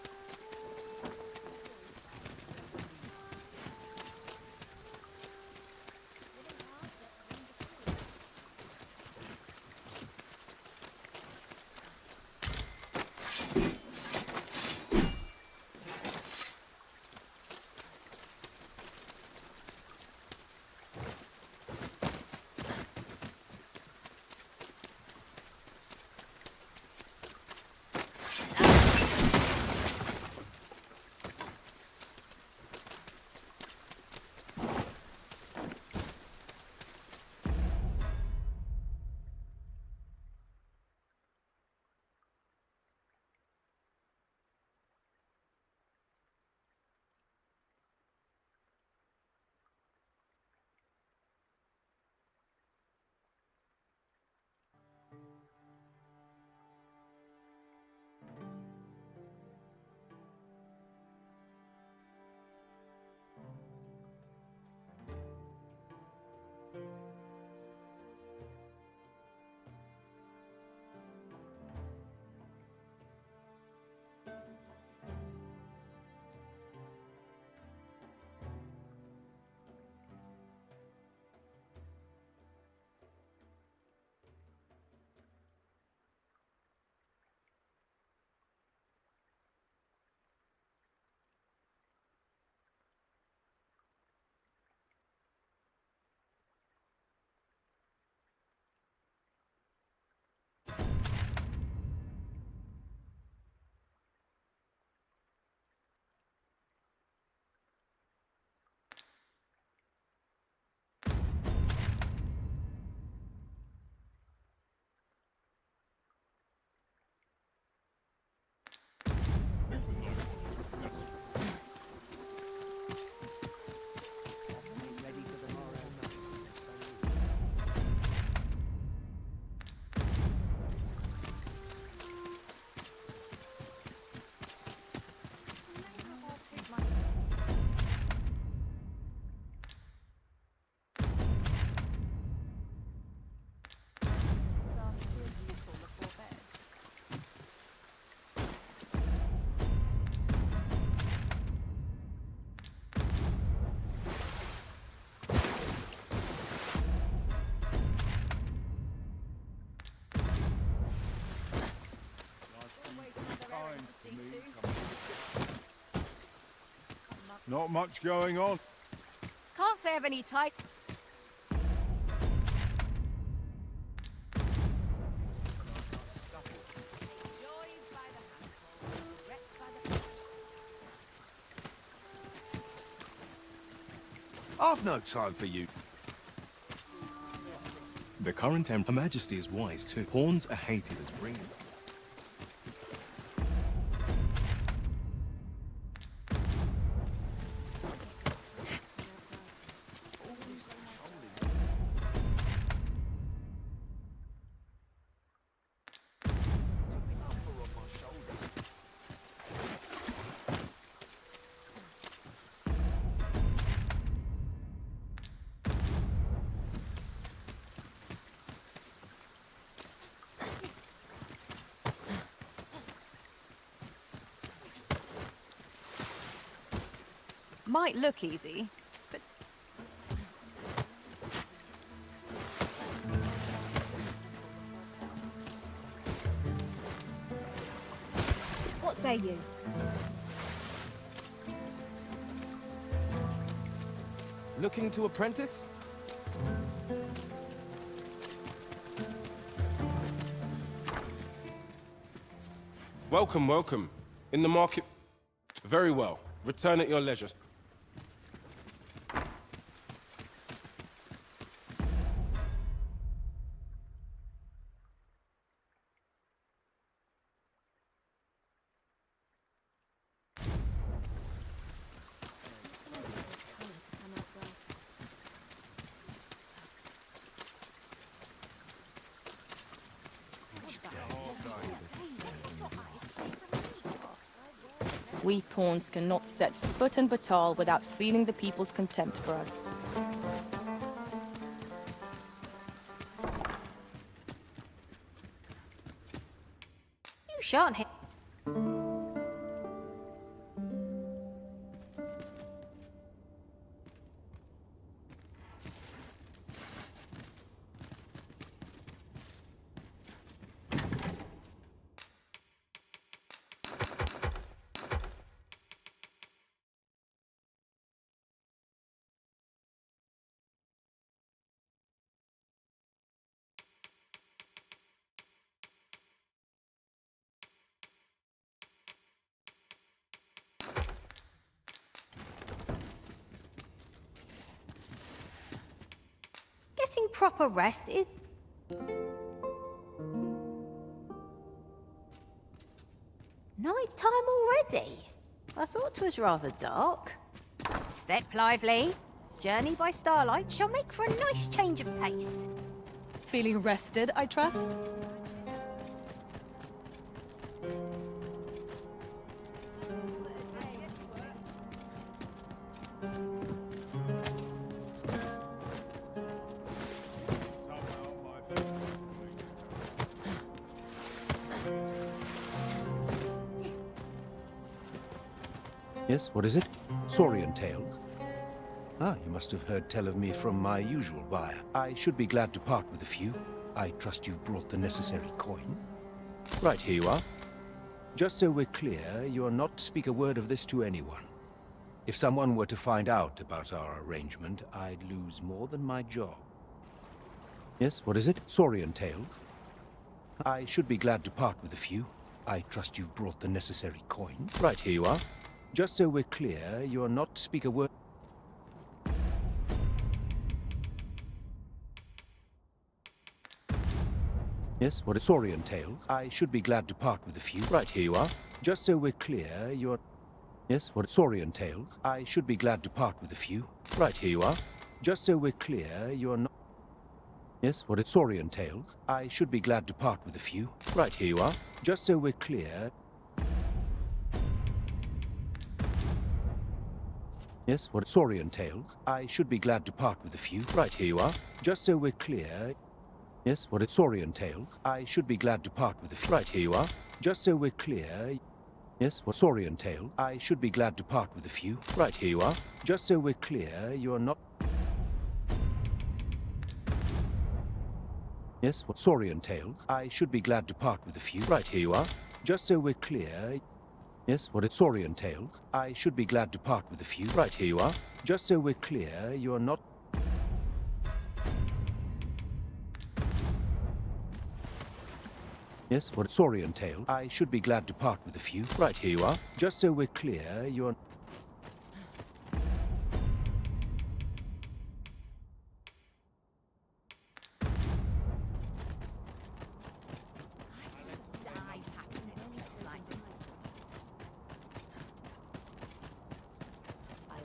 Not much going on. Can't say I've any type. I've no time for you. The current Her Majesty is wise too. Pawns are hated as bringing. Might look easy, but... What say you? Looking to apprentice? Welcome, welcome. In the market... Very well. Return at your leisure. We pawns cannot set foot in Batal without feeling the people's contempt for us. You shan't hit. Getting proper rest is... Night time already? I thought 'twas rather dark. Step lively. Journey by starlight shall make for a nice change of pace. Feeling rested, I trust? Yes, what is it? Saurian tales? Ah, you must have heard tell of me from my usual buyer. I should be glad to part with a few. I trust you've brought the necessary coin. Right, here you are. Just so we're clear, you are not to speak a word of this to anyone. If someone were to find out about our arrangement, I'd lose more than my job. Yes, what is it? Saurian tales? I should be glad to part with a few. I trust you've brought the necessary coin. Right, here you are. Just so we're clear, you are not to speak a word... Yes, what is Saurian tales? I should be glad to part with a few. Right, here you are. Just so we're clear, you are... Yes, what is Saurian tales? I should be glad to part with a few. Right, here you are. Just so we're clear, you are not... Yes, what is Saurian tales? I should be glad to part with a few. Right, here you are. Just so we're clear... Yes, what Saurian tales? I should be glad to part with a few. Right, here you are. Just so we're clear... Yes, what is Saurian tales? I should be glad to part with a few. Right, here you are. Just so we're clear... Yes, what Saurian tales? I should be glad to part with a few. Right, here you are. Just so we're clear, you are not... Yes, what Saurian tales? I should be glad to part with a few. Right, here you are. Just so we're clear... Yes, what is Saurian tales? I should be glad to part with a few. Right, here you are. Just so we're clear, you are not... Yes, what is Saurian tale? I should be glad to part with a few. Right, here you are. Just so we're clear, you are... Die happy in a place like this.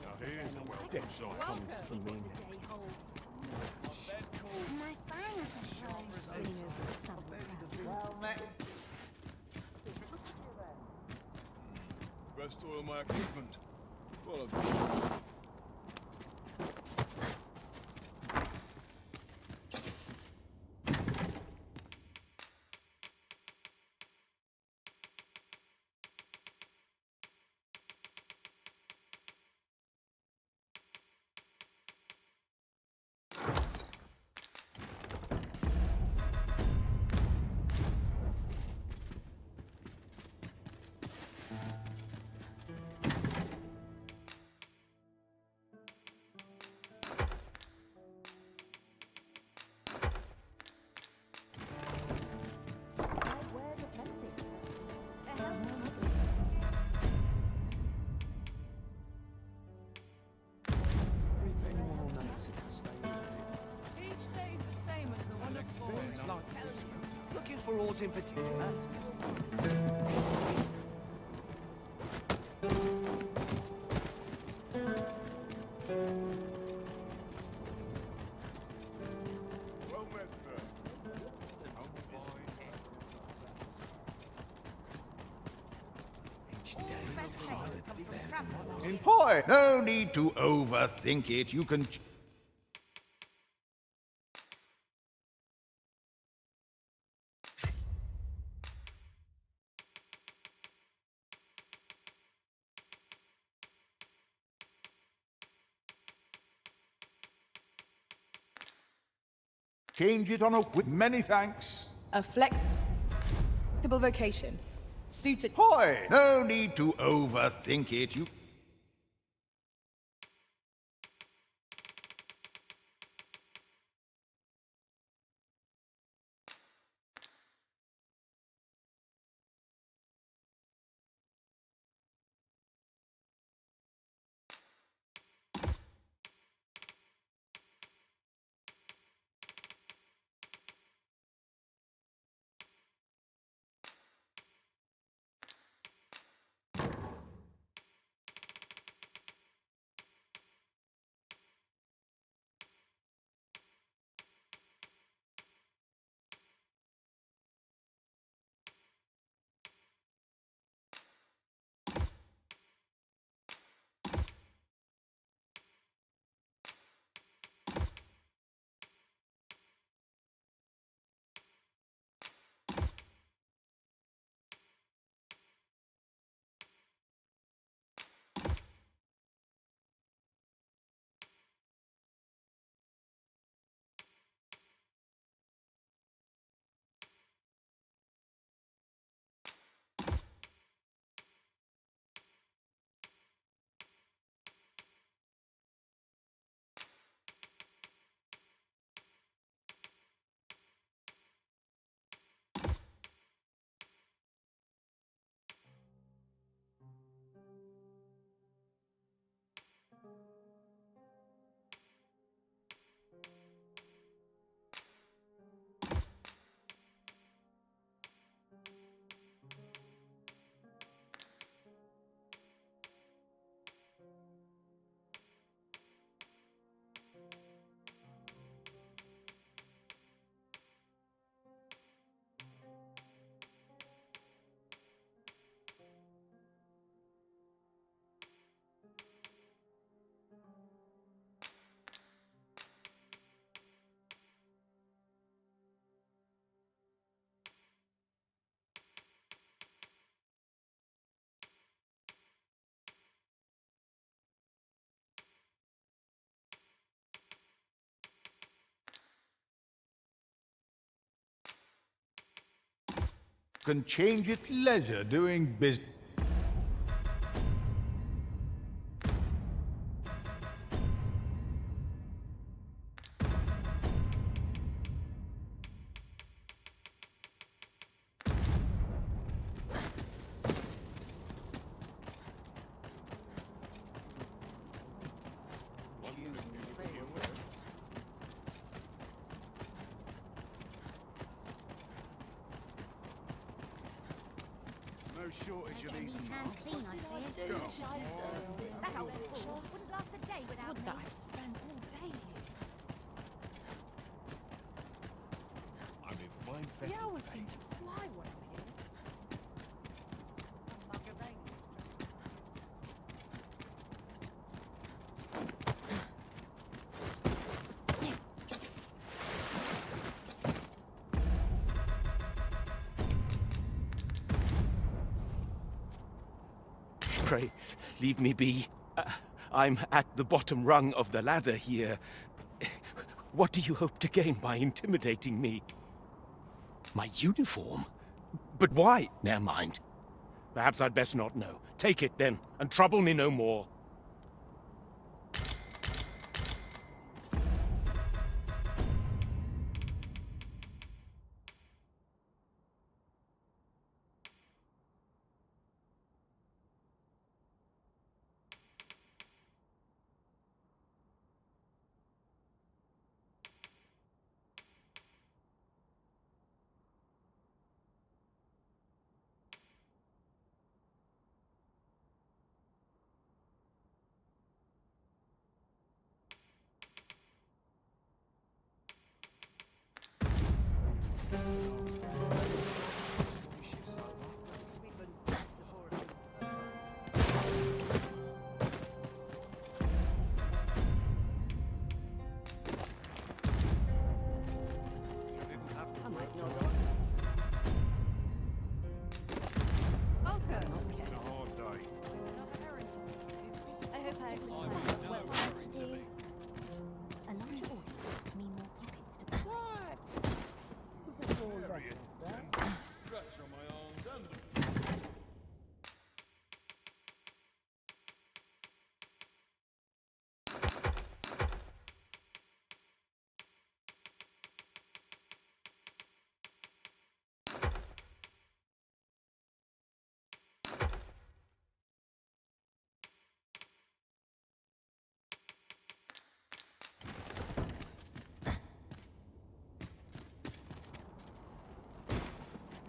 Now here's a welcome sight comes from me next. My fangs are showing clean over the southern clouds. Well met. Rest all of my equipment. Well, I've... Each day is the same as the one before. It's like Looking for aught in particular? Well met, sir. Boy, no need to overthink it. You can... change it on a... with many thanks. A flexible vocation. Suited... Boy, no need to overthink it. You... can change it leisure doing business. shortage of these Hands clean, I fear. That old fool wouldn't last a day without me. I could spend all day here. I'm in fine The fettle hours today. seem to fly well here. Pray, leave me be. I'm at the bottom rung of the ladder here. What do you hope to gain by intimidating me? My uniform? But why? Never mind. Perhaps I'd best not know. Take it then, and trouble me no more.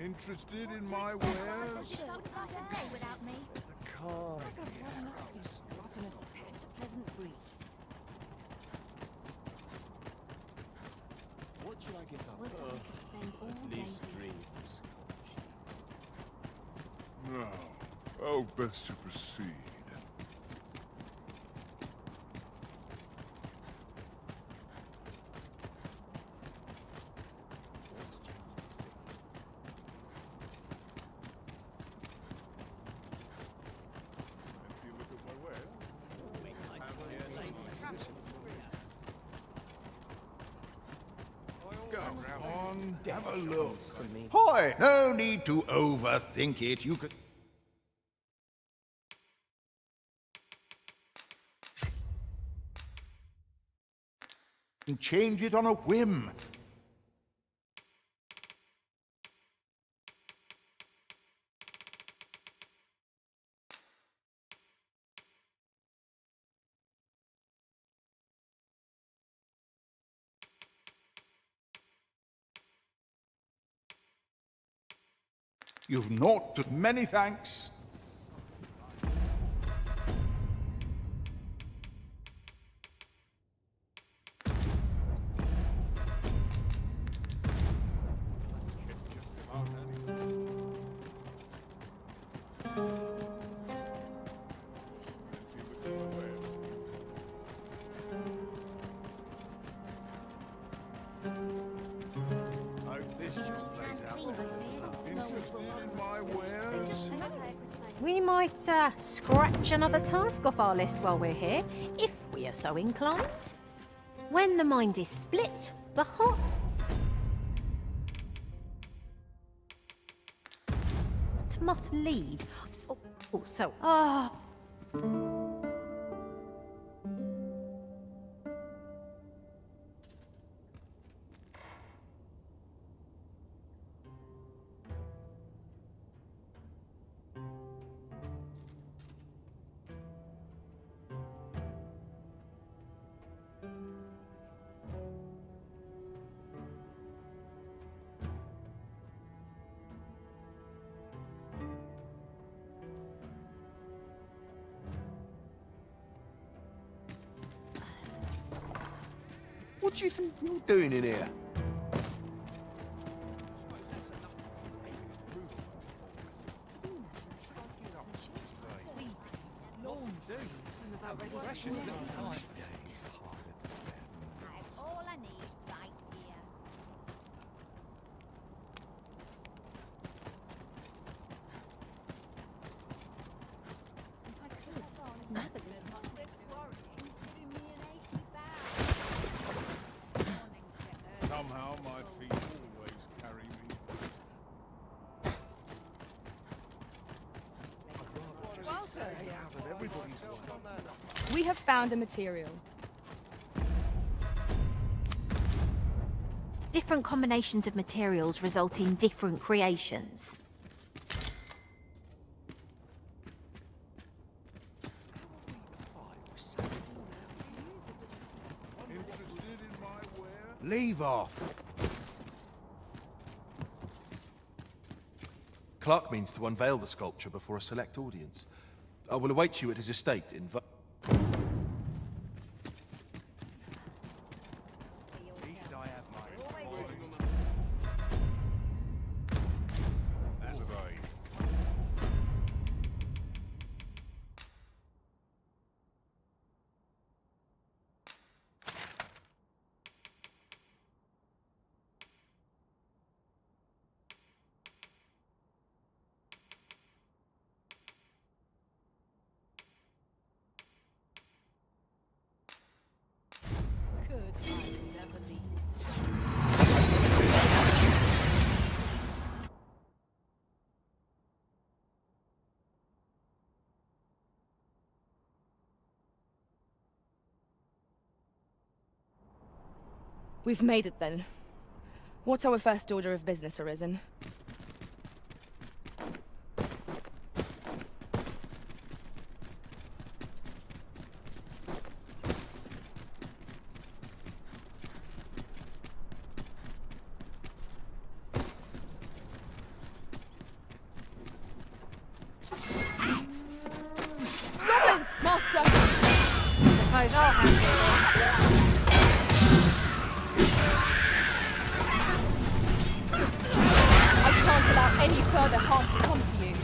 Interested in my wares? Wouldn't last a day without me. There's a car Pleasant breeze. What should I get up to? Could spend all day here. Now, how best to proceed? Have a look. Hi, no need to overthink it. You could... change it on a whim. You've not... Many thanks. We might scratch another task off our list while we're here, if we are so inclined. When the mind is split, the heart must lead. Also, What do you think you're doing in here? Lots to do. I'm about ready to precious little time. I've all I need right here. If I could, I'd never leave much of this worrying's giving me an achy back. Mornings get early. Somehow my feet always carry me. We have found a material. Different combinations of materials result in different creations. Leave off. Clark means to unveil the sculpture before a select audience. I will await you at his estate in We've made it then. What's our first order of business, Arisen? Goblins, Master! I suppose I'll handle this. I shan't allow any further harm to come to you.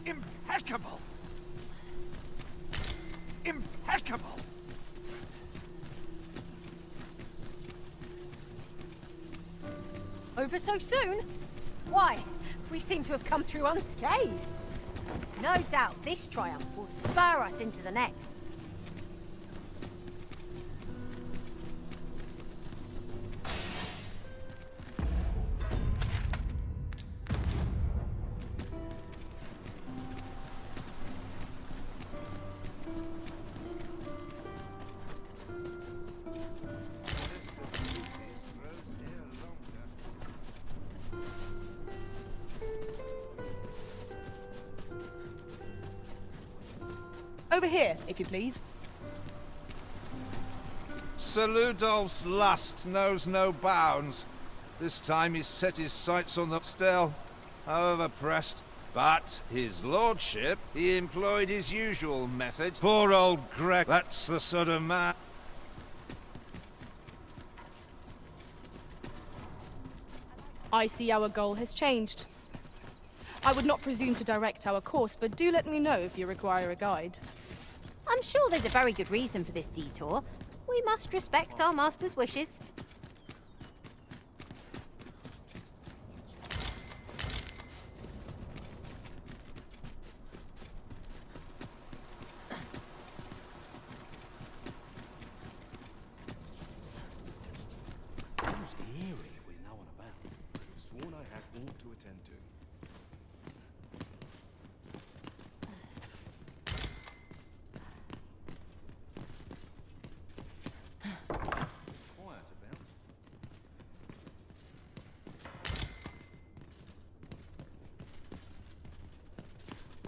Impeccable! Impeccable! Over so soon? Why, we seem to have come through unscathed. No doubt this triumph will spur us into the next. Over here, if you please. Sir Ludolf's lust knows no bounds. This time he's set his sights on the still, however pressed. But his lordship, he employed his usual method. Poor old Greg, that's the sort of man. I see our goal has changed. I would not presume to direct our course, but do let me know if you require a guide. I'm sure there's a very good reason for this detour. We must respect our master's wishes. Who's eerie with no one about? Sworn I had all to attend to. Quiet about.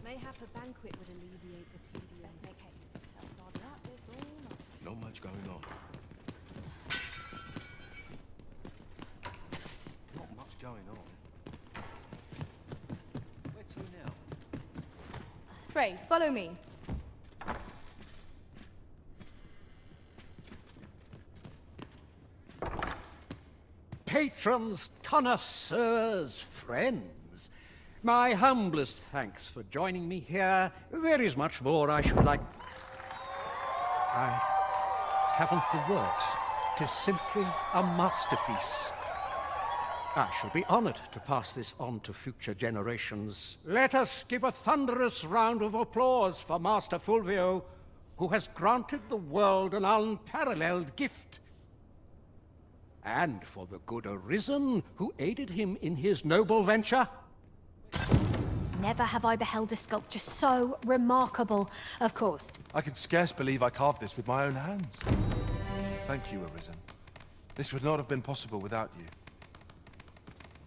Mayhap a banquet would alleviate the tedium. Let's make haste, else I'll be at this all night. Not much going on. Not much going on. Where to now? Pray, follow me. patrons, connoisseurs, friends. My humblest thanks for joining me here. There is much more I should like... I haven't the words. 'Tis simply a masterpiece. I shall be honored to pass this on to future generations. Let us give a thunderous round of applause for Master Fulvio, who has granted the world an unparalleled gift. And for the good Arisen, who aided him in his noble venture. Never have I beheld a sculpture so remarkable. Of course. I can scarce believe I carved this with my own hands. Thank you, Arisen. This would not have been possible without you.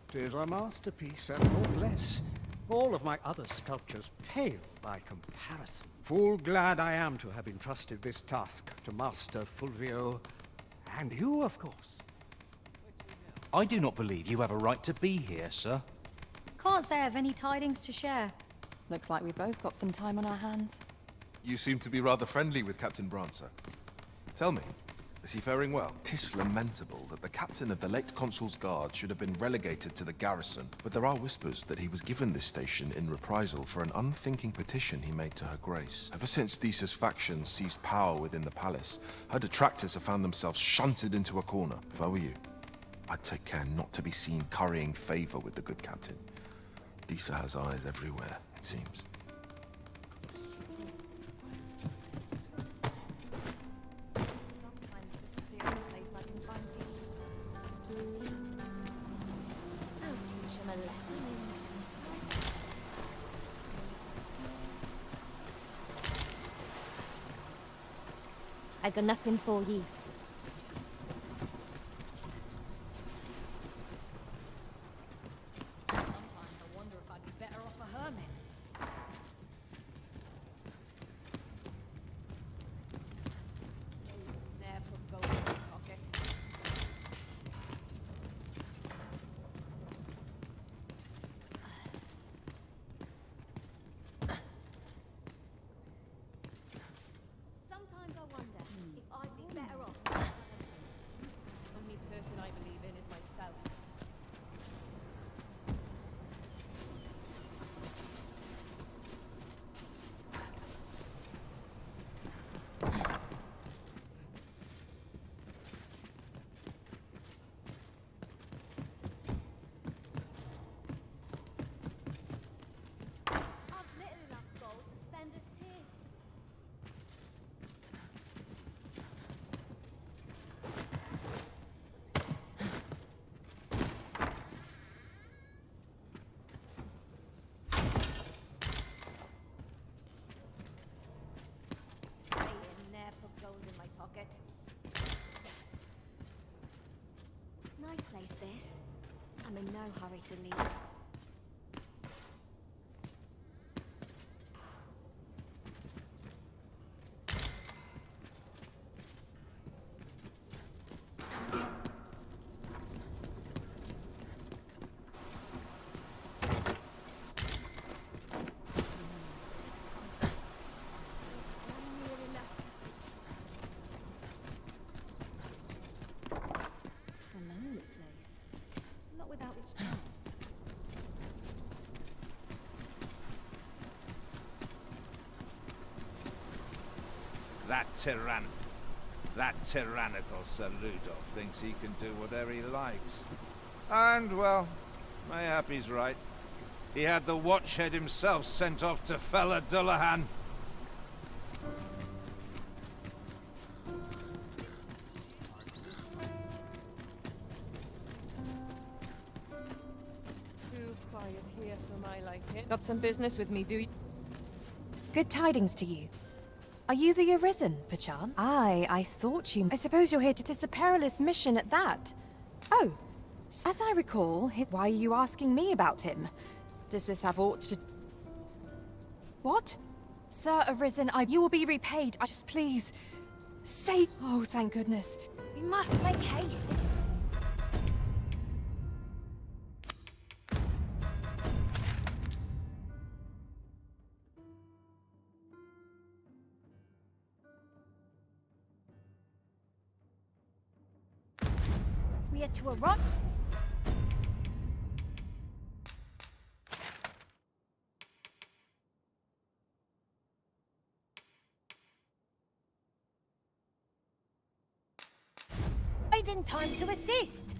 'Tis a masterpiece and no less. All of my other sculptures pale by comparison. Full glad I am to have entrusted this task to Master Fulvio, and you, of course. I do not believe you have a right to be here, sir. Can't say I have any tidings to share. Looks like we both got some time on our hands. You seem to be rather friendly with Captain Brant, sir. Tell me, is he faring well? 'Tis lamentable that the captain of the late consul's guard should have been relegated to the garrison, but there are whispers that he was given this station in reprisal for an unthinking petition he made to her grace. Ever since Thesa's faction seized power within the palace, her detractors have found themselves shunted into a corner. If I were you, I'd take care not to be seen currying favor with the good captain. Thesa has eyes everywhere, it seems. Sometimes this is the only place I can find peace. I'll teach him a lesson in this one. I got nothing for ye. Nice place, this. I'm in no hurry to leave. That tyrannical Sir Ludolf thinks he can do whatever he likes. And, well, mayhap he's right. He had the Watchhead himself sent off to fella Dullahan. Too quiet here for my liking. Got some business with me, do you? Good tidings to you. Are you the Arisen, perchance? Aye, I thought you... I suppose you're here to... 'Tis a perilous mission at that. Oh, as I recall, why are you asking me about him? Does this have aught to... What? Sir Arisen, you will be repaid. Just please, say... Oh, thank goodness. We must make haste. We are to arrive. arrive in time to assist.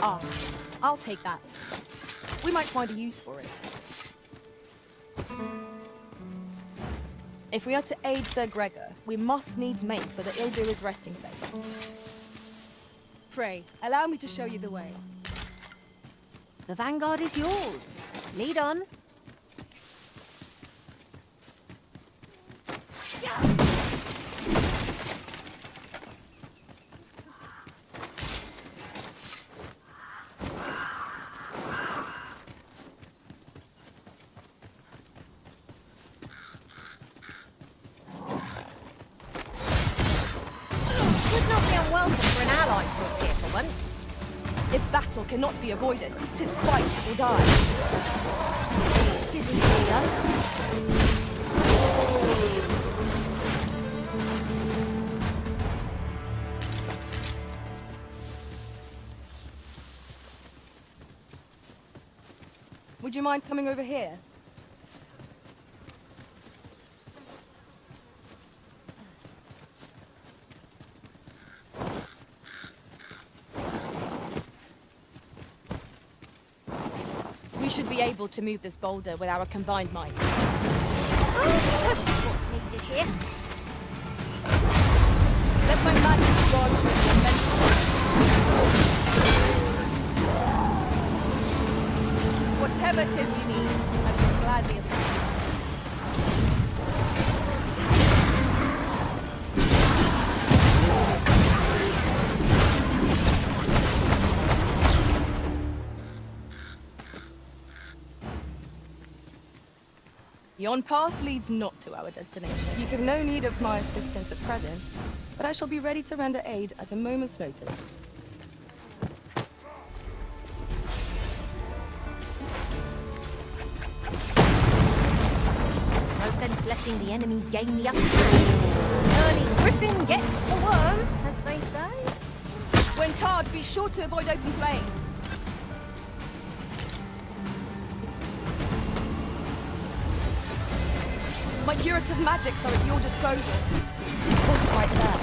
Ah, I'll take that. We might find a use for it. If we are to aid Sir Gregor, we must needs make for the ill-doer's resting place. Pray, allow me to show you the way. The vanguard is yours. Lead on. If battle cannot be avoided, 'tis fight or die. Would you mind coming over here? We should be able to move this boulder with our combined might. Push is what's needed here. Let my magic grant you the invention. Whatever 'tis you need, I shall gladly obey. Yon path leads not to our destination. You have no need of my assistance at present, but I shall be ready to render aid at a moment's notice. No sense letting the enemy gain the upper hand. Early griffin gets the worm, as they say. When tarred, be sure to avoid open flame. My curative magics are at your disposal. Point right there.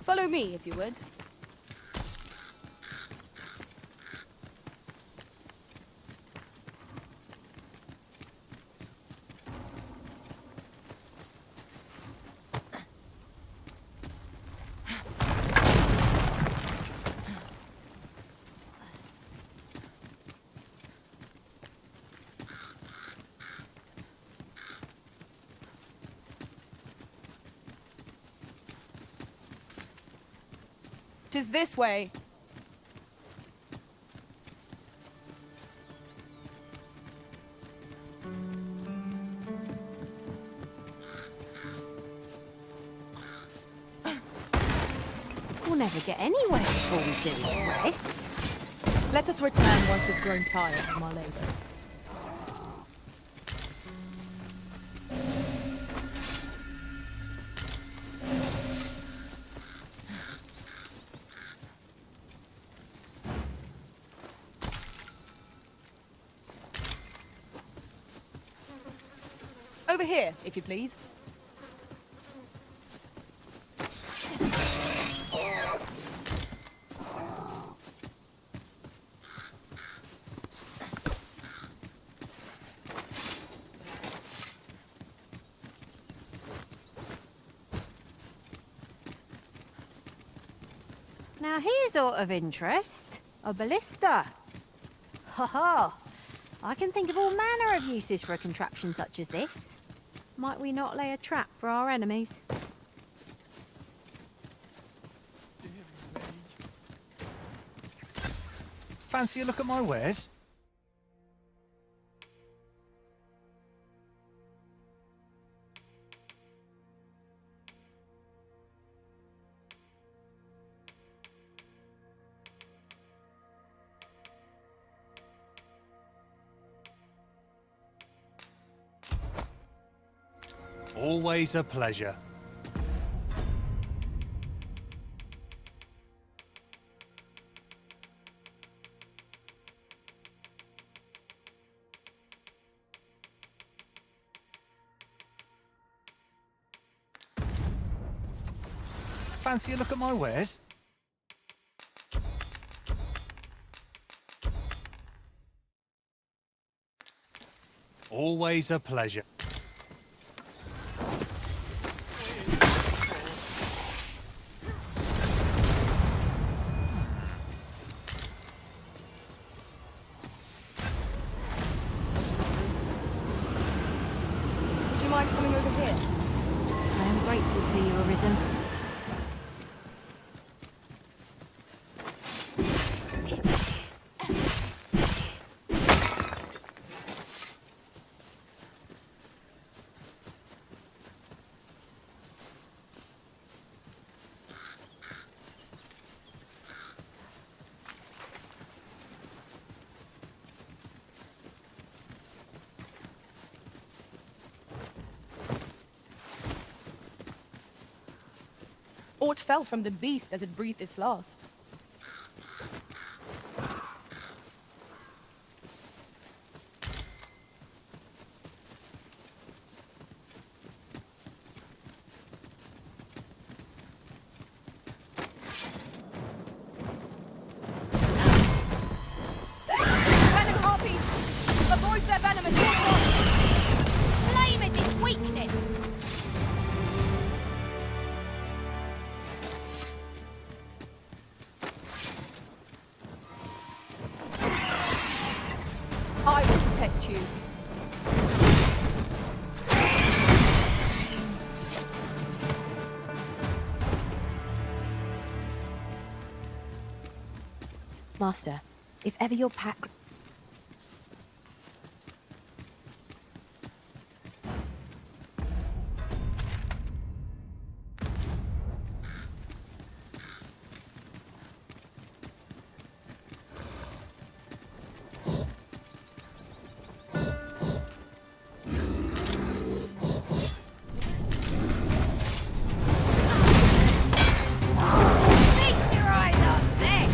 Follow me, if you would. Tis this way. We'll never get anywhere before we do is rest. Let us return once we've grown tired from our labours. Over here, if you please. Now here's aught of interest. A ballista. Ha ha! I can think of all manner of uses for a contraption such as this. Might we not lay a trap for our enemies? Fancy a look at my wares? Always a pleasure. Fancy a look at my wares? Always a pleasure. Would you mind coming over here? I am grateful to you, Arisen. Aught fell from the beast as it breathed its last. Venom harpies! Avoid their venom and Flame is its weakness! I will protect you. Master, if ever your pack... Feast your eyes on this!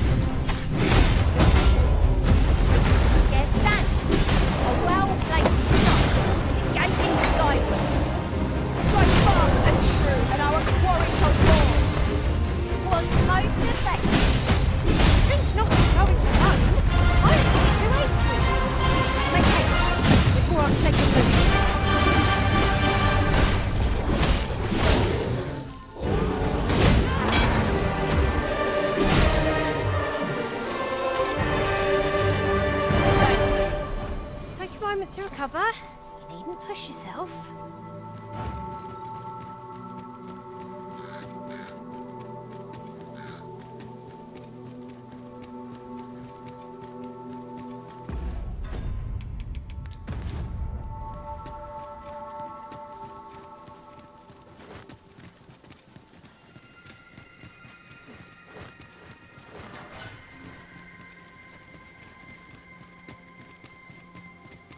Scarce stand. A well-placed shot gazing skyward. Strike fast and true, and our quarry shall fall. Was most effective. Think not to go into home. I think you hate you. Make haste before I'm shaken loose. Take a moment to recover. You needn't push yourself.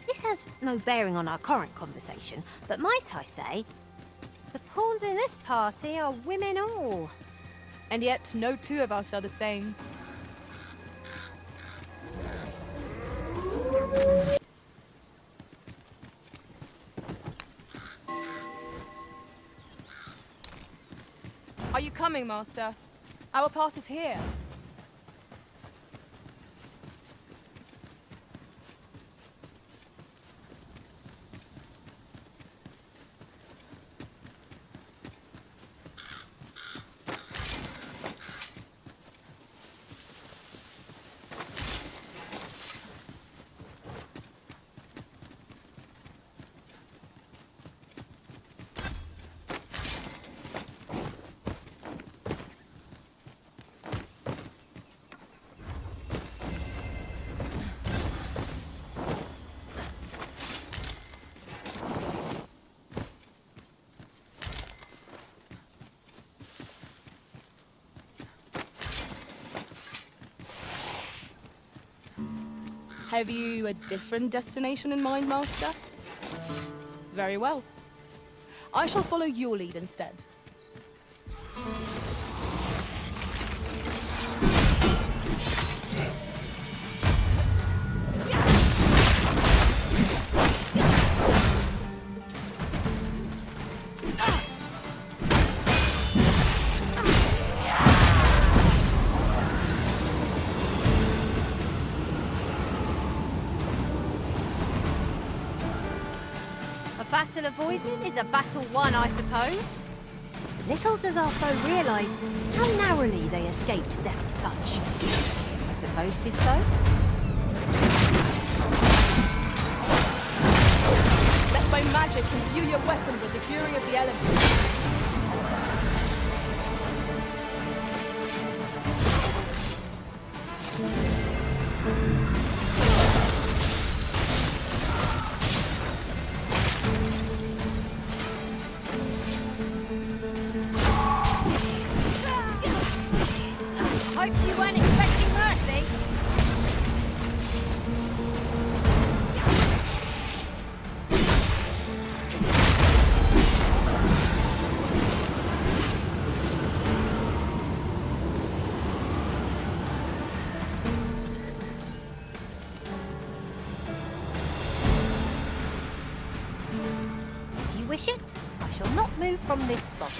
This has no bearing on our current conversation, but might I say, the pawns in this party are women all. And yet, no two of us are the same. Are you coming, Master? Our path is here. Have you a different destination in mind, Master? Very well. I shall follow your lead instead. Battle avoided is a battle won, I suppose. Little does our foe realise how narrowly they escaped death's touch. I suppose 'tis so. Let my magic imbue your weapon with the fury of the elements. Hope you weren't expecting mercy. If you wish it, I shall not move from this spot.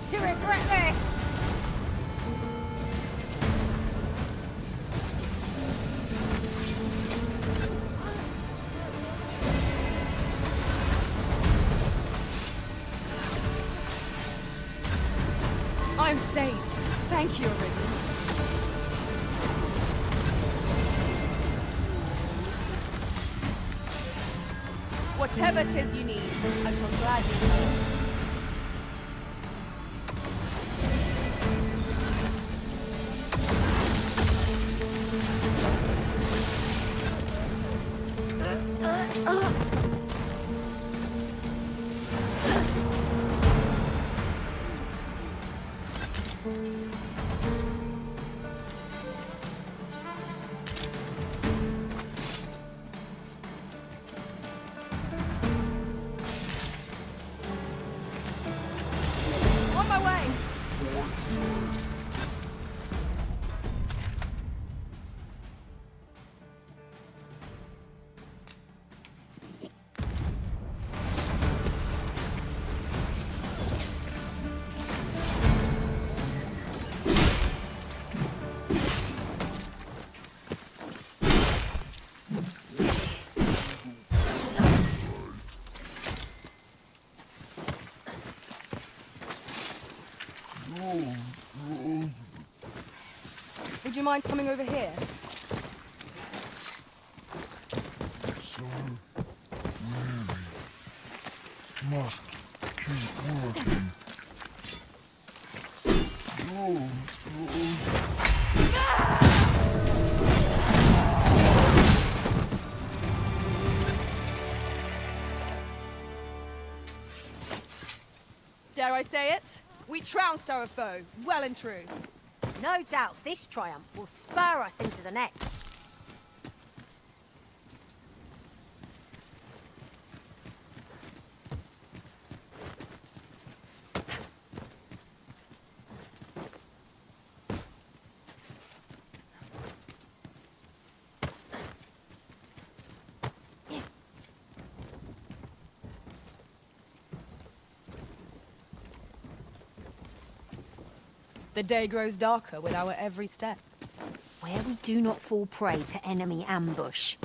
To regret this! I'm saved. Thank you, Arisen. Whatever 'tis you need, I shall gladly help. you mind coming over here? So weary. Must keep working. No. Dare I say it? We trounced our foe, well and true. No doubt this triumph will spur us into the next. The day grows darker with our every step. Where we do not fall prey to enemy ambush.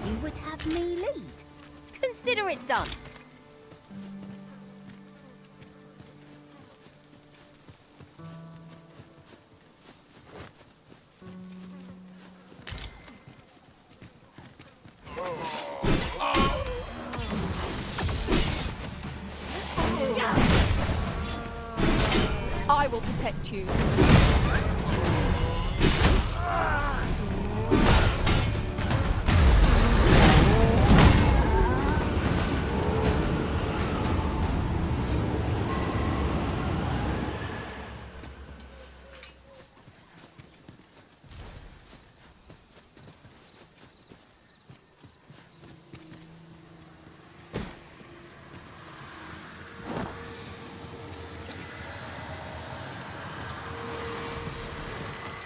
You would have me lead. Consider it done. I will protect you.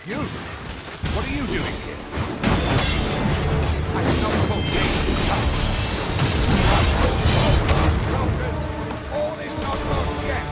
You? What are you doing here? I smell Soldiers, all is not lost yet.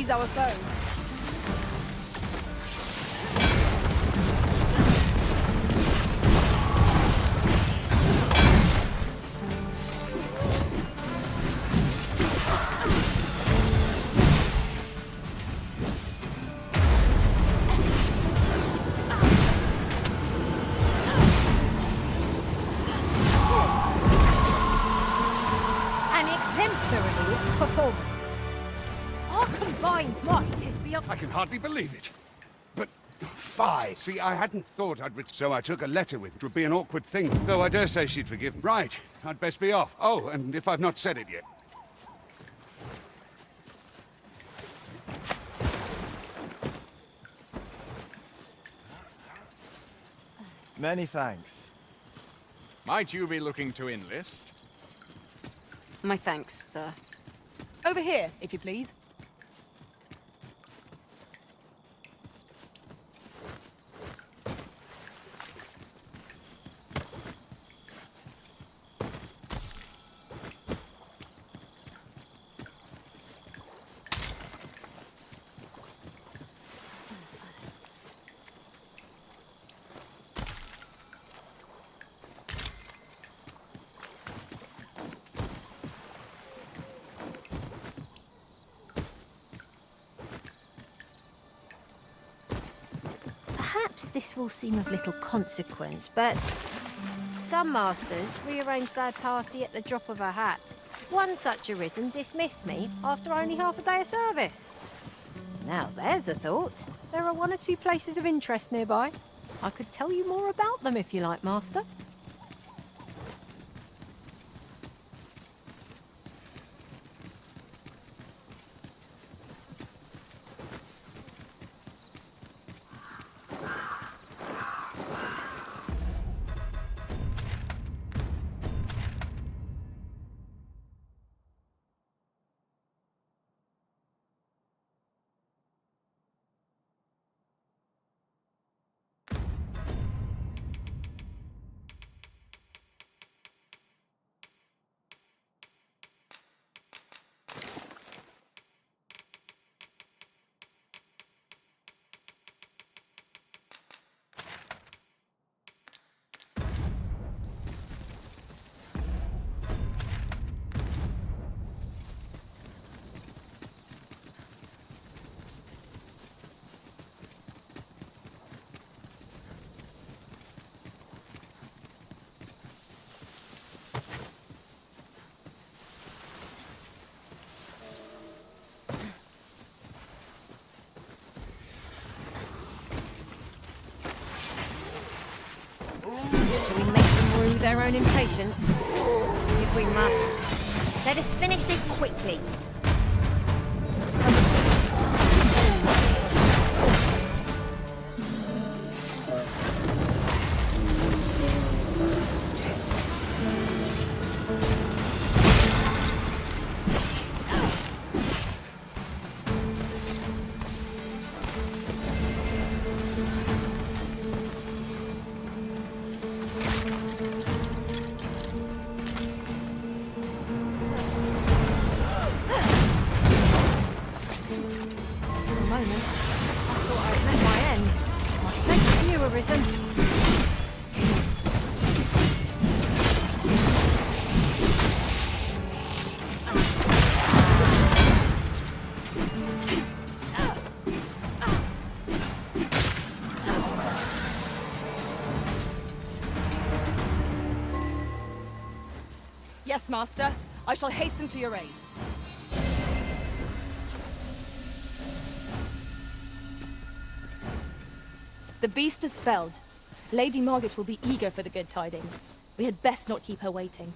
Our foes. An exemplary performance. Our combined might is beyond... I can hardly believe it. But Fie! See, I hadn't thought I'd so I took a letter with. It would be an awkward thing, though I dare say she'd forgive me. Right, I'd best be off. Oh, and if I've not said it yet. Many thanks. Might you be looking to enlist? My thanks, sir. Over here, if you please. Perhaps this will seem of little consequence, but some masters rearrange their party at the drop of a hat. One such arisen dismissed me after only half a day of service. Now there's a thought. There are 1 or 2 places of interest nearby. I could tell you more about them if you like, Master. Shall we make them rue their own impatience? If we must. Let us finish this quickly. Yes, Master. I shall hasten to your aid. The beast is felled. Lady Margaret will be eager for the good tidings. We had best not keep her waiting.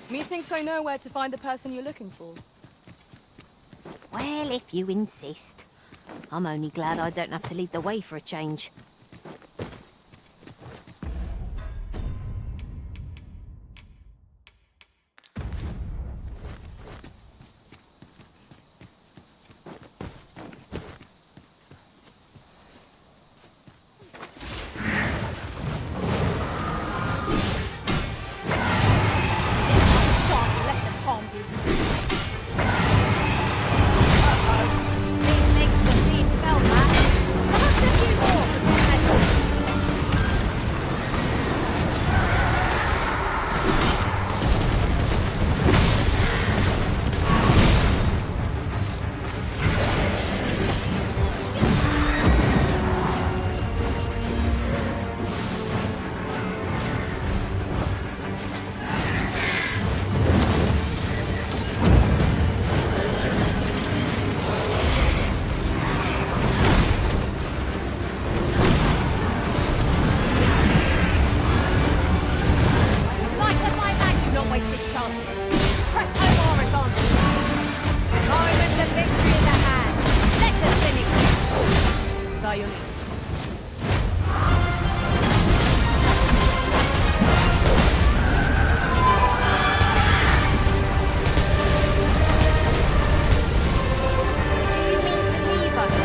Methinks I know where to find the person you're looking for. Well, if you insist. I'm only glad I don't have to lead the way for a change. He thinks the being fell, man. Perhaps a few more. Press home, Oregon! Moment of victory in the hand. Let us finish this! By your leave. Do you mean to leave us?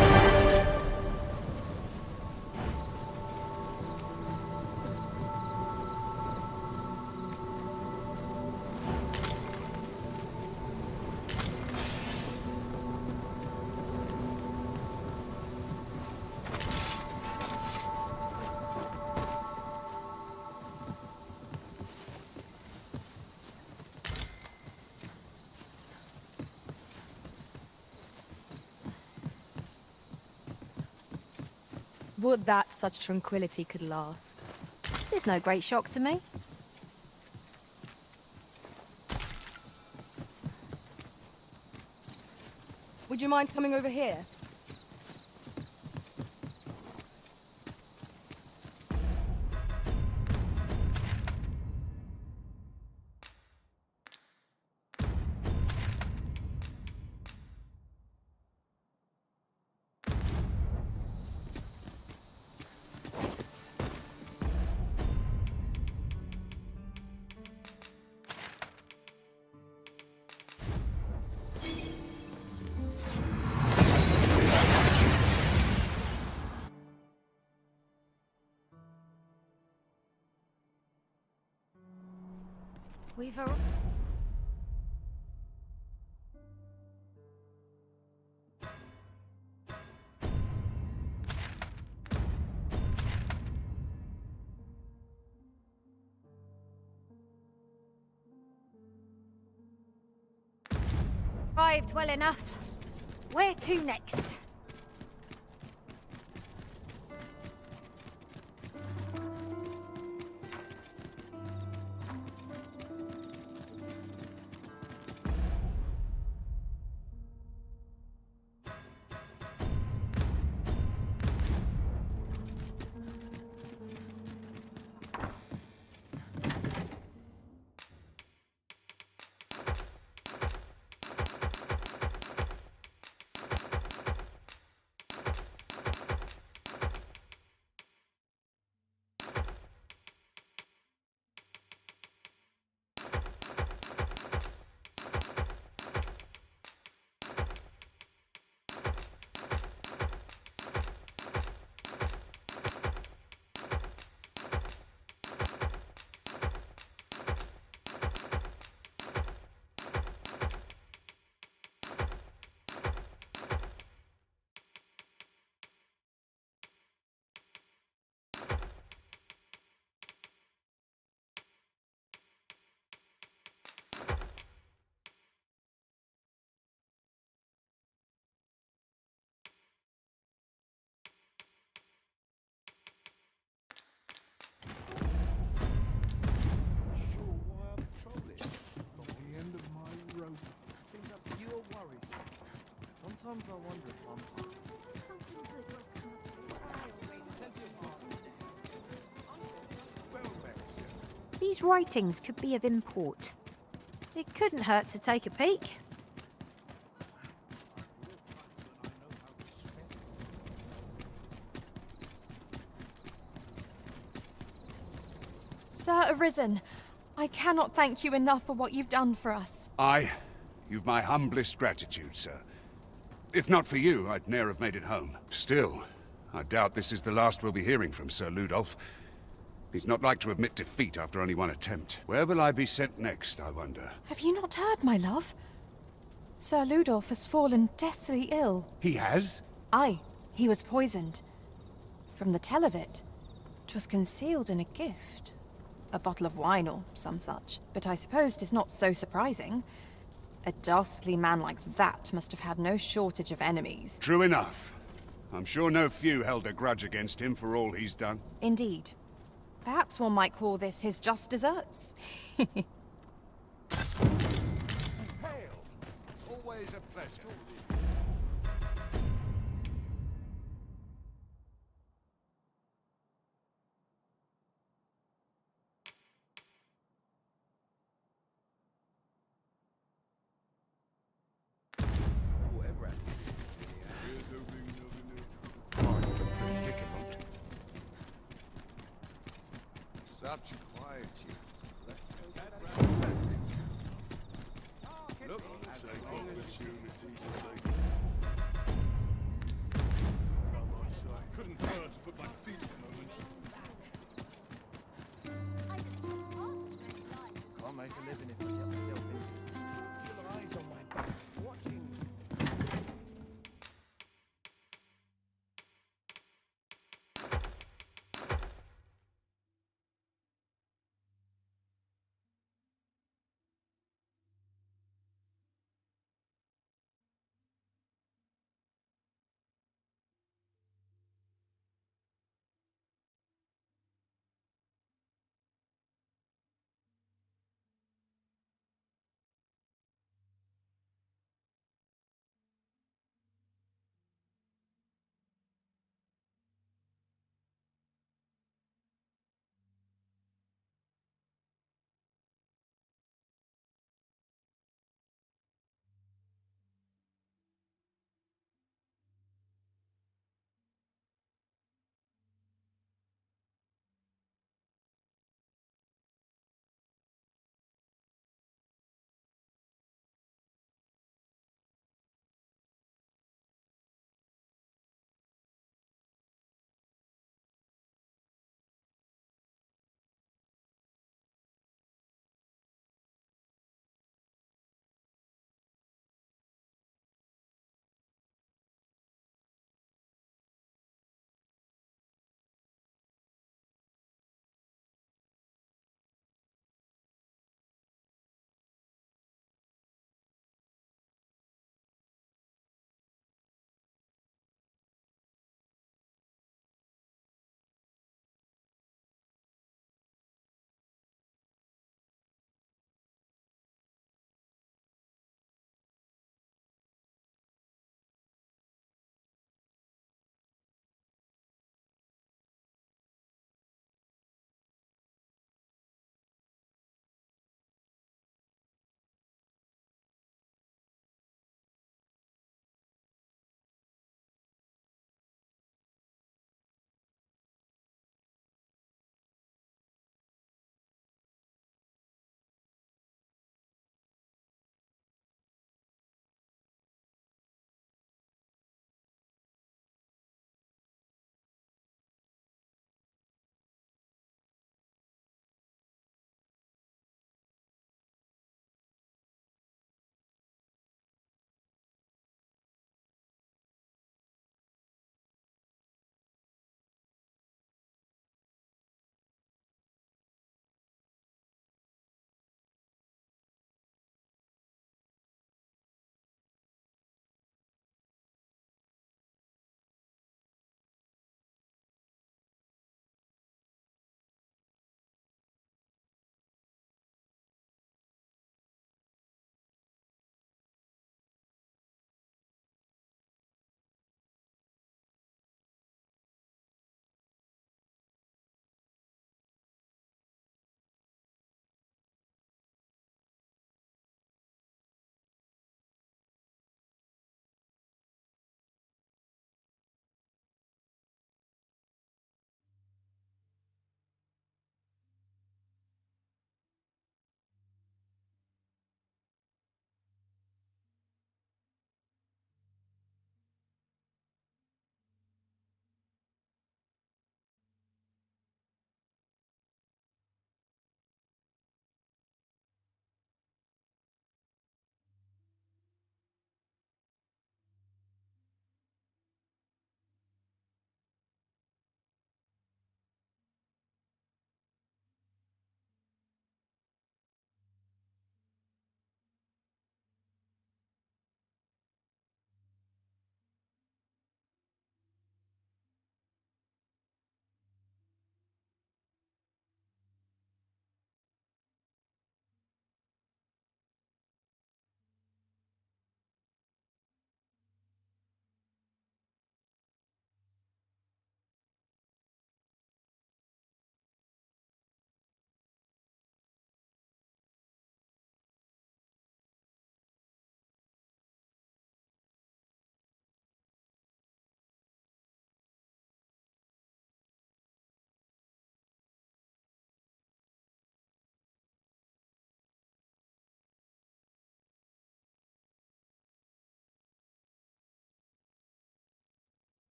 Would that such tranquility could last. It's no great shock to me. Would you mind coming over here? We've arrived well enough. Where to next? Sometimes I wonder if I'm... Something good will come of this. These writings could be of import. It couldn't hurt to take a peek. Sir Arisen, I cannot thank you enough for what you've done for us. You've my humblest gratitude, sir. If not for you, I'd ne'er have made it home. Still, I doubt this is the last we'll be hearing from Sir Ludolf. He's not like to admit defeat after only one attempt. Where will I be sent next, I wonder? Have you not heard, my love? Sir Ludolf has fallen deathly ill. He has? Aye, he was poisoned. From the tell of it, 'twas concealed in a gift. A bottle of wine or some such. But I suppose 'tis not so surprising. A dastardly man like that must have had no shortage of enemies. True enough. I'm sure no few held a grudge against him for all he's done. Indeed. Perhaps one might call this his just deserts. Hail! Always a pleasure. Such quietude. Look, Take opportunities as they come. Couldn't hurt to put my feet in a moment. Can't make a living if I get myself injured. Your eyes on my back, watching.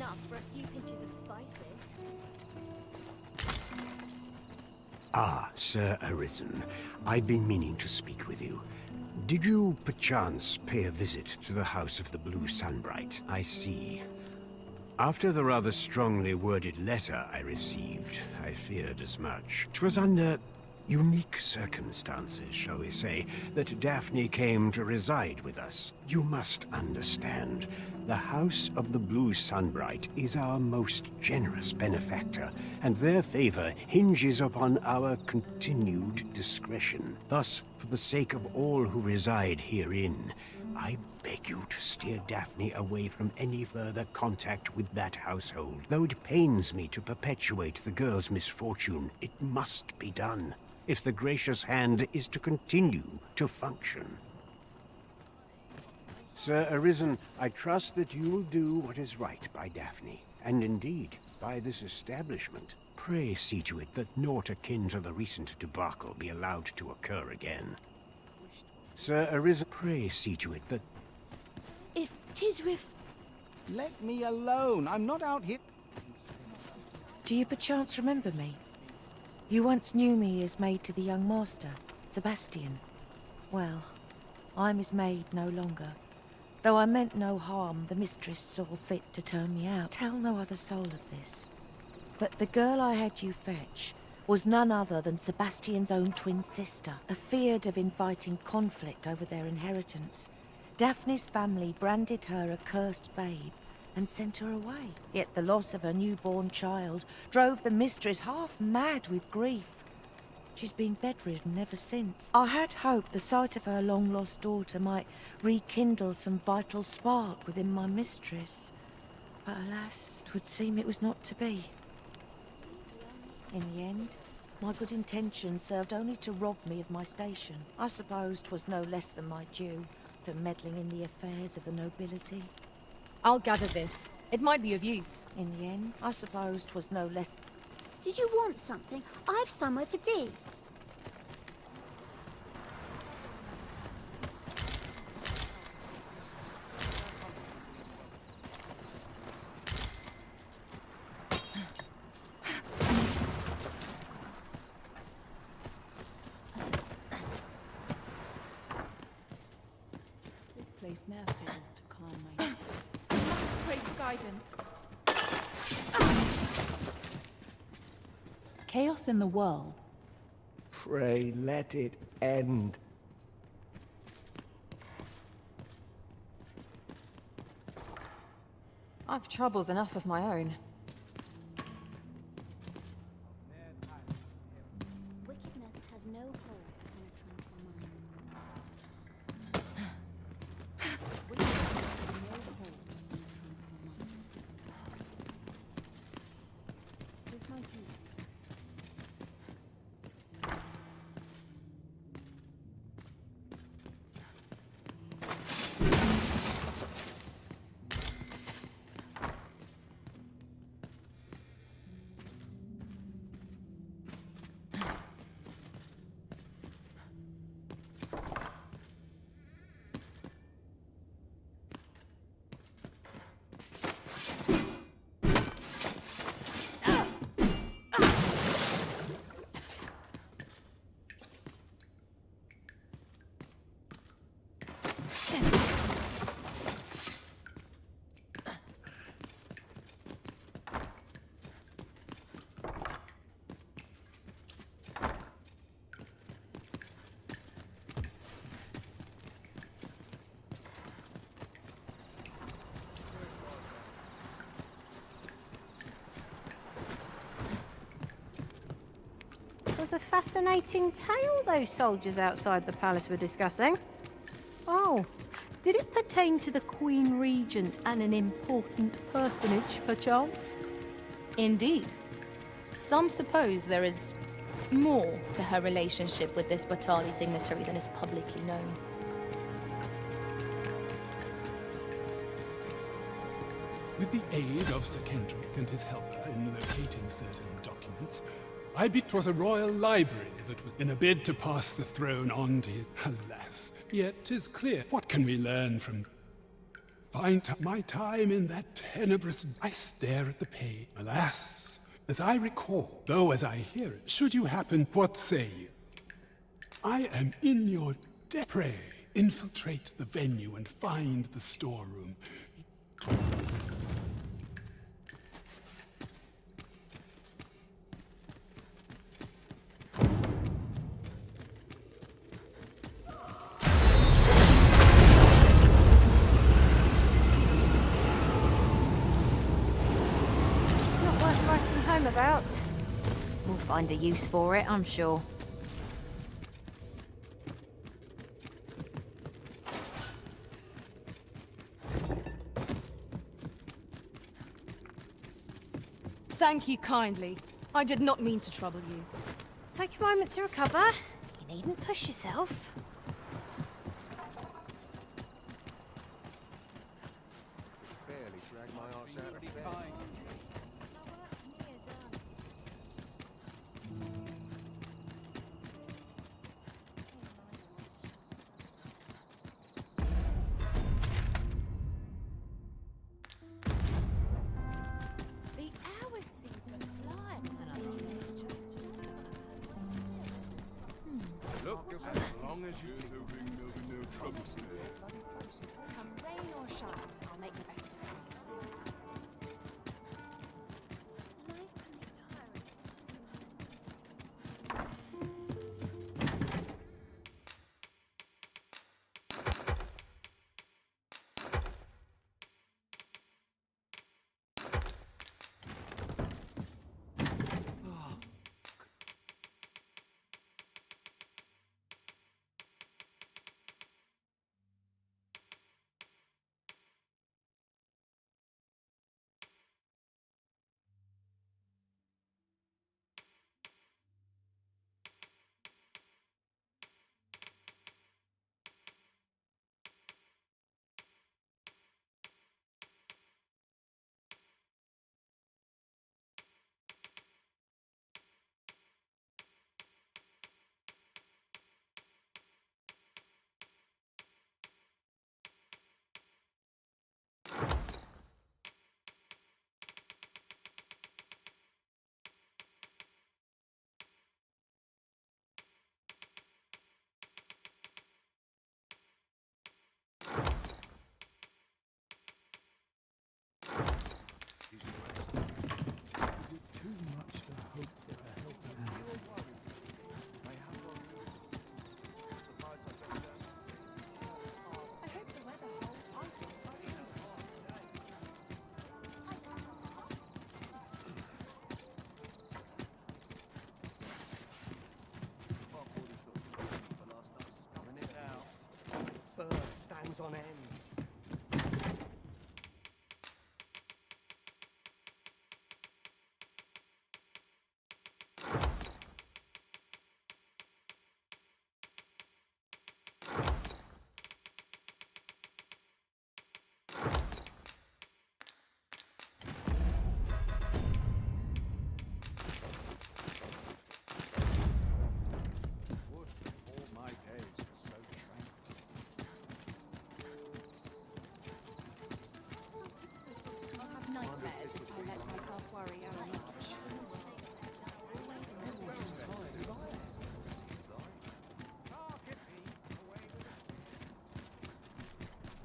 enough for a few pinches of spices. Ah, Sir Arisen. I've been meaning to speak with you. Did you, perchance, pay a visit to the House of the Blue Sunbright? I see. After the rather strongly worded letter I received, I feared as much. 'Twas under unique circumstances, shall we say, that Daphne came to reside with us. You must understand, the House of the Blue Sunbright is our most generous benefactor, and their favor hinges upon our continued discretion. Thus, for the sake of all who reside herein, I beg you to steer Daphne away from any further contact with that household. Though it pains me to perpetuate the girl's misfortune, it must be done, if the gracious hand is to continue to function. Sir Arisen, I trust that you will do what is right by Daphne, and indeed, by this establishment. Pray see to it that naught akin to the recent debacle be allowed to occur again. Sir Arisen, pray see to it that... If Tisrif... Let me alone. I'm not out here... Do you perchance remember me? You once knew me as maid to the young master, Sebastian. Well, I'm his maid no longer. Though I meant no harm, the mistress saw fit to turn me out. Tell no other soul of this. But the girl I had you fetch was none other than Sebastian's own twin sister. Afeared of inviting conflict over their inheritance, Daphne's family branded her a cursed babe and sent her away. Yet the loss of her newborn child drove the mistress half mad with grief. She's been bedridden ever since. I had hoped the sight of her long-lost daughter might rekindle some vital spark within my mistress. But alas, 'twould seem it was not to be. In the end, my good intentions served only to rob me of my station. I suppose 'twas no less than my due for meddling in the affairs of the nobility. I'll gather this. It might be of use. In the end, I suppose 'twas no less... Did you want something? I've somewhere to be. Place now fails to calm my... I must pray for guidance. Chaos in the world. Pray let it end. I've troubles enough of my own. Wickedness has no hold upon a tranquil mind. Wickedness has no hold upon a tranquil mind. With my view. It was a fascinating tale those soldiers outside the palace were discussing. Oh, did it pertain to the Queen Regent and an important personage, perchance? Indeed. Some suppose there is more to her relationship with this Batali dignitary than is publicly known. With the aid of Sir Kendrick and his helper in locating certain documents, I beat 'twas a royal library that was in a bid to pass the throne on to his... Alas, yet 'tis clear. What can we learn from... Find my time in that tenebrous... I stare at the page. Alas, as I recall, though as I hear it, should you happen, what say you? I am in your debt. Pray, infiltrate the venue and find the storeroom. About. We'll find a use for it, I'm sure. Thank you kindly. I did not mean to trouble you. Take a moment to recover. You needn't push yourself. Barely dragged my arse out of bed. The hours seem to fly when I'm on it. Look, as long as you're hoping there'll be no trouble today. Come rain or shine, I'll make the best of it. Too much to hope for a helping hand. I hope the weather holds. Fur stands on end. I'll have nightmares if I let myself worry over much.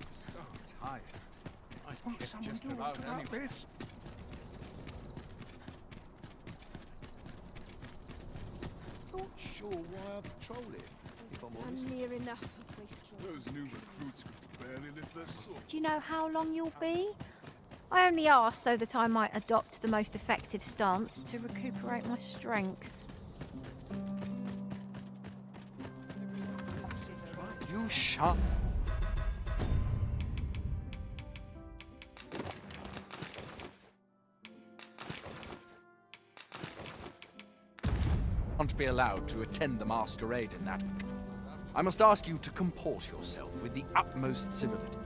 So tired. I'd get just about anywhere. Not sure why I patrol it, if I'm honest. I'm near enough of wastrels. Those new recruits could barely lift their sword. Do you know how long you'll be? I only asked so that I might adopt the most effective stance to recuperate my strength. You shut. Can't be allowed to attend the masquerade in that. I must ask you to comport yourself with the utmost civility.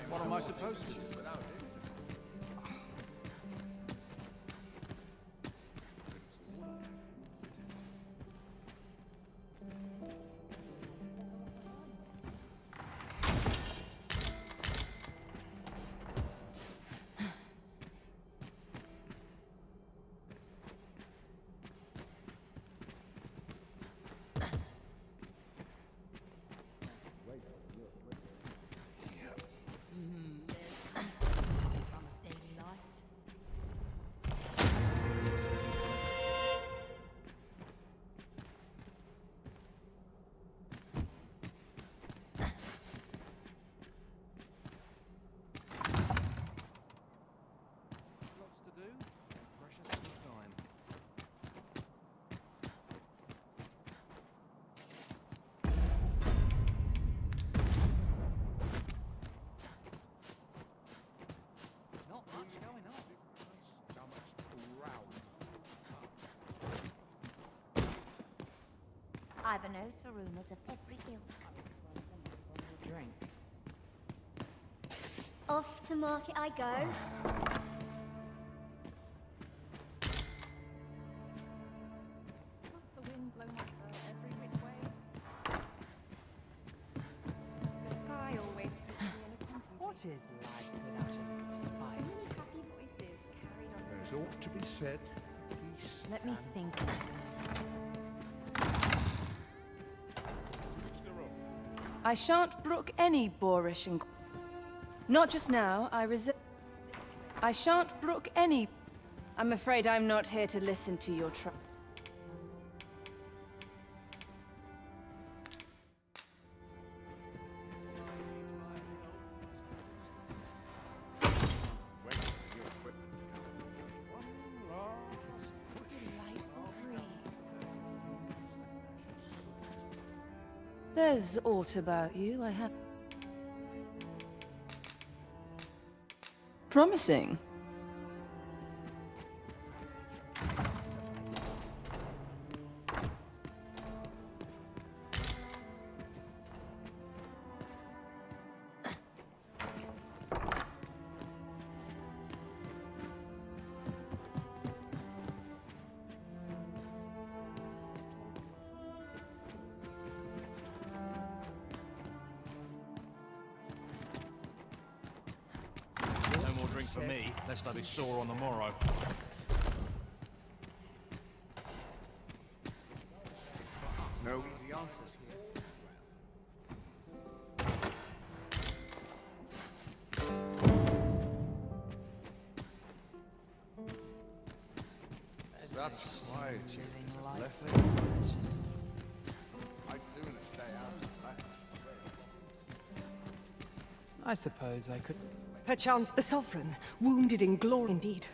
What am I supposed to do without it? I've a nose for rumours of every ilk. Drink. Off to market I go. Must the wind blow my fur every which way? The sky always puts me in a contemplation. What is life without a little spice? Happy voices carried on. There's ought to be said for peace. Let me think of this. I shan't brook any boorish and... Not just now, I shan't brook any... I'm afraid I'm not here to listen to your There's aught about you, I have... Promising. No more drink for me, lest I be sore on the morrow. No. Such quietude. Left I'd sooner stay out of sight. I suppose I could... Perchance the Sovran, wounded in glory indeed.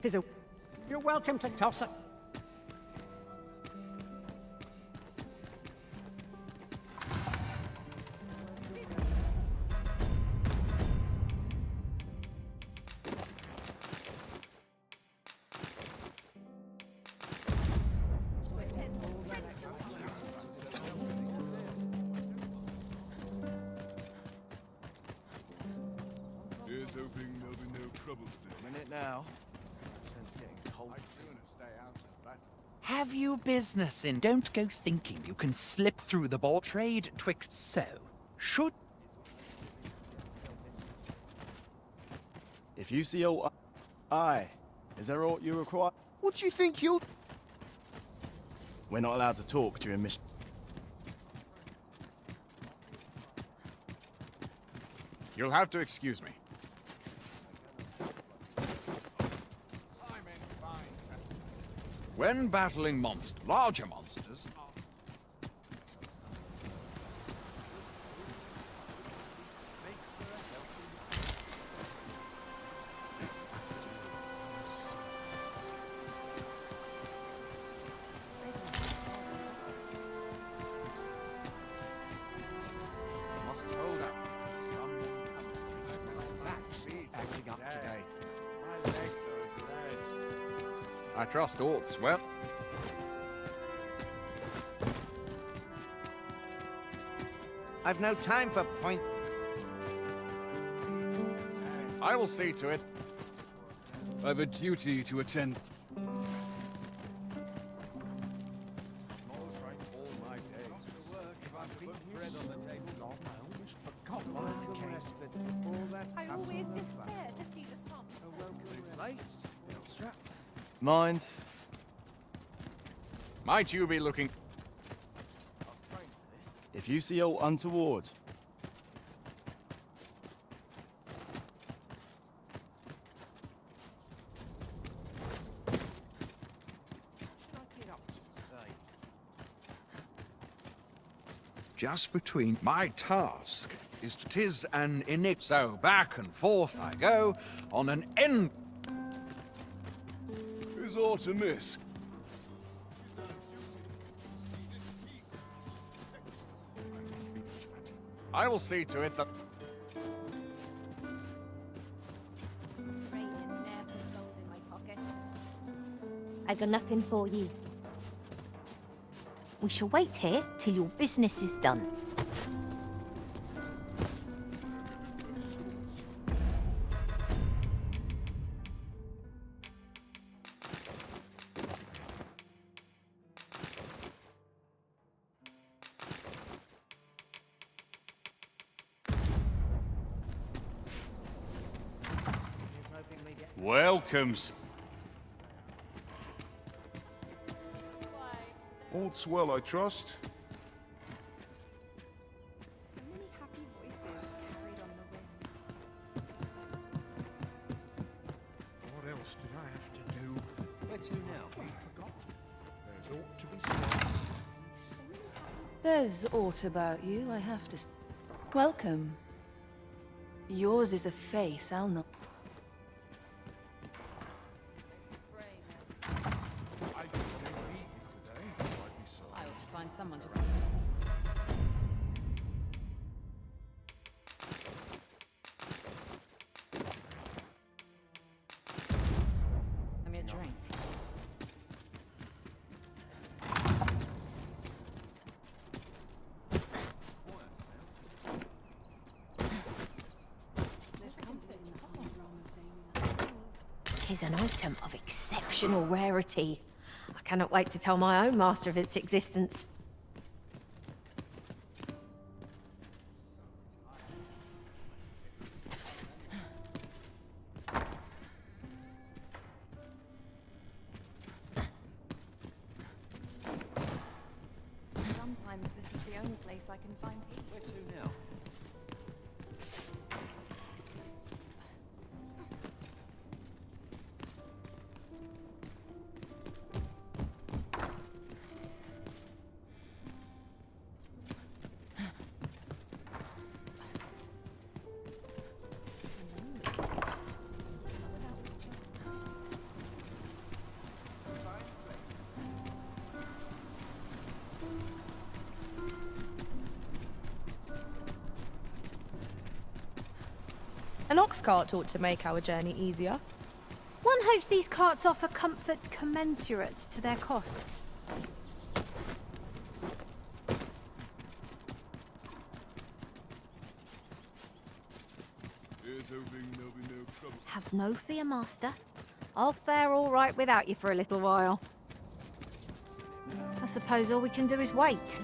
'Tis a... You're welcome to toss it. Here's hoping there'll be no trouble today. Minute now. Sense getting cold. I'd sooner stay out of battle. Have you business in? Don't go thinking you can slip through the ball trade twixt so. Should... If you see aught... Aye. Is there aught you require? What do you think you'll... We're not allowed to talk during mission... You'll have to excuse me. When battling larger monsters... Must hold out till someone comes. Acting up today. My legs are as lead. I trust aught's well. I've no time for point. I will see to it. I've a duty to attend. I always despair to see the sun. Laced, belt strapped. Mind? Might you be looking... If you see aught untoward... Just between my task is 'tis an innate, so back and forth I go on an end. Is aught amiss? I will see to it that... I've got nothing for you. We shall wait here till your business is done. Welcome. All's well, I trust. So many happy voices carried on the wind. What else did I have to do? Where to now? Forgotten. There's ought to be said. There's aught about you, I have to... Welcome. Yours is a face I'll not... I ought to find someone to... Give me a drink. Tis an item of exceptional rarity. I cannot wait to tell my own master of its existence. Sometimes this is the only place I can find peace. Where to now? An ox cart ought to make our journey easier. One hopes these carts offer comfort commensurate to their costs. Here's hoping there'll be no trouble. Have no fear, master. I'll fare all right without you for a little while. I suppose all we can do is wait.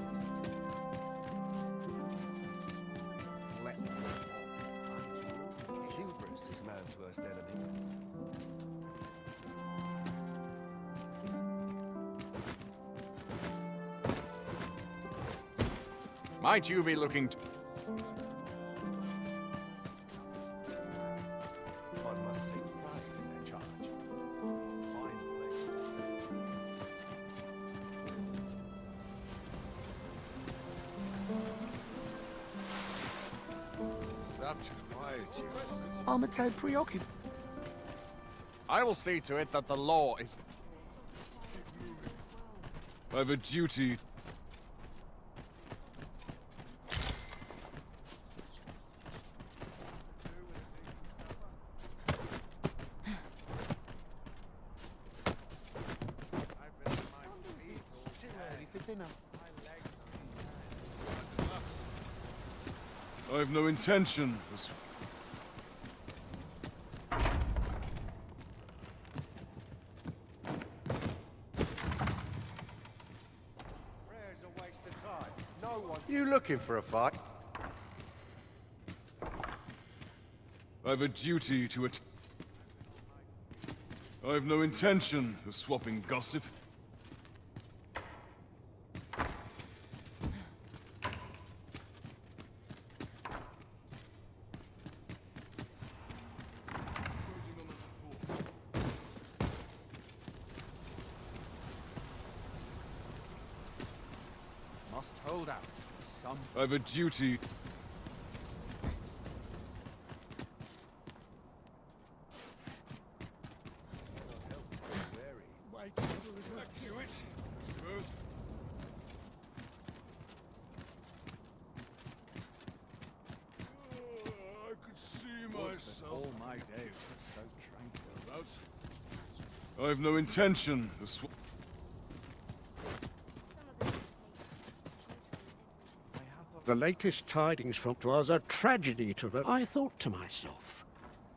Hubris is man's worst enemy. Might you be looking to... One must take pride in their charge. Fine place. Such quietude. I'm a tad preoccupied. I will see to it that the law is... I've a duty. Still early for dinner. I've no intention of... Prayer's a waste of time. No one... You looking for a fight? I've a duty to it. I've no intention of swapping gossip. Must hold out to some... I've a duty. I could see myself. All my days were so tranquil. I've no intention of The latest tidings from 'twas a tragedy to the... I thought to myself,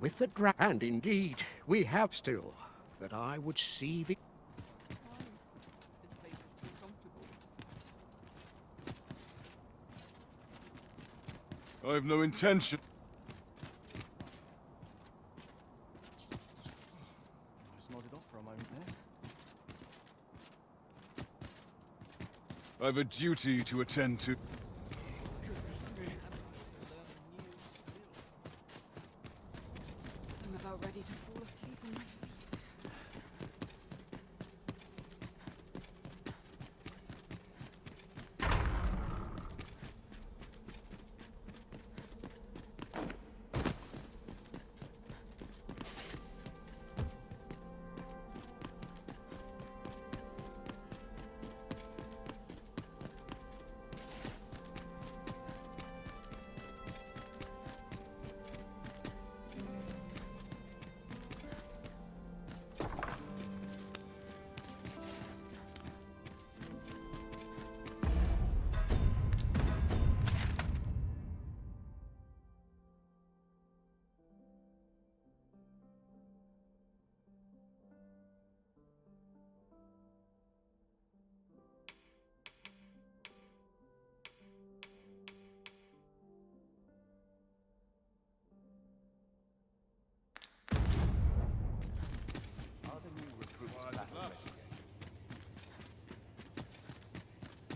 with the and indeed, we have still, that I would see the... I've no intention. I just nodded off for a moment there. I've a duty to attend to. I'm about ready to fall asleep on my feet.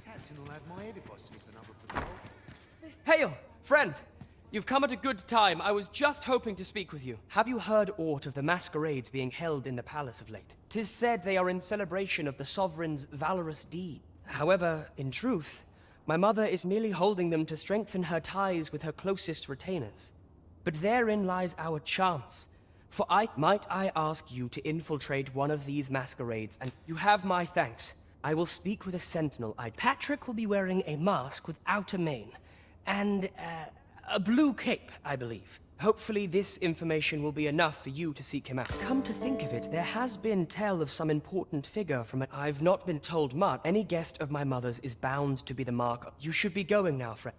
Captain will have my head if I slip another patrol. Hail, friend! You've come at a good time. I was just hoping to speak with you. Have you heard aught of the masquerades being held in the palace of late? 'Tis said they are in celebration of the Sovereign's valorous deed. However, in truth, my mother is merely holding them to strengthen her ties with her closest retainers. But therein lies our chance. For might I ask you to infiltrate one of these masquerades, and you have my thanks. I will speak with a sentinel. Patrick will be wearing a mask without a mane, and a blue cape, I believe. Hopefully this information will be enough for you to seek him out. Come to think of it, there has been tell of some important figure from it. I've not been told much. Any guest of my mother's is bound to be the mark. You should be going now, friend.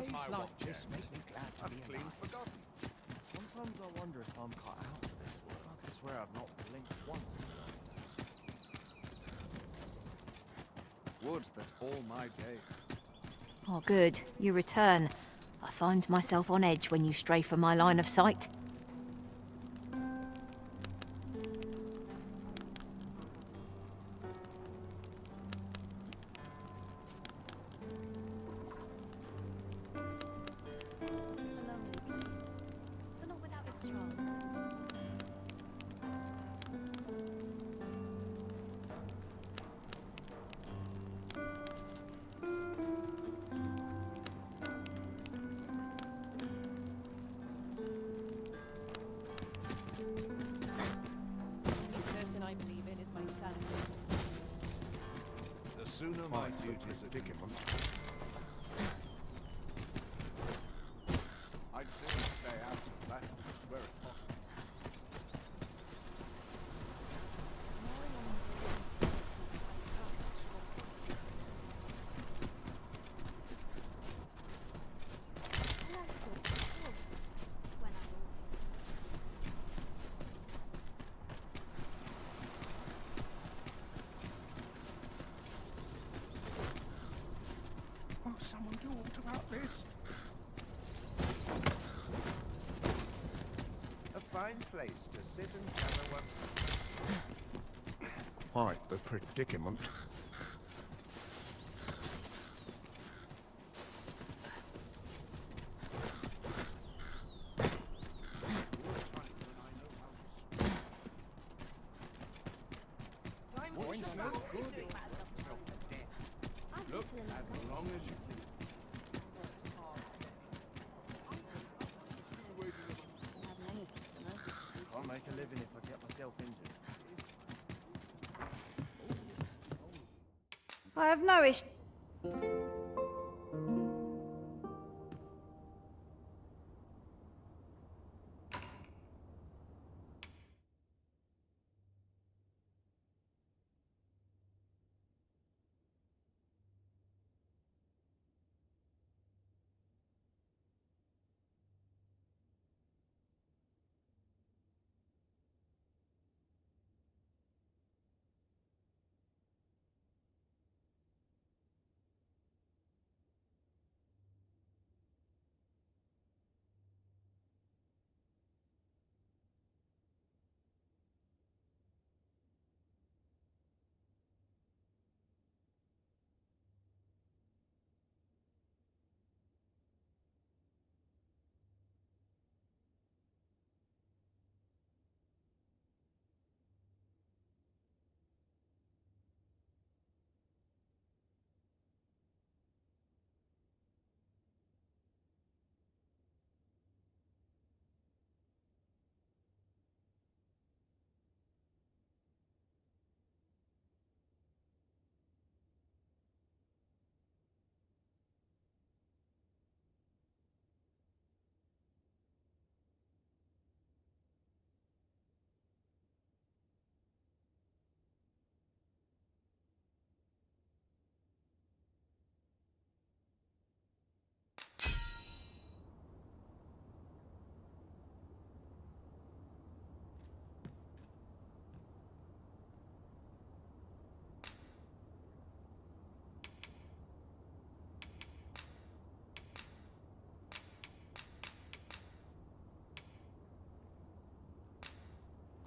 does Days my like watch this end? make me glad to I've be clean alive. forgotten. Sometimes I wonder if I'm cut out for this work. I swear I've not blinked once in the last day. Would that all my day. Oh, good. You return. I find myself on edge when you stray from my line of sight. A lonely place, but not without its charms. The person I believe in is my sanity. The sooner my duties predicament. I'd sooner stay out of that where it's possible. Oh, someone do aught about this. A fine place to sit and gather one's... Quite the predicament. Points no good if you work yourself to death. Look, as long as you think. Can't make a living if I get myself injured. I have noticed.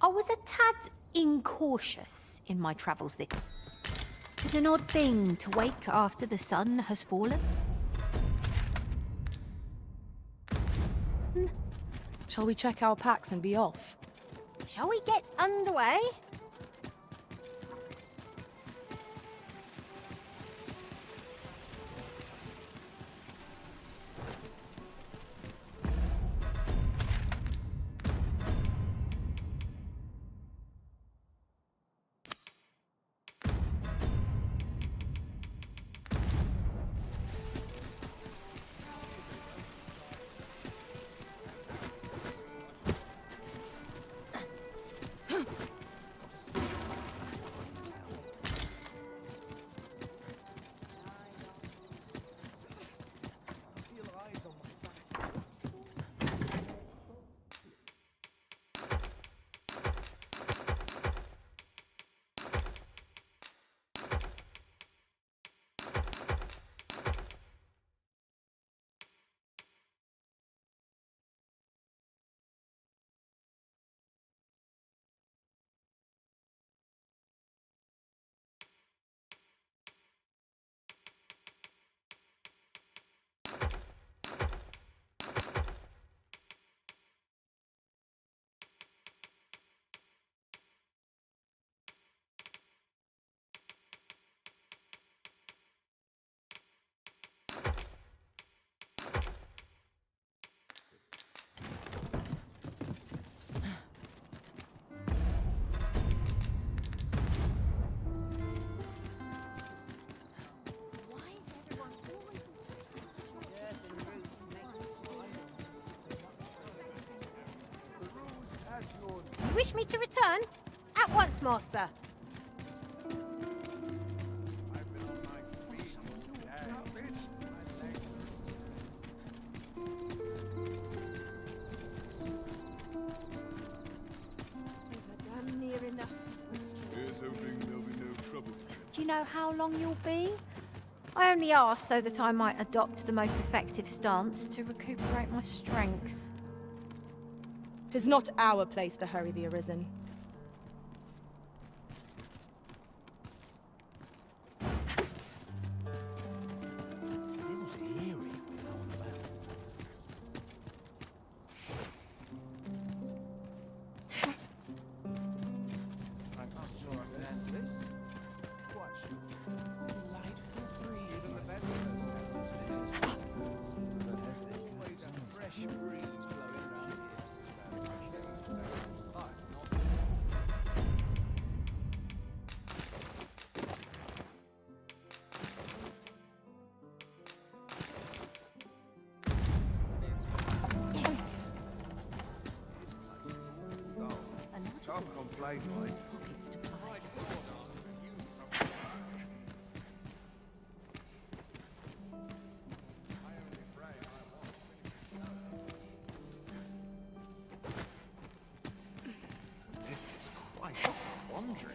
I was a tad incautious in my travels this. It's an odd thing to wake after the sun has fallen. Shall we check our packs and be off? Shall we get underway? wish me to return? At once, master. Damn near enough. Here's hoping there'll be no trouble. Do you know how long you'll be? I only asked so that I might adopt the most effective stance to recuperate my strength. 'Tis not our place to hurry the Arisen. Feels eerie when no one's about. Can't complain, mate. Pockets to play. This is quite a quandary.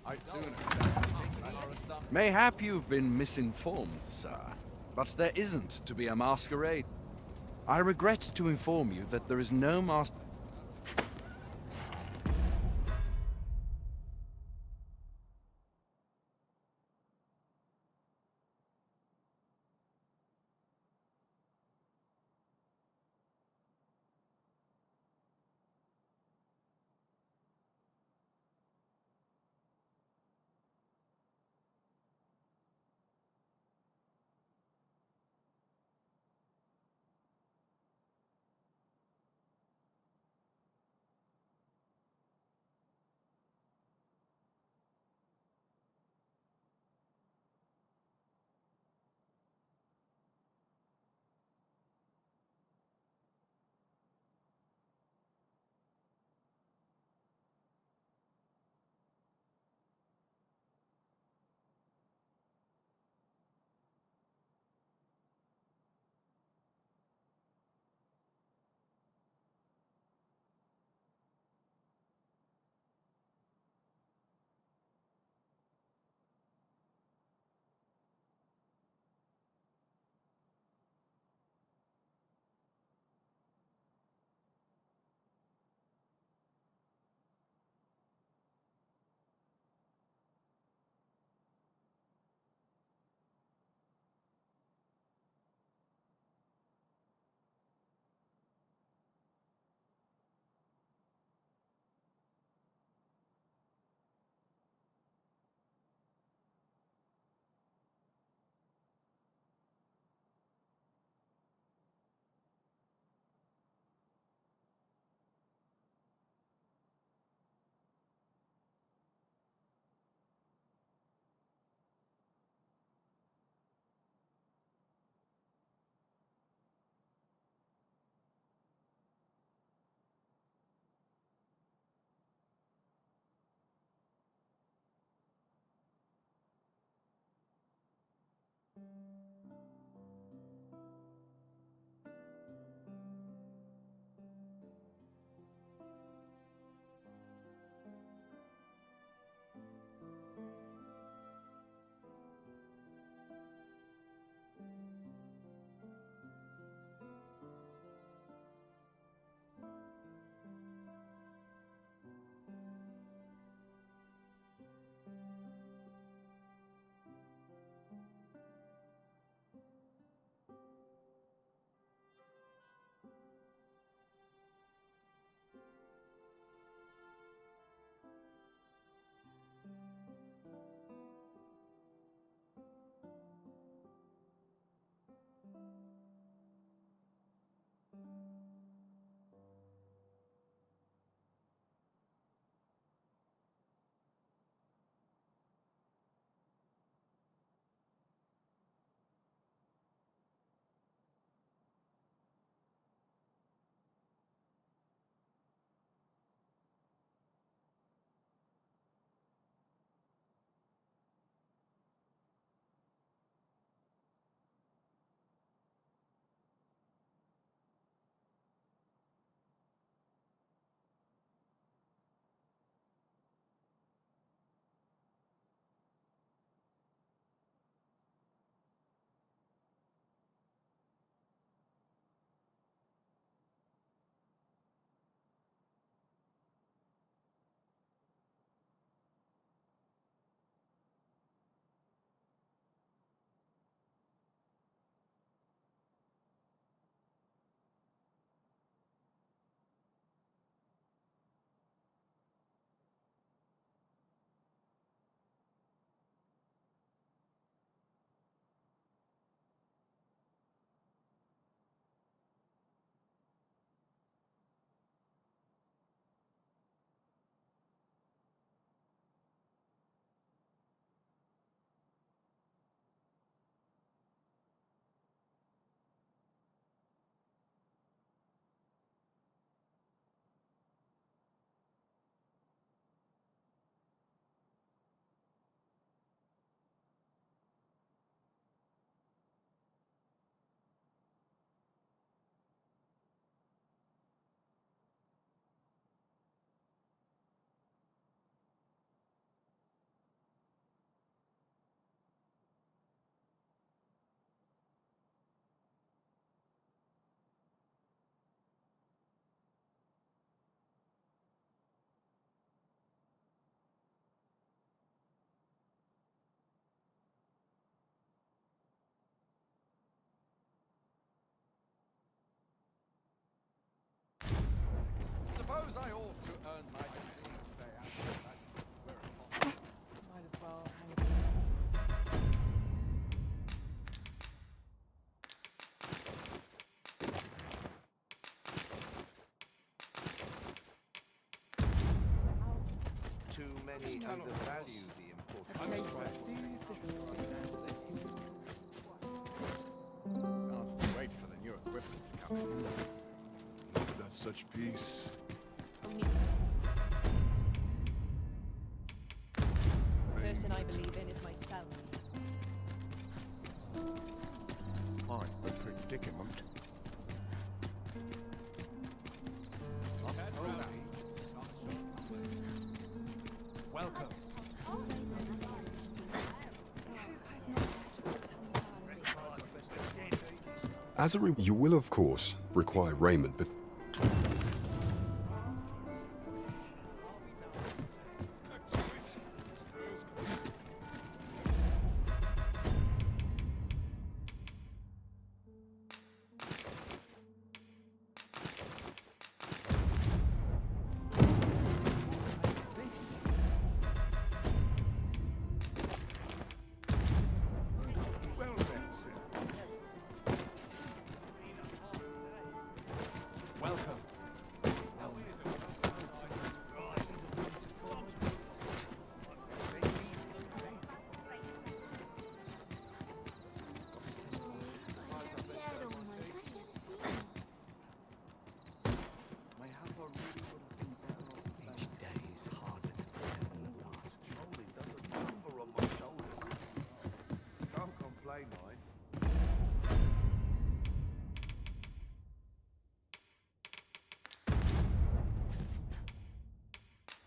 I'd sooner Mayhap you've been misinformed, sir, but there isn't to be a masquerade. I regret to inform you that there is no mas- many undervalue the importance of Can't wait for the new equipment to come in. Never got such peace. The person I believe in is myself. I'm a predicament. Welcome. As you will, of course, require raiment, but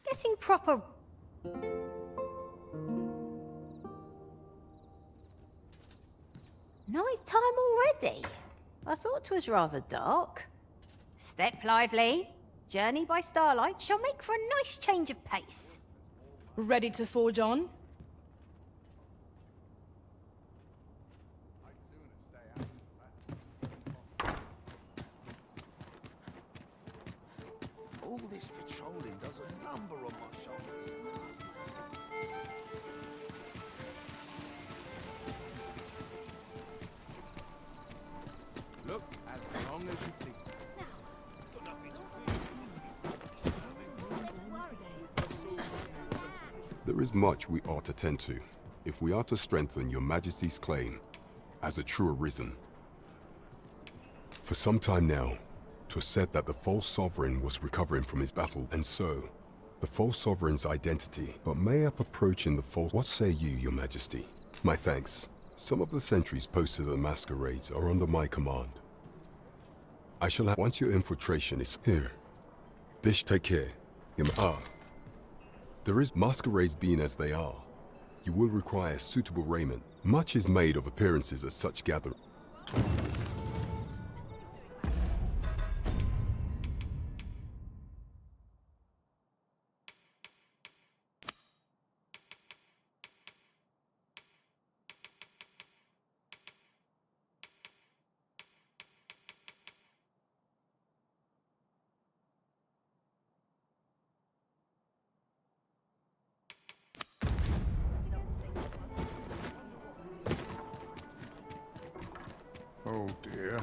Getting proper. Night time already? I thought 'twas rather dark. Step lively. Journey by starlight shall make for a nice change of pace. Ready to forge on? All this patrolling does a number on my shoulders. Look, as long as you please. there is much we ought to tend to, if we are to strengthen your Majesty's claim as a true Arisen. For some time now, 'twas said that the false Sovereign was recovering from his battle, and so, the false Sovereign's identity, but may up approaching the false— What say you, your Majesty? My thanks. Some of the sentries posted at the masquerades are under my command. I shall have— Once your infiltration is here. Bish, take care. There is masquerades being as they are. You will require suitable raiment. Much is made of appearances at such gatherings. Oh dear.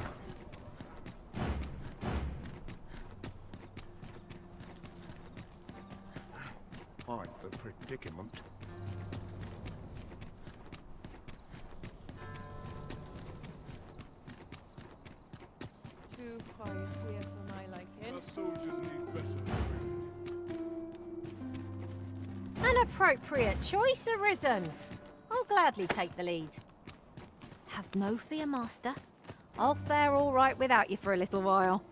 I'm a predicament. Too quiet here for my liking. Our soldiers need better. An appropriate choice, Arisen. I'll gladly take the lead. Have no fear, Master. I'll fare all right without you for a little while.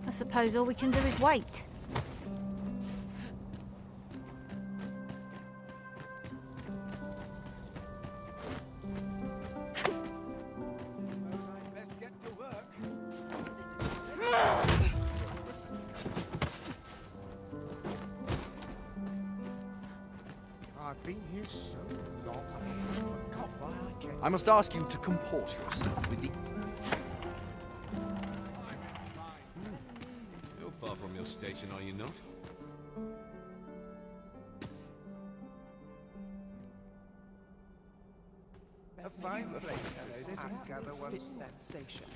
I suppose all we can do is wait. Let's get to work. I've been here so long, I forgot why I came. I must ask you to comport yourself with the... You're far from your station, are you not? A fine place to sit and gather one's that station.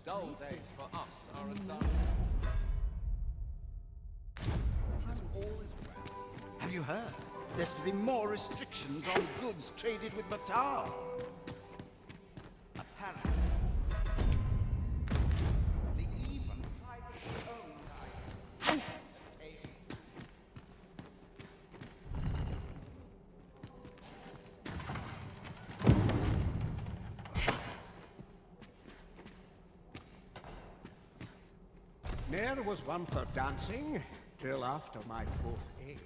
Dull days this? for us are a sign. Have you heard? There's to be more restrictions on goods traded with Batar. Apparently. They even privately owned Ne'er was one for dancing till after my 4th age.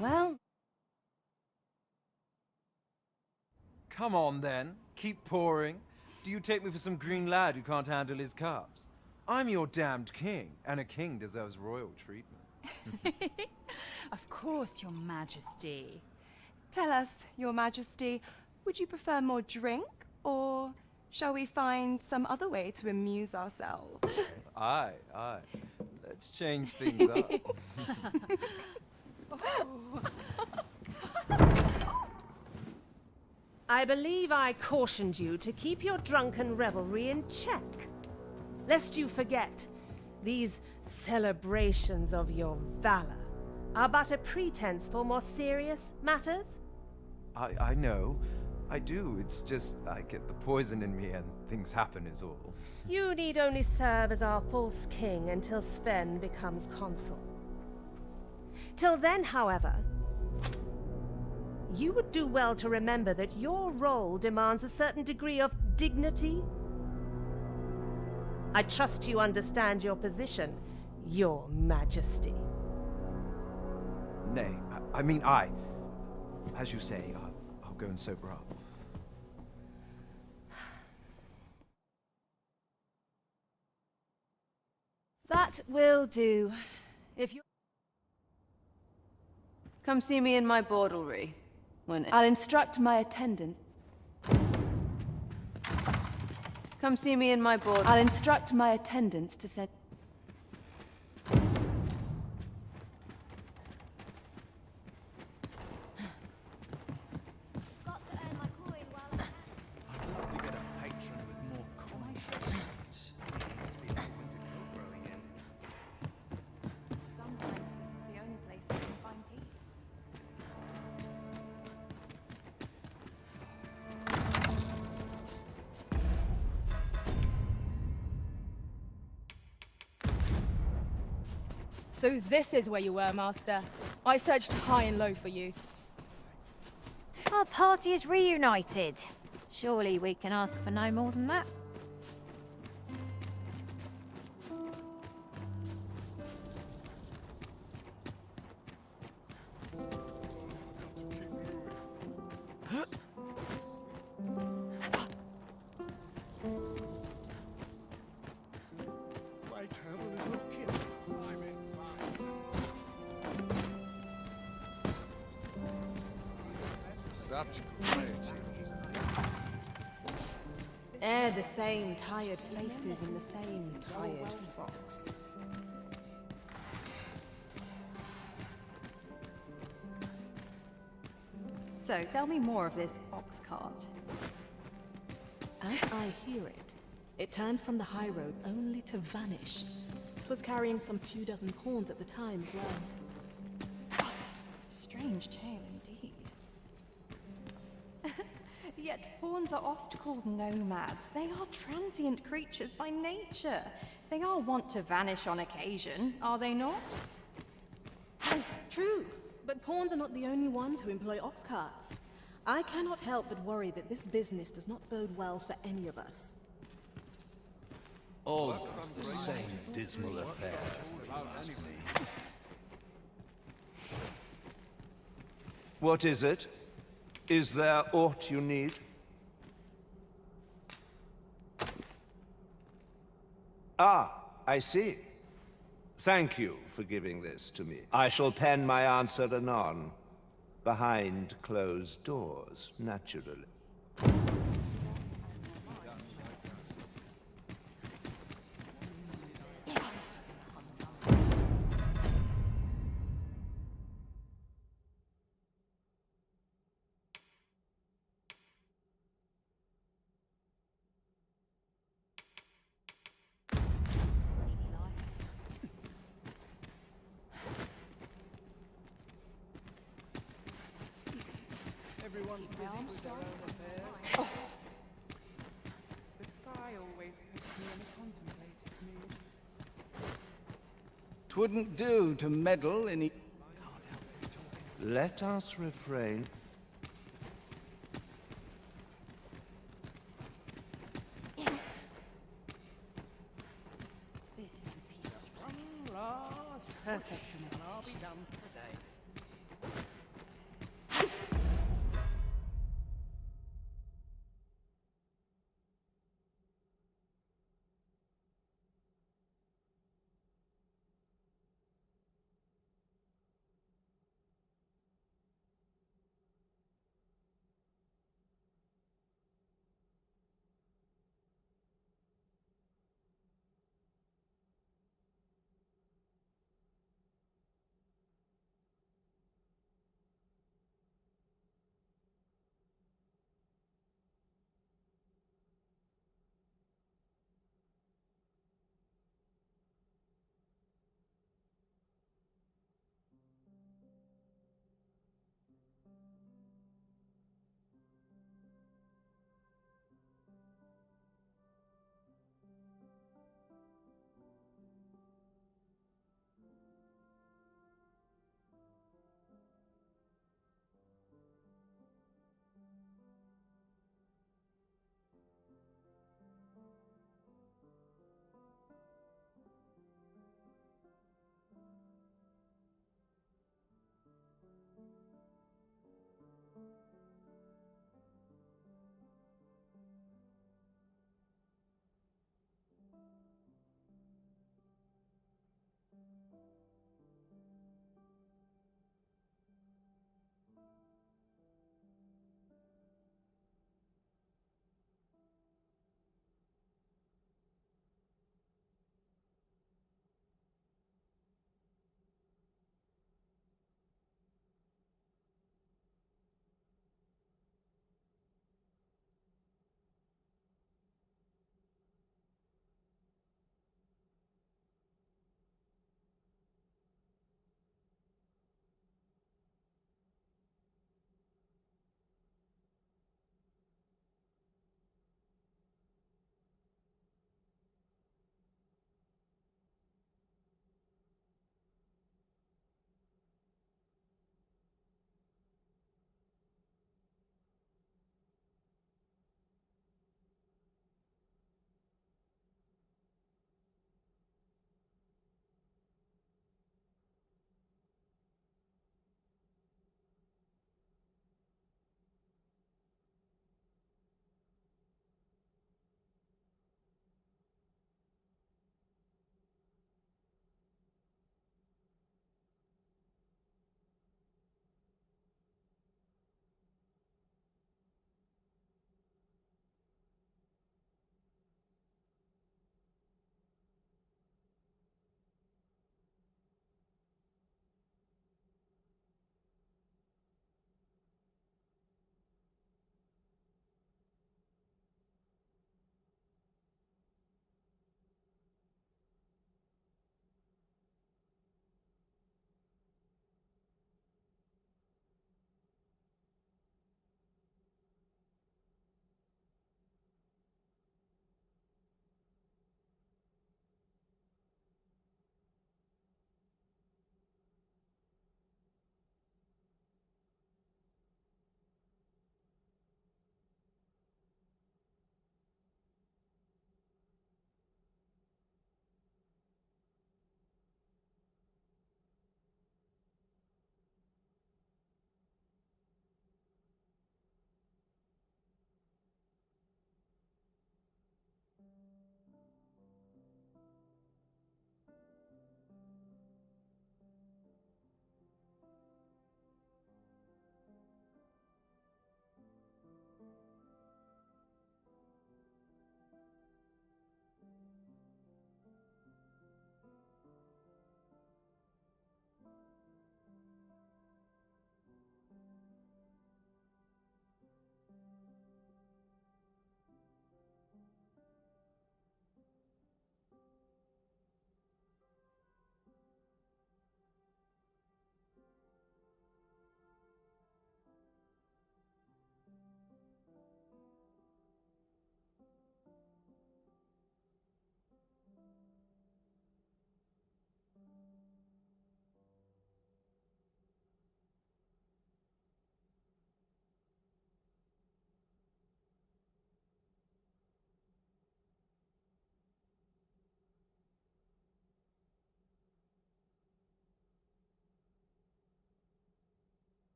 Well, Come on then, keep pouring. Do you take me for some green lad who can't handle his cups? I'm your damned king, and a king deserves royal treatment. Of course, Your Majesty. Tell us, Your Majesty, would you prefer more drink, or shall we find some other way to amuse ourselves? Aye, aye. Let's change things up. I believe I cautioned you to keep your drunken revelry in check. Lest you forget, these celebrations of your valor are but a pretense for more serious matters. I know. I do. It's just I get the poison in me and things happen is all. You need only serve as our false king until Sven becomes consul. Till then, however, you would do well to remember that your role demands a certain degree of dignity. I trust you understand your position, Your Majesty. Nay, as you say, I'll go and sober up. that will do. If you come see me in my bordlery, I'll instruct my attendants. Come see me in my board. I'll instruct my attendants to set. Got to earn my coin while I can. I'd love to get a patron with more coin. Must be open to coat growing in. Sometimes this is the only place I can find peace. So this is where you were, Master. I searched high and low for you. Our party is reunited. Surely we can ask for no more than that. Might have a little kiss. Such quiet. The same tired faces and the same tired frocks. So, tell me more of this ox cart. As I hear it, it turned from the high road only to vanish. It was carrying some few dozen pawns at the time as well. Strange tale indeed. Yet fawns are oft called nomads. They are transient creatures by nature. They are wont to vanish on occasion, are they not? True, but pawns are not the only ones who employ ox carts. I cannot help but worry that this business does not bode well for any of us. Always the same dismal affair. What is it? Is there aught you need? Ah, I see. Thank you for giving this to me. I shall pen my answer anon. Behind closed doors, naturally. Everyone's busy with their own affairs. Oh. The sky always puts me in a contemplative mood. Twouldn't do to meddle in it. Let us refrain. This is a peaceful place. Perfect for meditation. I'll be done for the day.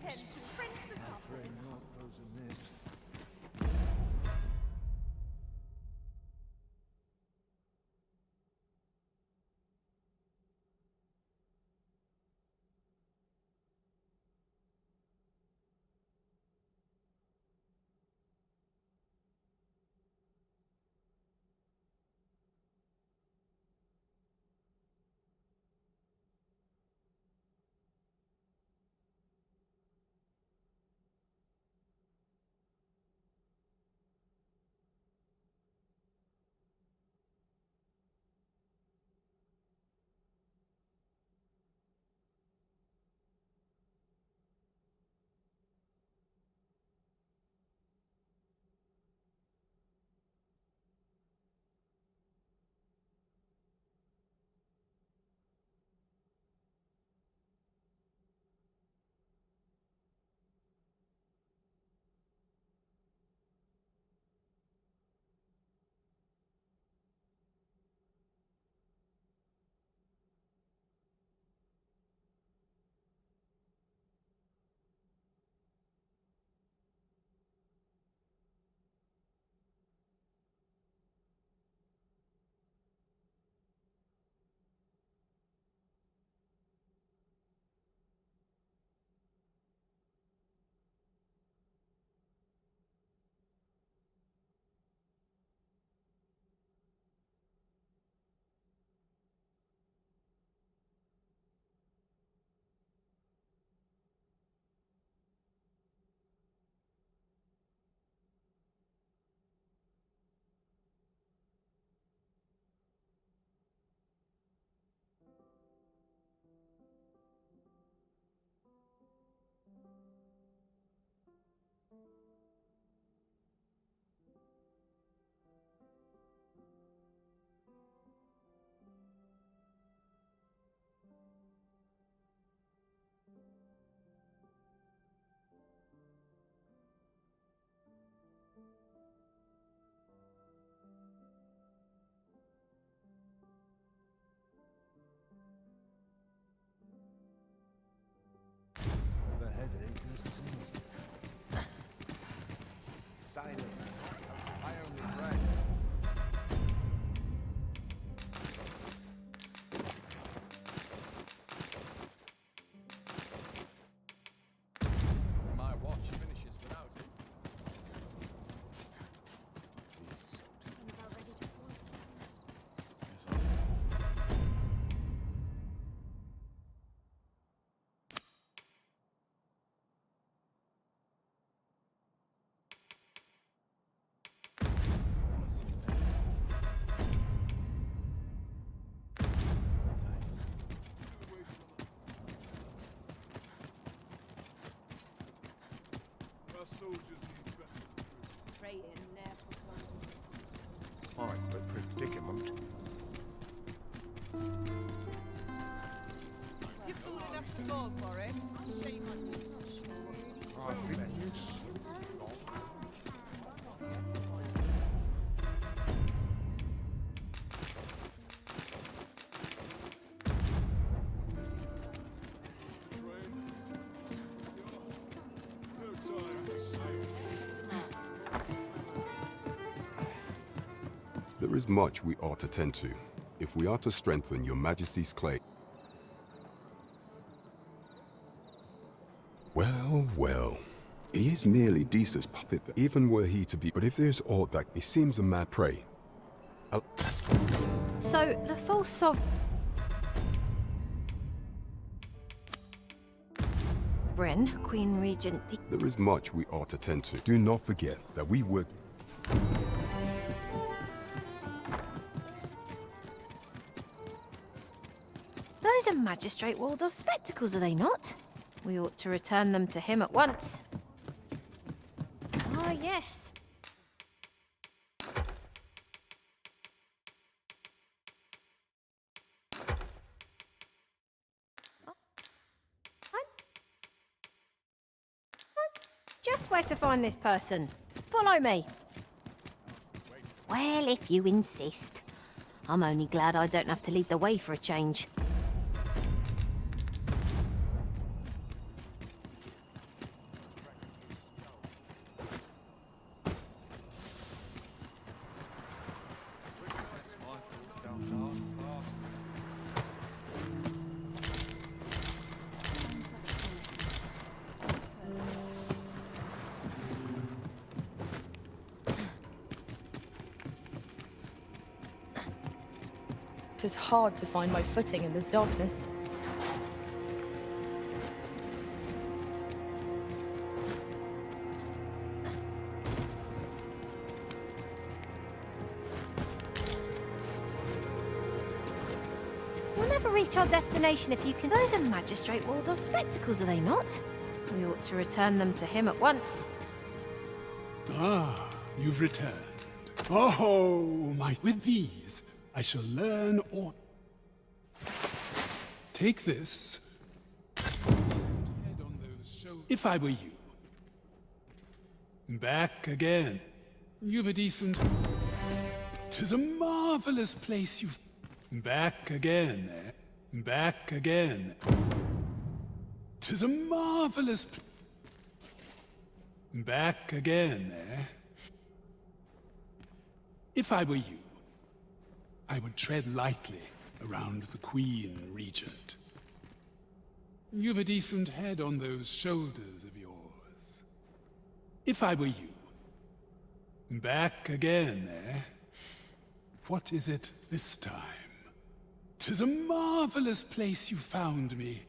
attend to. Friends to supper. Silence. I only pray. My watch finishes without it. Our soldiers need better. Pray in there for I'm a predicament. You're fool enough to fall for it. Shame on you. I've been here so long. There is much we ought to tend to, if we are to strengthen your Majesty's claim. Well, well. He is merely Deesa's puppet, even were he to be. But if there's aught that he seems a mad prey. So, the false Sovereign, Queen Regent There is much we ought to tend to. Do not forget that we were... Those are Magistrate Walder's spectacles, are they not? We ought to return them to him at once. Ah, yes. Just where to find this person. Follow me. Well, if you insist. I'm only glad I don't have to lead the way for a change. 'Tis hard to find my footing in this darkness. We'll never reach our destination if you can. Those are Magistrate Waldor's spectacles, are they not? We ought to return them to him at once. Ah, you've returned. Oh, my... With these, I shall learn or... Take this. If I were you. Back again. You've a decent... 'Tis a marvelous place you've... Back again, eh? Back again. 'Tis a marvelous... Back again, eh? If I were you, I would tread lightly around the Queen Regent. You've a decent head on those shoulders of yours. If I were you, back again, eh? What is it this time? 'Tis a marvelous place you found me.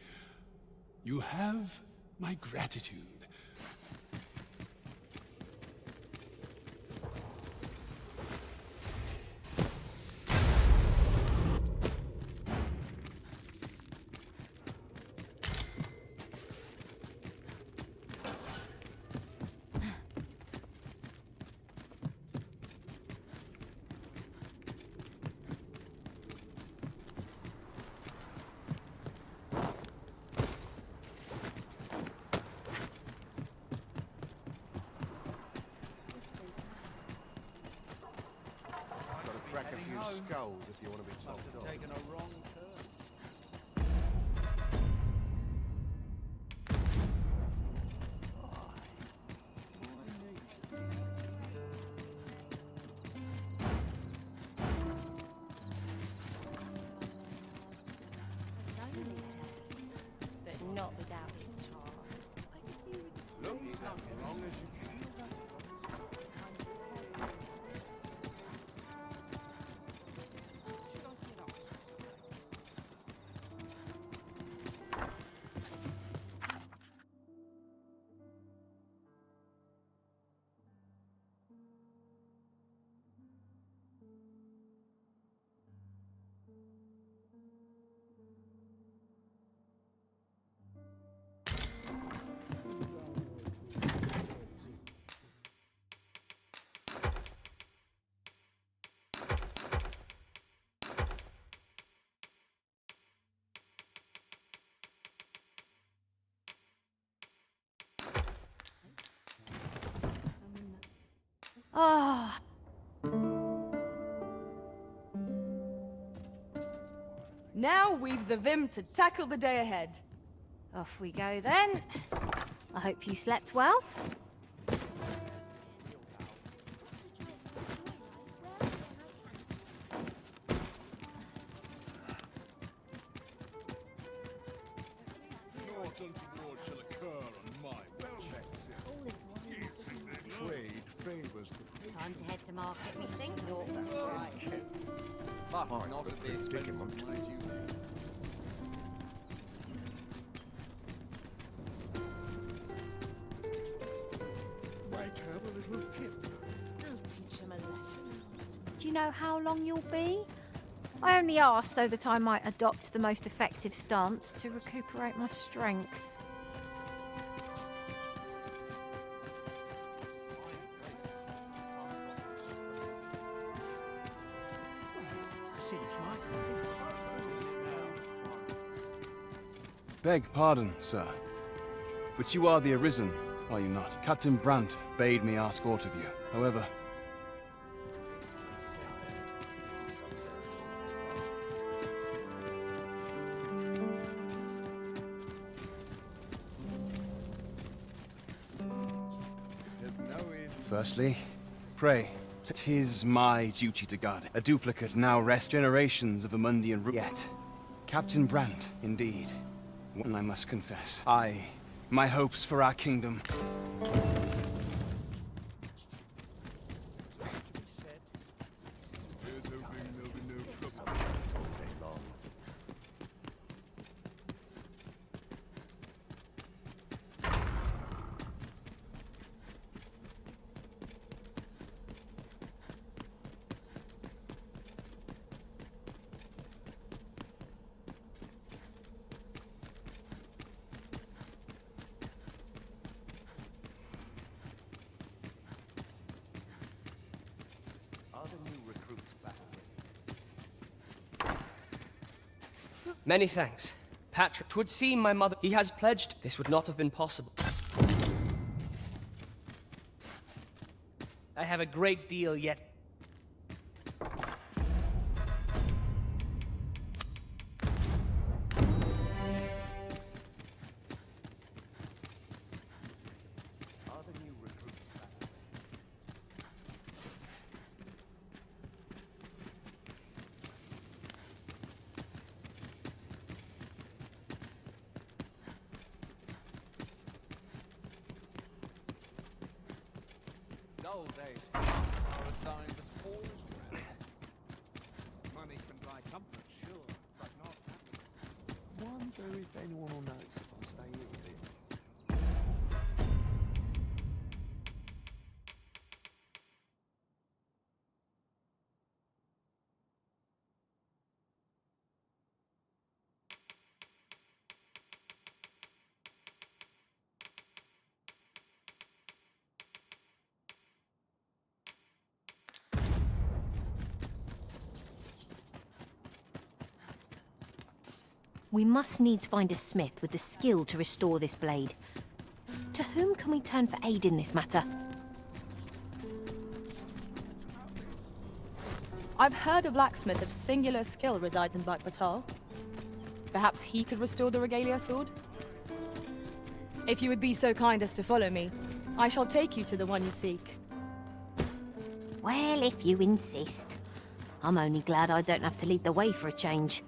You have my gratitude. Crack a few skulls if you want to be topped off. Must have taken a wrong turn. But not without his charms. I could do with Look, as long as you can. Ah. Now we've the vim to tackle the day ahead. Off we go then. I hope you slept well. Naught untoward shall occur on my watch. Trade favors the Time to head to market, methinks. But not at the expense of my duty. Might have a little gift. I'll teach him a lesson. Do you know how long you'll be? I only asked so that I might adopt the most effective stance to recuperate my strength. Beg pardon, sir. But you are the Arisen, are you not? Captain Brandt bade me ask aught of you. However... Firstly, pray, 'tis my duty to guard. A duplicate now rests generations of Amundian root. Yet, Captain Brandt, indeed. And I must confess, my hopes for our kingdom. Here's hoping there'll be no trouble. Many thanks. Patrick, 'twould seem my mother... He has pledged this would not have been possible. I have a great deal yet. Are the new recruits back? Dull days for us are a sign that all's well. Money can buy comfort, sure, but not happiness. Wonder if anyone will notice if I stay here a bit. We must needs find a smith with the skill to restore this blade. To whom can we turn for aid in this matter? I've heard a blacksmith of singular skill resides in Bakbatal. Perhaps he could restore the regalia sword? If you would be so kind as to follow me, I shall take you to the one you seek. Well, if you insist. I'm only glad I don't have to lead the way for a change.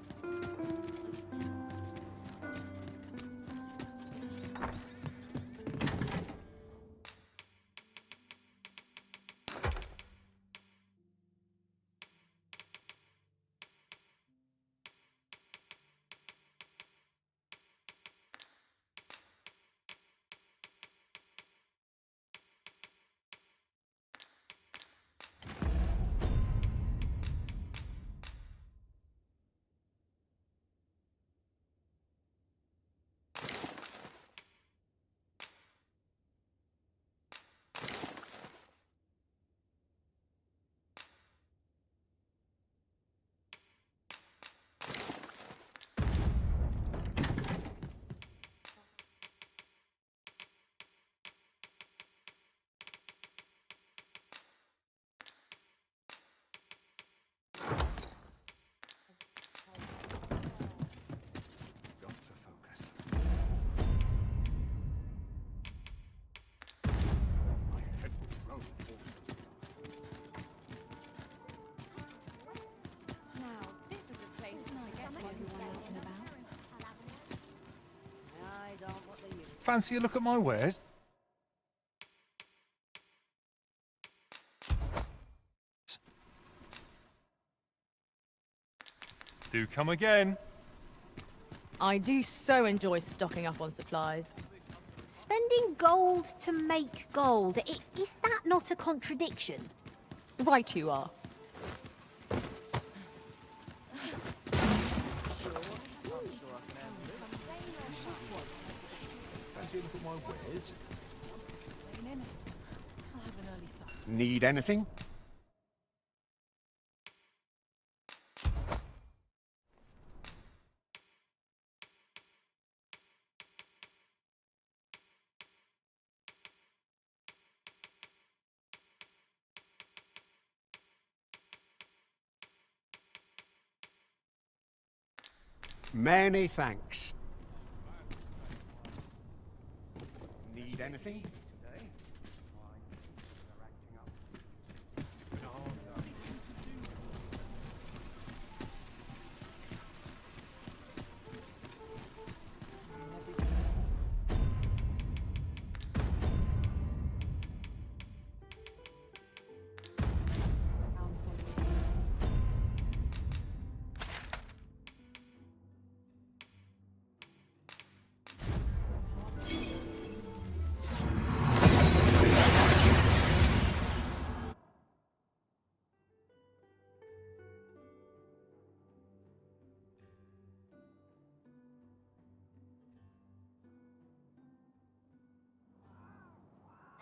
Fancy a look at my wares? Do come again. I do so enjoy stocking up on supplies. Spending gold to make gold, is that not a contradiction? Right you are. Fancy a look at my wares? Need anything? Many thanks. Need anything?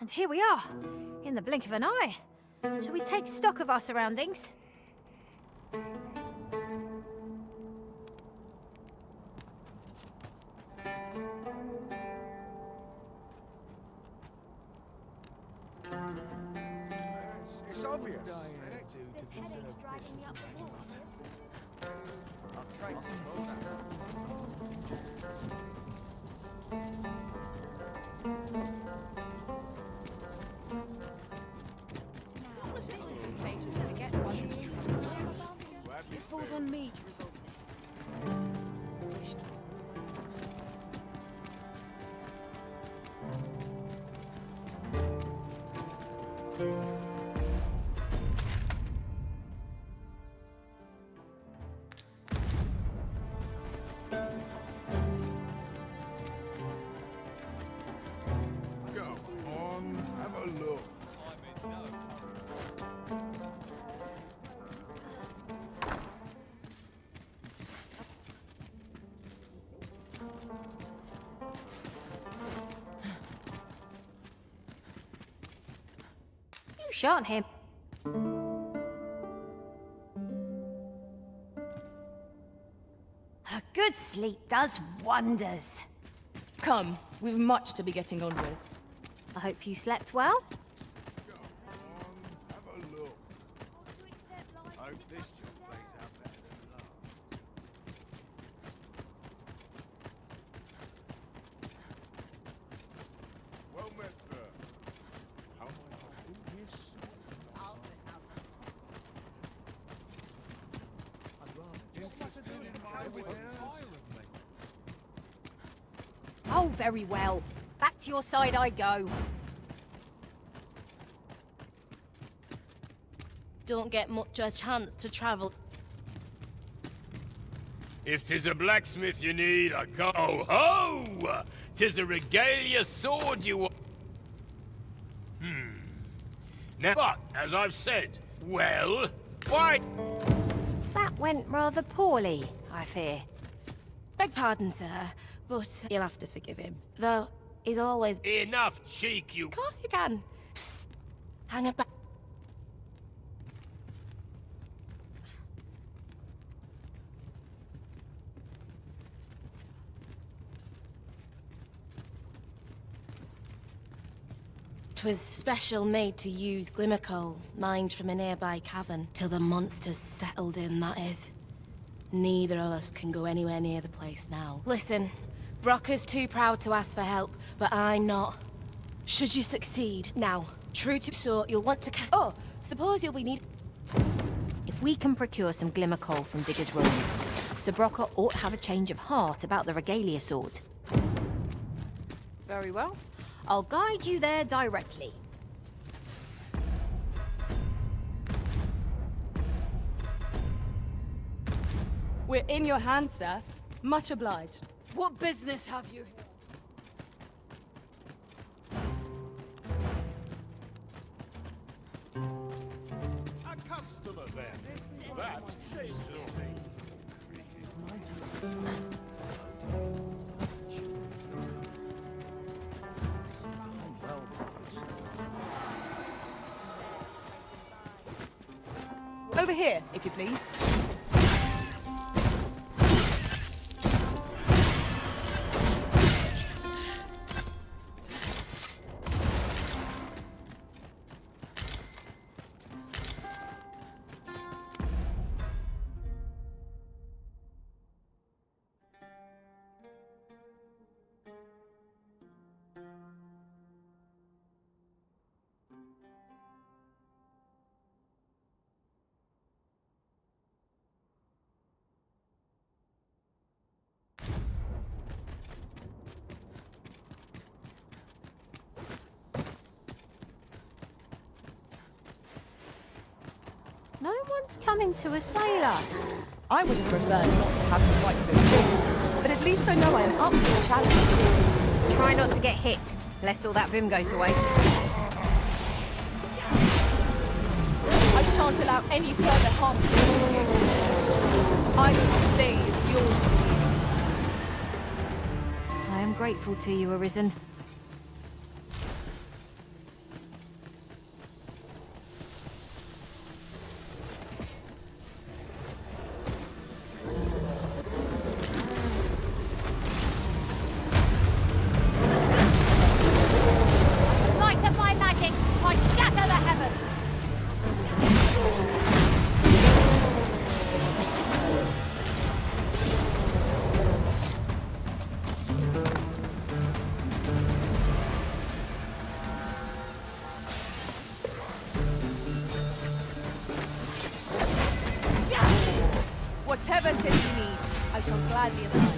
And here we are, in the blink of an eye. Shall we take stock of our surroundings? obvious. This headache's driving me up the wall. I've trained some It falls on me to resolve this. Go on, have a look. You shot him. A good sleep does wonders. Come, we've much to be getting on with. I hope you slept well. Have a look. I hope this job plays out better than the last. Well met, sir. How may I help you? I'll sit out. Oh, very well. Back to your side I go. Don't get much a chance to travel. If 'tis a blacksmith you need, I go. Ho! 'Tis a regalia sword you want. Now, but, as I've said, well, why? That went rather poorly, I fear. Beg pardon, sir, but you'll have to forgive him. Though, he's always... Enough cheek, you... Of course you can. Psst. Hang about. 'Twas special made to use glimmer coal, mined from a nearby cavern, till the monsters settled in, that is. Neither of us can go anywhere near the place now. Listen, Brocker's too proud to ask for help, but I'm not. Should you succeed, now, true to sort, you'll want to cast... Oh, suppose you'll be need... If we can procure some glimmer coal from Digger's ruins, Sir Brocker ought to have a change of heart about the regalia sword. Very well. I'll guide you there directly. We're in your hands, sir. Much obliged. What business have you? A customer, then. That changes things. Over here, if you please. No one's coming to assail us. I would have preferred not to have to fight so soon, but at least I know I am up to the challenge. Try not to get hit, lest all that vim go to waste. I shan't allow any further harm to you. Ivy's stay is yours to keep. I am grateful to you, Arisen. Light of my magic, I shatter the heavens! Whatever 'tis you need, I shall gladly oblige.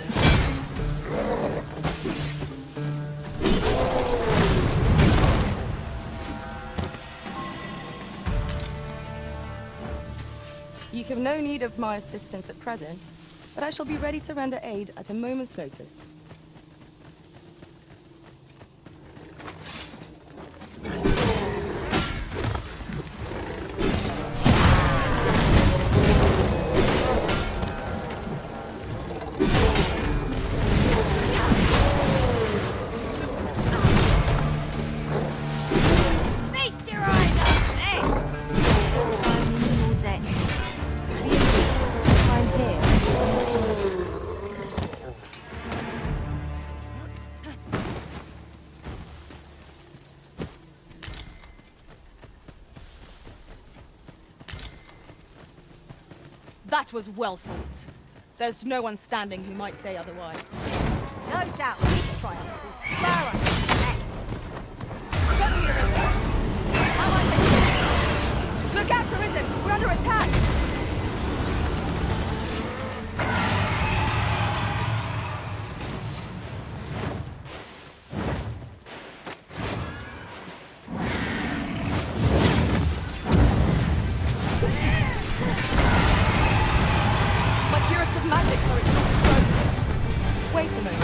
You have no need of my assistance at present, but I shall be ready to render aid at a moment's notice. Feast your eyes on this! I'm in your debt. I'm here. That was well fought. There's no one standing who might say otherwise. No doubt this triumph will spur us to the next. Certainly, Arisen! Allies ahead! Look out, Arisen! We're under attack! My curative magics are at your disposal. Wait a moment.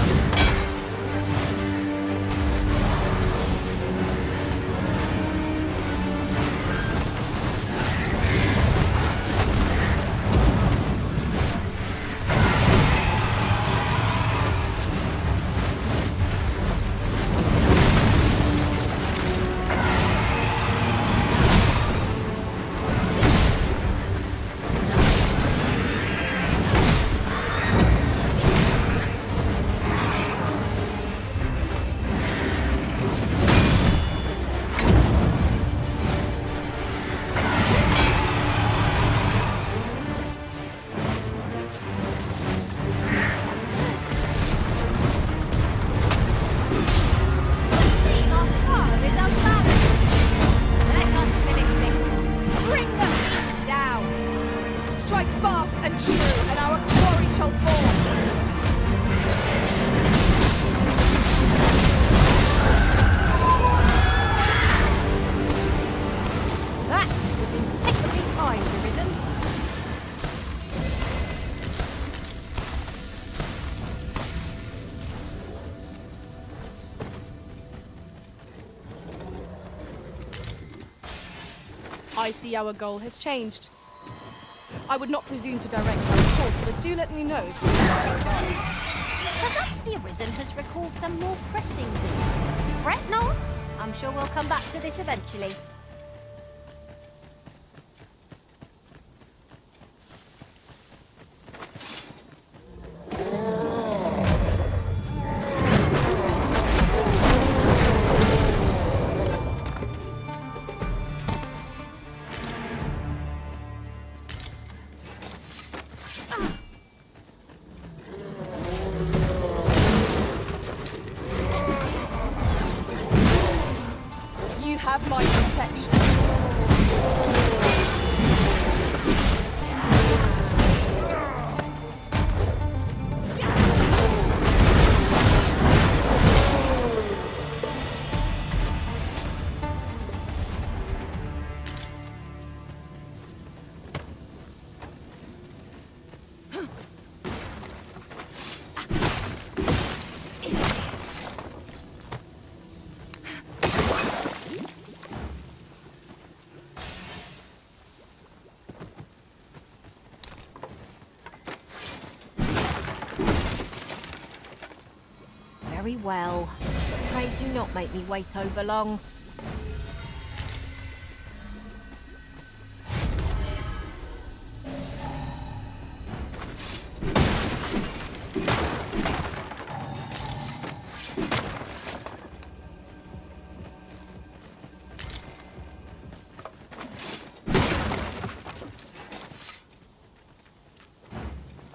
I see our goal has changed. I would not presume to direct our course, but do let me know. Perhaps the Arisen has recalled some more pressing business. Fret not. I'm sure we'll come back to this eventually. Have my protection. Very well. Pray do not make me wait over long.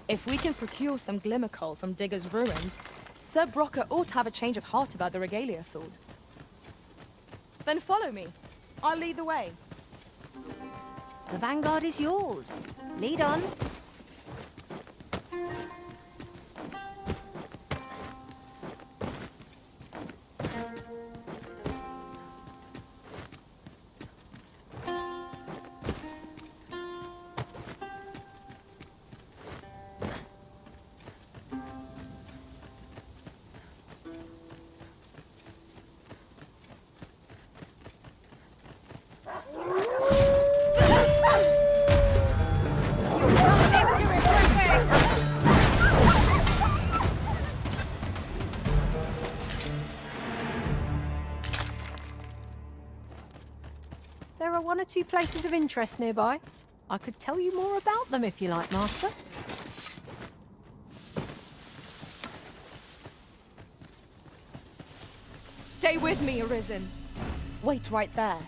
If we can procure some glimmer coal from Digger's ruins, Sir Brocker ought to have a change of heart about the regalia sword. Then follow me. I'll lead the way. The vanguard is yours. Lead on. one or two places of interest nearby. I could tell you more about them if you like, Master. Stay with me, Arisen. Wait right there.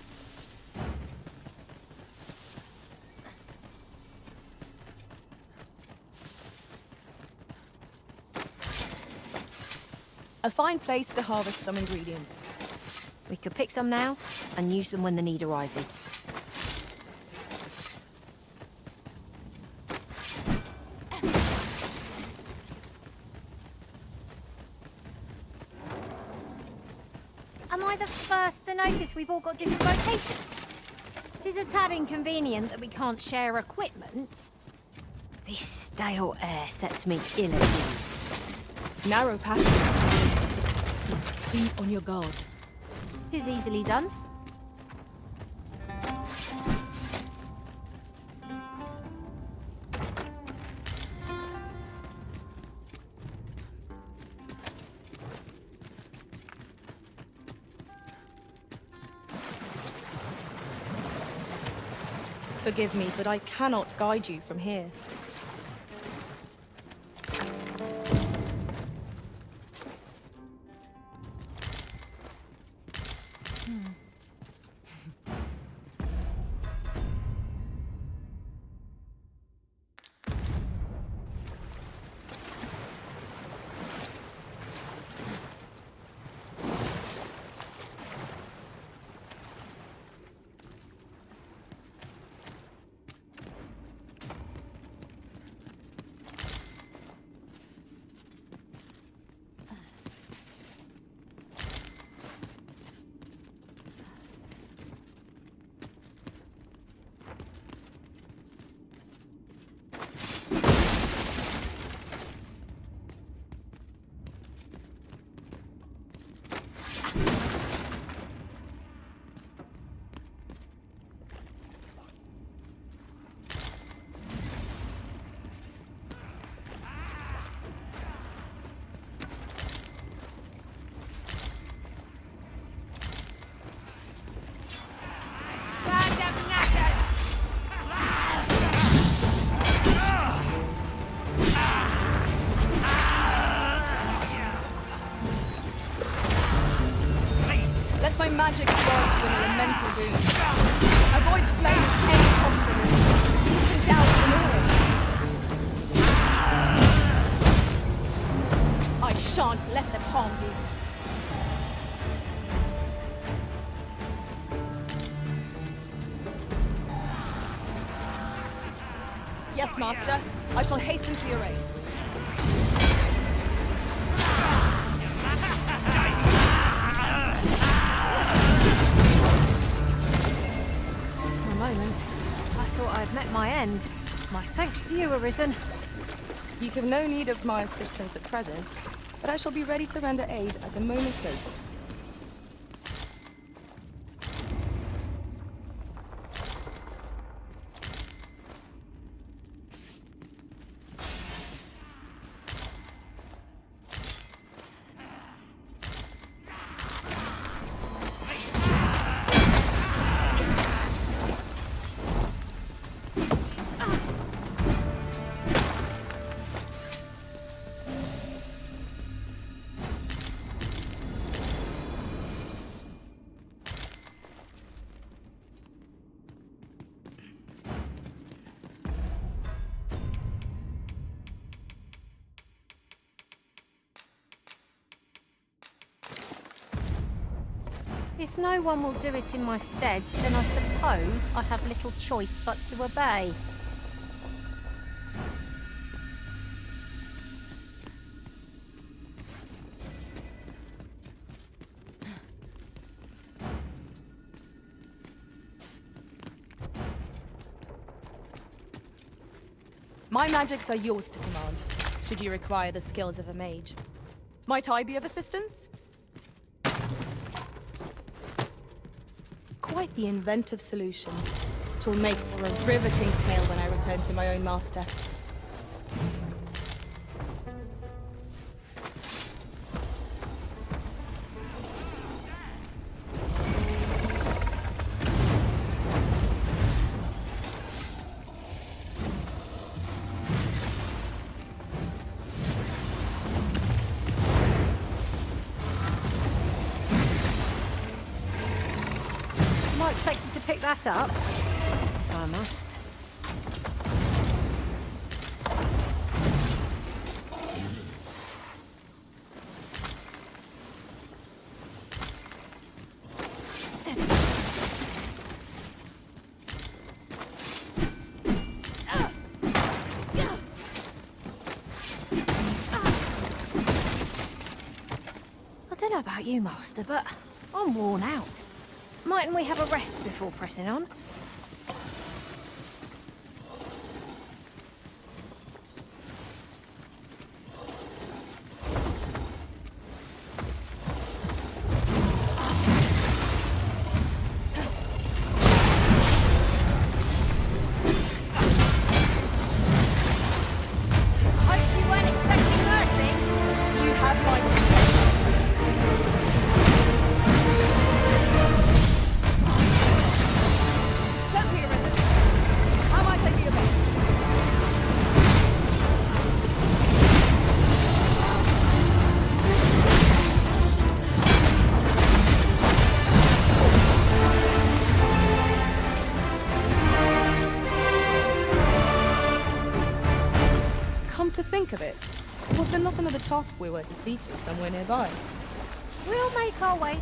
A fine place to harvest some ingredients. We could pick some now and use them when the need arises. Am I the first to notice we've all got different vocations? It is a tad inconvenient that we can't share equipment. This stale air sets me ill at ease. Narrow passages. Be on your guard. It is easily done. Forgive me, but I cannot guide you from here. My magic grant you an elemental boon. Avoid flame pain tossed in you can douse them all. I shan't let them harm you. Yes, Master. I shall hasten to your aid. I thought I'd met my end. My thanks to you, Arisen. You have no need of my assistance at present, but I shall be ready to render aid at a moment's notice. If no one will do it in my stead, then I suppose I have little choice but to obey. My magics are yours to command, should you require the skills of a mage. Might I be of assistance? Quite the inventive solution. 'Twill make for a riveting tale when I return to my own master. pick that up? I must. I don't know about you, Master, but I'm worn out. Mightn't we have a rest before pressing on? Think of it. Was there not another task we were to see to somewhere nearby? We'll make our way.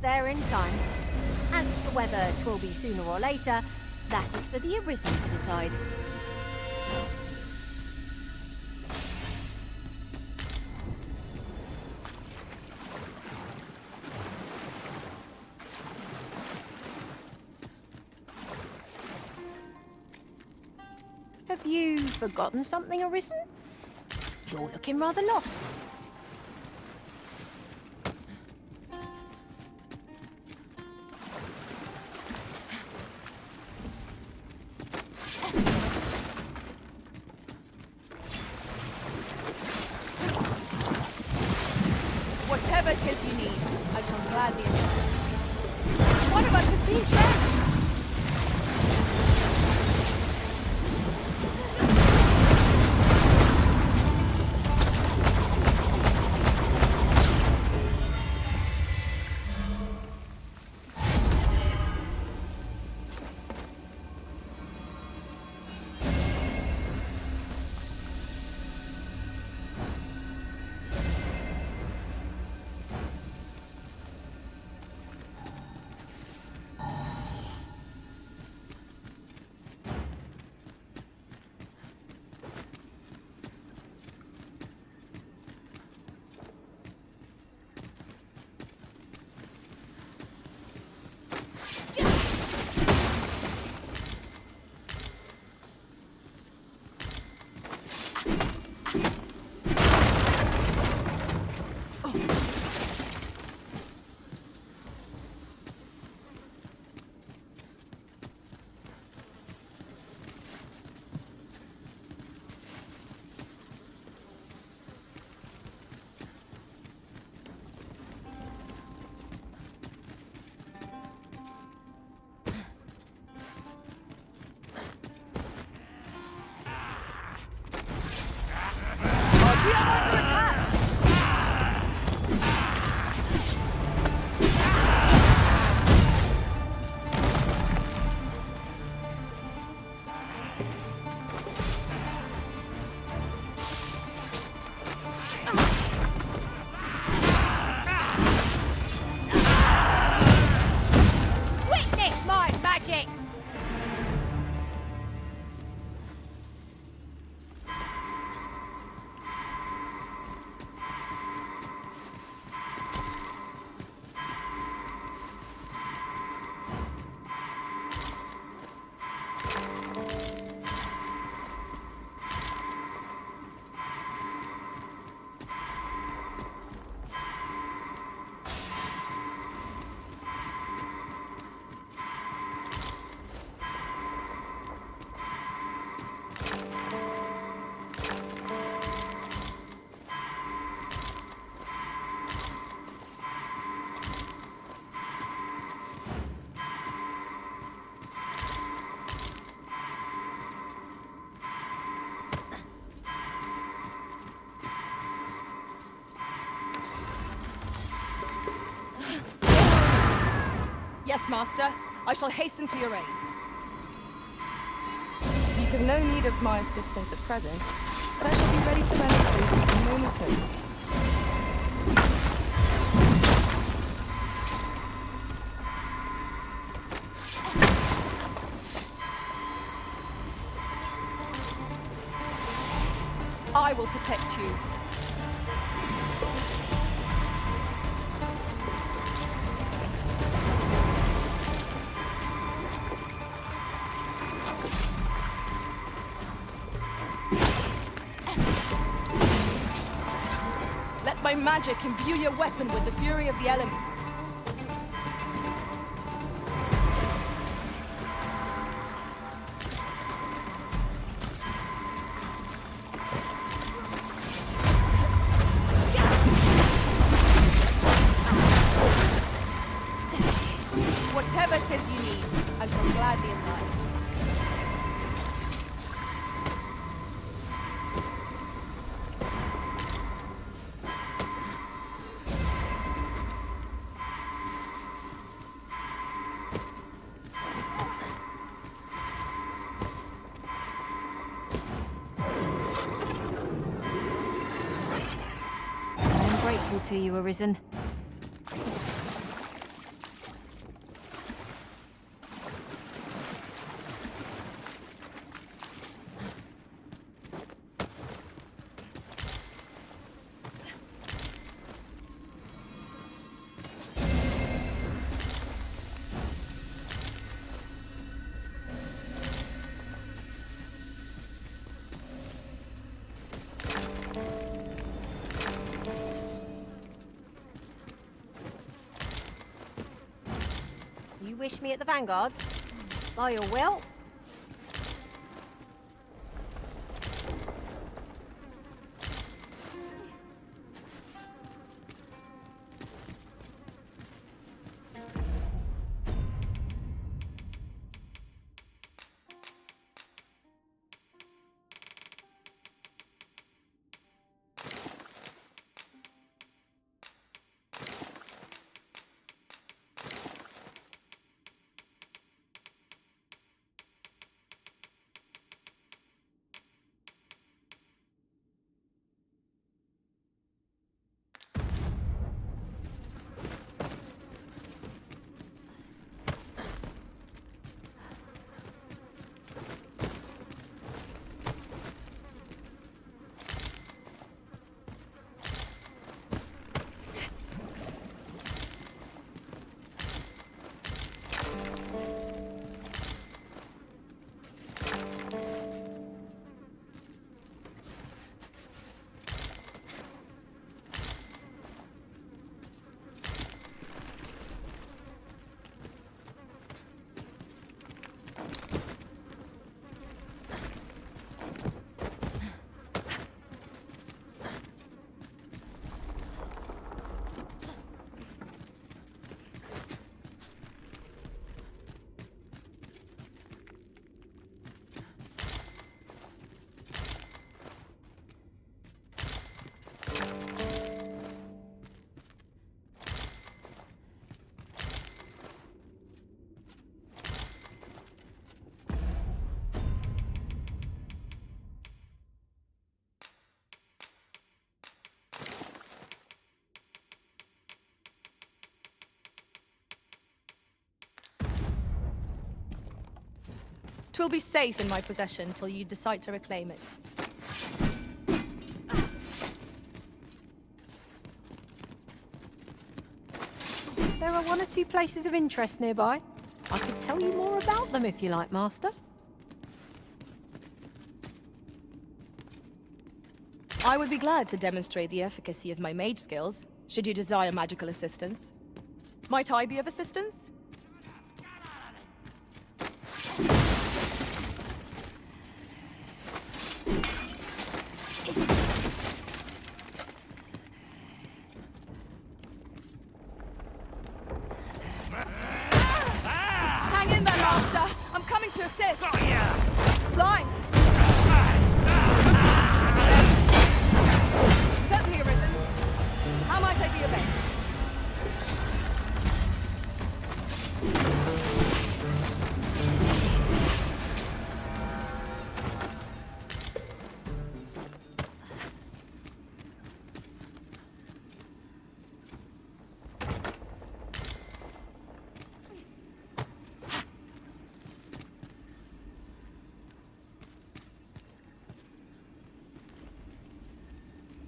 They're in time. As to whether 'twill be sooner or later, that is for the Arisen to decide. Have you forgotten something, Arisen? You're looking rather lost. Whatever 'tis you need, I shall gladly attend. One of us has been trapped! Yes, Master. I shall hasten to your aid. You have no need of my assistance at present, but I shall be ready to run through in a moment's notice. I will protect you. Let my magic imbue your weapon with the fury of the elements. Whatever 'tis you need, I shall gladly oblige. I am grateful to you, Arisen. You wish me at the Vanguard? By your will. Twill be safe in my possession till you decide to reclaim it. There are one or two places of interest nearby. I could tell you more about them if you like, Master. I would be glad to demonstrate the efficacy of my mage skills, should you desire magical assistance. Might I be of assistance? Hang in there, Master! I'm coming to assist! Slimes! Certainly, Arisen. How might I be of aid?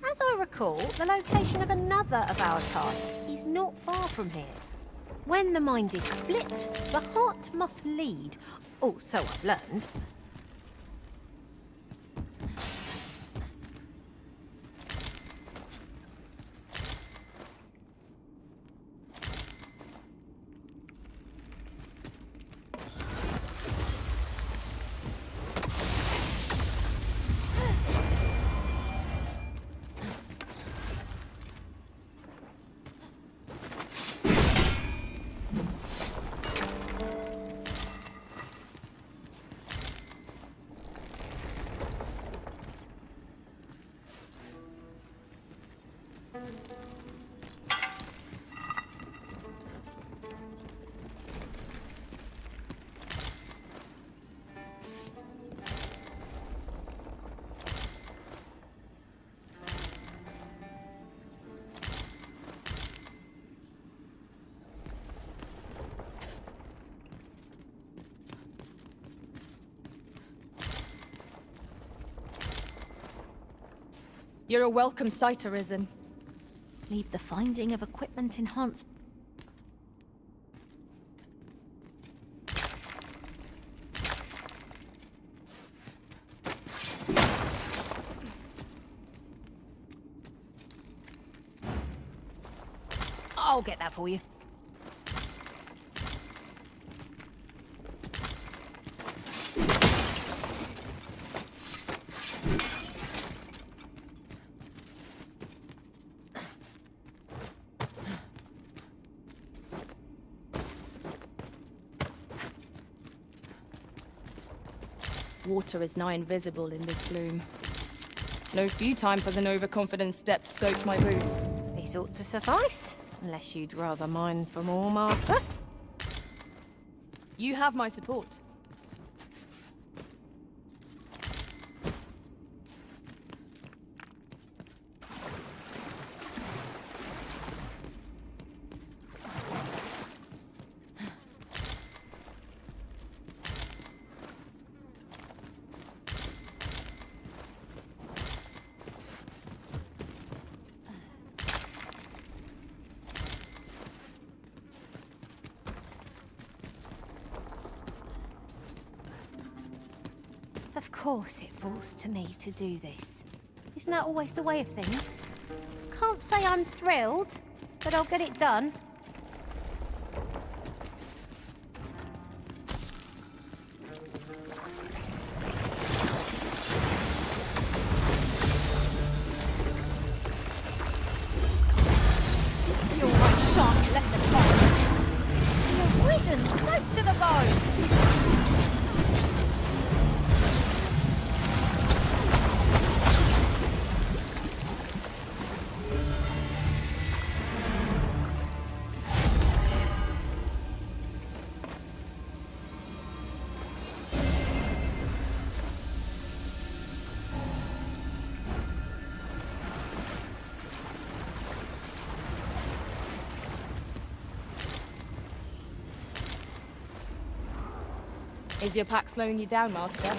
As I recall, the location of another of our tasks is not far from here. When the mind is split, the heart must lead. Oh, so I've learned. You're a welcome sight, Arisen. Leave the finding of equipment enhanced. I'll get that for you. Water is nigh invisible in this gloom. No few times has an overconfident step soaked my boots. This ought to suffice, unless you'd rather mine for more, Master. You have my support. Of course it falls to me to do this. Isn't that always the way of things? Can't say I'm thrilled, but I'll get it done. You're right, shan't let them go. You're risen, soaked to the bone! Is your pack slowing you down, Master?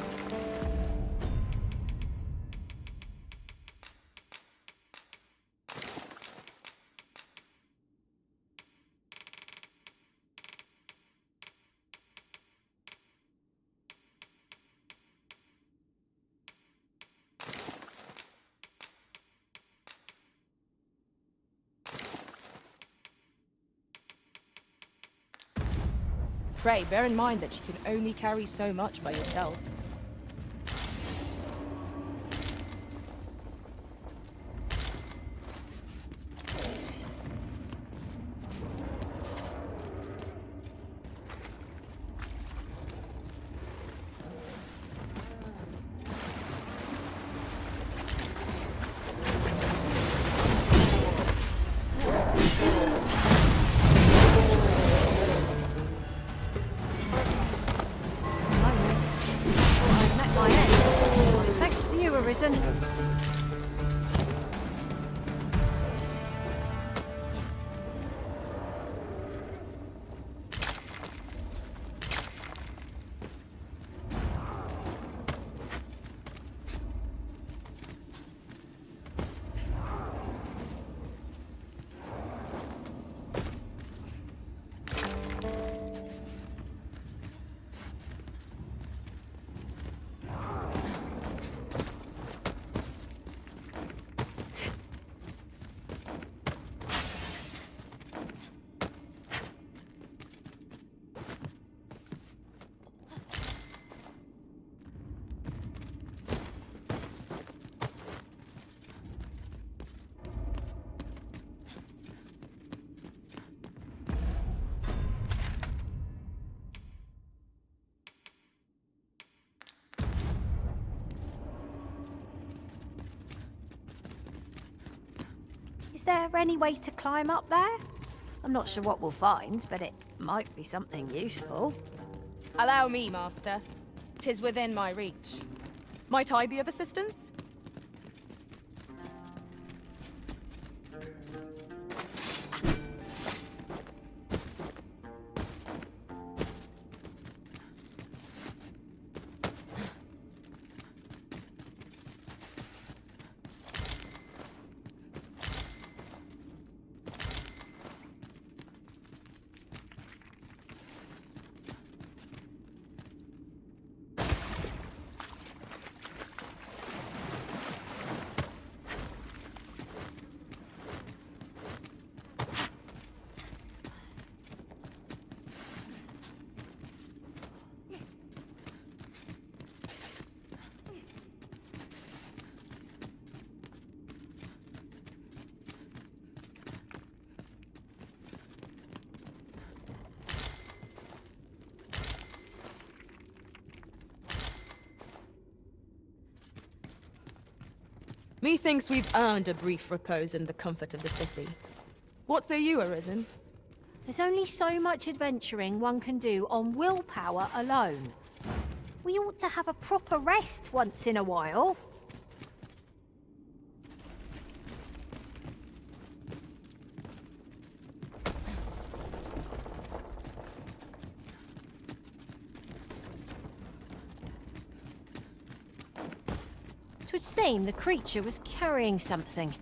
Pray, bear in mind that you can only carry so much by yourself. there any way to climb up there? I'm not sure what we'll find, but it might be something useful. Allow me, Master. 'Tis within my reach. Might I be of assistance? Methinks we've earned a brief repose in the comfort of the city. What say you, Arisen? There's only so much adventuring one can do on willpower alone. We ought to have a proper rest once in a while. 'Twould seem the creature was carrying something.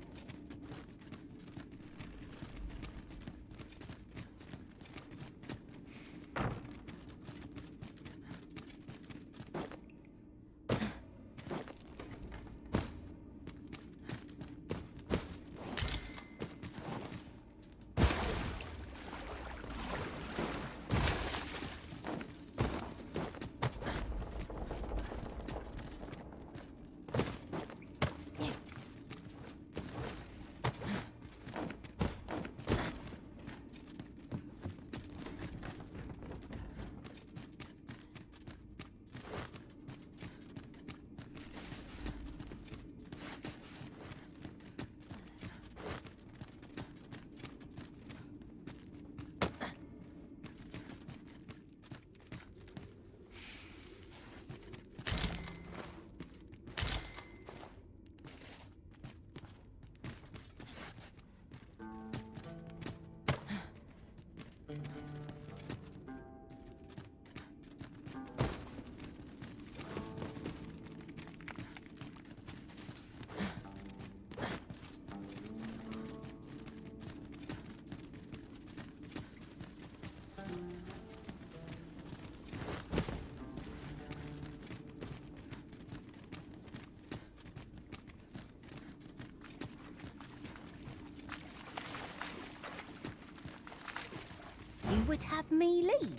You would have me lead.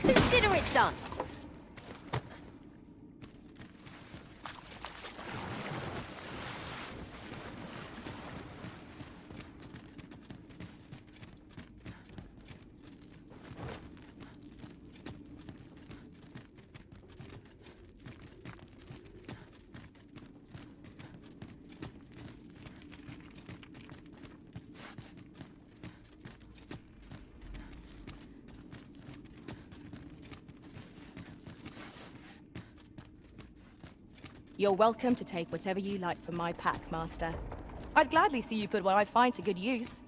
Consider it done. You're welcome to take whatever you like from my pack, Master. I'd gladly see you put what I find to good use.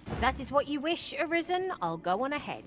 If that is what you wish, Arisen, I'll go on ahead.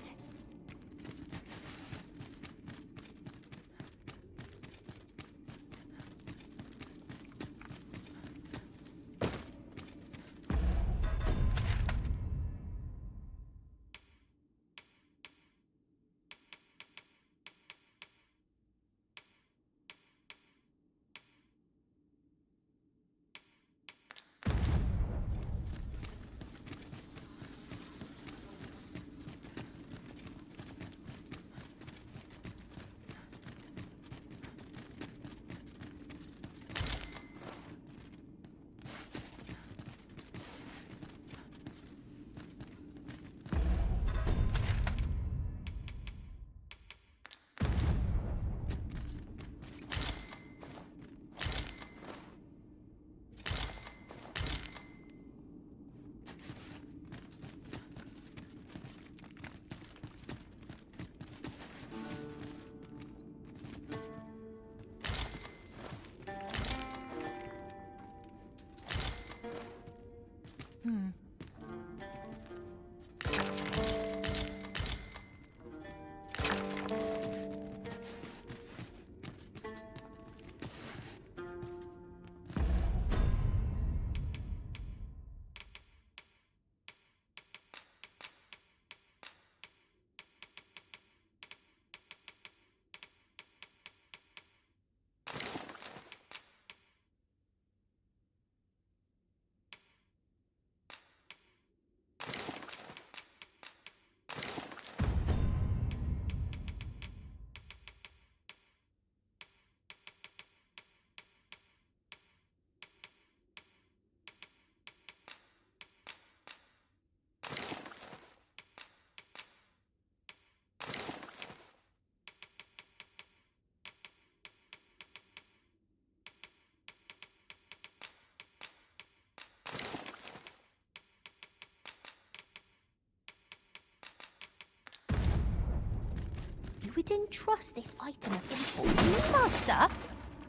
You would entrust this item of import to me, Master?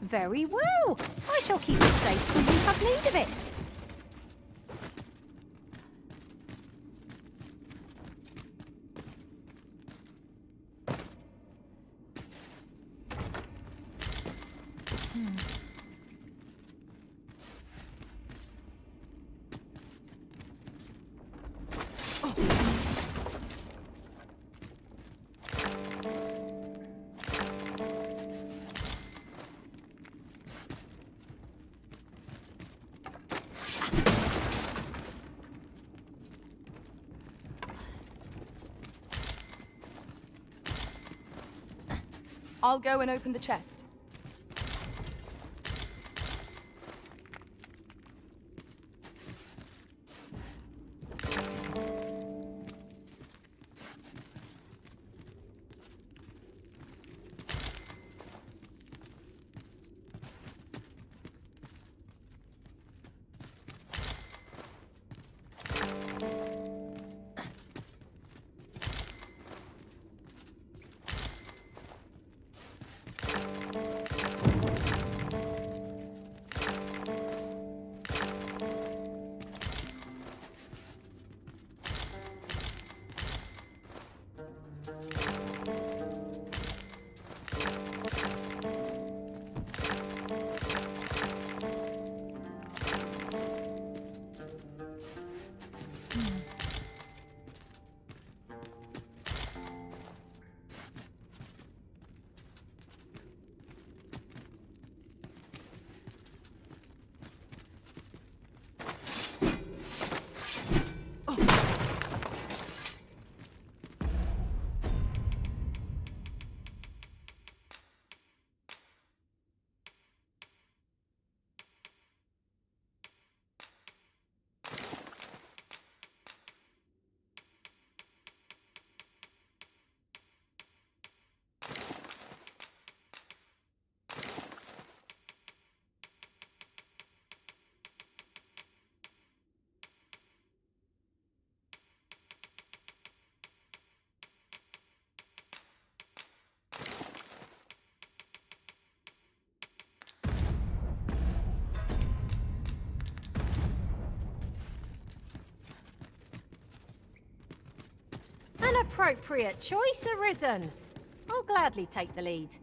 Very well. I shall keep it safe till you have need of it. I'll go and open the chest. An appropriate choice arisen. I'll gladly take the lead.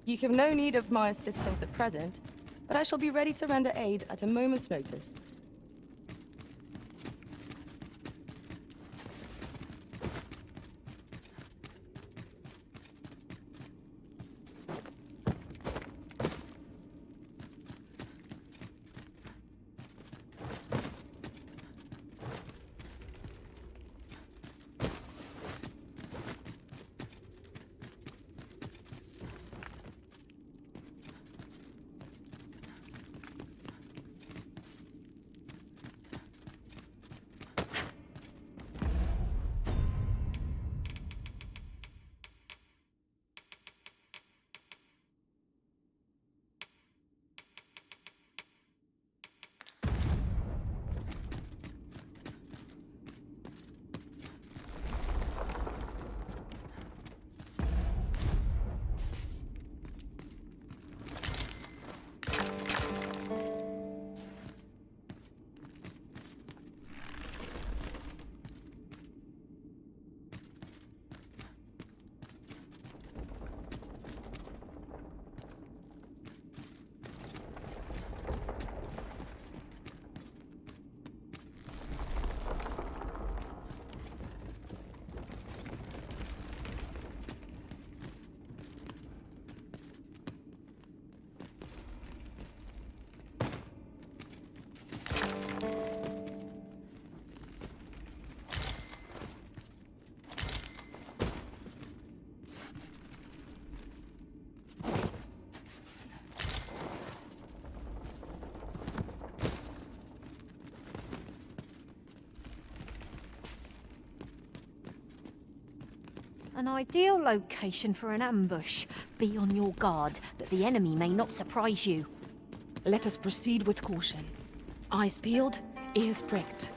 You have no need of my assistance at present, but I shall be ready to render aid at a moment's notice. An ideal location for an ambush. Be on your guard, that the enemy may not surprise you. Let us proceed with caution. Eyes peeled, ears pricked.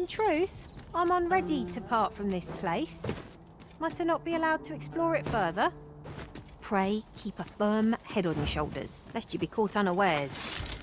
In truth, I'm unready to part from this place. Am I to not be allowed to explore it further? Pray keep a firm head on your shoulders, lest you be caught unawares.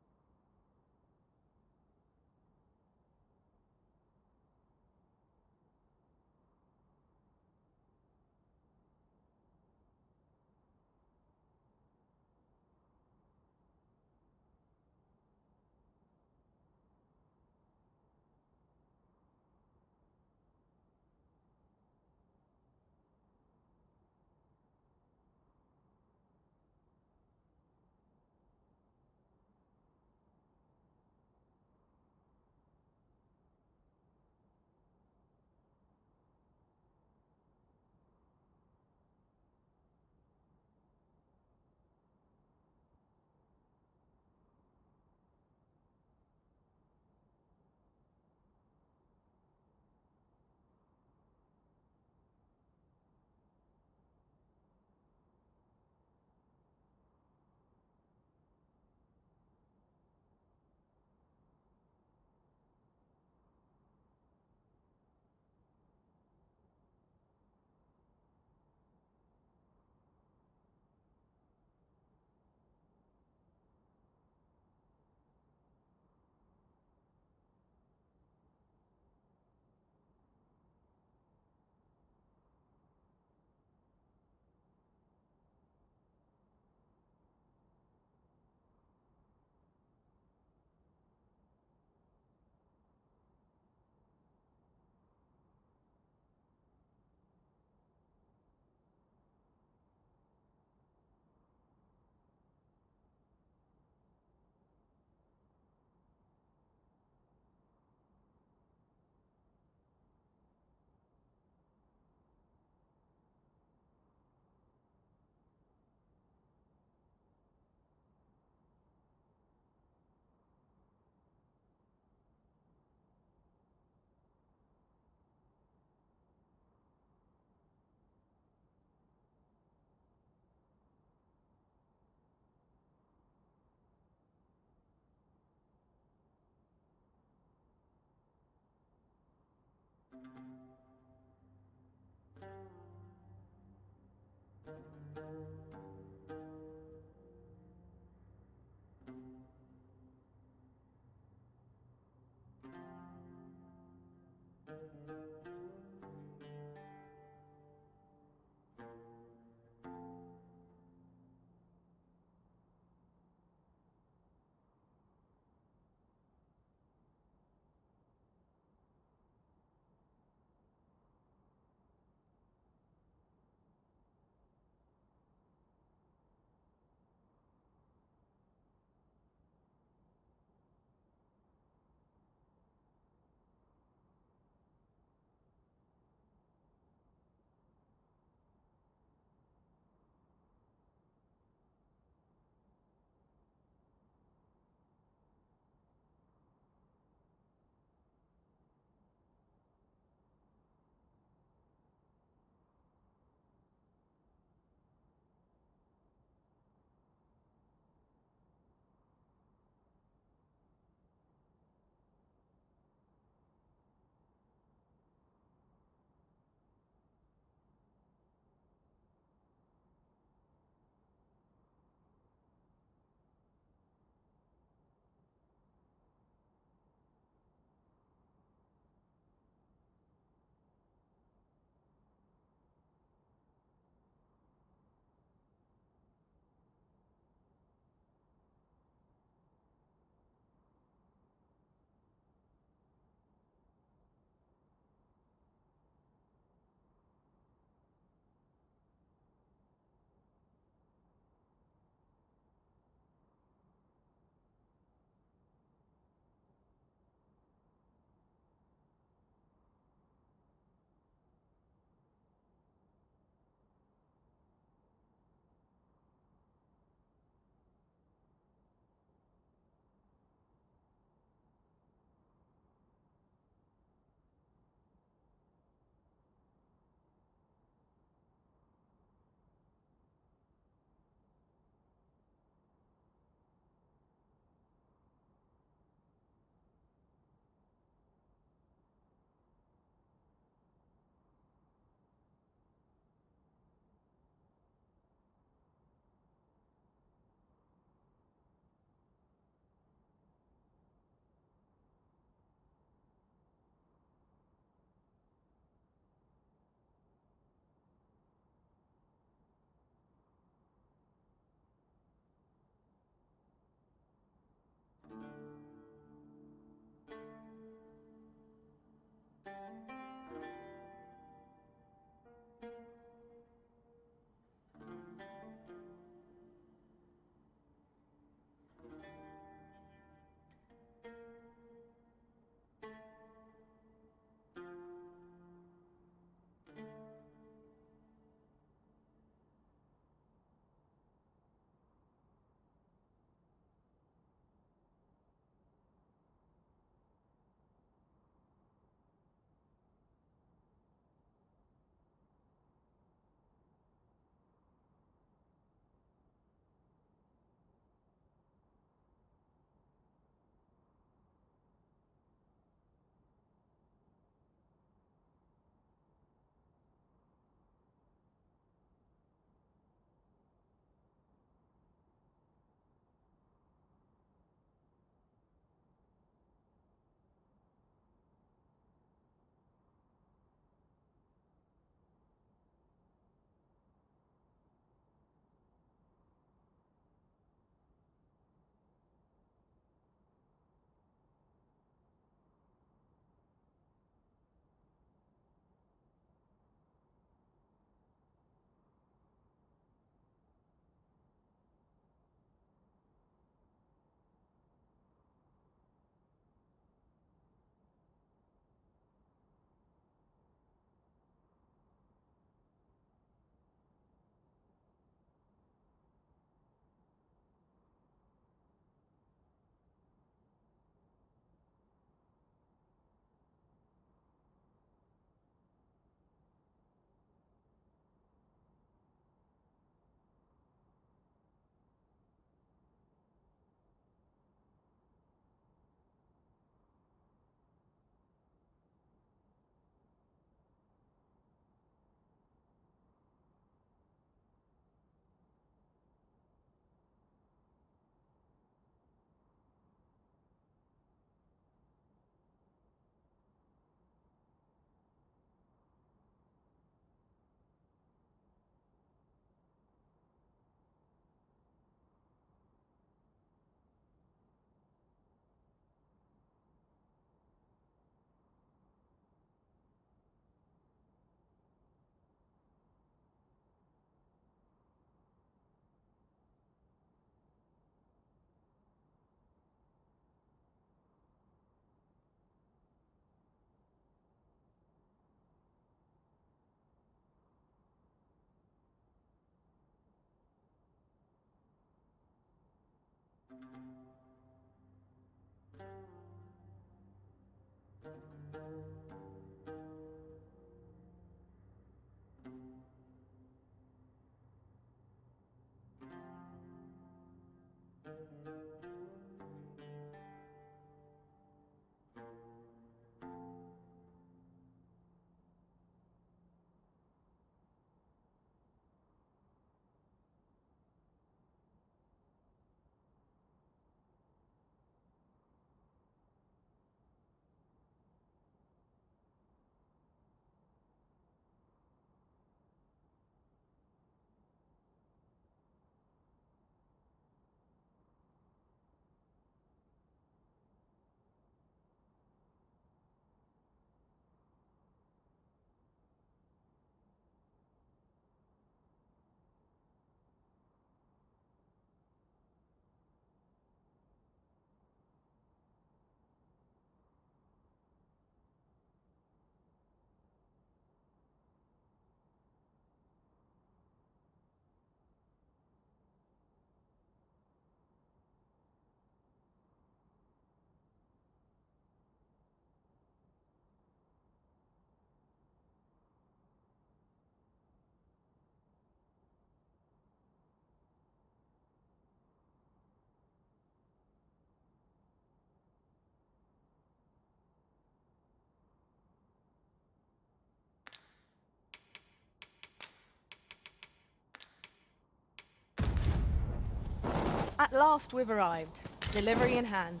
At last we've arrived. Delivery in hand.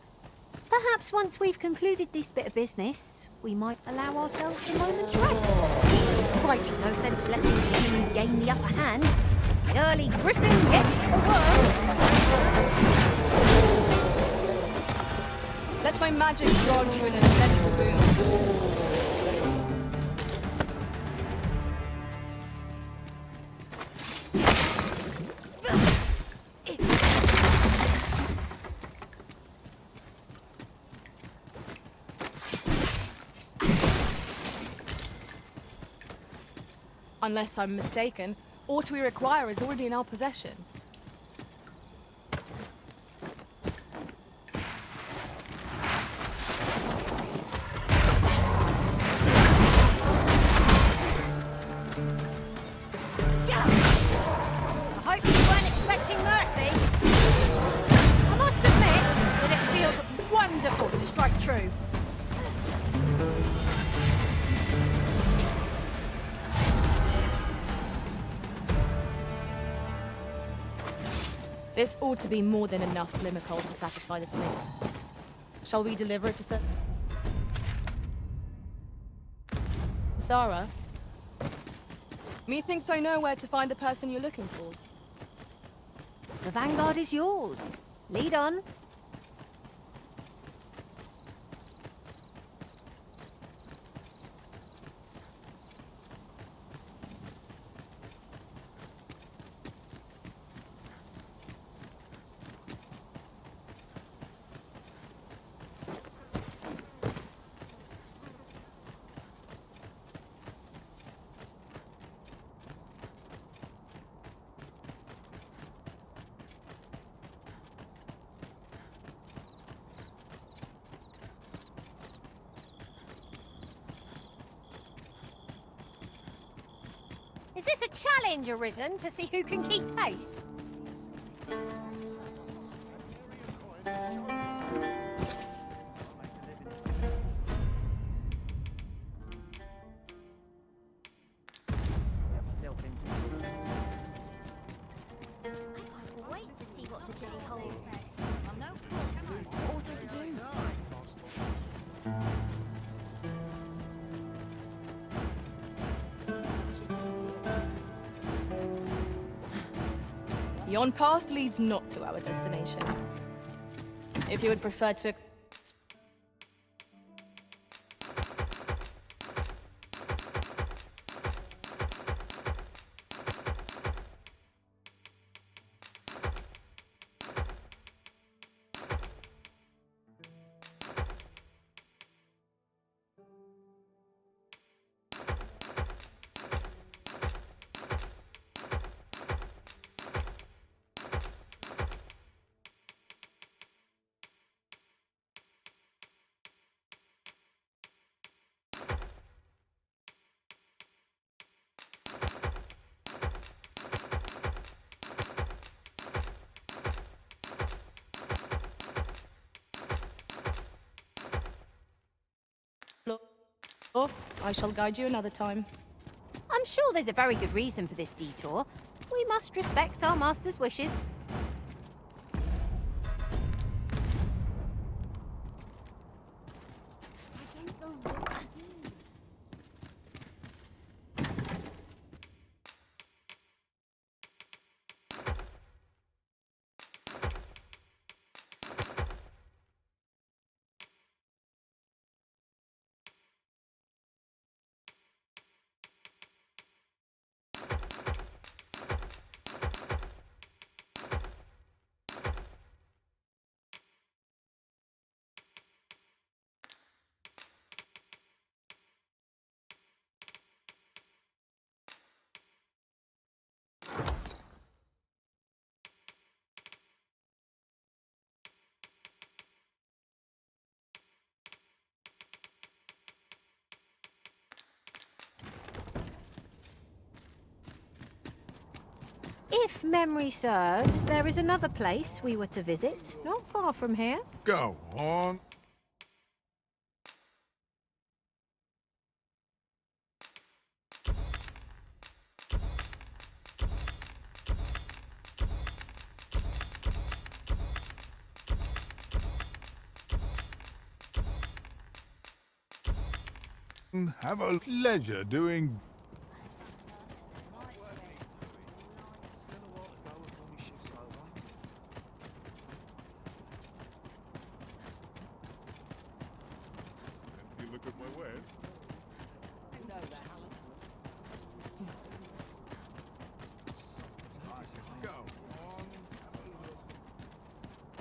Perhaps once we've concluded this bit of business, we might allow ourselves a moment's rest. Right, no sense letting the enemy gain the upper hand. The early griffin gets the worm. Let my magic grant you an essential boon. Unless I'm mistaken, what we require is already in our possession. I hope you weren't expecting mercy. I must admit that it feels wonderful to strike true. This ought to be more than enough glimmer coal to satisfy the smith. Shall we deliver it to Sir... Sarah? Methinks I know where to find the person you're looking for. The vanguard is yours. Lead on. Is this a challenge arisen to see who can keep pace? I can't wait to see what the day holds. I'm no fool. What ought I to do? Yon path leads not to our destination. If you would prefer to Or I shall guide you another time. I'm sure there's a very good reason for this detour. We must respect our master's wishes. If memory serves, there is another place we were to visit, not far from here. Go on. Have a pleasure doing. You look at my wares. Go on.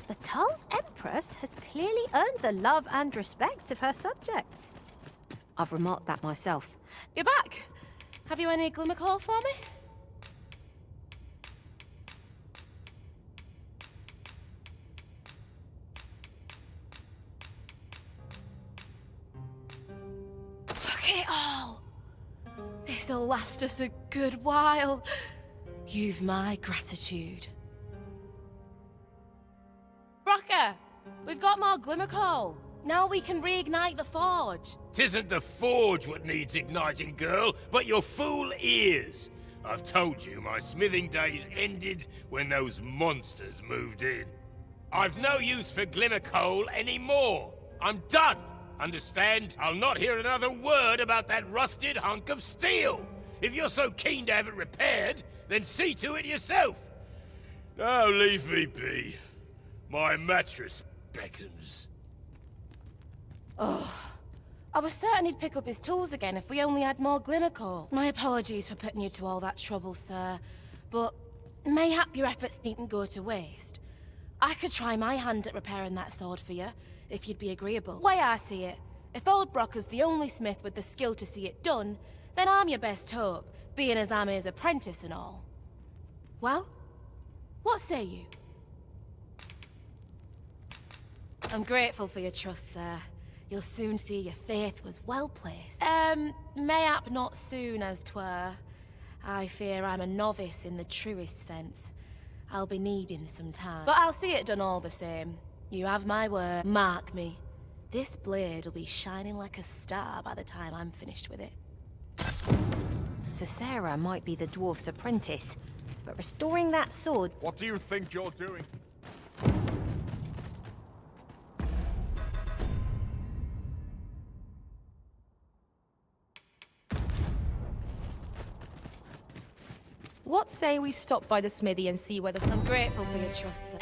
The Tal's Empress has clearly earned the love and respect of her subjects. I've remarked that myself. You're back. Have you any glimmercoal for me? Look at it all. This'll last us a good while. You've my gratitude. Brocker, we've got more glimmercoal. Now we can reignite the forge. 'Tisn't the forge what needs igniting, girl, but your fool ears. I've told you my smithing days ended when those monsters moved in. I've no use for glimmercoal anymore. I'm done. Understand? I'll not hear another word about that rusted hunk of steel. If you're so keen to have it repaired, then see to it yourself. Now leave me be. My mattress beckons. Oh, I was certain he'd pick up his tools again if we only had more glimmercoal. My apologies for putting you to all that trouble, sir. But mayhap your efforts needn't go to waste. I could try my hand at repairing that sword for you, if you'd be agreeable. Way I see it, if old Brocker's the only smith with the skill to see it done, then I'm your best hope, being as I'm his apprentice and all. Well, what say you? I'm grateful for your trust, sir. You'll soon see your faith was well placed. Mayhap not soon as 'twere. I fear I'm a novice in the truest sense. I'll be needing some time. But I'll see it done all the same. You have my word. Mark me. This blade will be shining like a star by the time I'm finished with it. So Sarah might be the dwarf's apprentice, but restoring that sword... What do you think you're doing? What say we stop by the smithy and see whether... I'm grateful for your trust, sir.